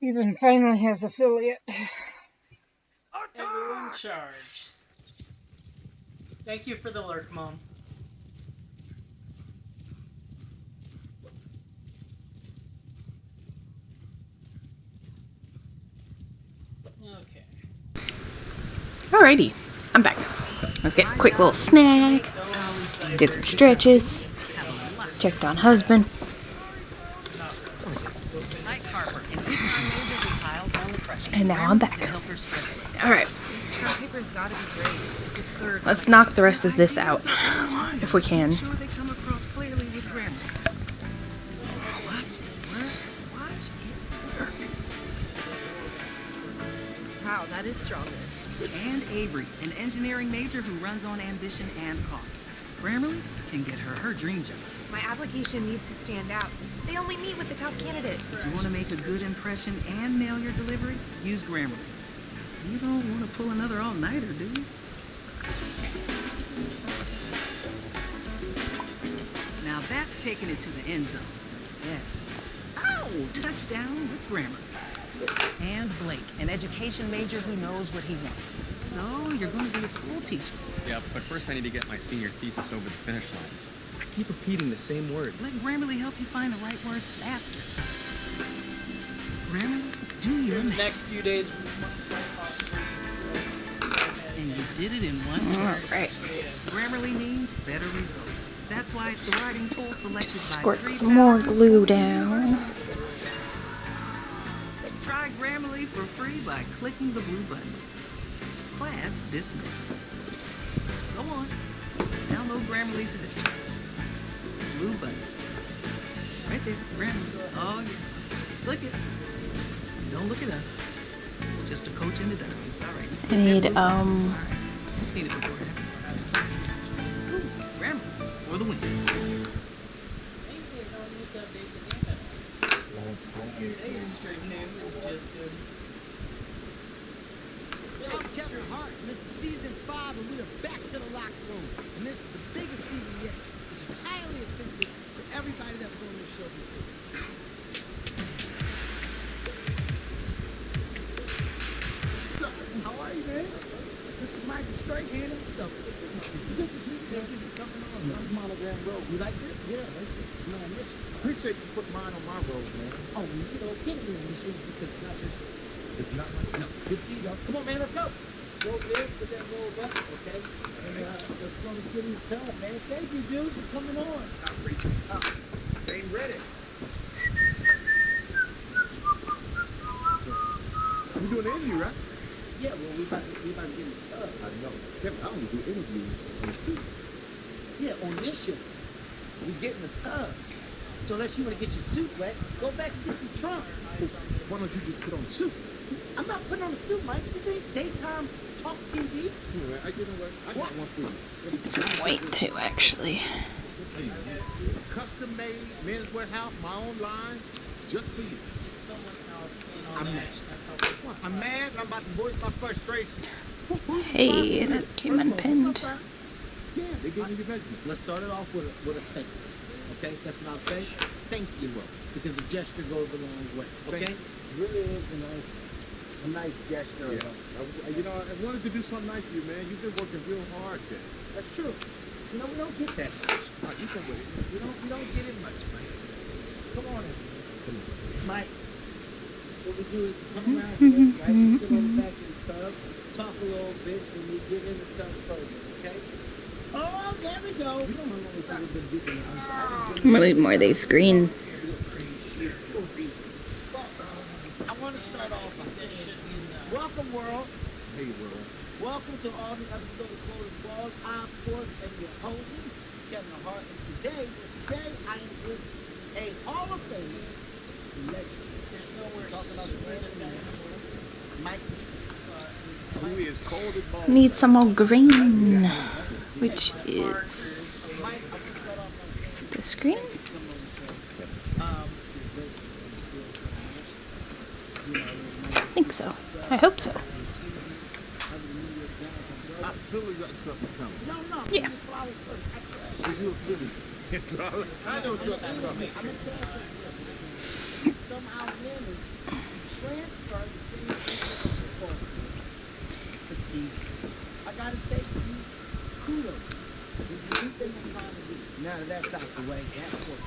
Even finally has affiliate. Everyone charge. Thank you for the lurk, Mom. Okay. Alrighty, I'm back. Let's get a quick little snack. Did some stretches. Checked on husband. And now I'm back. Alright. Let's knock the rest of this out, if we can. Wow, that is strong. And Avery, an engineering major who runs on ambition and cost. Grammarly can get her dream job. My application needs to stand out. They only meet with the top candidates. You want to make a good impression and nail your delivery? Use Grammarly. You don't want to pull another all-nighter, do you? Now that's taking it to the end zone. Yeah. Oh, touchdown with Grammarly. And Blake, an education major who knows what he wants. So you're going to be a school teacher. Yeah, but first I need to get my senior thesis over the finish line. I keep repeating the same words. Let Grammarly help you find the right words faster. Grammarly, do your The next few days. And you did it in one word. Alright. Grammarly means better results. That's why it's the writing tool selected Just by squirt 3,000 some more glue down. Try Grammarly for free by clicking the blue button. Class dismissed. Go on. Download Grammarly today. Blue button. Right there. Grammarly. Oh, yeah. Click it. Don't look at us. It's just a coach in the dark. It's all right. I need, I've seen it before. Ooh, Grammarly for the win. Today's stream name is just good. I'm Kevin Hart, and this is season 5, and we are back to the locker room. And this is the biggest season yet, which is highly offensive to everybody that's on this show before. How are you, man? This is Michael Straight handing stuff. Monogram robe. You like this? Yeah, I like this. No, I miss it. Appreciate you putting mine on my robe, man. Oh, you know, get it in these shoes because it's not just. It's not like no. Good to see y'all. Come on, man, let's go. Go over there, put that robe up, okay? And let's go to City of Town, man. Thank you, dude, for coming on. They ain't ready. You doing an interview, right? Yeah, well, we about to get in the tub. I know. Kevin, I only do interviews on the suit. Yeah, on this show. We get in the tub. So unless you want to get your suit wet, go back and get some trunks. Why don't you just put on a suit? I'm not putting on a suit, Mike. This ain't daytime talk TV. Anyway, you know what? I got one for you. It's a white too, actually. Custom made men's warehouse, my own line, just for you. I'm mad. I'm mad and I'm about to voice my frustration. Hey, that came unpinned. Yeah, they gave me your measurement. Let's start it off with a thank you. Okay, that's what I'll say. Thank you, because the gesture goes a long way. Okay, really is a nice gesture. Yeah. You know, I wanted to do something nice for you, man. You've been working real hard, Ted. That's true. You know, we don't get that much. All right, you come with it. We don't get it much, Mike. Come on in. Mike, what we do is come around here, right? We sit on the back of the tub, talk a little bit, and we get in the tub further, okay? Oh, there we go. You know how long we've been digging in. I'm gonna leave more of these green. I want to start off by saying, welcome, world. Hey, world. Welcome to all the episodes of Close Claws. I, of course, am your host, Kevin Hart, and today I am with a Hall of Fame legend. There's nowhere talking about the Mike. Need some more green, which is it this green? I think so. I hope so. Yeah. I know something coming. I gotta say, kudos. This is a good thing I'm trying to do. Now that that's out the way, that's what.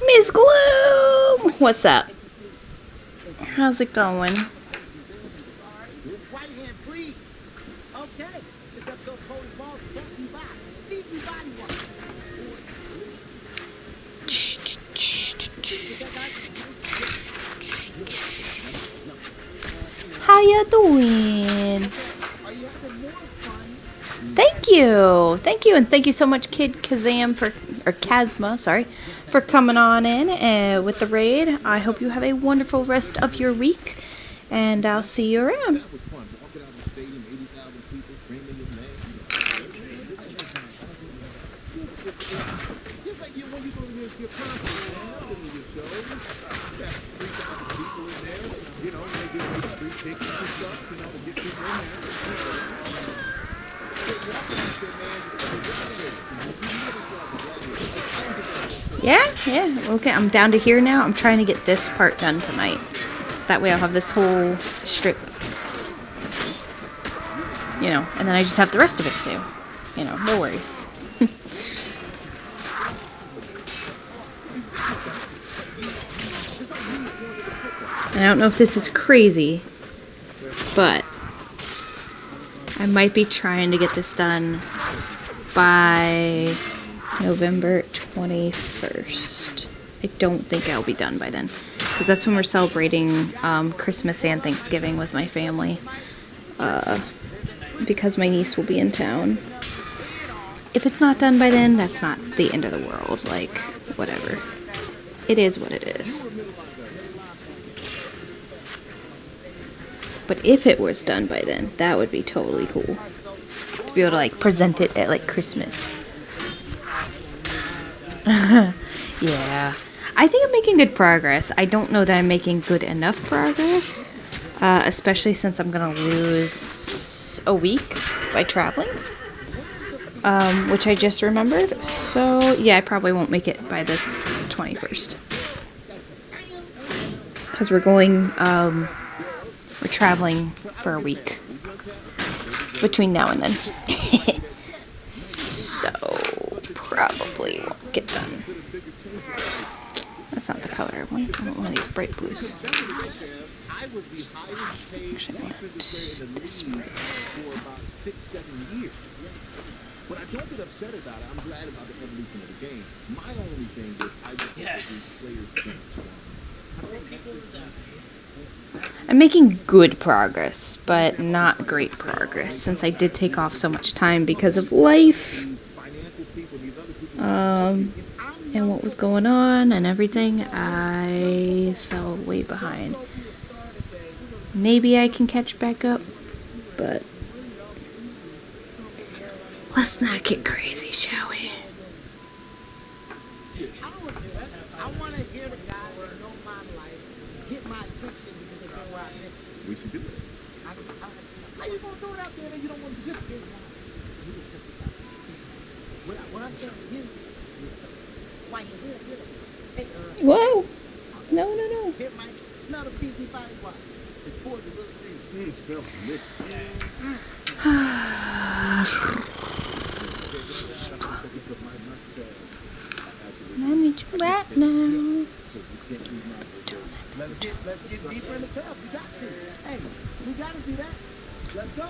Miss Gloom! What's up? How's it going? Right hand, please. Okay. This episode of Cold Balls brought to you by Fiji Body Wash. How you doing? Thank you, and thank you so much, Kid Kazam or Kazma, sorry, for coming on in with the raid. I hope you have a wonderful rest of your week, and I'll see you around. Yeah. Okay, I'm down to here now. I'm trying to get this part done tonight. That way I'll have this whole strip. You know, and then I just have the rest of it to do. You know, no worries. And I don't know if this is crazy, but I might be trying to get this done by November 21st. I don't think I'll be done by then, because that's when we're celebrating Christmas and Thanksgiving with my family, because my niece will be in town. If it's not done by then, that's not the end of the world. Like, whatever. It is what it is. But if it was done by then, that would be totally cool. To be able to, like, present it at, like, Christmas. Yeah. I think I'm making good progress. I don't know that I'm making good enough progress. Especially since I'm gonna lose a week by traveling. Which I just remembered. So, yeah, I probably won't make it by the 21st. Because we're going, we're traveling for a week between now and then. So, probably won't get done. That's not the color I want. I want one of these bright blues. Actually, I want this bright. But I don't get upset about it. I'm glad about the evolution of the game. My only thing is I just players I'm making good progress, but not great progress, since I did take off so much time because of life, and what was going on and everything. I fell way behind. Maybe I can catch back up, but let's not get crazy, shall we? I want to hear the guys that know my life get my attention because they know where I've been. We should do it. How you gonna throw it out there and you don't want to do this? What I'm saying to you, why you here? Hey, Whoa! No. Here, Mike, smell the PG body wash. It's for the little thing. Smells delicious. I need you right now. Let's get deeper in the tub. We got to. Hey, we got to do that. Let's go.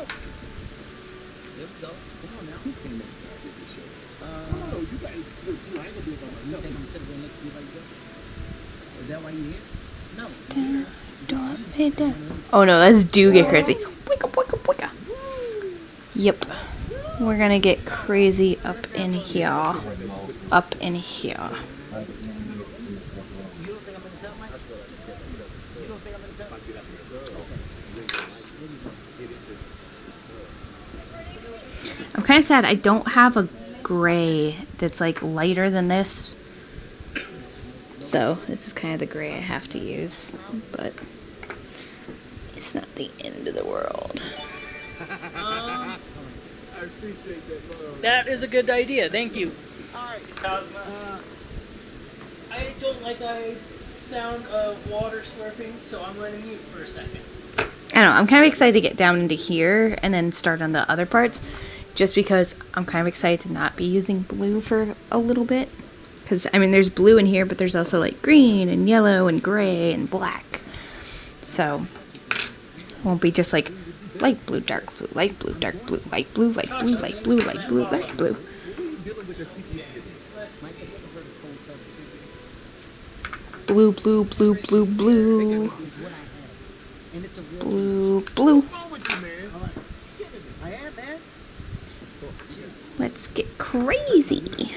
There we go. Come on now. Who came in and did this show? No, you guys. I ain't gonna do it by myself. You think I'm sitting there next to you like that? Is that why you here? No. Oh no, that's do get crazy. Wicka, wicka, wicka. Yep. We're gonna get crazy up in here. Up in here. I'm kind of sad I don't have a gray that's like lighter than this. So this is kind of the gray I have to use, but it's not the end of the world. That is a good idea. Thank you, Cosma. I don't like the sound of water slurping, so I'm going to mute for a second. I don't know, I'm kind of excited to get down into here and then start on the other parts, just because I'm kind of excited to not be using blue for a little bit. Because, I mean, there's blue in here, but there's also, like, green and yellow and gray and black. So, won't be just, like, light blue, dark blue, light blue, dark blue, light blue, light blue, light blue, light blue, light blue. Blue, blue, blue, blue, blue. Blue, blue. Let's get crazy.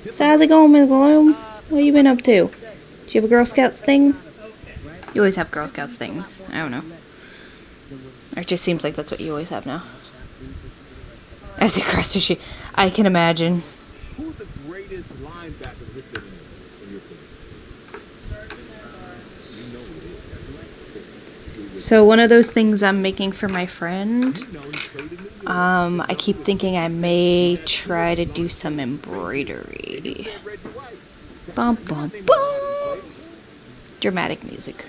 So how's it going, Miss Bloom? What you been up to? Do you have a Girl Scouts thing? You always have Girl Scouts things. I don't know. Or it just seems like that's what you always have now. As the crest of she, I can imagine. Who's the greatest linebacker in history in your opinion? So one of those things I'm making for my friend, I keep thinking I may try to do some embroidery. Bum, bum, bum. Dramatic music.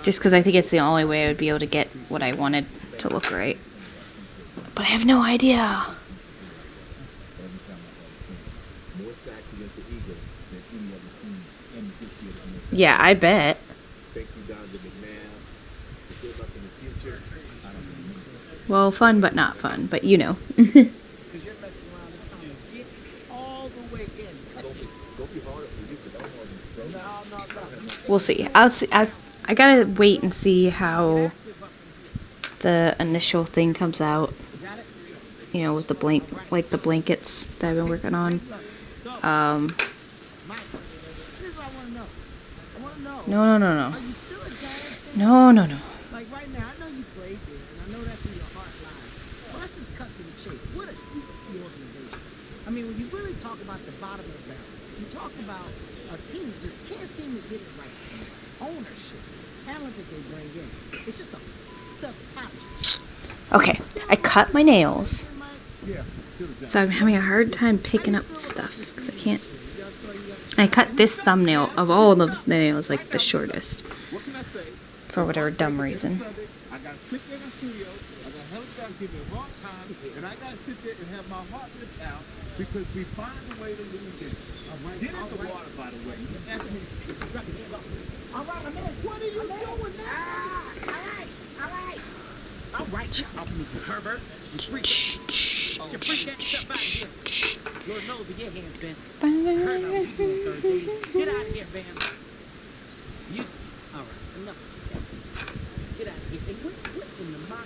Just because I think it's the only way I would be able to get what I wanted to look right. But I have no idea. Yeah, I bet. Well, fun but not fun, but you know. We'll see. I gotta wait and see how the initial thing comes out. You know, with the the blankets that I've been working on. No. Like right now, I know you played there, and I know that's where your heart lies. But let's just cut to the chase. What a goofy organization. I mean, when you really talk about the bottom of the barrel, you talk about a team that just can't seem to get it right. Ownership, talent that they bring in. It's just a patch. Okay, I cut my nails. So I'm having a hard time picking up stuff because I can't. I cut this thumbnail of all of the nails like the shortest. For whatever dumb reason. I gotta sit there in the studio, I gotta have a give me a hard time, and I gotta sit there and have my heart ripped out because we find a way to lose it. Get in the water, by the way. You ask me. All right, my man. What are you doing now? All right, you pervert. You freak that stuff out of here. Lord knows where your hands been. Get out of here, Bam. You. All right, enough. Get out of here. And what in the mock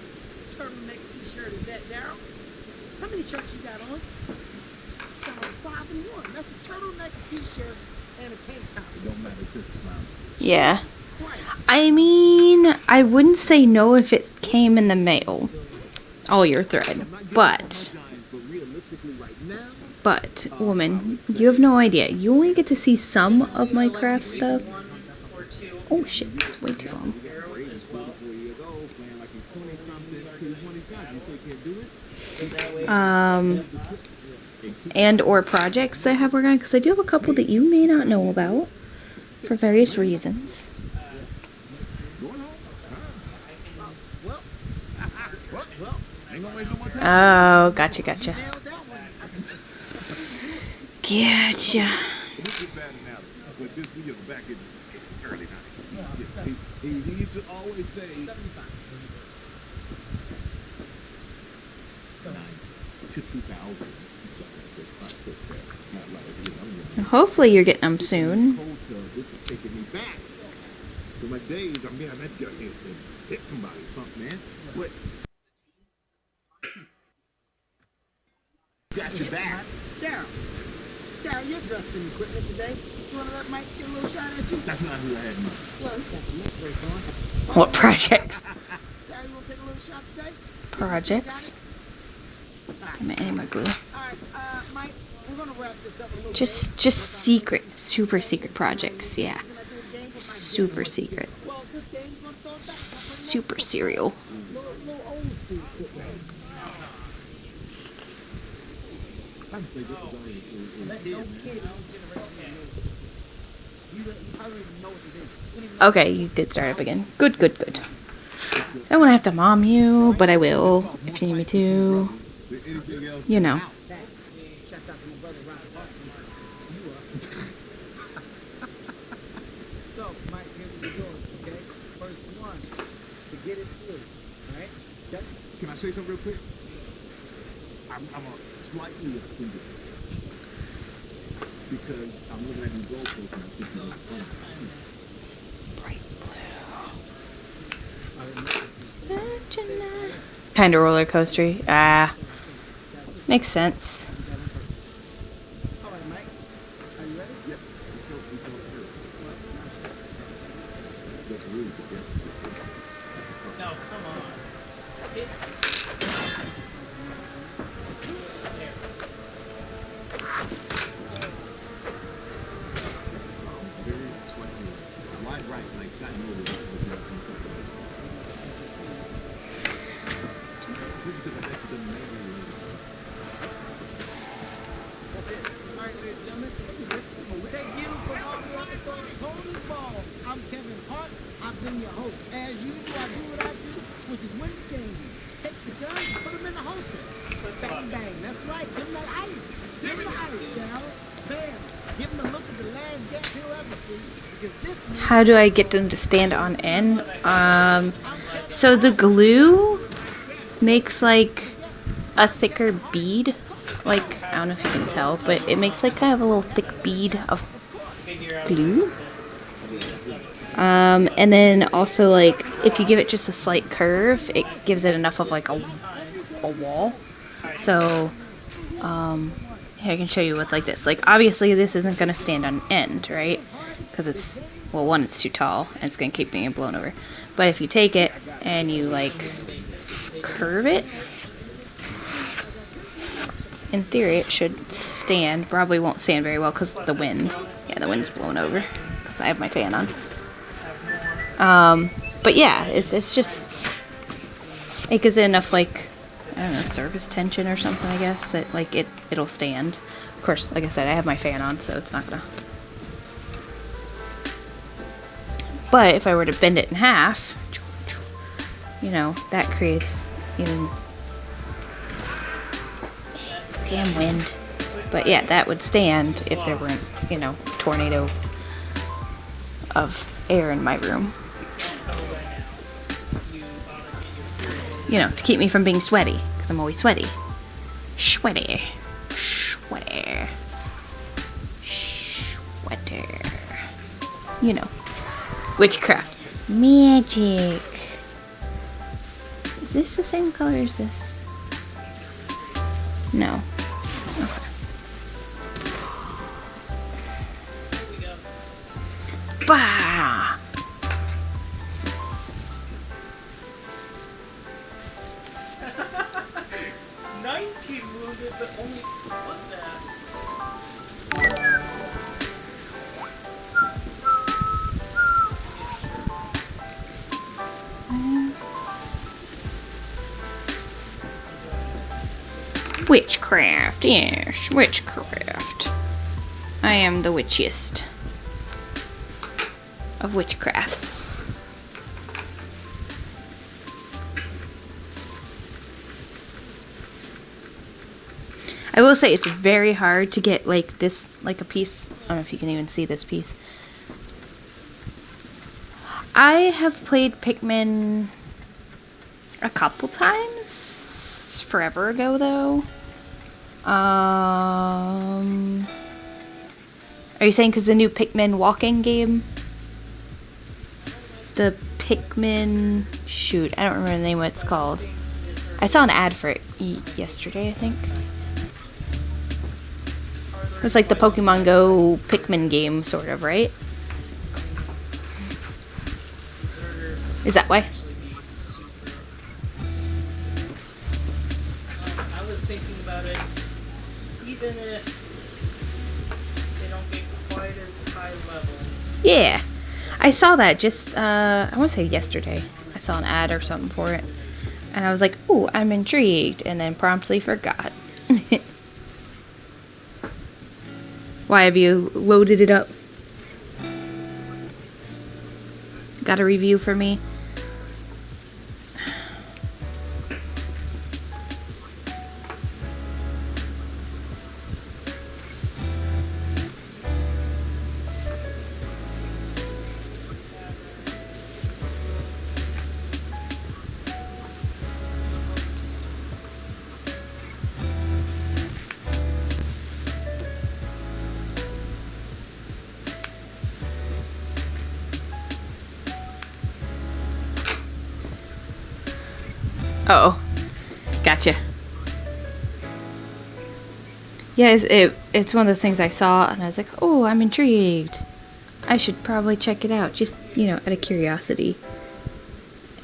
turtleneck t-shirt is that, Daryl? How many shirts you got on? Got on 5 and 1. That's a turtleneck t-shirt and a tank top. It don't matter if it's smile. Yeah. I mean, I wouldn't say no if it came in the mail. All your thread. But, woman, you have no idea. You only get to see some of my craft stuff. Oh shit, that's way too long. And or projects that I have worked on, because I do have a couple that you may not know about for various reasons. Oh, gotcha. Gotcha. He used to always say, Hopefully you're getting them soon. This is taking me back to my days. I mean, that guy hit somebody or something, man. But got your back. Daryl, you're dressed in equipment today. You want to let Mike get a little shot at you? That's not who I had in mind. Well, he's got the neck brace on. What projects? Daryl, you want to take a little shot today? Projects? Any more glue. Alright, Mike, we're gonna wrap this up a little Just secret, super secret projects. Yeah, super secret, super serial. Okay, you did start up again. Good, good, good. I don't want to have to mom you, but I will if you need me to. You know. So, Mike, here's what we're doing, okay? First one, to get it through, alright? Can I say something real quick? I'm a slightly offended because I'm looking at these goalposts and I'm thinking it's fun. Kind of roller coastery. Ah, makes sense. Alright, Mike, are you ready? Yep. That's really good. No, come on. Very slightly. Wide right, like that movie. That's it. Alright, ladies and gentlemen, thank you for all the episode of Holding Ball. I'm Kevin Hart. I've been your host. As usual, I do what I do, which is win the game. Take the guns, put them in the holster. Bang, bang. That's right. Give them that ice. Give them the ice, Dallas. Bam. Give them a look at the last gap he'll ever see. Because this means How do I get them to stand on end? So the glue makes like a thicker bead. Like, I don't know if you can tell, but it makes like kind of a little thick bead of glue. And then also like if you give it just a slight curve, it gives it enough of like a wall. So here I can show you with like this. Like obviously this isn't going to stand on end, right? Because it's, well, one, it's too tall and it's going to keep being blown over. But if you take it and you like curve it, in theory it should stand. Probably won't stand very well because the wind. Yeah, the wind's blown over because I have my fan on. But yeah, it's just, it gives it enough like, I don't know, surface tension or something, I guess, that like it'll stand. Of course, like I said, I have my fan on, so it's not gonna. But if I were to bend it in half, you know, that creates even, damn wind. But yeah, that would stand if there weren't, you know, a tornado of air in my room. You know, to keep me from being sweaty, because I'm always sweaty. Sweaty. Sweaty. Sweaty. You know. Witchcraft. Magic. Is this the same color as this? No. Okay. Bah! 19 wounded, but only one that. Witchcraft, yes, witchcraft. I am the witchiest of witchcrafts. I will say it's very hard to get like this, like a piece. I don't know if you can even see this piece. I have played Pikmin a couple times, forever ago though. Are you saying because the new Pikmin walking game? The Pikmin, shoot, I don't remember the name of what it's called. I saw an ad for it yesterday, I think. It was like the Pokemon Go Pikmin game, sort of, right? Is that why? I was thinking about it, even if they don't get quite as high level. Yeah, I saw that just, I want to say yesterday. I saw an ad or something for it. And I was like, ooh, I'm intrigued. And then promptly forgot. Why, have you loaded it up? Got a review for me? Oh, gotcha. Yeah, it's one of those things I saw, and I was like, oh, I'm intrigued. I should probably check it out, just, you know, out of curiosity.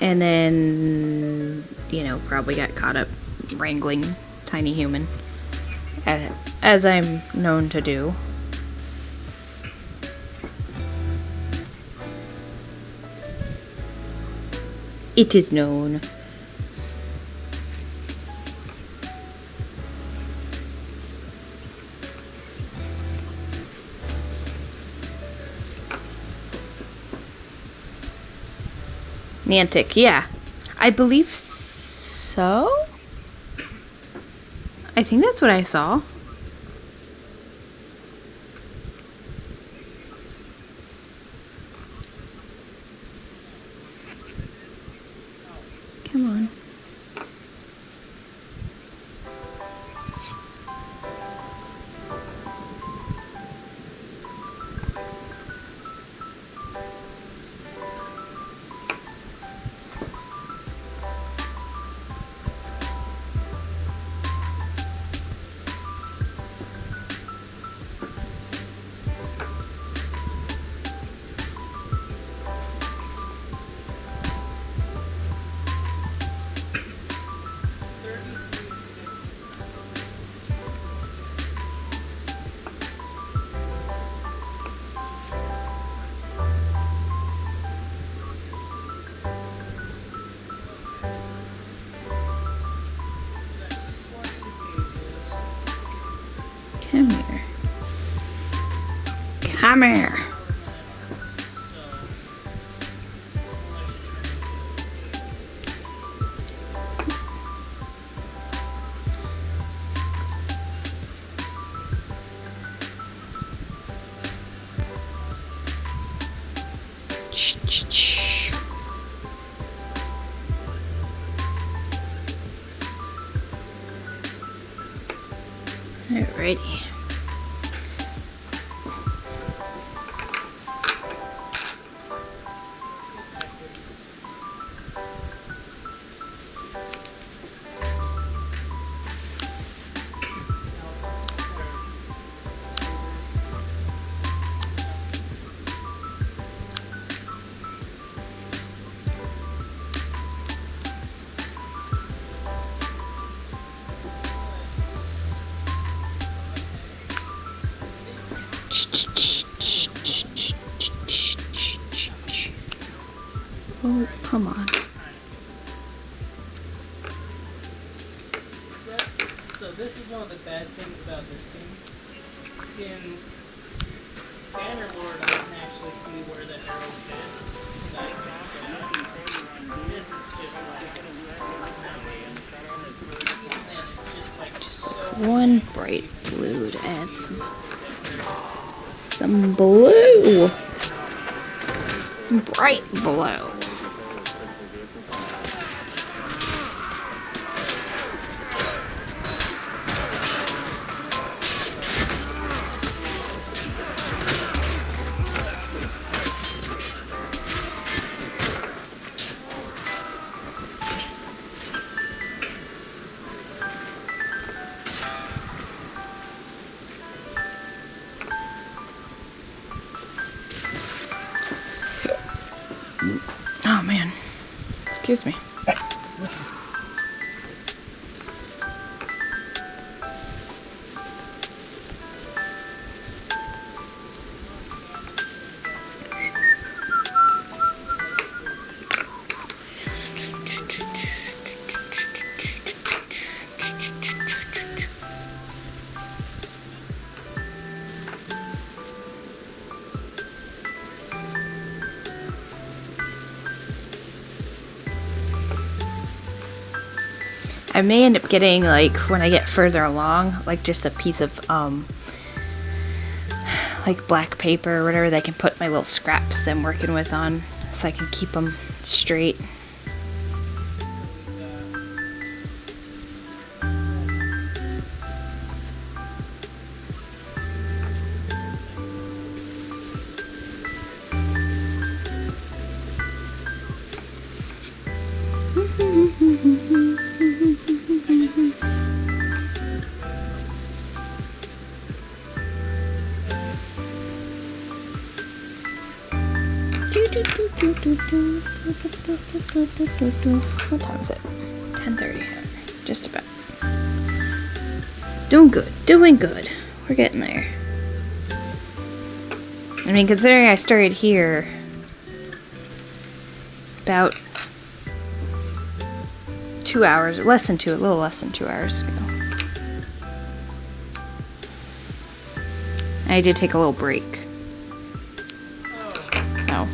And then, you know, probably got caught up wrangling Tiny Human, as I'm known to do. It is known. Niantic, yeah. I believe so? I think that's what I saw. Come on. Come here. Come here. Alrighty. Oh, come on. So this is one of the bad things about this game. In Bannerlord, I can actually see where the arrow fits, so that I can knock it out. This is just like, and it's just like so. One bright blue to add some blue. Some bright blue. Oh man, excuse me. I may end up getting, like, when I get further along, like, just a piece of, like, black paper or whatever that I can put my little scraps that I'm working with on, so I can keep them straight. What time is it? 10:30. Just about. Doing good. Doing good. We're getting there. I mean, considering I started here about 2 hours, a little less than 2 hours ago. I did take a little break. So,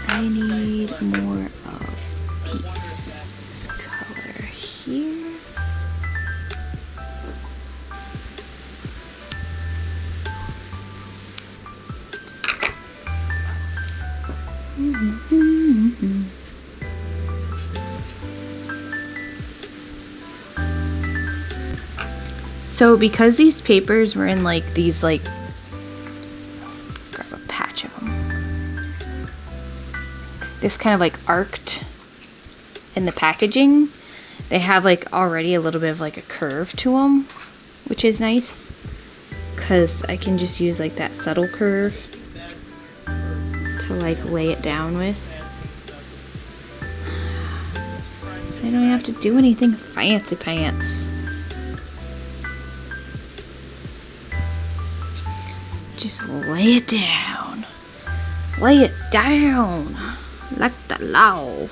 I need more of this color here. So because these papers were in like these like, grab a patch of them. This kind of like arced in the packaging. They have like already a little bit of like a curve to them, which is nice. Cause I can just use like that subtle curve to like lay it down with. I don't have to do anything fancy pants. Just lay it down. Lay it down. Like the law.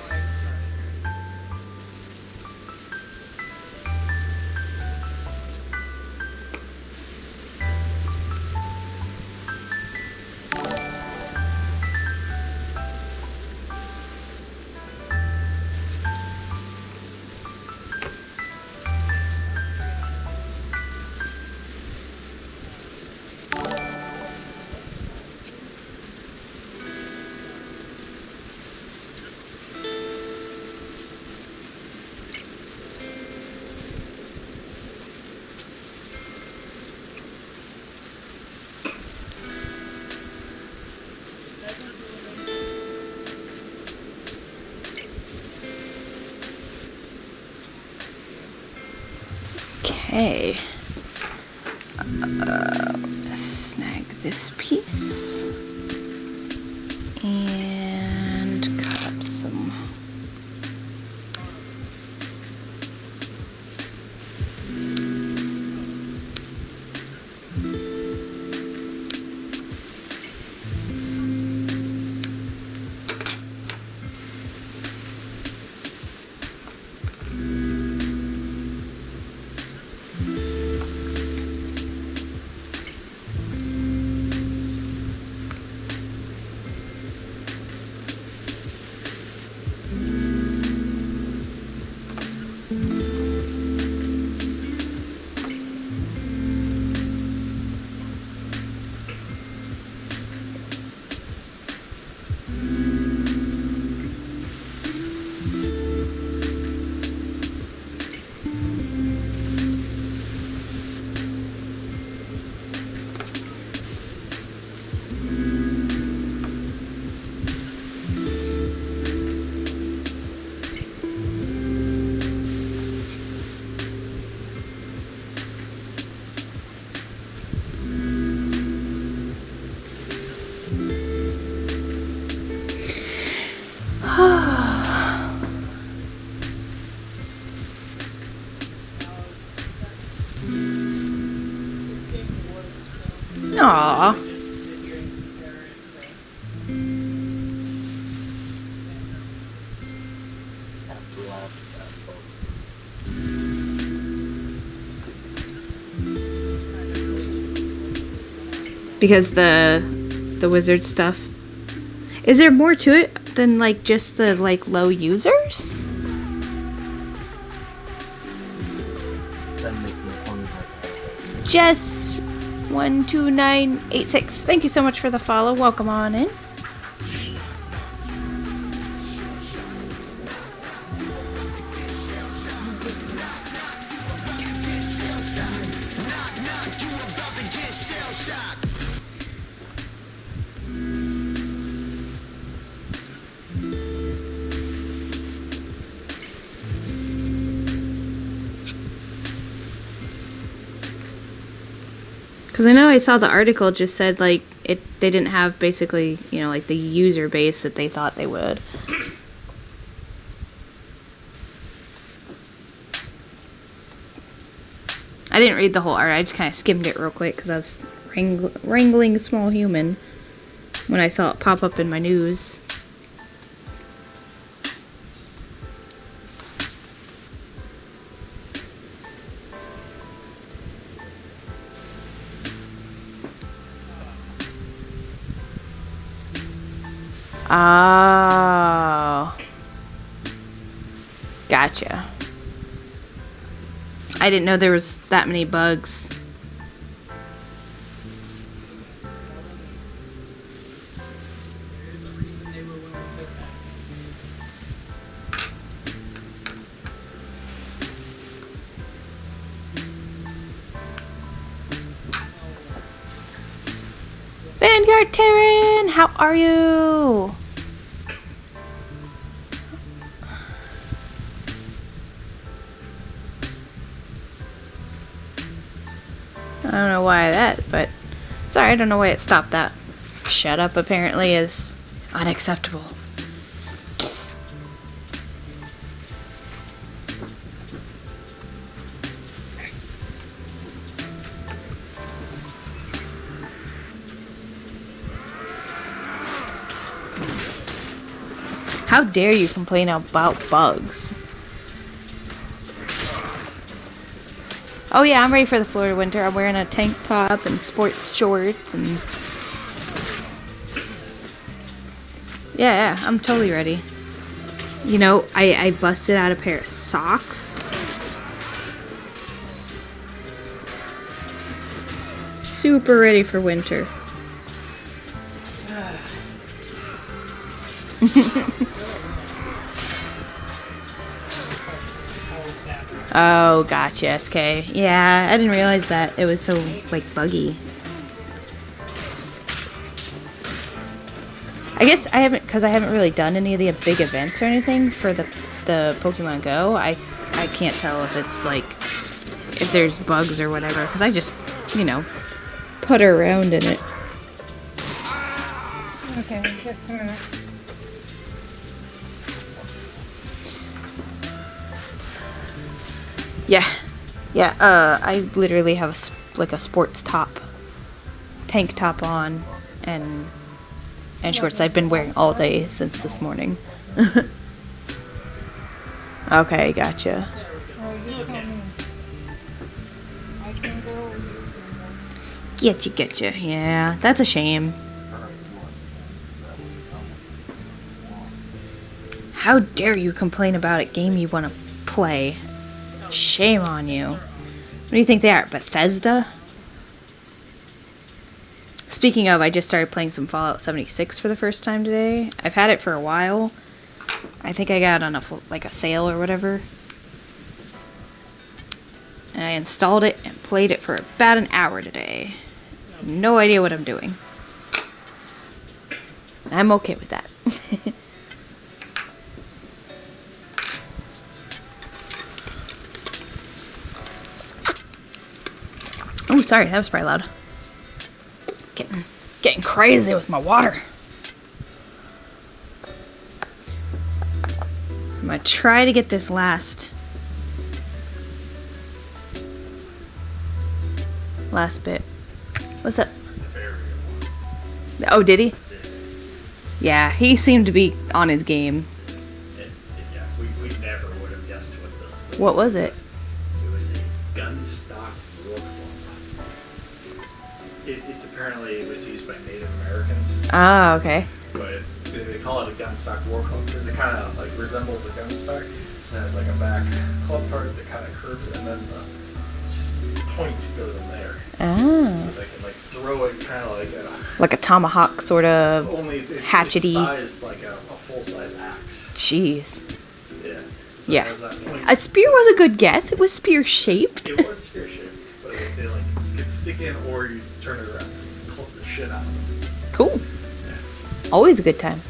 Okay. Snag this piece and cut up some. Aww. Because the wizard stuff. Is there more to it than like just the like low users? Jess12986. Thank you so much for the follow. Welcome on in. Because I know I saw the article just said, like, they didn't have basically, you know, like, the user base that they thought they would. I didn't read the whole art. I just kind of skimmed it real quick because I was wrangling a small human when I saw it pop up in my news. Oh. Gotcha. I didn't know there was that many bugs. Vanguard Terran, how are you? I don't know why that, but sorry, I don't know why it stopped that. Shut up apparently is unacceptable. Psst. How dare you complain about bugs? Oh yeah, I'm ready for the Florida winter. I'm wearing a tank top and sports shorts and... Yeah, I'm totally ready. You know, I busted out a pair of socks. Super ready for winter. Oh, gotcha, SK. Yeah, I didn't realize that it was so, like, buggy. I guess I haven't, because I haven't really done any of the big events or anything for the Pokemon Go. I can't tell if it's, like, if there's bugs or whatever, because I just, you know, putter around in it. Okay, just a minute. Yeah, I literally have like a sports top, tank top on, and shorts I've been wearing all day since this morning. Okay, gotcha. Well, you tell me. I can go, you can go. Getcha. Yeah, that's a shame. How dare you complain about a game you want to play? Shame on you. What do you think they are? Bethesda? Speaking of, I just started playing some Fallout 76 for the first time today. I've had it for a while. I think I got it on a sale or whatever. And I installed it and played it for about an hour today. No idea what I'm doing. I'm okay with that. Oh, sorry, that was probably loud. Getting crazy with my water. I'm gonna try to get this last bit. What's up? Oh, did he? Yeah, he seemed to be on his game. Yeah, we never would have guessed what was it? It was a gun stock Rook. It's apparently it was used by Native Americans. Ah, okay. But they call it a gun stock war club because it kind of like resembles a gun stock. So it has like a back club part that kind of curves, and then point goes in there. Ah. So they can like throw it kind of Like a tomahawk sort of only it's hatchety. sized like a full-size axe. Jeez. Yeah. So Yeah. it has that point. A spear was a good guess. It was spear shaped. It was spear shaped, but they like you can stick in or you turn it around and club the shit out of them. Cool. Always a good time.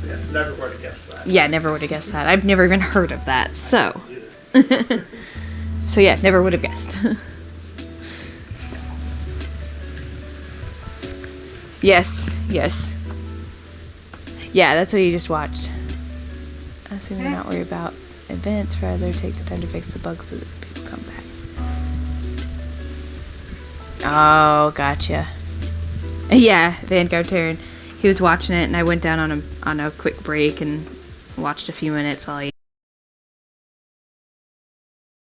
Yeah, never would have guessed that. Yeah, never would have guessed that. I've never even heard of that. So. So yeah, never would have guessed. Yes, yes. Yeah, that's what you just watched. I assume you're not worried about events, rather take the time to fix the bugs so that people come back. Oh, gotcha. Yeah, Vanguard Terran. He was watching it, and I went down on a quick break and watched a few minutes while he